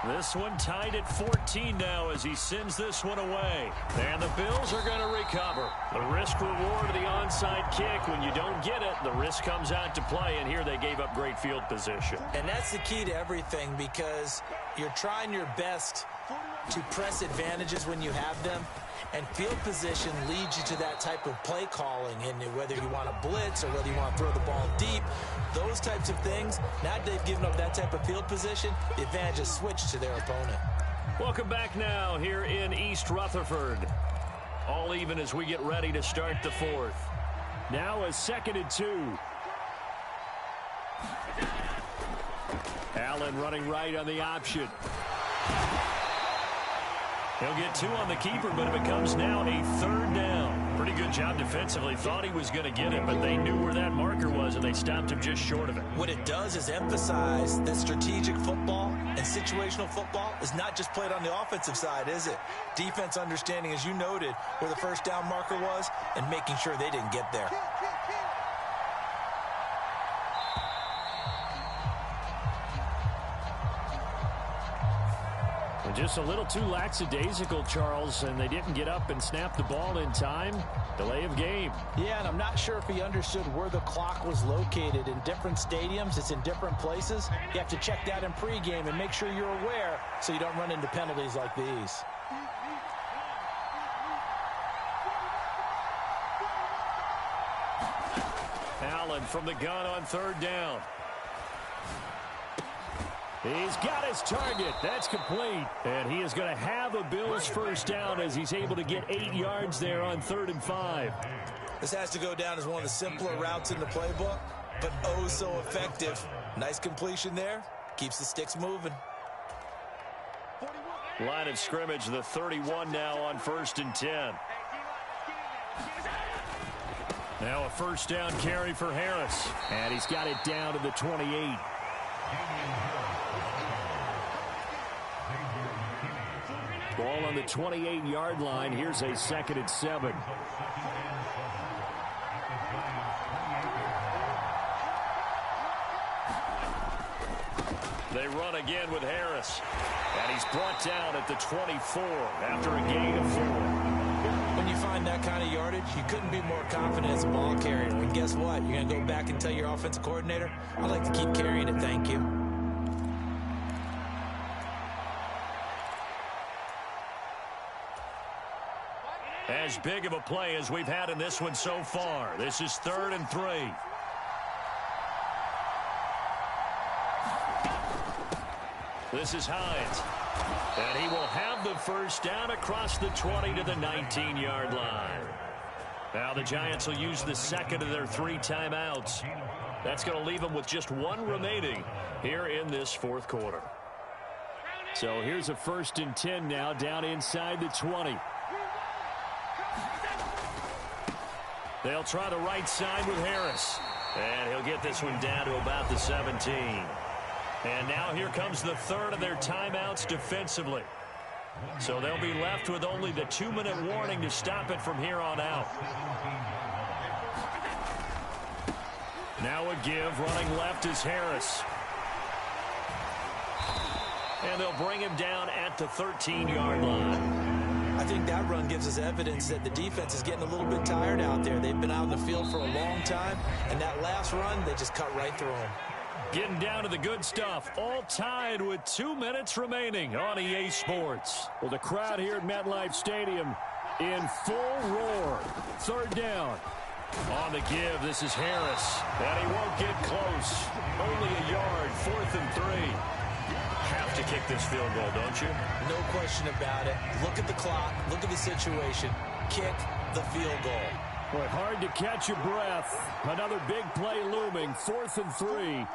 This one tied at 14 now as he sends this one away. And the Bills are going to recover. The risk reward of the onside kick. When you don't get it, the risk comes out to play. And here they gave up great field position. And that's the key to everything because you're trying your best to press advantages when you have them. And field position leads you to that type of play calling. And whether you want to blitz or whether you want to throw the ball deep, those types of things, now they've given up that type of field position, the advantage is switched to their opponent. Welcome back now here in East Rutherford. All even as we get ready to start the 4th. Now a 2nd and 2. Allen running right on the option. He'll get 2 on the keeper, but it becomes now a 3rd down. Pretty good job defensively. Thought he was going to get it, but they knew where that marker was, and they stopped him just short of it. What it does is emphasize that strategic football and situational football is not just played on the offensive side, is it? Defense understanding, as you noted, where the first down marker was and making sure they didn't get there. Just a little too lackadaisical, Charles, and they didn't get up and snap the ball in time. Delay of game. Yeah, and I'm not sure if he understood where the clock was located. In different stadiums, it's in different places. You have to check that in pregame and make sure you're aware so you don't run into penalties like these. Allen from the gun on 3rd down. He's got his target. That's complete. And he is going to have a Bills first down as he's able to get 8 yards there on 3rd and 5. This has to go down as one of the simpler routes in the playbook, but oh so effective. Nice completion there. Keeps the sticks moving. Line of scrimmage, the 31 now on 1st and 10. Now a first down carry for Harris. And he's got it down to the 28. Ball on the 28-yard line. Here's a 2nd and 7. They run again with Harris. And he's brought down at the 24 after a gain of 4. When you find that kind of yardage, you couldn't be more confident as a ball carrier. And guess what? You're going to go back and tell your offensive coordinator, I'd like to keep carrying it, thank you. As big of a play as we've had in this one so far. This is 3rd and 3. This is Hines. And he will have the first down across the 20 to the 19-yard line. Now the Giants will use the second of their 3 timeouts. That's going to leave them with just 1 remaining here in this 4th quarter. So here's a 1st and 10 now down inside the 20. They'll try the right side with Harris. And he'll get this one down to about the 17. And now here comes the 3rd of their timeouts defensively. So they'll be left with only the 2-minute warning to stop it from here on out. Now a give. Running left is Harris. And they'll bring him down at the 13-yard line. I think that run gives us evidence that the defense is getting a little bit tired out there. They've been out in the field for a long time, and that last run, they just cut right through them. Getting down to the good stuff, all tied with 2 minutes remaining on EA Sports. Well, the crowd here at MetLife Stadium in full roar. 3rd down. On the give, this is Harris. And he won't get close. Only a yard, 4th and 3. Have to kick this field goal, don't you? No question about it. Look at the clock. Look at the situation. Kick the field goal. Boy, hard to catch your breath. Another big play looming. 4th and 3.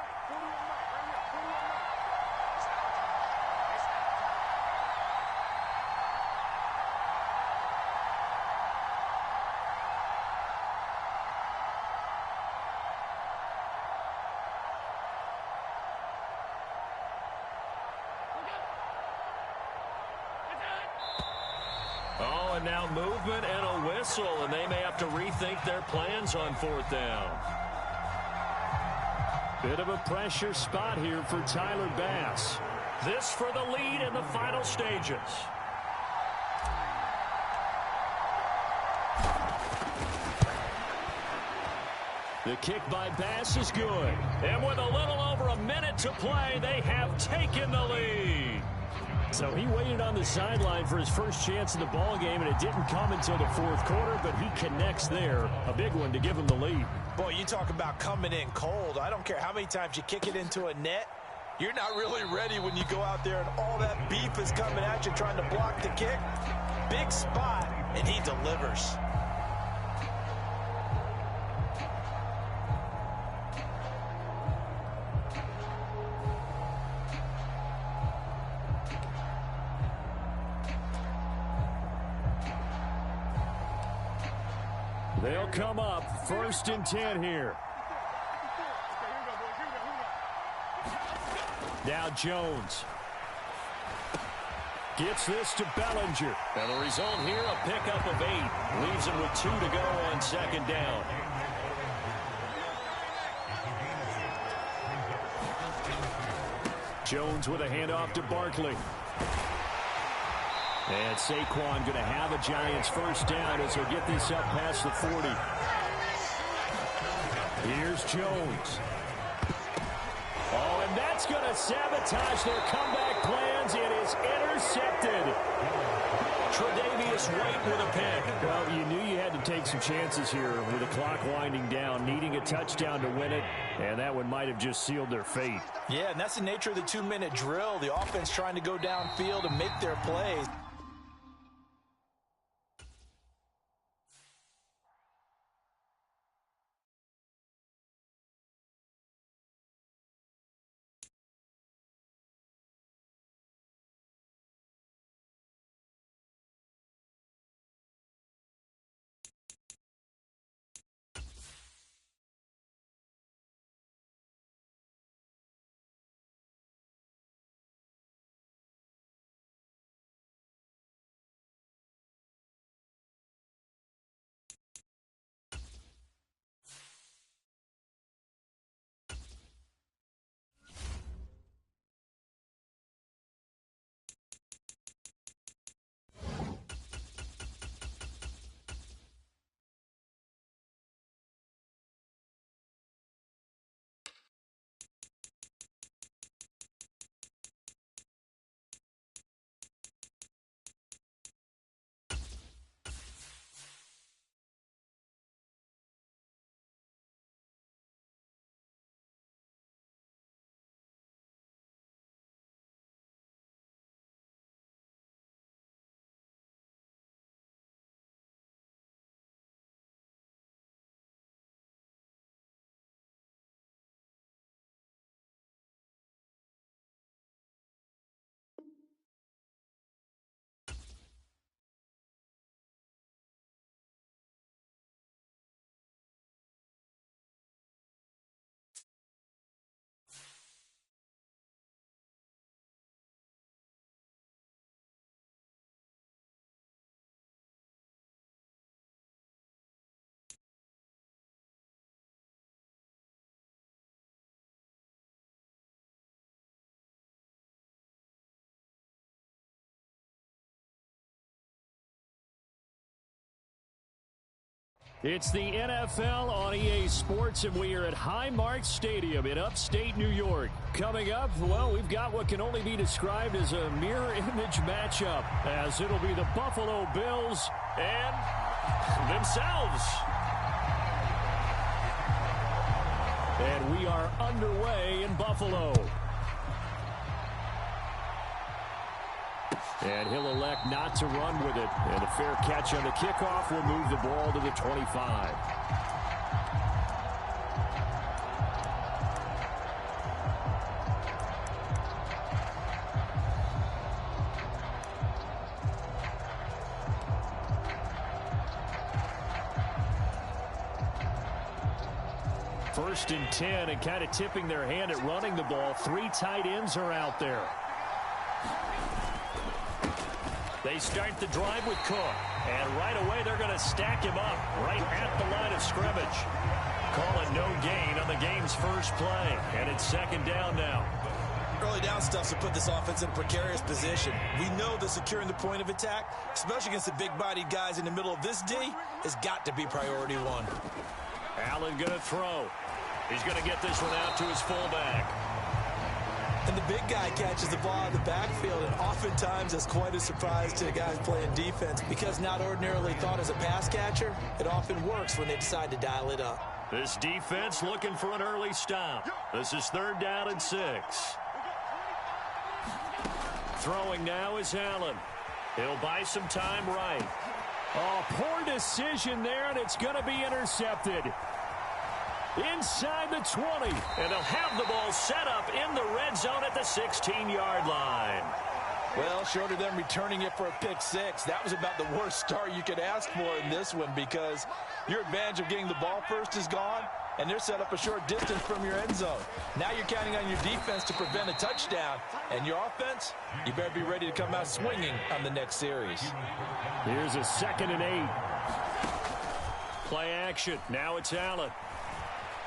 And now movement and a whistle, and they may have to rethink their plans on 4th down. Bit of a pressure spot here for Tyler Bass. This for the lead in the final stages. The kick by Bass is good. And with a little over a minute to play, they have taken the lead. So he waited on the sideline for his first chance in the ball game, and it didn't come until the 4th quarter, but he connects there. A big one to give him the lead. Boy, you talk about coming in cold. I don't care how many times you kick it into a net. You're not really ready when you go out there and all that beef is coming at you trying to block the kick. Big spot, and he delivers. They'll come up 1st and 10 here. Now Jones gets this to Bellinger. And the result here, a pickup of 8. Leaves him with 2 to go on 2nd down. Jones with a handoff to Barkley. And Saquon going to have a Giants first down as he'll get this up past the 40. Here's Jones. Oh, and that's going to sabotage their comeback plans. It is intercepted. Tre'Davious White with a pick. Well, you knew you had to take some chances here with the clock winding down, needing a touchdown to win it, and that one might have just sealed their fate. Yeah, and that's the nature of the 2-minute drill. The offense trying to go downfield and make their plays. It's the NFL on EA Sports, and we are at Highmark Stadium in upstate New York. Coming up, well, we've got what can only be described as a mirror image matchup, as it'll be the Buffalo Bills and themselves. And we are underway in Buffalo. And he'll elect not to run with it. And a fair catch on the kickoff will move the ball to the 25. First and 10, and kind of tipping their hand at running the ball. 3 tight ends are out there. They start the drive with Cook, and right away they're going to stack him up right at the line of scrimmage. Calling no gain on the game's first play, and it's second down now. Early down stuff to put this offense in a precarious position. We know that securing the point of attack, especially against the big-bodied guys in the middle of this D, has got to be priority one. Allen going to throw. He's going to get this one out to his fullback. And the big guy catches the ball out of the backfield, and oftentimes that's quite a surprise to the guys playing defense, because not ordinarily thought as a pass catcher, it often works when they decide to dial it up. This defense looking for an early stop. This is 3rd down and 6. Throwing now is Allen. He'll buy some time right. Oh, poor decision there, and it's going to be intercepted. Inside the 20. And they'll have the ball set up in the red zone at the 16-yard line. Well, short of them returning it for a pick 6, that was about the worst start you could ask for in this one, because your advantage of getting the ball first is gone, and they're set up a short distance from your end zone. Now you're counting on your defense to prevent a touchdown, and your offense, you better be ready to come out swinging on the next series. Here's a 2nd and 8. Play action. Now it's Allen.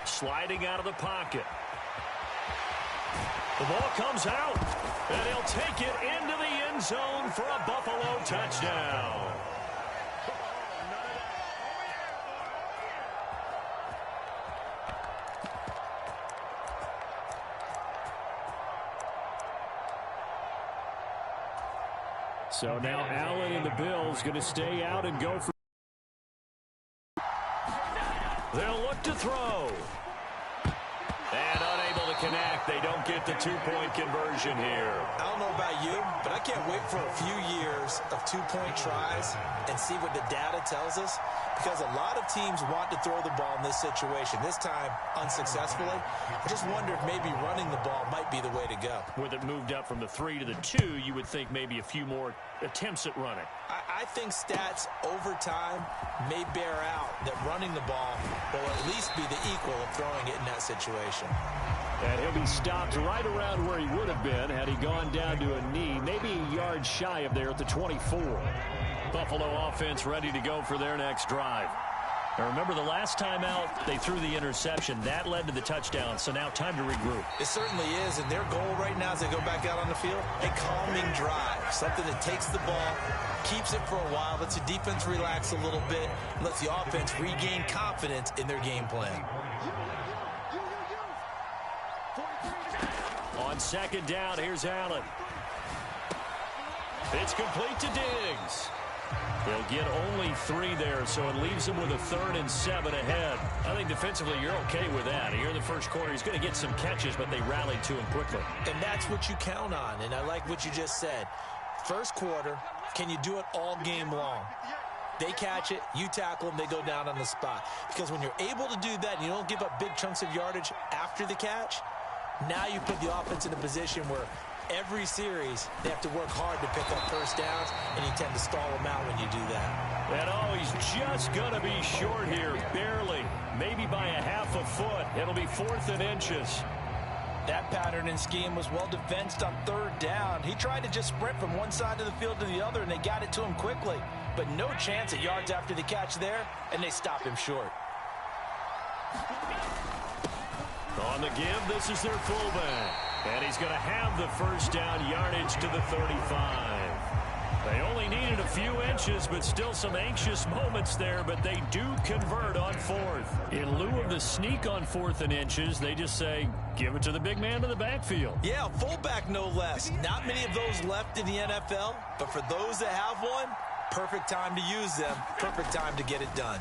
Sliding out of the pocket. The ball comes out, and he'll take it into the end zone for a Buffalo touchdown. So now Allen and the Bills going to stay out and go for. They'll look to throw. And unable to connect. They don't get the 2-point conversion here. I don't know about you, but I can't wait for a few years of 2-point tries and see what the data tells us, because a lot of teams want to throw the ball in this situation, this time unsuccessfully. I just wonder if maybe running the ball might be the way to go. With it moved up from the 3 to the 2, you would think maybe a few more attempts at running. I think stats over time may bear out that running the ball will at least be the equal of throwing it in that situation. And he'll be stopped right around where he would have been had he gone down to a knee, maybe a yard shy of there at the 24. Buffalo offense ready to go for their next drive. Now remember, the last time out, they threw the interception. That led to the touchdown, so now time to regroup. It certainly is, and their goal right now as they go back out on the field, a calming drive, something that takes the ball, keeps it for a while, lets the defense relax a little bit, and lets the offense regain confidence in their game plan. On 2nd down, here's Allen. It's complete to Diggs. They'll get only 3 there, so it leaves them with a 3rd and 7 ahead. I think defensively you're okay with that. Here in the first quarter, he's going to get some catches, but they rallied to him quickly. And that's what you count on, and I like what you just said. First quarter, can you do it all game long? They catch it, you tackle them, they go down on the spot. Because when you're able to do that and you don't give up big chunks of yardage after the catch, now you put the offense in a position where every series they have to work hard to pick up first downs, and you tend to stall them out when you do that. And oh, he's just going to be short here, barely, maybe by a half a foot. It'll be 4th and inches. That pattern and scheme was well defensed on 3rd down. He tried to just sprint from one side of the field to the other, and they got it to him quickly. But no chance at yards after the catch there, and they stop him short. On the give, this is their fullback. And he's going to have the first down yardage to the 35. They only needed a few inches, but still some anxious moments there, but they do convert on fourth. In lieu of the sneak on fourth and inches, they just say, give it to the big man in the backfield. Yeah, fullback no less. Not many of those left in the NFL, but for those that have one, perfect time to use them, perfect time to get it done.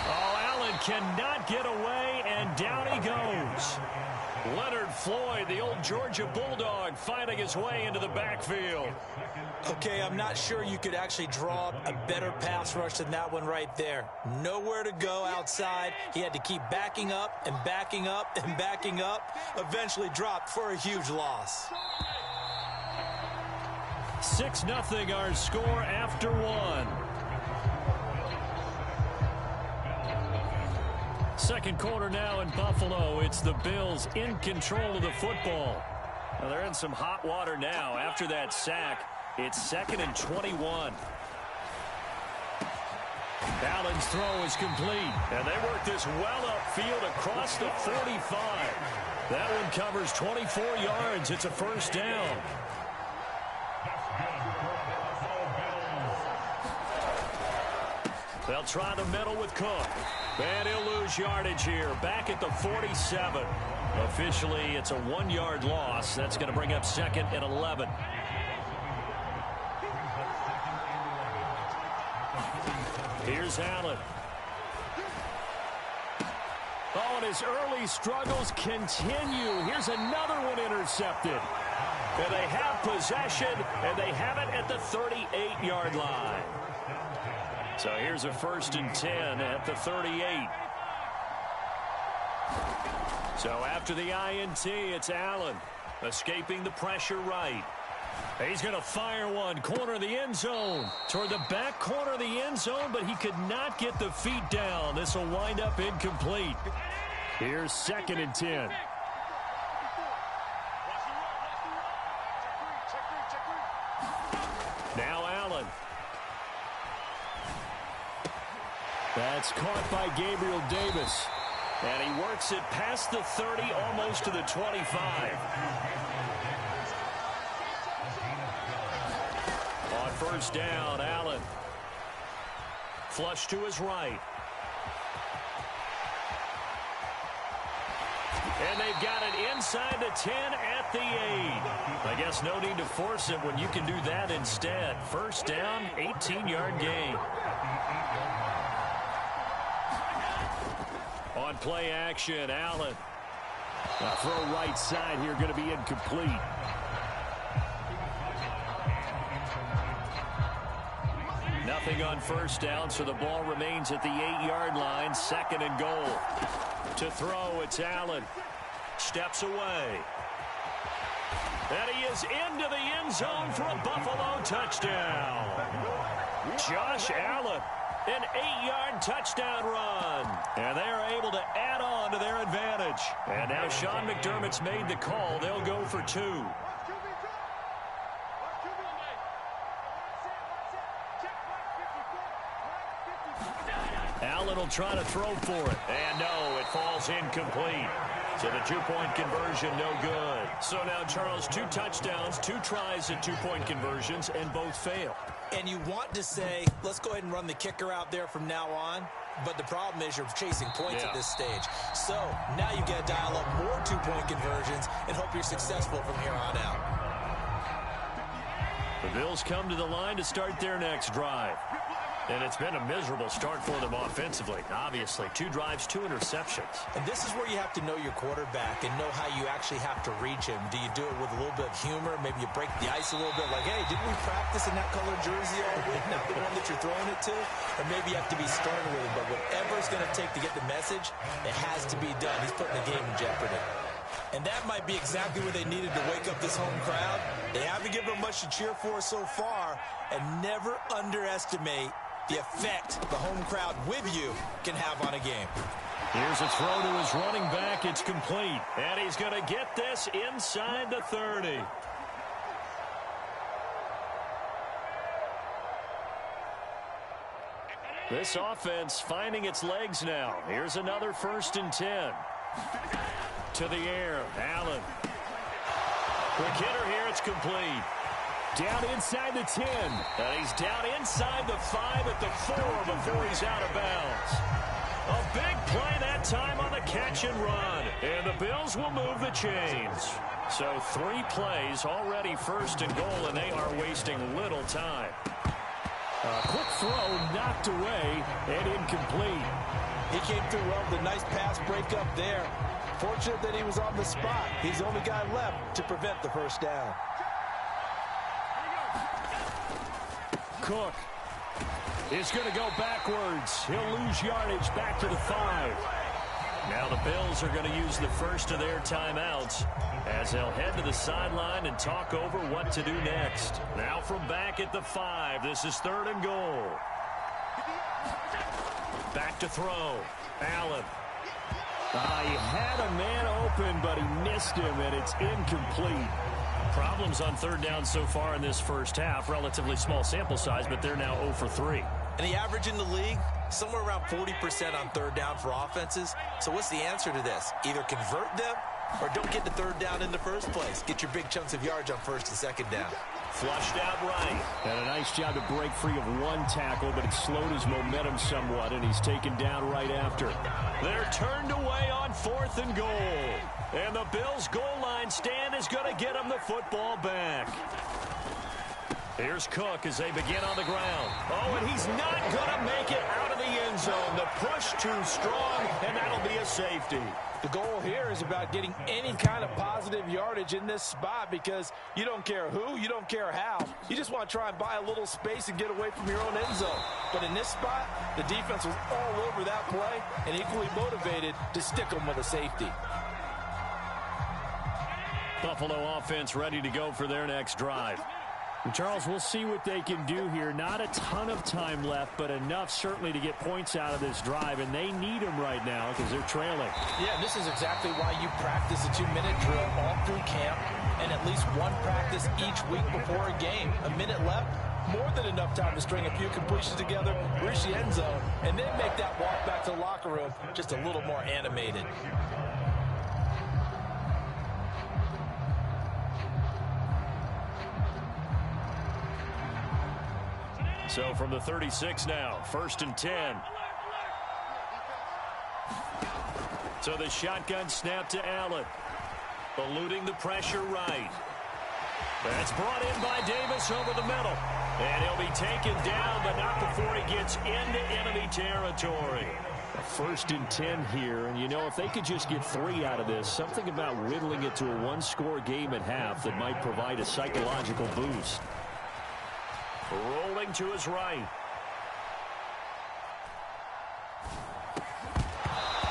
Oh, Allen cannot get away, and down he goes. Leonard Floyd, the old Georgia Bulldog, finding his way into the backfield. Okay, I'm not sure you could actually draw up a better pass rush than that one right there. Nowhere to go outside. He had to keep backing up and backing up and backing up. Eventually dropped for a huge loss. 6-0 our score after one. Second quarter now in Buffalo. It's the Bills in control of the football. Well, they're in some hot water now after that sack. It's 2nd and 21. Allen's throw is complete. And they work this well upfield across the 45. That one covers 24 yards. It's a first down. They'll try the middle with Cook. And he'll lose yardage here. Back at the 47. Officially, it's a 1-yard loss. That's going to bring up 2nd and 11. Here's Allen. Oh, and his early struggles continue. Here's another one intercepted. And they have possession, and they have it at the 38-yard line. So here's a 1st and 10 at the 38. So after the INT, it's Allen escaping the pressure right. He's going to fire one, corner of the end zone, toward the back corner of the end zone, but he could not get the feet down. This will wind up incomplete. Here's 2nd and 10. Now Allen. That's caught by Gabriel Davis. And he works it past the 30, almost to the 25. On first down, Allen. Flush to his right. And they've got it inside the 10 at the 8. I guess no need to force it when you can do that instead. First down, 18-yard gain. On play action, Allen. Throw right side here, going to be incomplete. Nothing on first down, so the ball remains at the 8-yard line. 2nd and goal. To throw, it's Allen. Steps away. And he is into the end zone for a Buffalo touchdown. Josh Allen. An 8-yard touchdown run. And they are able to add on to their advantage. And now Sean McDermott's made the call. They'll go for 2. Allen will try to throw for it. And no, it falls incomplete. So the 2-point conversion, no good. So now, Charles, 2 touchdowns, 2 tries at 2-point conversions, and both fail. And you want to say, let's go ahead and run the kicker out there from now on. But the problem is you're chasing points at this stage. So now you've got to dial up more 2-point conversions and hope you're successful from here on out. The Bills come to the line to start their next drive. And it's been a miserable start for them offensively. Obviously, 2 drives, 2 interceptions. And this is where you have to know your quarterback and know how you actually have to reach him. Do you do it with a little bit of humor? Maybe you break the ice a little bit, like, hey, didn't we practice in that color jersey all week? Not the one that you're throwing it to? Or maybe you have to be stern with him. But whatever it's going to take to get the message, it has to be done. He's putting the game in jeopardy. And that might be exactly what they needed to wake up this home crowd. They haven't given them much to cheer for so far. And never underestimate the effect the home crowd with you can have on a game. Here's a throw to his running back. It's complete. And he's going to get this inside the 30. This offense finding its legs now. Here's another 1st and 10. To the air, Allen. Quick hitter here. It's complete. Down inside the 10. And he's down inside the 5 at the 4 before he's out of bounds. A big play that time on the catch and run. And the Bills will move the chains. So 3 plays already first and goal, and they are wasting little time. A quick throw knocked away and incomplete. He came through well with a nice pass breakup there. Fortunate that he was on the spot. He's the only guy left to prevent the first down. Cook is going to go backwards. He'll lose yardage back to the 5. Now the Bills are going to use the first of their timeouts as they'll head to the sideline and talk over what to do next. Now from back at the 5, this is 3rd and goal. Back to throw. Allen. He had a man open, but he missed him, and it's incomplete. Problems on 3rd down so far in this first half. Relatively small sample size, but they're now 0 for 3. And the average in the league, somewhere around 40% on 3rd down for offenses. So what's the answer to this? Either convert them or don't get to 3rd down in the first place. Get your big chunks of yards on 1st and 2nd down. Flushed out right. And a nice job to break free of one tackle, but it slowed his momentum somewhat, and he's taken down right after. They're turned away on 4th and goal. And the Bills' goal line stand is going to get them the football back. Here's Cook as they begin on the ground. Oh, and he's not going to make it out of the end zone. The push too strong, and that'll be a safety. The goal here is about getting any kind of positive yardage in this spot because you don't care who, you don't care how. You just want to try and buy a little space and get away from your own end zone. But in this spot, the defense was all over that play and equally motivated to stick them with a safety. Buffalo offense ready to go for their next drive. And Charles, we'll see what they can do here. Not a ton of time left, but enough certainly to get points out of this drive, and they need them right now because they're trailing. Yeah, this is exactly why you practice a 2-minute drill all through camp and at least one practice each week before a game. A minute left, more than enough time to string a few completions together, reach the end zone, and then make that walk back to the locker room just a little more animated. So from the 36 now, 1st and 10. So the shotgun snap to Allen. Eluding the pressure right. That's brought in by Davis over the middle. And he'll be taken down, but not before he gets into enemy territory. 1st and 10 here, and you know, if they could just get 3 out of this, something about whittling it to a one-score game at half that might provide a psychological boost. Rolling to his right.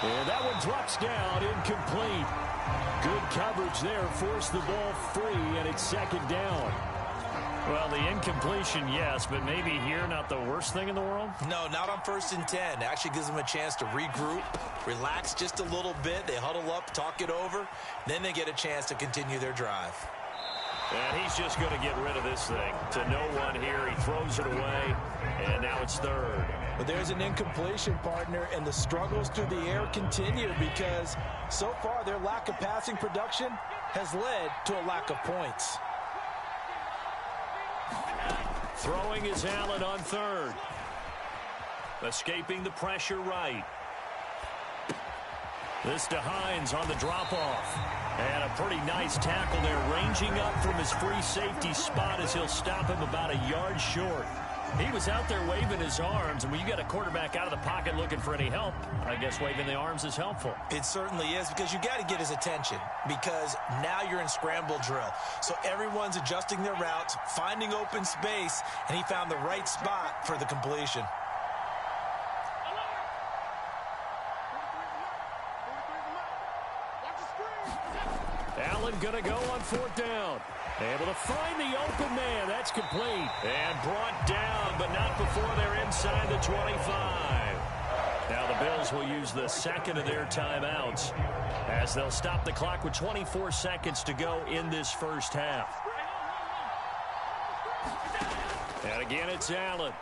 And that one drops down, incomplete. Good coverage there, forced the ball free, and it's 2nd down. Well, the incompletion, yes, but maybe here not the worst thing in the world? No, not on 1st and 10. Actually gives them a chance to regroup, relax just a little bit. They huddle up, talk it over. Then they get a chance to continue their drive. And he's just going to get rid of this thing. To no one here, he throws it away, and now it's 3rd. But there's an incompletion, partner, and the struggles through the air continue because so far their lack of passing production has led to a lack of points. Throwing is Allen on 3rd. Escaping the pressure right. This to Hines on the drop-off. And a pretty nice tackle there, ranging up from his free safety spot as he'll stop him about a yard short. He was out there waving his arms, and when you got a quarterback out of the pocket looking for any help, I guess waving the arms is helpful. It certainly is, because you got to get his attention, because now you're in scramble drill. So everyone's adjusting their routes, finding open space, and he found the right spot for the completion. Allen going to go on 4th down. Able to find the open man. That's complete. And brought down, but not before they're inside the 25. Now the Bills will use the 2nd of their timeouts as they'll stop the clock with 24 seconds to go in this first half. And again, it's Allen.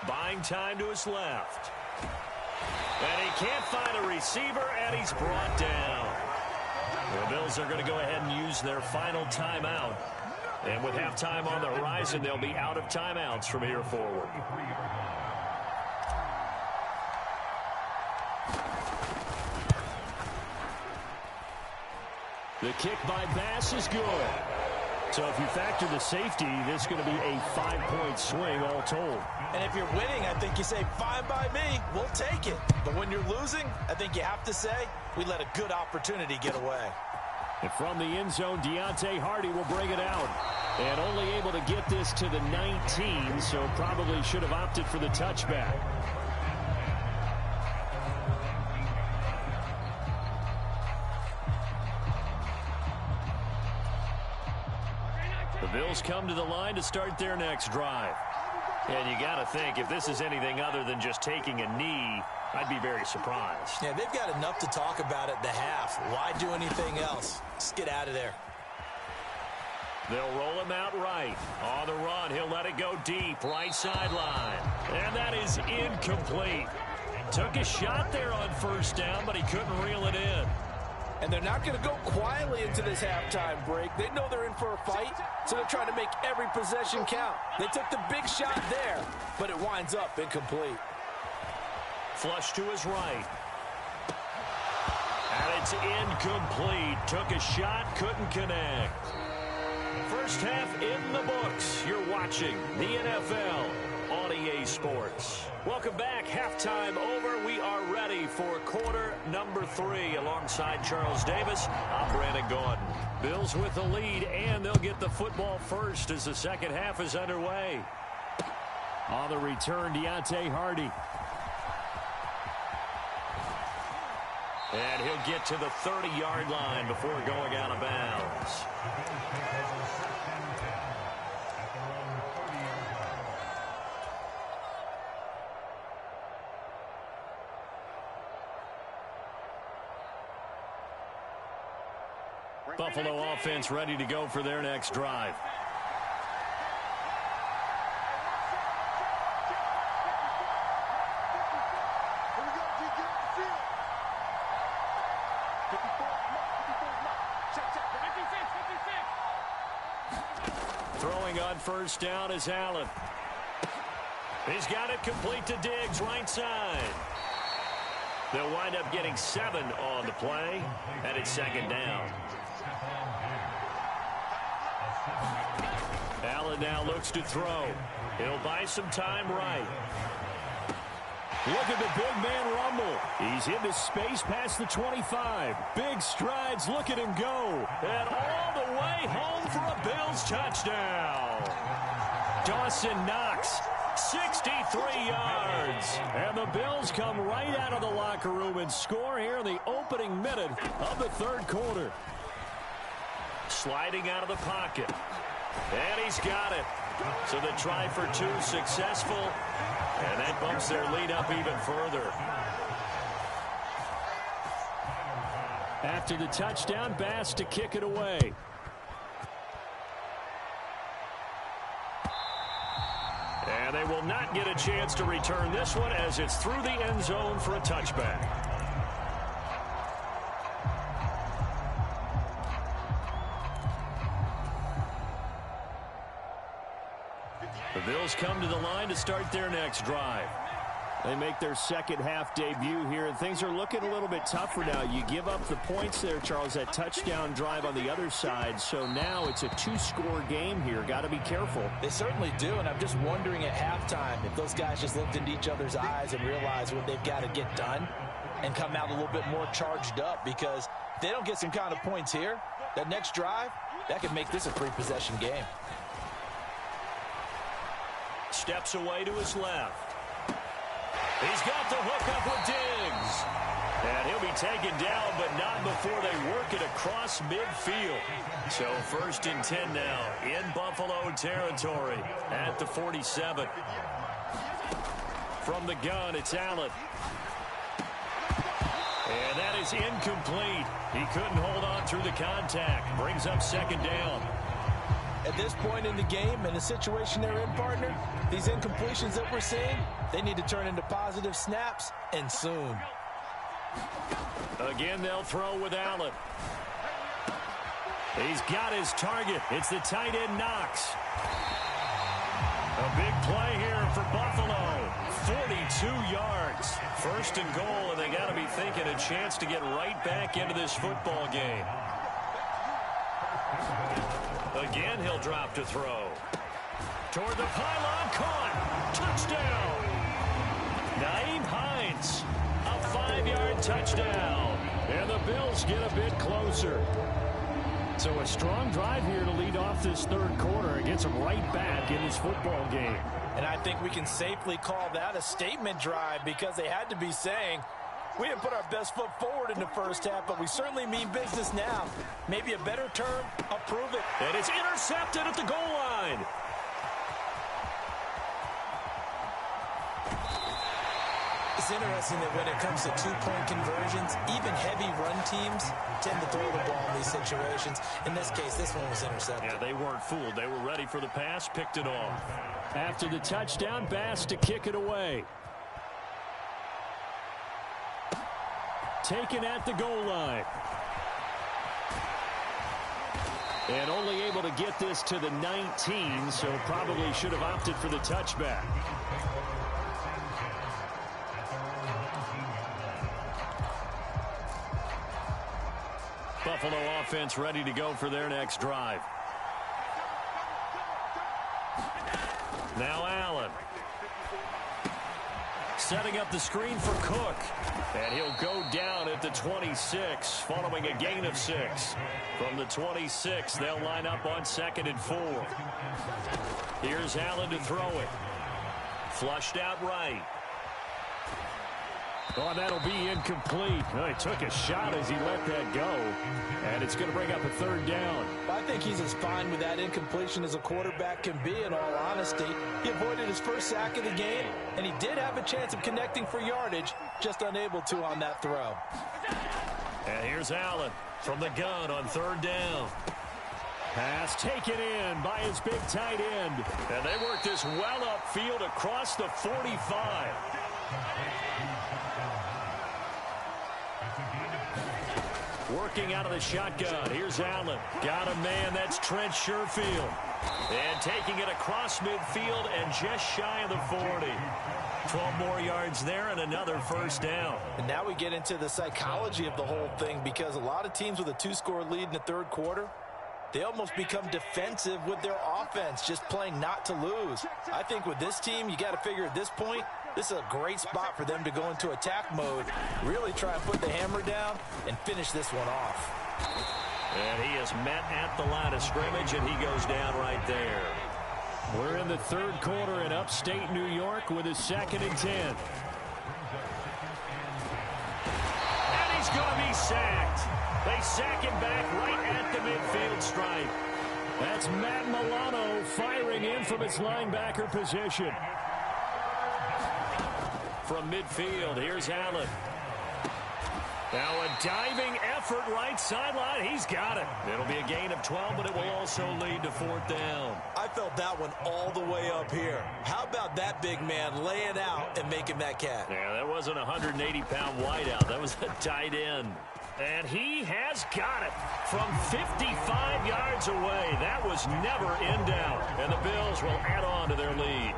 Buying time to his left. And he can't find a receiver, and he's brought down. The Bills are going to go ahead and use their final timeout. And with halftime on the horizon, they'll be out of timeouts from here forward. The kick by Bass is good. So if you factor the safety, this is going to be a 5-point swing all told. And if you're winning, I think you say, fine by me, we'll take it. But when you're losing, I think you have to say, we let a good opportunity get away. And from the end zone, Deontay Hardy will bring it out. And only able to get this to the 19, so probably should have opted for the touchback. The Bills come to the line to start their next drive. And you got to think, if this is anything other than just taking a knee, I'd be very surprised. Yeah, they've got enough to talk about at the half. Why do anything else? Just get out of there. They'll roll him out right. On the run, he'll let it go deep, right sideline. And that is incomplete. Took a shot there on first down, but he couldn't reel it in. And they're not going to go quietly into this halftime break. They know they're in for a fight, so they're trying to make every possession count. They took the big shot there, but it winds up incomplete. Flush to his right. And it's incomplete. Took a shot, couldn't connect. First half in the books. You're watching the NFL on EA Sports. Welcome back. Halftime over. We are ready for quarter number 3. Alongside Charles Davis, I'm Brandon Gordon. Bills with the lead, and they'll get the football first as the second half is underway. On the return, Deontay Hardy. And he'll get to the 30-yard line before going out of bounds. Buffalo offense ready to go for their next drive. Throwing on first down is Allen. He's got it complete to Diggs, right side. They'll wind up getting 7 on the play, and it's second down. Allen now looks to throw. He'll buy some time right. Look at the big man rumble. He's into space past the 25. Big strides. Look at him go. And all the way home for a Bills touchdown. Dawson Knox, 63 yards. And the Bills come right out of the locker room and score here in the opening minute of the third quarter. Sliding out of the pocket. And he's got it. So the try for 2 successful. And that bumps their lead up even further. After the touchdown, Bass to kick it away. And they will not get a chance to return this one as it's through the end zone for a touchback. The Bills come to the line to start their next drive. They make their second half debut here, and things are looking a little bit tougher now. You give up the points there, Charles, that touchdown drive on the other side. So now it's a 2-score game here. Got to be careful. They certainly do, and I'm just wondering at halftime if those guys just looked into each other's eyes and realized what they've got to get done and come out a little bit more charged up, because if they don't get some kind of points here, that next drive, that could make this a 3-possession game. Steps away to his left. He's got the hook up with Diggs. And he'll be taken down, but not before they work it across midfield. So 1st and 10 now in Buffalo territory at the 47. From the gun, it's Allen. And that is incomplete. He couldn't hold on through the contact. Brings up second down. At this point in the game, in the situation they're in, partner, these incompletions that we're seeing, they need to turn into positive snaps, and soon. Again, they'll throw with Allen. He's got his target. It's the tight end Knox. A big play here for Buffalo. 42 yards. First and goal, and they got to be thinking a chance to get right back into this football game. Again, he'll drop to throw. Toward the pylon, caught. Touchdown. Nyheim Hines, a 5-yard touchdown. And the Bills get a bit closer. So a strong drive here to lead off this third quarter and gets them right back in this football game. And I think we can safely call that a statement drive because they had to be saying, we didn't put our best foot forward in the first half, but we certainly mean business now. Maybe a better term, approve it. And it's intercepted at the goal line. It's interesting that when it comes to two-point conversions, even heavy run teams tend to throw the ball in these situations. In this case, this one was intercepted. Yeah, they weren't fooled. They were ready for the pass, picked it off. After the touchdown, Bass to kick it away. Taken at the goal line. And only able to get this to the 19, so probably should have opted for the touchback. Buffalo offense ready to go for their next drive. Now Allen. Setting up the screen for Cook. And he'll go down at the 26 following a gain of 6. From the 26, they'll line up on 2nd and 4. Here's Allen to throw it. Flushed out right. Oh, that'll be incomplete. Oh, he took a shot as he let that go. And it's going to bring up a 3rd down. I think he's as fine with that incompletion as a quarterback can be, in all honesty. He avoided his first sack of the game, and he did have a chance of connecting for yardage, just unable to on that throw. And here's Allen from the gun on 3rd down. Pass taken in by his big tight end. And they work this well upfield across the 45. Working out of the shotgun. Here's Allen. Got a man. That's Trent Sherfield. And taking it across midfield and just shy of the 40. 12 more yards there and another 1st down. And now we get into the psychology of the whole thing, because a lot of teams with a 2-score lead in the 3rd quarter, they almost become defensive with their offense, just playing not to lose. I think with this team, you got to figure at this point, this is a great spot for them to go into attack mode, really try and put the hammer down and finish this one off. And he is met at the line of scrimmage, and he goes down right there. We're in the 3rd quarter in upstate New York with a 2nd and 10. And he's going to be sacked. They sack him back right at the midfield stripe. That's Matt Milano firing in from its linebacker position. From midfield, here's Allen. Now a diving effort right sideline. He's got it. It'll be a gain of 12, but it will also lead to 4th down. I felt that one all the way up here. How about that big man laying out and making that catch? Yeah, that wasn't a 180-pound wideout. That was a tight end. And he has got it from 55 yards away. That was never in doubt. And the Bills will add on to their lead.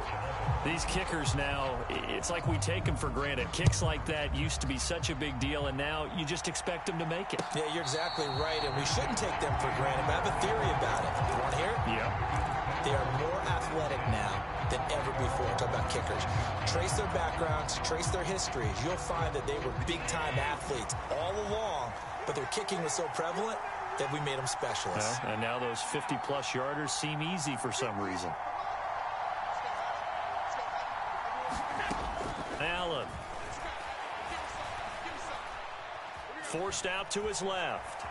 These kickers now, it's like we take them for granted. Kicks like that used to be such a big deal, and now you just expect them to make it. Yeah, you're exactly right, and we shouldn't take them for granted. But I have a theory about it. You want to hear it? Yeah. They are more athletic now than ever before. Talk about kickers. Trace their backgrounds, trace their histories. You'll find that they were big-time athletes all along, but their kicking was so prevalent that we made them specialists. And now those 50-plus yarders seem easy for some reason. Allen. Forced out to his left.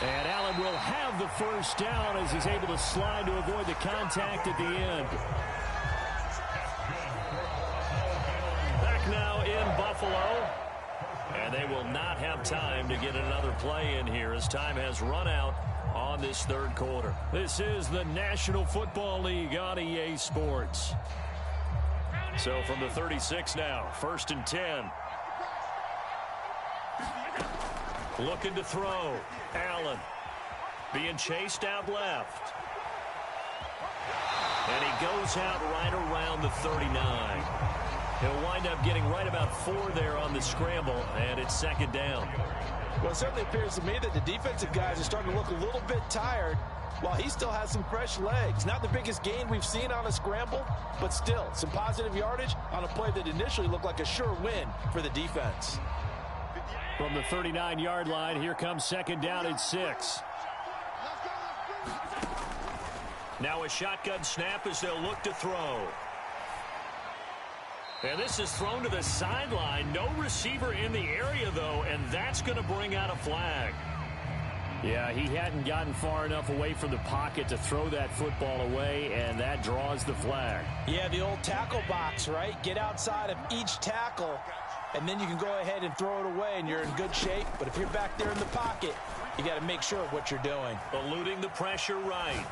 And Allen will have the 1st down as he's able to slide to avoid the contact at the end. Back now in Buffalo. And they will not have time to get another play in here as time has run out on this 3rd quarter. This is the National Football League on EA Sports. So from the 36 now, 1st and 10. Looking to throw. Allen being chased out left. And he goes out right around the 39. He'll wind up getting right about 4 there on the scramble, and it's second down. Well, it certainly appears to me that the defensive guys are starting to look a little bit tired while he still has some fresh legs. Not the biggest gain we've seen on a scramble, but still some positive yardage on a play that initially looked like a sure win for the defense. From the 39-yard line, here comes second down and 6. Now a shotgun snap as they'll look to throw. And this is thrown to the sideline. No receiver in the area, though, and that's going to bring out a flag. Yeah, he hadn't gotten far enough away from the pocket to throw that football away, and that draws the flag. Yeah, the old tackle box, right? Get outside of each tackle, and then you can go ahead and throw it away, and you're in good shape. But if you're back there in the pocket, you got to make sure of what you're doing. Eluding the pressure right.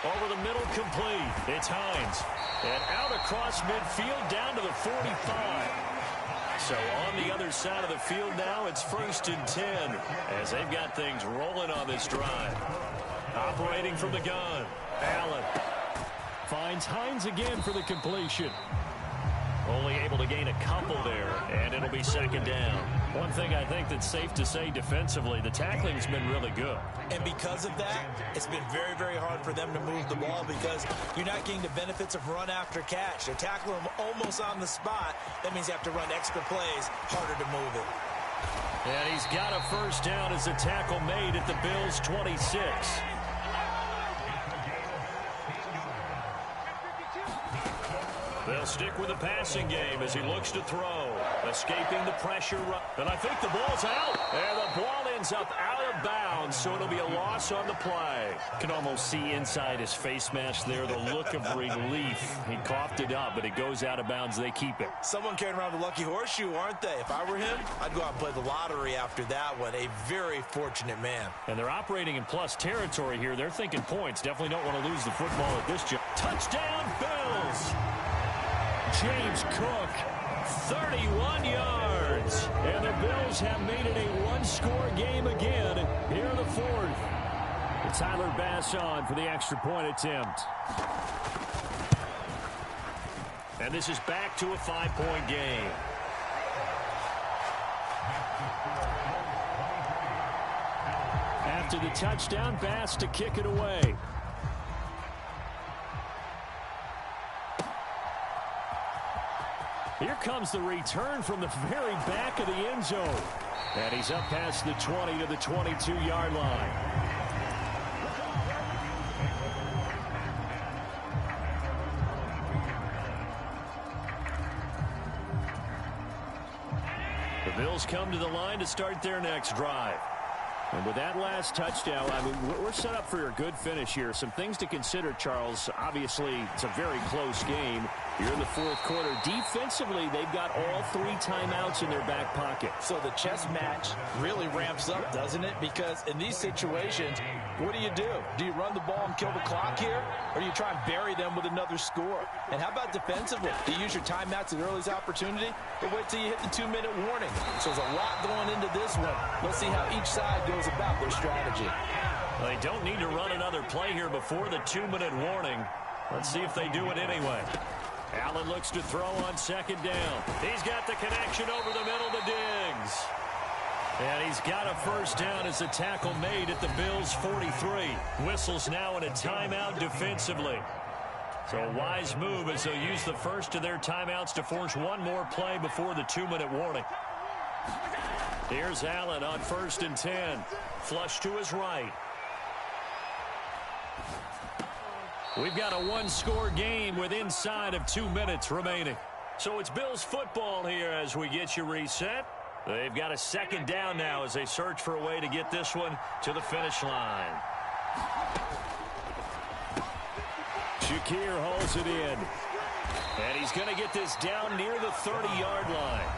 Over the middle, complete. It's Hines. And out across midfield, down to the 45. So on the other side of the field now, it's 1st and 10 as they've got things rolling on this drive. Operating from the gun, Allen. Finds Hines again for the completion. Only able to gain a couple there, and it'll be second down. One thing I think that's safe to say defensively, the tackling's been really good. And because of that, it's been very, very hard for them to move the ball because you're not getting the benefits of run after catch. They're tackling them almost on the spot. That means you have to run extra plays, harder to move it. And he's got a first down as a tackle made at the Bills' 26. They'll stick with the passing game as he looks to throw. Escaping the pressure. And I think the ball's out. And the ball ends up out of bounds, so it'll be a loss on the play. Can almost see inside his face mask there the look of relief. He coughed it up, but it goes out of bounds. They keep it. Someone carrying around the lucky horseshoe, aren't they? If I were him, I'd go out and play the lottery after that one. A very fortunate man. And they're operating in plus territory here. They're thinking points. Definitely don't want to lose the football at this jump. Touchdown, Bills! James Cook, 31 yards. And the Bills have made it a one-score game again here in the fourth. It's Tyler Bass on for the extra point attempt. And this is back to a 5-point game. After the touchdown, Bass to kick it away. Here comes the return from the very back of the end zone. And he's up past the 20 to the 22-yard line. The Bills come to the line to start their next drive. And with that last touchdown, I mean, we're set up for a good finish here. Some things to consider, Charles. Obviously, it's a very close game. You're in the fourth quarter. Defensively, they've got all 3 timeouts in their back pocket. So the chess match really ramps up, doesn't it? Because in these situations, what do? Do you run the ball and kill the clock here? Or do you try and bury them with another score? And how about defensively? Do you use your timeouts at the earliest opportunity? Or wait till you hit the 2-minute warning? So there's a lot going into this one. Let's see how each side goes about their strategy. Well, they don't need to run another play here before the 2-minute warning. Let's see if they do it anyway. Allen looks to throw on second down. He's got the connection over the middle to Diggs. And he's got a first down as a tackle made at the Bills' 43. Whistles now in a timeout defensively. So a wise move as they'll use the first of their timeouts to force one more play before the 2-minute warning. Here's Allen on 1st and 10. Flush to his right. We've got a one-score game with inside of 2 minutes remaining. So it's Bills football here as we get you reset. They've got a second down now as they search for a way to get this one to the finish line. Shakir hauls it in. And he's going to get this down near the 30-yard line.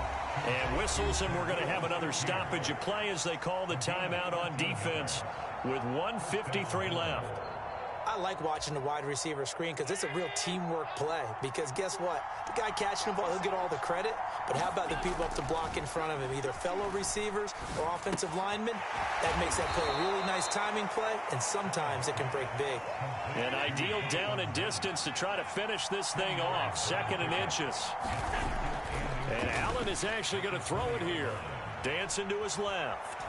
And whistles, and we're going to have another stoppage of play as they call the timeout on defense with 1:53 left. I like watching the wide receiver screen because it's a real teamwork play. Because guess what? The guy catching the ball, he'll get all the credit. But how about the people up the block in front of him, either fellow receivers or offensive linemen? That makes that play a really nice timing play, and sometimes it can break big. An ideal down and distance to try to finish this thing off. 2nd and inches. And Allen is actually going to throw it here. Dancing to his left.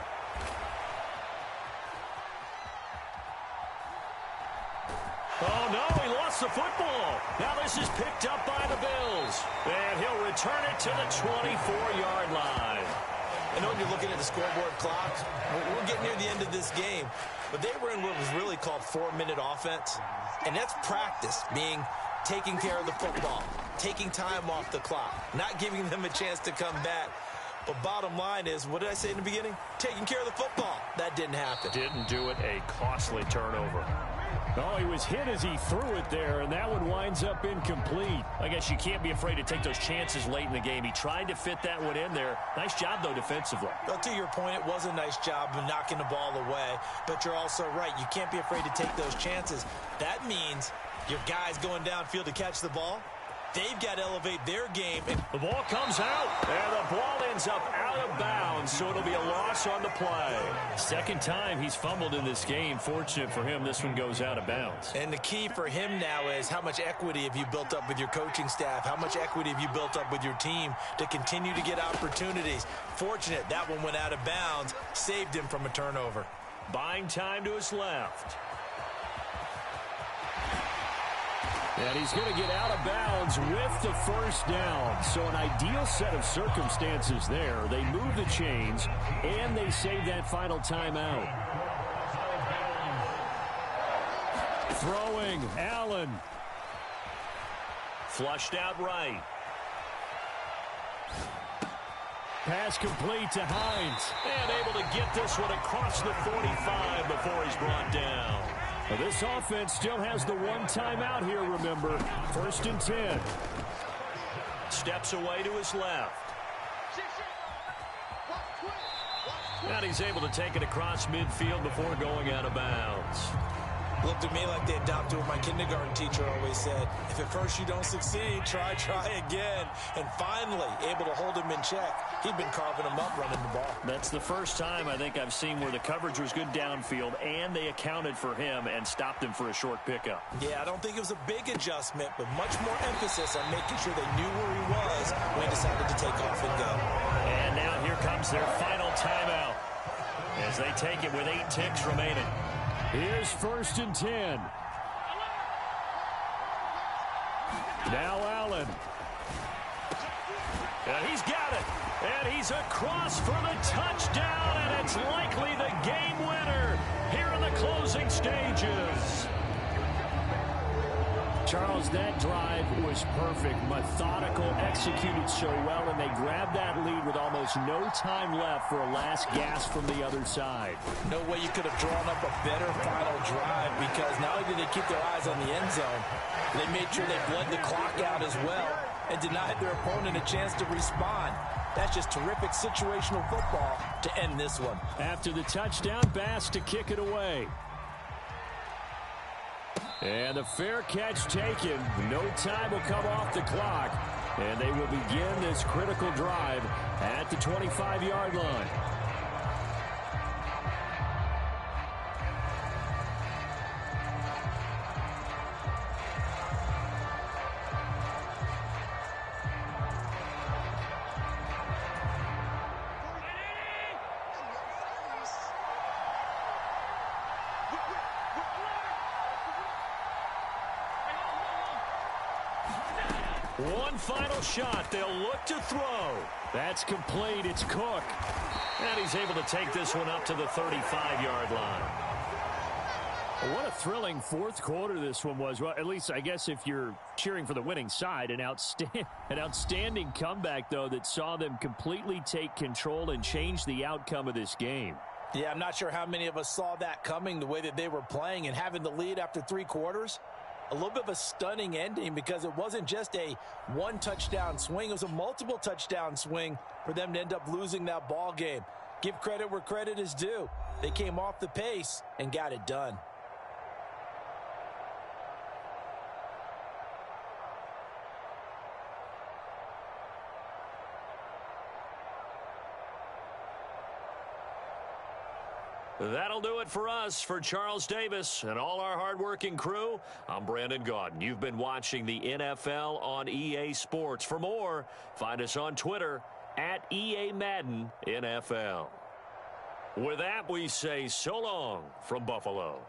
Oh, no, he lost the football. Now this is picked up by the Bills. And he'll return it to the 24-yard line. I know when you're looking at the scoreboard clock, we're getting near the end of this game, but they were in what was really called 4-minute offense. And that's practice, meaning taking care of the football, taking time off the clock, not giving them a chance to come back. But bottom line is, what did I say in the beginning? Taking care of the football. That didn't happen. Didn't do it. A costly turnover. Oh, he was hit as he threw it there, and that one winds up incomplete. I guess you can't be afraid to take those chances late in the game. He tried to fit that one in there. Nice job, though, defensively. Well, to your point, it was a nice job of knocking the ball away, but you're also right. You can't be afraid to take those chances. That means your guys going downfield to catch the ball, they've got to elevate their game. The ball comes out, and the ball ends up out of bounds, so it'll be a loss on the play. 2nd time he's fumbled in this game. Fortunate for him, this one goes out of bounds. And the key for him now is how much equity have you built up with your coaching staff? How much equity have you built up with your team to continue to get opportunities? Fortunate that one went out of bounds, saved him from a turnover. Buying time to his left. And he's going to get out of bounds with the 1st down. So an ideal set of circumstances there. They move the chains, and they save that final timeout. Throwing, Allen. Flushed out right. Pass complete to Hines. And able to get this one across the 45 before he's brought down. Well, this offense still has the one timeout here, remember. 1st and 10. Steps away to his left. And he's able to take it across midfield before going out of bounds. Looked to me like they adopted what my kindergarten teacher always said. If at first you don't succeed, try again. And finally, able to hold him in check. He'd been carving him up running the ball. That's the first time I think I've seen where the coverage was good downfield, and they accounted for him and stopped him for a short pickup. Yeah, I don't think it was a big adjustment, but much more emphasis on making sure they knew where he was when he decided to take off and go. And now here comes their final timeout as they take it with 8 ticks remaining. Here's 1st and 10. Now Allen. And he's got it. And he's across for the touchdown, and it's likely the game winner here in the closing stages. Charles, that drive was perfect, methodical, executed so well, and they grabbed that lead with almost no time left for a last gasp from the other side. No way you could have drawn up a better final drive, because not only did they keep their eyes on the end zone, they made sure they bled the clock out as well and denied their opponent a chance to respond. That's just terrific situational football to end this one. After the touchdown, Bass to kick it away. And the fair catch taken. No time will come off the clock. And they will begin this critical drive at the 25-yard line. One final shot. They'll look to throw. That's complete. It's Cook. And he's able to take this one up to the 35-yard line. What a thrilling 4th quarter this one was. Well, at least I guess if you're cheering for the winning side, an outstanding comeback, though, that saw them completely take control and change the outcome of this game. Yeah, I'm not sure how many of us saw that coming, the way that they were playing and having the lead after 3 quarters. A little bit of a stunning ending, because it wasn't just a one-touchdown swing. It was a multiple touchdown swing for them to end up losing that ball game. Give credit where credit is due. They came off the pace and got it done. That'll do it for us. For Charles Davis and all our hardworking crew, I'm Brandon Gaudin. You've been watching the NFL on EA Sports. For more, find us on Twitter at EA Madden NFL. With that, we say so long from Buffalo.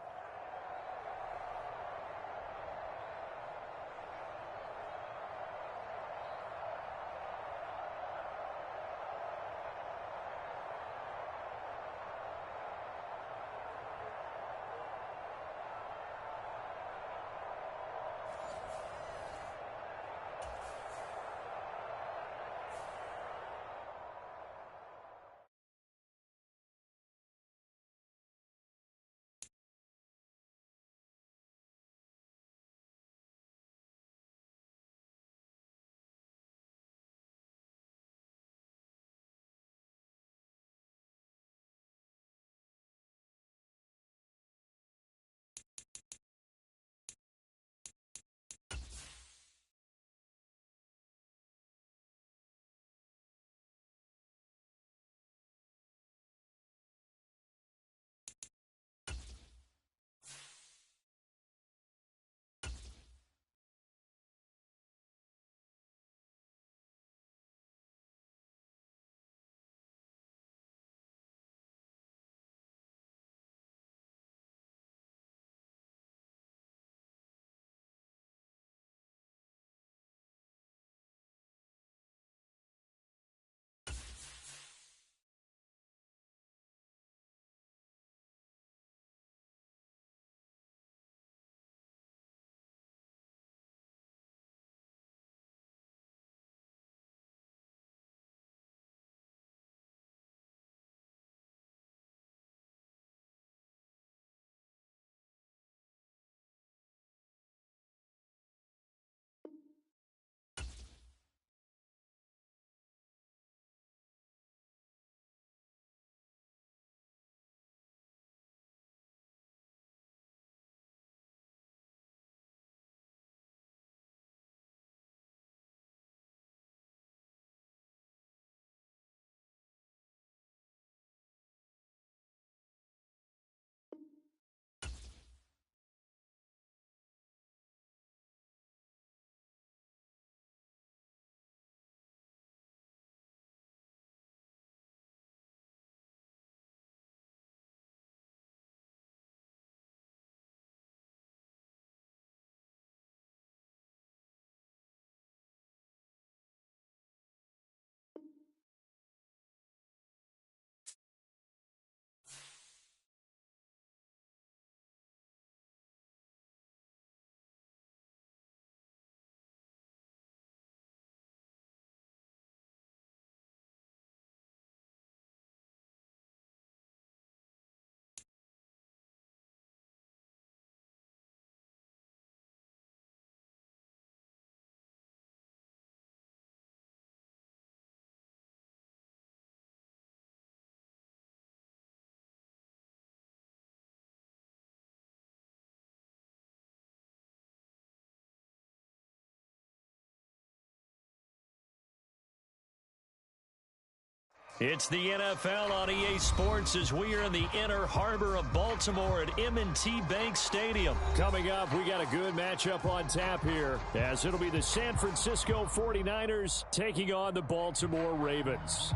It's the NFL on EA Sports as we are in the inner harbor of Baltimore at M&T Bank Stadium. Coming up, we got a good matchup on tap here, as it'll be the San Francisco 49ers taking on the Baltimore Ravens.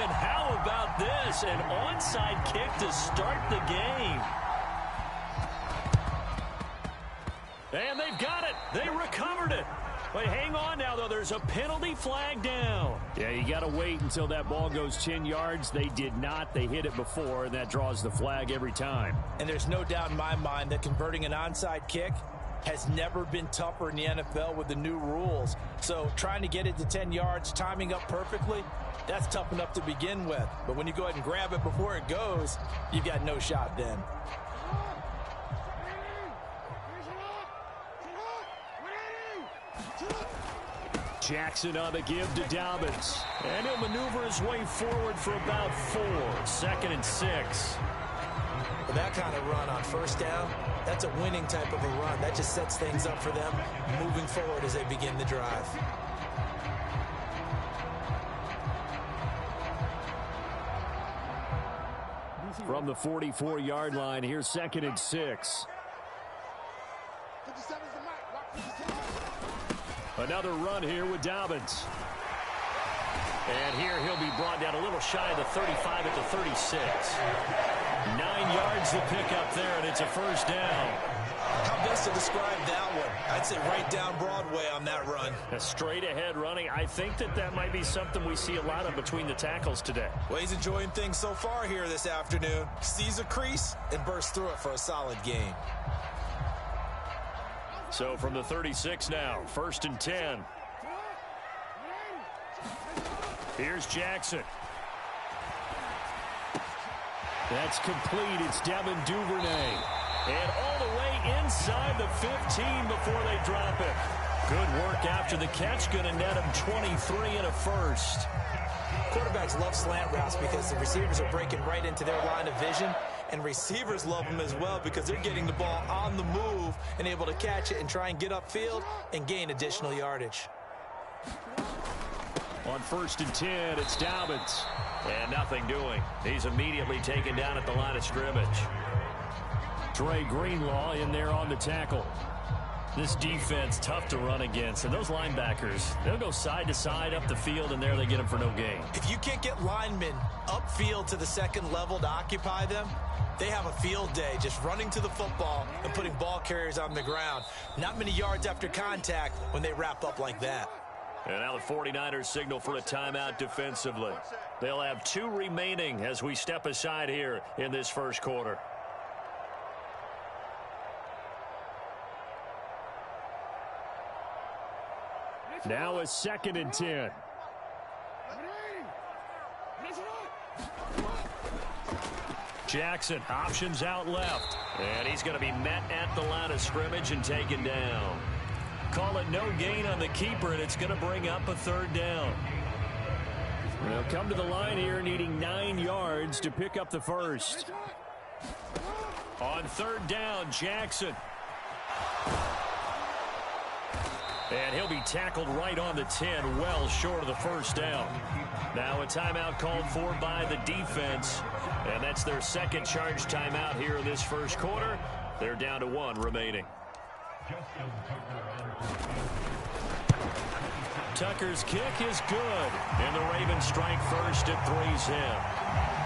And how about this? An onside kick to start the game. And they've got it. They recovered it. But hang on now, though. There's a penalty flag down. Yeah, you got to wait until that ball goes 10 yards. They did not. They hit it before, and that draws the flag every time. And there's no doubt in my mind that converting an onside kick has never been tougher in the NFL with the new rules. So trying to get it to 10 yards, timing up perfectly, that's tough enough to begin with. But when you go ahead and grab it before it goes, you've got no shot then. Jackson on the give to Dobbins. And he'll maneuver his way forward for about 4. 2nd and 6. Well, that kind of run on first down, that's a winning type of a run. That just sets things up for them moving forward as they begin the drive. From the 44-yard line, here's 2nd and 6. Another run here with Dobbins. And here he'll be brought down a little shy of the 35 at the 36. 9 yards to pick up there, and it's a first down. How best to describe that one? I'd say right down Broadway on that run. A straight-ahead running. I think that might be something we see a lot of between the tackles today. Well, he's enjoying things so far here this afternoon. Sees a crease and bursts through it for a solid gain. So from the 36 now, 1st and 10. Here's Jackson. That's complete. It's Devin Duvernay. And all the way inside the 15 before they drop it. Good work after the catch. Going to net him 23 and a first. Quarterbacks love slant routes because the receivers are breaking right into their line of vision. And receivers love them as well because they're getting the ball on the move and able to catch it and try and get upfield and gain additional yardage. On 1st and 10, it's Dobbins. And nothing doing. He's immediately taken down at the line of scrimmage. Trey Greenlaw in there on the tackle. This defense, tough to run against. And those linebackers, they'll go side to side up the field, and there they get them for no gain. If you can't get linemen upfield to the second level to occupy them, they have a field day just running to the football and putting ball carriers on the ground. Not many yards after contact when they wrap up like that. And now the 49ers signal for a timeout defensively. They'll have 2 remaining as we step aside here in this first quarter. Now a 2nd and 10. Jackson, options out left. And he's going to be met at the line of scrimmage and taken down. Call it no gain on the keeper, and it's going to bring up a 3rd down. They'll come to the line here needing 9 yards to pick up the first. On 3rd down, Jackson. And he'll be tackled right on the 10, well short of the first down. Now a timeout called for by the defense. And that's their 2nd charge timeout here in this first quarter. They're down to 1 remaining. Tucker's kick is good. And the Ravens strike first at 3's him.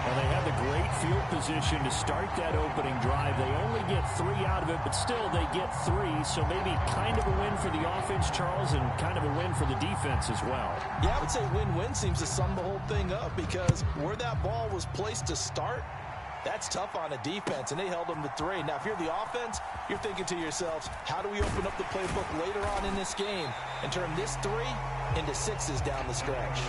Well, they have a great field position to start that opening drive. They only get 3 out of it, but still they get 3. So maybe kind of a win for the offense, Charles, and kind of a win for the defense as well. Yeah, I would say win-win seems to sum the whole thing up because where that ball was placed to start, that's tough on a defense, and they held them to 3. Now, if you're the offense, you're thinking to yourselves, how do we open up the playbook later on in this game and turn this 3 into 6s down the stretch?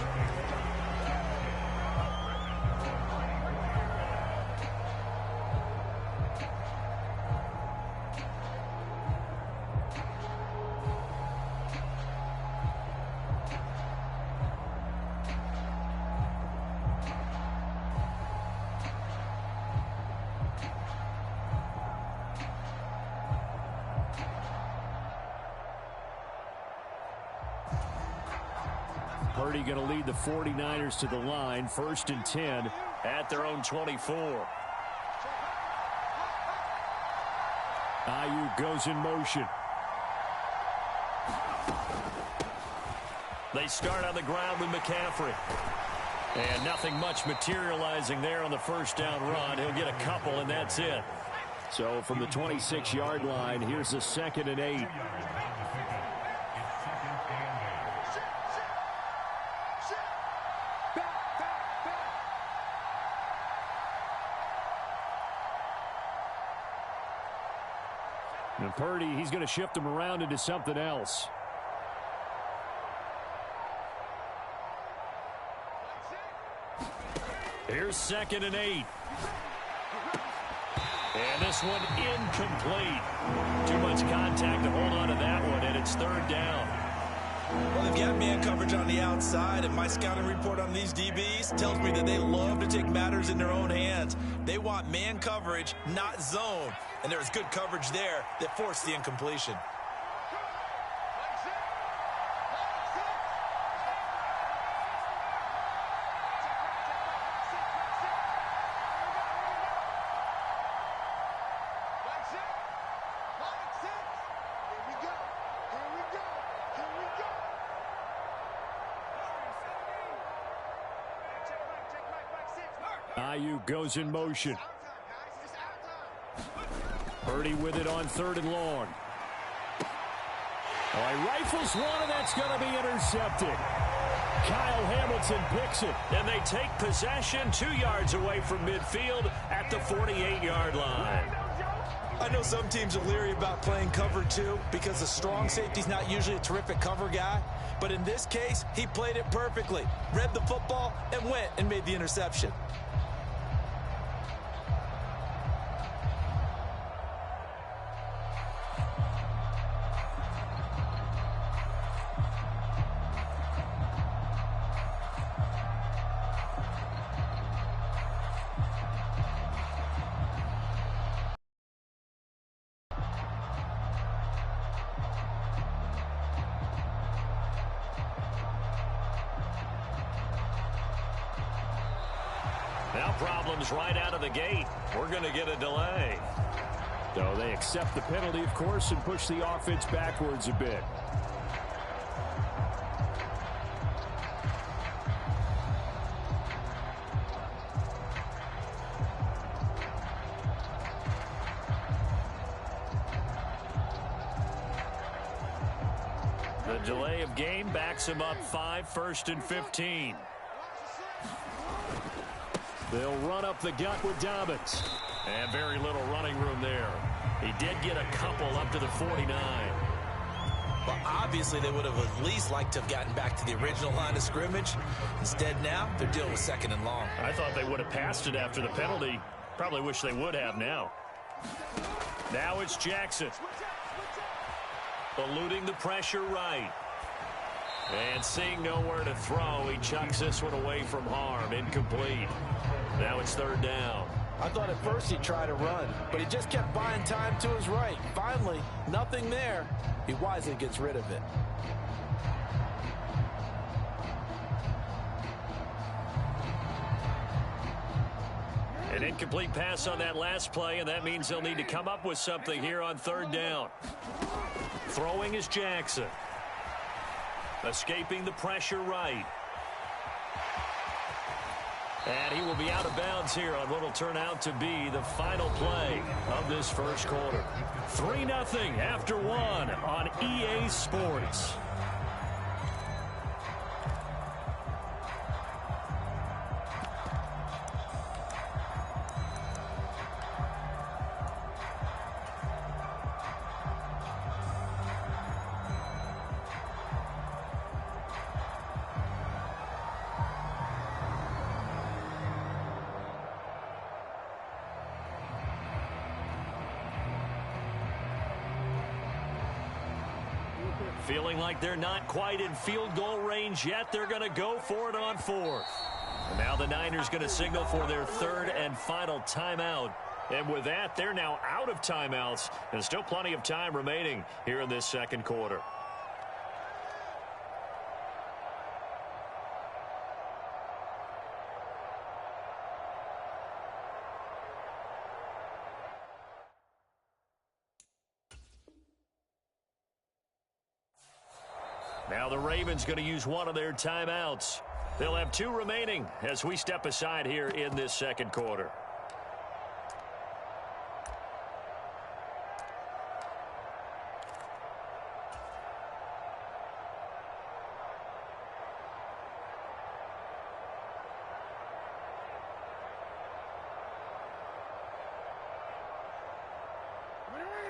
Purdy going to lead the 49ers to the line. 1st and 10 at their own 24. Ayuk goes in motion. They start on the ground with McCaffrey. And nothing much materializing there on the first down run. He'll get a couple, and that's it. So from the 26-yard line, here's the 2nd and 8. And Purdy, he's going to shift him around into something else. Here's 2nd and 8. And this one incomplete. Too much contact to hold on to that one, and it's 3rd down. Well, they've got man coverage on the outside, and my scouting report on these DBs tells me that they love to take matters in their own hands. They want man coverage, not zone. And there was good coverage there that forced the incompletion. Ayuk goes in motion. Purdy with it on 3rd and long. Oh, he rifles one, and that's going to be intercepted. Kyle Hamilton picks it. And they take possession 2 yards away from midfield at the 48-yard line. I know some teams are leery about playing cover 2 because the strong safety's not usually a terrific cover guy. But in this case, he played it perfectly. Read the football and went and made the interception. Now problems right out of the gate. We're going to get a delay. So they accept the penalty, of course, and push the offense backwards a bit. The delay of game backs him up 5, 1st and 15. They'll run up the gut with Dobbins. And very little running room there. He did get a couple up to the 49. Well, obviously they would have at least liked to have gotten back to the original line of scrimmage. Instead now, they're dealing with 2nd and long. I thought they would have passed it after the penalty. Probably wish they would have now. Now it's Jackson. Eluding the pressure right. And seeing nowhere to throw, he chucks this one away from harm. Incomplete. Now it's 3rd down. I thought at first he'd try to run, but he just kept buying time to his right. Finally, nothing there. He wisely gets rid of it. An incomplete pass on that last play, and that means they'll need to come up with something here on 3rd down. Throwing is Jackson. Escaping the pressure right. And he will be out of bounds here on what will turn out to be the final play of this first quarter. 3-0 after 1 on EA Sports. Feeling like they're not quite in field goal range yet. They're going to go for it on 4th. And now the Niners going to signal for their 3rd and final timeout. And with that, they're now out of timeouts. And still plenty of time remaining here in this second quarter. Now the Ravens going to use one of their timeouts. They'll have 2 remaining as we step aside here in this second quarter.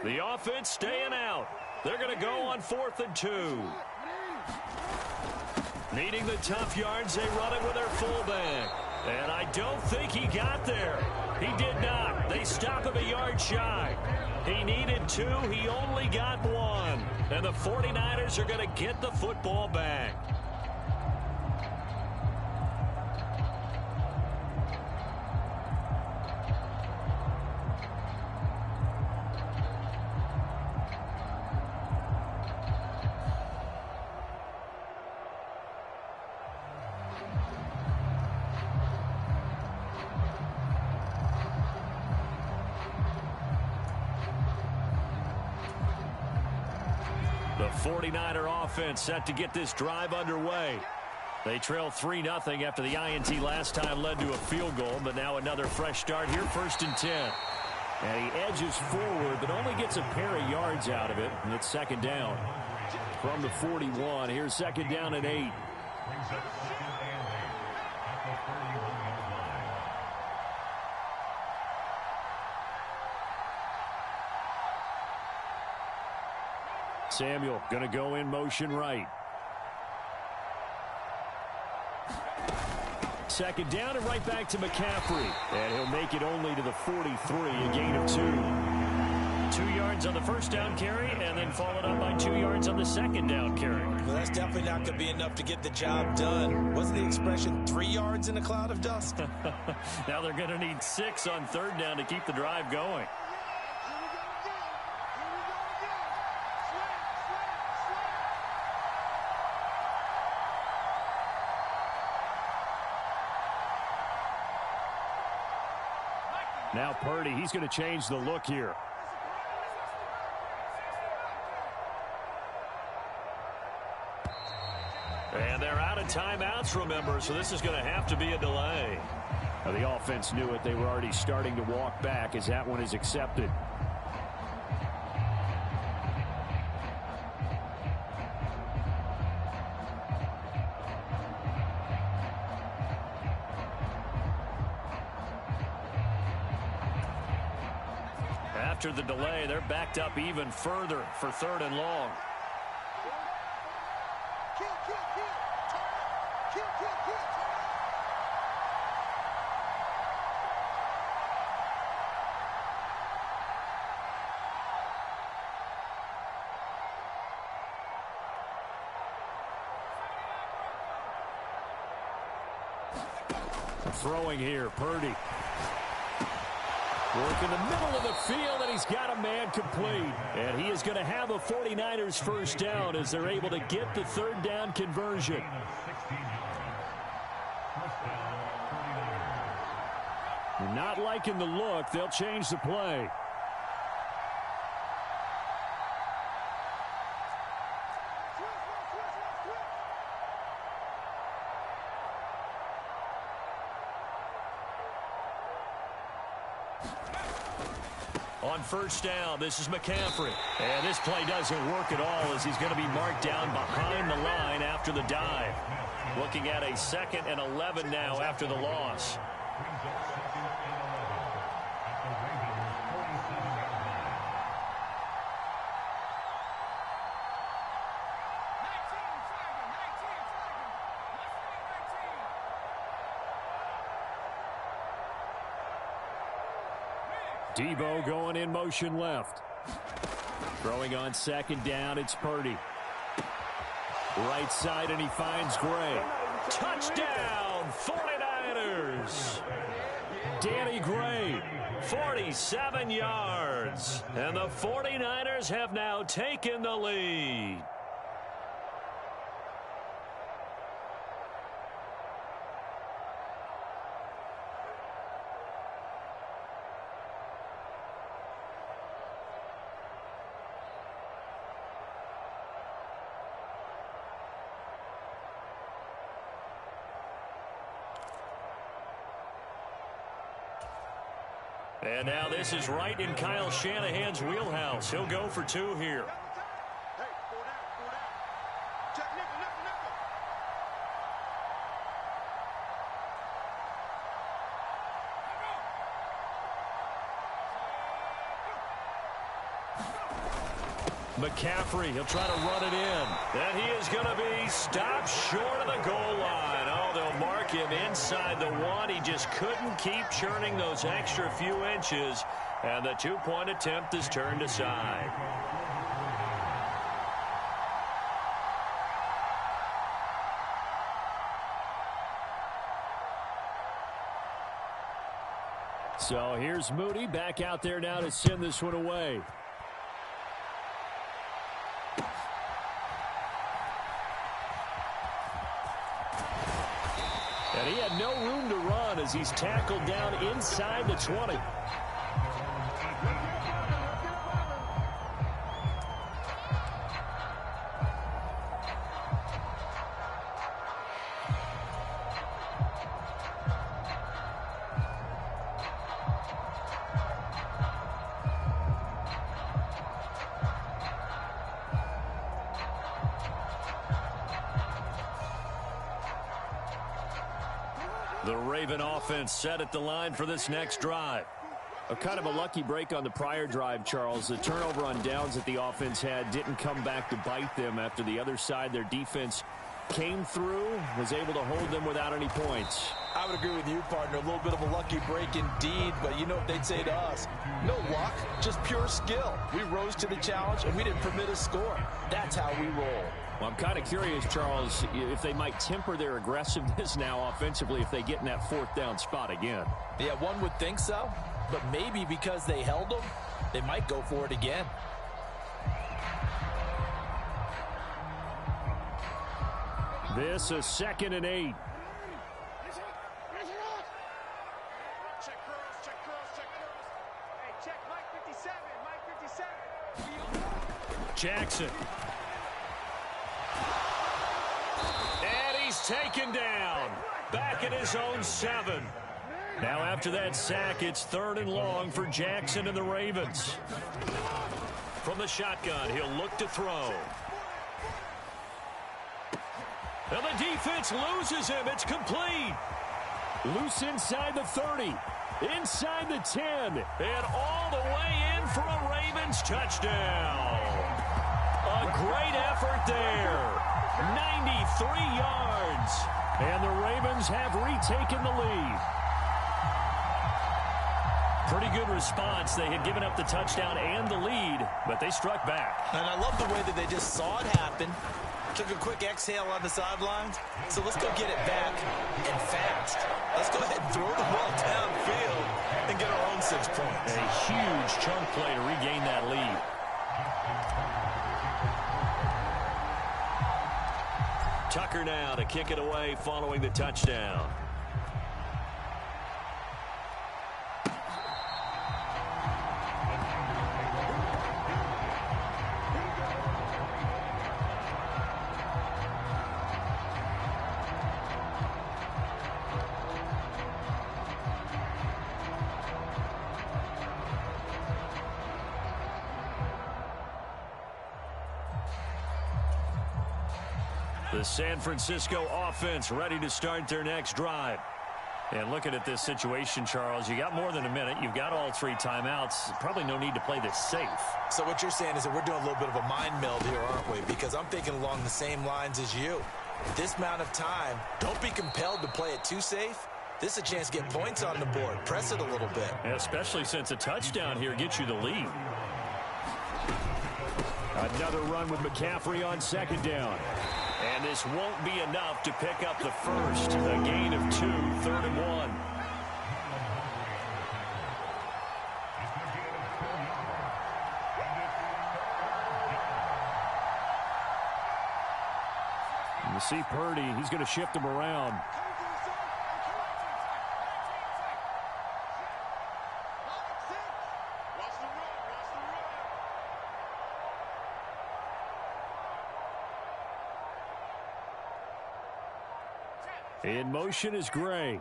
The offense staying out. They're going to go on 4th and 2. Needing the tough yards, they run it with their fullback. And I don't think he got there. He did not. They stop him a yard shy. He needed 2. He only got 1. And the 49ers are going to get the football back. The 49er offense set to get this drive underway. They trail 3-0 after the INT last time led to a field goal, but now another fresh start here, 1st and 10. And he edges forward, but only gets a pair of yards out of it, and it's 2nd down. From the 41, here's 2nd down and 8. Samuel going to go in motion right. 2nd down and right back to McCaffrey. And he'll make it only to the 43, a gain of 2. 2 yards on the 1st down carry, and then followed up by 2 yards on the 2nd down carry. Well, that's definitely not going to be enough to get the job done. Wasn't the expression 3 yards in a cloud of dust? Now they're going to need 6 on 3rd down to keep the drive going. Now Purdy, he's going to change the look here. And they're out of timeouts, remember, so this is going to have to be a delay. Now, the offense knew it. They were already starting to walk back as that one is accepted. After the delay, they're backed up even further for 3rd and long. Throwing here, Purdy. Work in the middle of the field, and he's got a man complete. And he is going to have a 49ers 1st down as they're able to get the 3rd down conversion. They're not liking the look. They'll change the play. On 1st down, this is McCaffrey. And this play doesn't work at all as he's going to be marked down behind the line after the dive. Looking at a 2nd and 11 now after the loss. Debo going in motion left. Throwing on 2nd down, it's Purdy. Right side, and he finds Gray. Touchdown, 49ers! Danny Gray. 47 yards. And the 49ers have now taken the lead. And now this is right in Kyle Shanahan's wheelhouse. He'll go for 2 here. McCaffrey, he'll try to run it in. And he is going to be stopped short of the goal line. Oh, they'll mark him inside the 1. He just couldn't keep churning those extra few inches, and the two-point attempt is turned aside. So here's Moody back out there now to send this one away. And he had no room to run as he's tackled down inside the 20. The Raven offense set at the line for this next drive. A kind of a lucky break on the prior drive, Charles. The turnover on downs that the offense had didn't come back to bite them after the other side. Their defense came through, was able to hold them without any points. I would agree with you, partner. A little bit of a lucky break indeed, but you know what they'd say to us? No luck, just pure skill. We rose to the challenge, and we didn't permit a score. That's how we roll. Well, I'm kind of curious, Charles, if they might temper their aggressiveness now offensively if they get in that fourth down spot again. Yeah, one would think so, but maybe because they held them, they might go for it again. This is 2nd and 8. Check girls, check girls, check girls. Hey, check Mike 57, Mike 57. Jackson. And he's taken down. Back at his own 7. Now after that sack, it's 3rd and long for Jackson and the Ravens. From the shotgun, he'll look to throw. And the defense loses him. It's complete. Loose inside the 30. Inside the 10. And all the way in for a Ravens touchdown. A great effort there. 93 yards. And the Ravens have retaken the lead. Pretty good response. They had given up the touchdown and the lead, but they struck back. And I love the way that they just saw it happen. Took a quick exhale on the sidelines. So let's go get it back and fast. Let's go ahead and throw the ball downfield and get our own 6 points. A huge chunk play to regain that lead. Tucker now to kick it away following the touchdown. The San Francisco offense ready to start their next drive. And looking at this situation, Charles, you got more than a minute. You've got all 3 timeouts. Probably no need to play this safe. So what you're saying is that we're doing a little bit of a mind meld here, aren't we? Because I'm thinking along the same lines as you. This amount of time, don't be compelled to play it too safe. This is a chance to get points on the board. Press it a little bit. Yeah, especially since a touchdown here gets you the lead. Another run with McCaffrey on 2nd down. And this won't be enough to pick up the first. A gain of 2, 3rd and 1. You see Purdy, he's going to shift him around. In motion is Gray.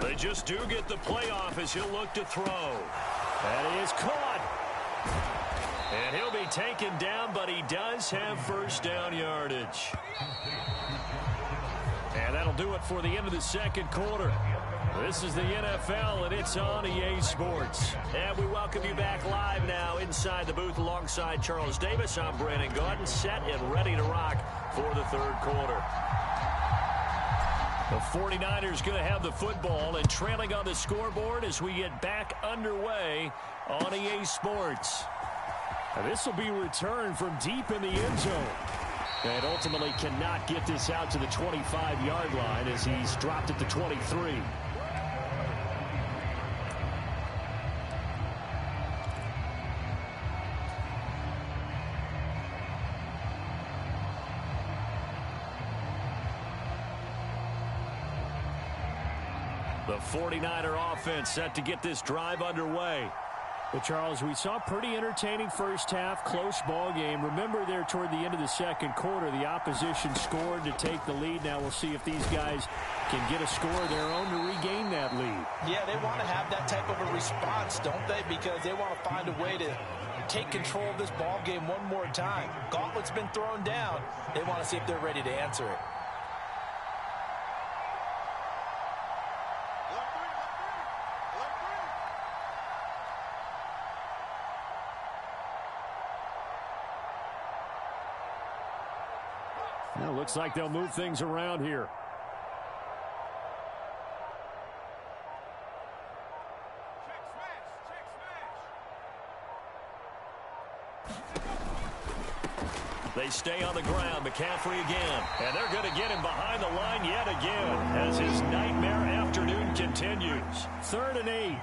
They just do get the playoff as he'll look to throw. That is caught. And he'll be taken down, but he does have first down yardage. And that'll do it for the end of the 2nd quarter. This is the NFL, and it's on EA Sports. And we welcome you back live now inside the booth alongside Charles Davis. I'm Brandon Gaudin, set and ready to rock for the 3rd quarter. The 49ers going to have the football and trailing on the scoreboard as we get back underway on EA Sports. And this will be returned from deep in the end zone. And ultimately cannot get this out to the 25-yard line as he's dropped at the 23. The 49er offense set to get this drive underway. Well, Charles, we saw a pretty entertaining first half, close ball game. Remember there toward the end of the second quarter, the opposition scored to take the lead. Now we'll see if these guys can get a score of their own to regain that lead. Yeah, they want to have that type of a response, don't they? Because they want to find a way to take control of this ball game one more time. Gauntlet's been thrown down. They want to see if they're ready to answer it. Well, looks like they'll move things around here. They stay on the ground. McCaffrey again. And they're going to get him behind the line yet again as his nightmare afternoon continues. 3rd and 8.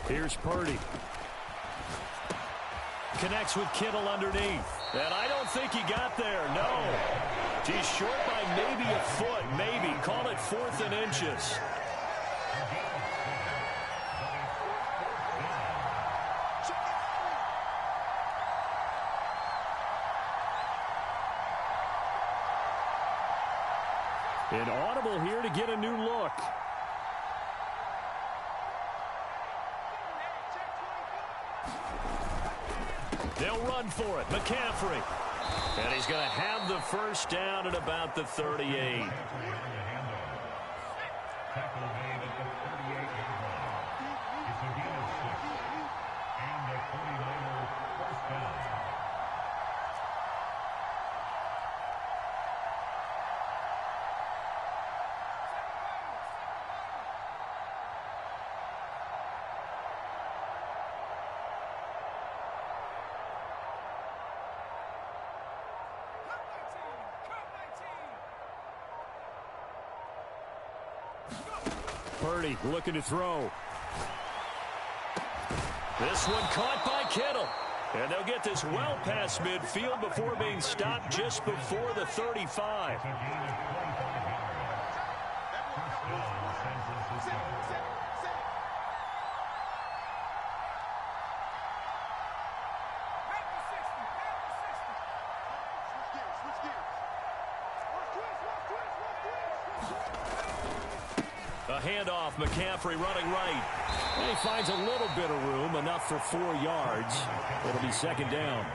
Here's Purdy. Connects with Kittle underneath. And I don't think he got there. No. He's short by maybe a foot. Maybe. Call it 4th and inches. An audible here to get a new look. They'll run for it. McCaffrey. And he's going to have the first down at about the 38. Purdy looking to throw. This one caught by Kittle. And they'll get this well past midfield before being stopped just before the 35. A handoff, McCaffrey running right. And he finds a little bit of room, enough for 4 yards. It'll be 2nd down.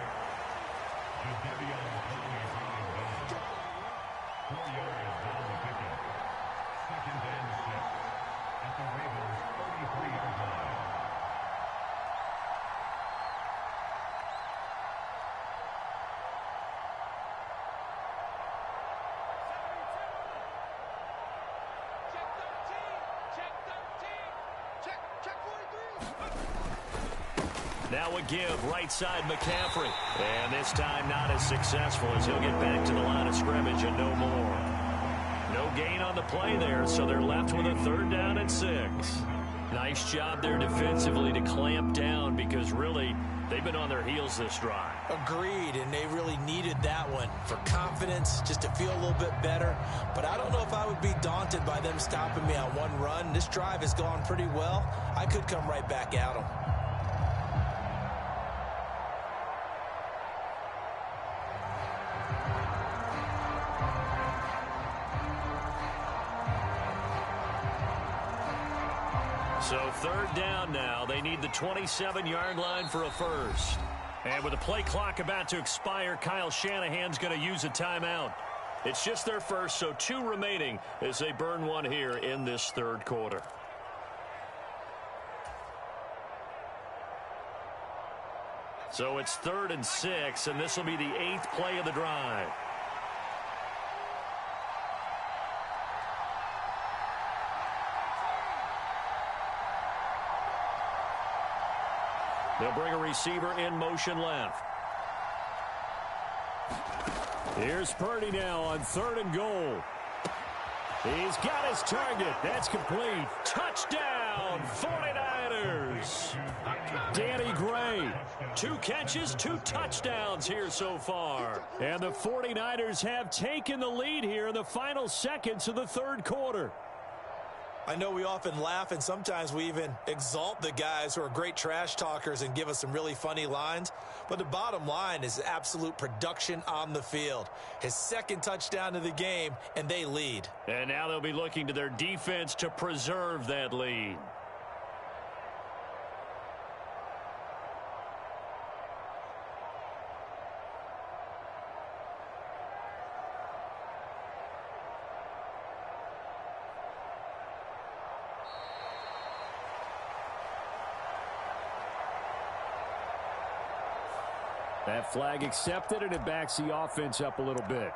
Now a give, right side McCaffrey. And this time not as successful as he'll get back to the line of scrimmage and no more. No gain on the play there, so they're left with a 3rd down and 6. Nice job there defensively to clamp down because really they've been on their heels this drive. Agreed, and they really needed that one for confidence, just to feel a little bit better. But I don't know if I would be daunted by them stopping me on one run. This drive has gone pretty well. I could come right back at them. So third down now. They need the 27-yard line for a first. And with the play clock about to expire, Kyle Shanahan's going to use a timeout. It's just their first, so 2 remaining as they burn one here in this third quarter. So it's 3rd and 6, and this will be the 8th play of the drive. They'll bring a receiver in motion left. Here's Purdy now on 3rd and goal. He's got his target. That's complete. Touchdown, 49ers. Danny Gray. 2 catches, 2 touchdowns here so far. And the 49ers have taken the lead here in the final seconds of the third quarter. I know we often laugh and sometimes we even exalt the guys who are great trash talkers and give us some really funny lines. But the bottom line is absolute production on the field. His 2nd touchdown of the game, and they lead. And now they'll be looking to their defense to preserve that lead. That flag accepted, and it backs the offense up a little bit.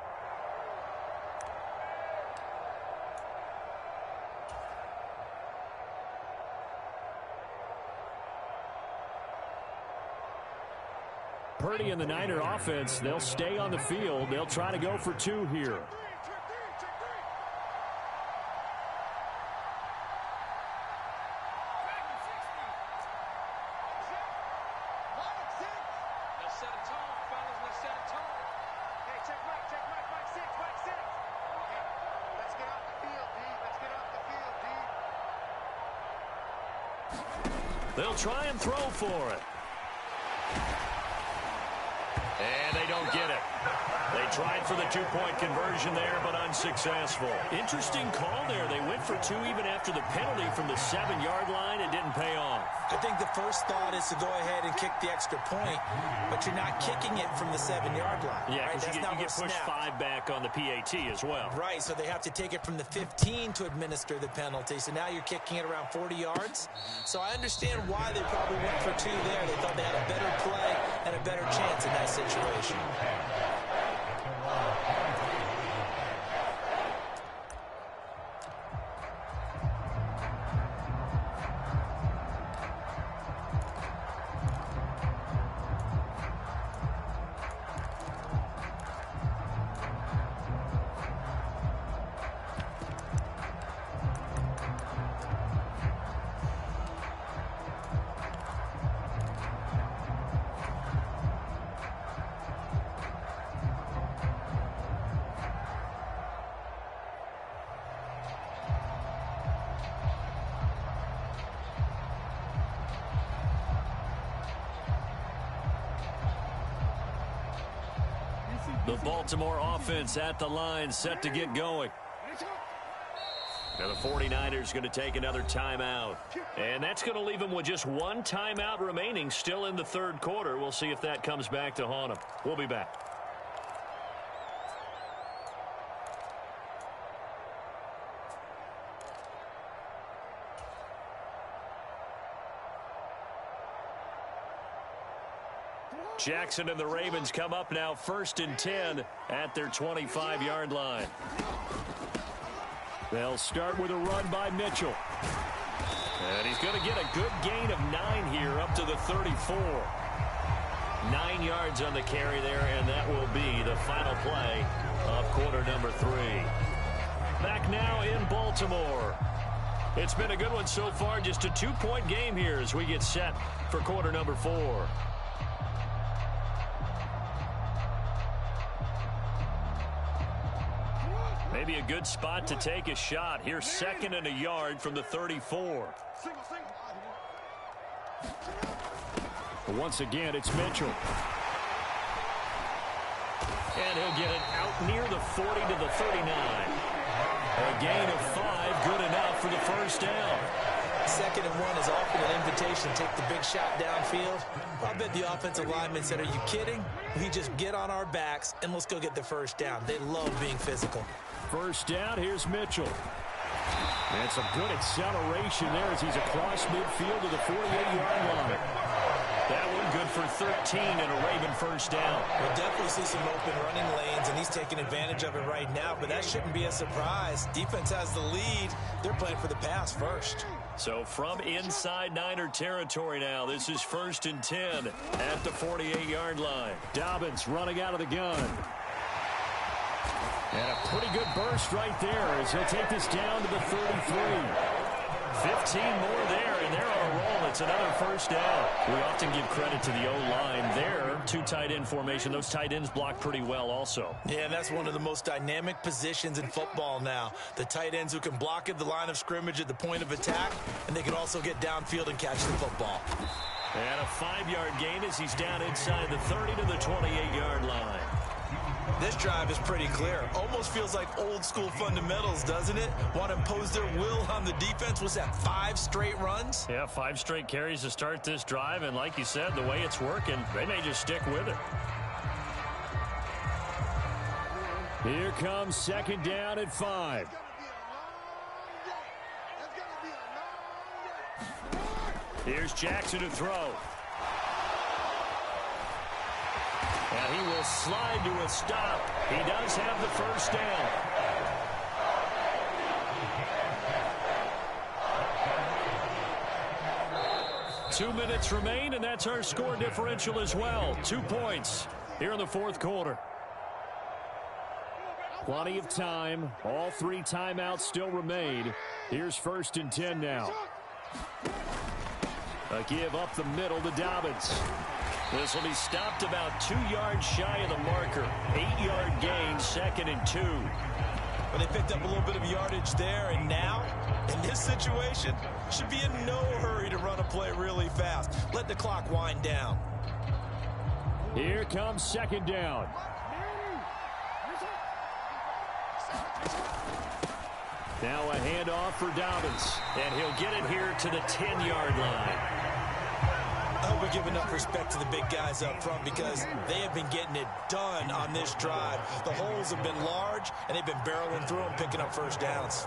Purdy and the Niner offense, they'll stay on the field. They'll try to go for 2 here. They'll try and throw for it. And they don't get it. They tried for the 2-point conversion there, but unsuccessful. Interesting call there. They went for 2 even after the penalty from the 7-yard line. It didn't pay off. I think the first thought is to go ahead and kick the extra point, but you're not kicking it from the 7-yard line. Yeah, right? because you get pushed 5 back on the PAT as well. Right, so they have to take it from the 15 to administer the penalty. So now you're kicking it around 40 yards. So I understand why they probably went for 2 there. They thought they had a better play and a better chance in that situation. The Baltimore offense at the line, set to get going. Now the 49ers going to take another timeout. And that's going to leave them with just 1 timeout remaining still in the third quarter. We'll see if that comes back to haunt them. We'll be back. Jackson and the Ravens come up now 1st and 10 at their 25-yard line. They'll start with a run by Mitchell. And he's going to get a good gain of 9 here up to the 34. 9 yards on the carry there, and that will be the final play of quarter number 3. Back now in Baltimore. It's been a good one so far, just a 2-point game here as we get set for quarter number 4. Maybe a good spot to take a shot. Here's 2nd and a yard from the 34. But once again, it's Mitchell. And he'll get it out near the 40 to the 39. A gain of 5, good enough for the first down. 2nd and 1 is often an invitation to take the big shot downfield. I bet the offensive lineman said, are you kidding? We just get on our backs and let's go get the first down. They love being physical. First down, here's Mitchell. And some good acceleration there as he's across midfield to the 48-yard line. That one good for 13 and a Raven first down. We'll definitely see some open running lanes, and he's taking advantage of it right now, but that shouldn't be a surprise. Defense has the lead. They're playing for the pass first. So from inside Niner territory now, this is 1st and 10 at the 48-yard line. Dobbins running out of the gun. And a pretty good burst right there as he'll take this down to the 33. 15 more there, and they're on a roll. It's another first down. We often give credit to the O-line there. 2 tight end formation. Those tight ends block pretty well also. Yeah, and that's one of the most dynamic positions in football now. The tight ends who can block at the line of scrimmage at the point of attack, and they can also get downfield and catch the football. And a 5-yard gain as he's down inside the 30 to the 28-yard line. This drive is pretty clear. Almost feels like old school fundamentals, doesn't it? Want to impose their will on the defense. Was that 5 straight runs? Yeah, 5 straight carries to start this drive. And like you said, the way it's working, they may just stick with it. Here comes 2nd down at 5. Here's Jackson to throw. And he will slide to a stop. He does have the first down. Two minutes remain, and that's our score differential as well. 2 points here in the 4th quarter. Plenty of time. All 3 timeouts still remain. Here's 1st and 10 now. A give up the middle to Dobbins. This will be stopped about 2 yards shy of the marker. 8-yard gain, 2nd and 2. Well, they picked up a little bit of yardage there, and now, in this situation, should be in no hurry to run a play really fast. Let the clock wind down. Here comes 2nd down. Now a handoff for Dobbins. And he'll get it here to the 10-yard line. I hope we give enough respect to the big guys up front because they have been getting it done on this drive. The holes have been large, and they've been barreling through them, picking up first downs.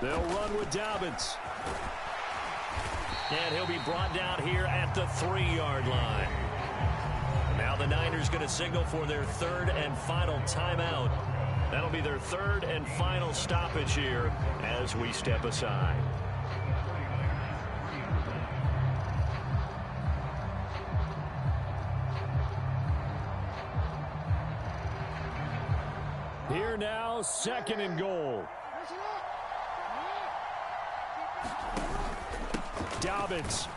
They'll run with Dobbins. And he'll be brought down here at the 3-yard line. Now the Niners going to signal for their 3rd and final timeout. That'll be their 3rd and final stoppage here as we step aside. Here now, 2nd and goal. Dobbins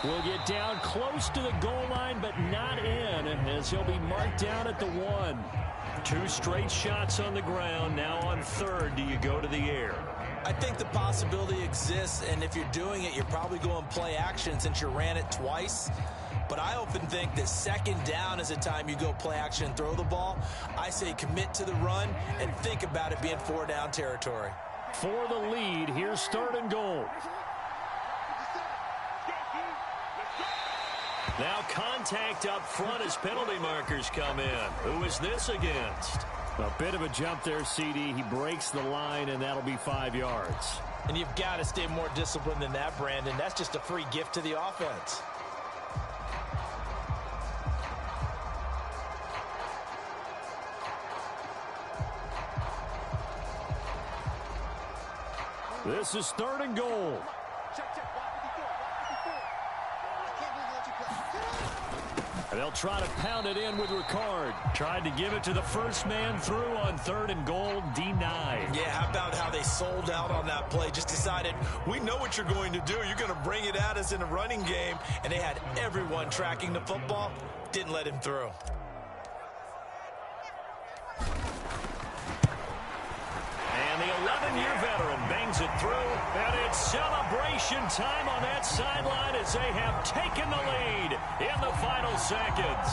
will get down close to the goal line, but not in, as he'll be marked down at the 1. 2 straight shots on the ground. Now on 3rd, do you go to the air? I think the possibility exists, and if you're doing it, you're probably going play action since you ran it twice. But I often think that 2nd down is a time you go play action and throw the ball. I say commit to the run and think about it being 4-down territory. For the lead, here's 3rd and goal. Now contact up front as penalty markers come in. Who is this against? A bit of a jump there, CD. He breaks the line, and that'll be 5 yards. And you've got to stay more disciplined than that, Brandon. That's just a free gift to the offense. This is 3rd and goal. They'll try to pound it in with Ricard. Tried to give it to the first man through on 3rd and goal, denied. Yeah, how about how they sold out on that play? Just decided, we know what you're going to do. You're going to bring it at us in a running game. And they had everyone tracking the football. Didn't let him through. And the 11-year veteran bangs it through. And it's celebration time on that sideline as they have taken the lead in the final seconds.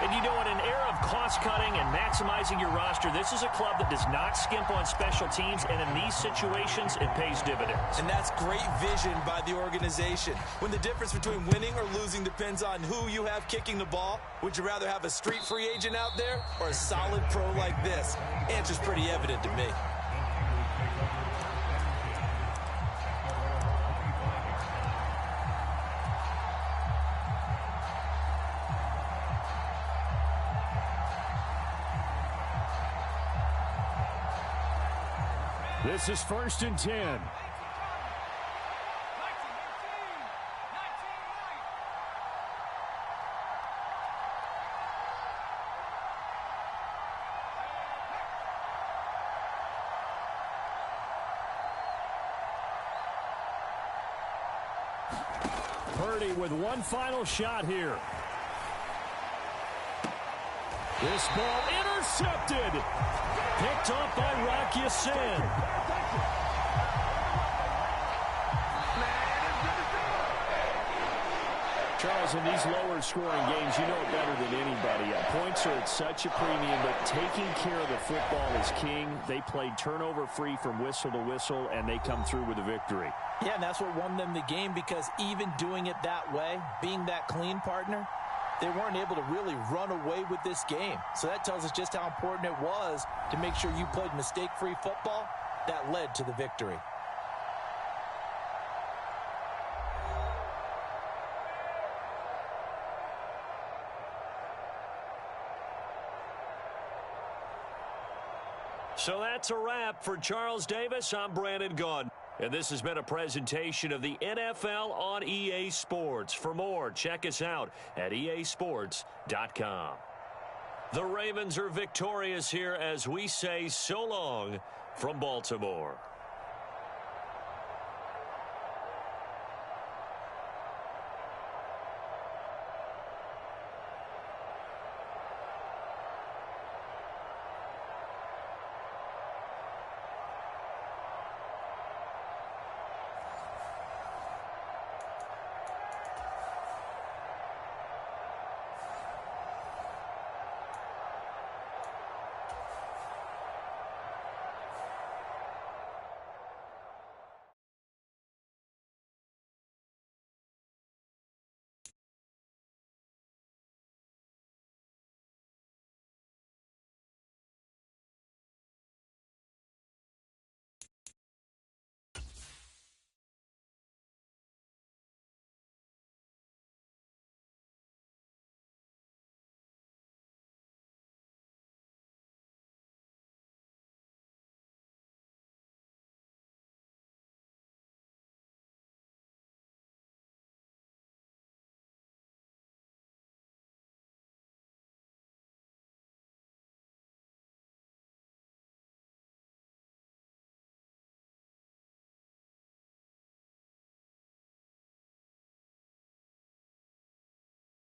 And you know, in an era of cost-cutting and maximizing your roster, this is a club that does not skimp on special teams, and in these situations, it pays dividends. And that's great vision by the organization. When the difference between winning or losing depends on who you have kicking the ball, would you rather have a street free agent out there or a solid pro like this? Answer's pretty evident to me. This is 1st and 10. Purdy with one final shot here. This ball intercepted. Picked off by Rock Ya-Sin. Charles, in these lower-scoring games, you know it better than anybody. Points are at such a premium, but taking care of the football is king. They played turnover-free from whistle to whistle, and they come through with a victory. Yeah, and that's what won them the game, because even doing it that way, being that clean partner, they weren't able to really run away with this game. So that tells us just how important it was to make sure you played mistake-free football. That led to the victory. So that's a wrap for Charles Davis. I'm Brandon Gaudin. And this has been a presentation of the NFL on EA Sports. For more, check us out at easports.com. The Ravens are victorious here as we say so long from Baltimore.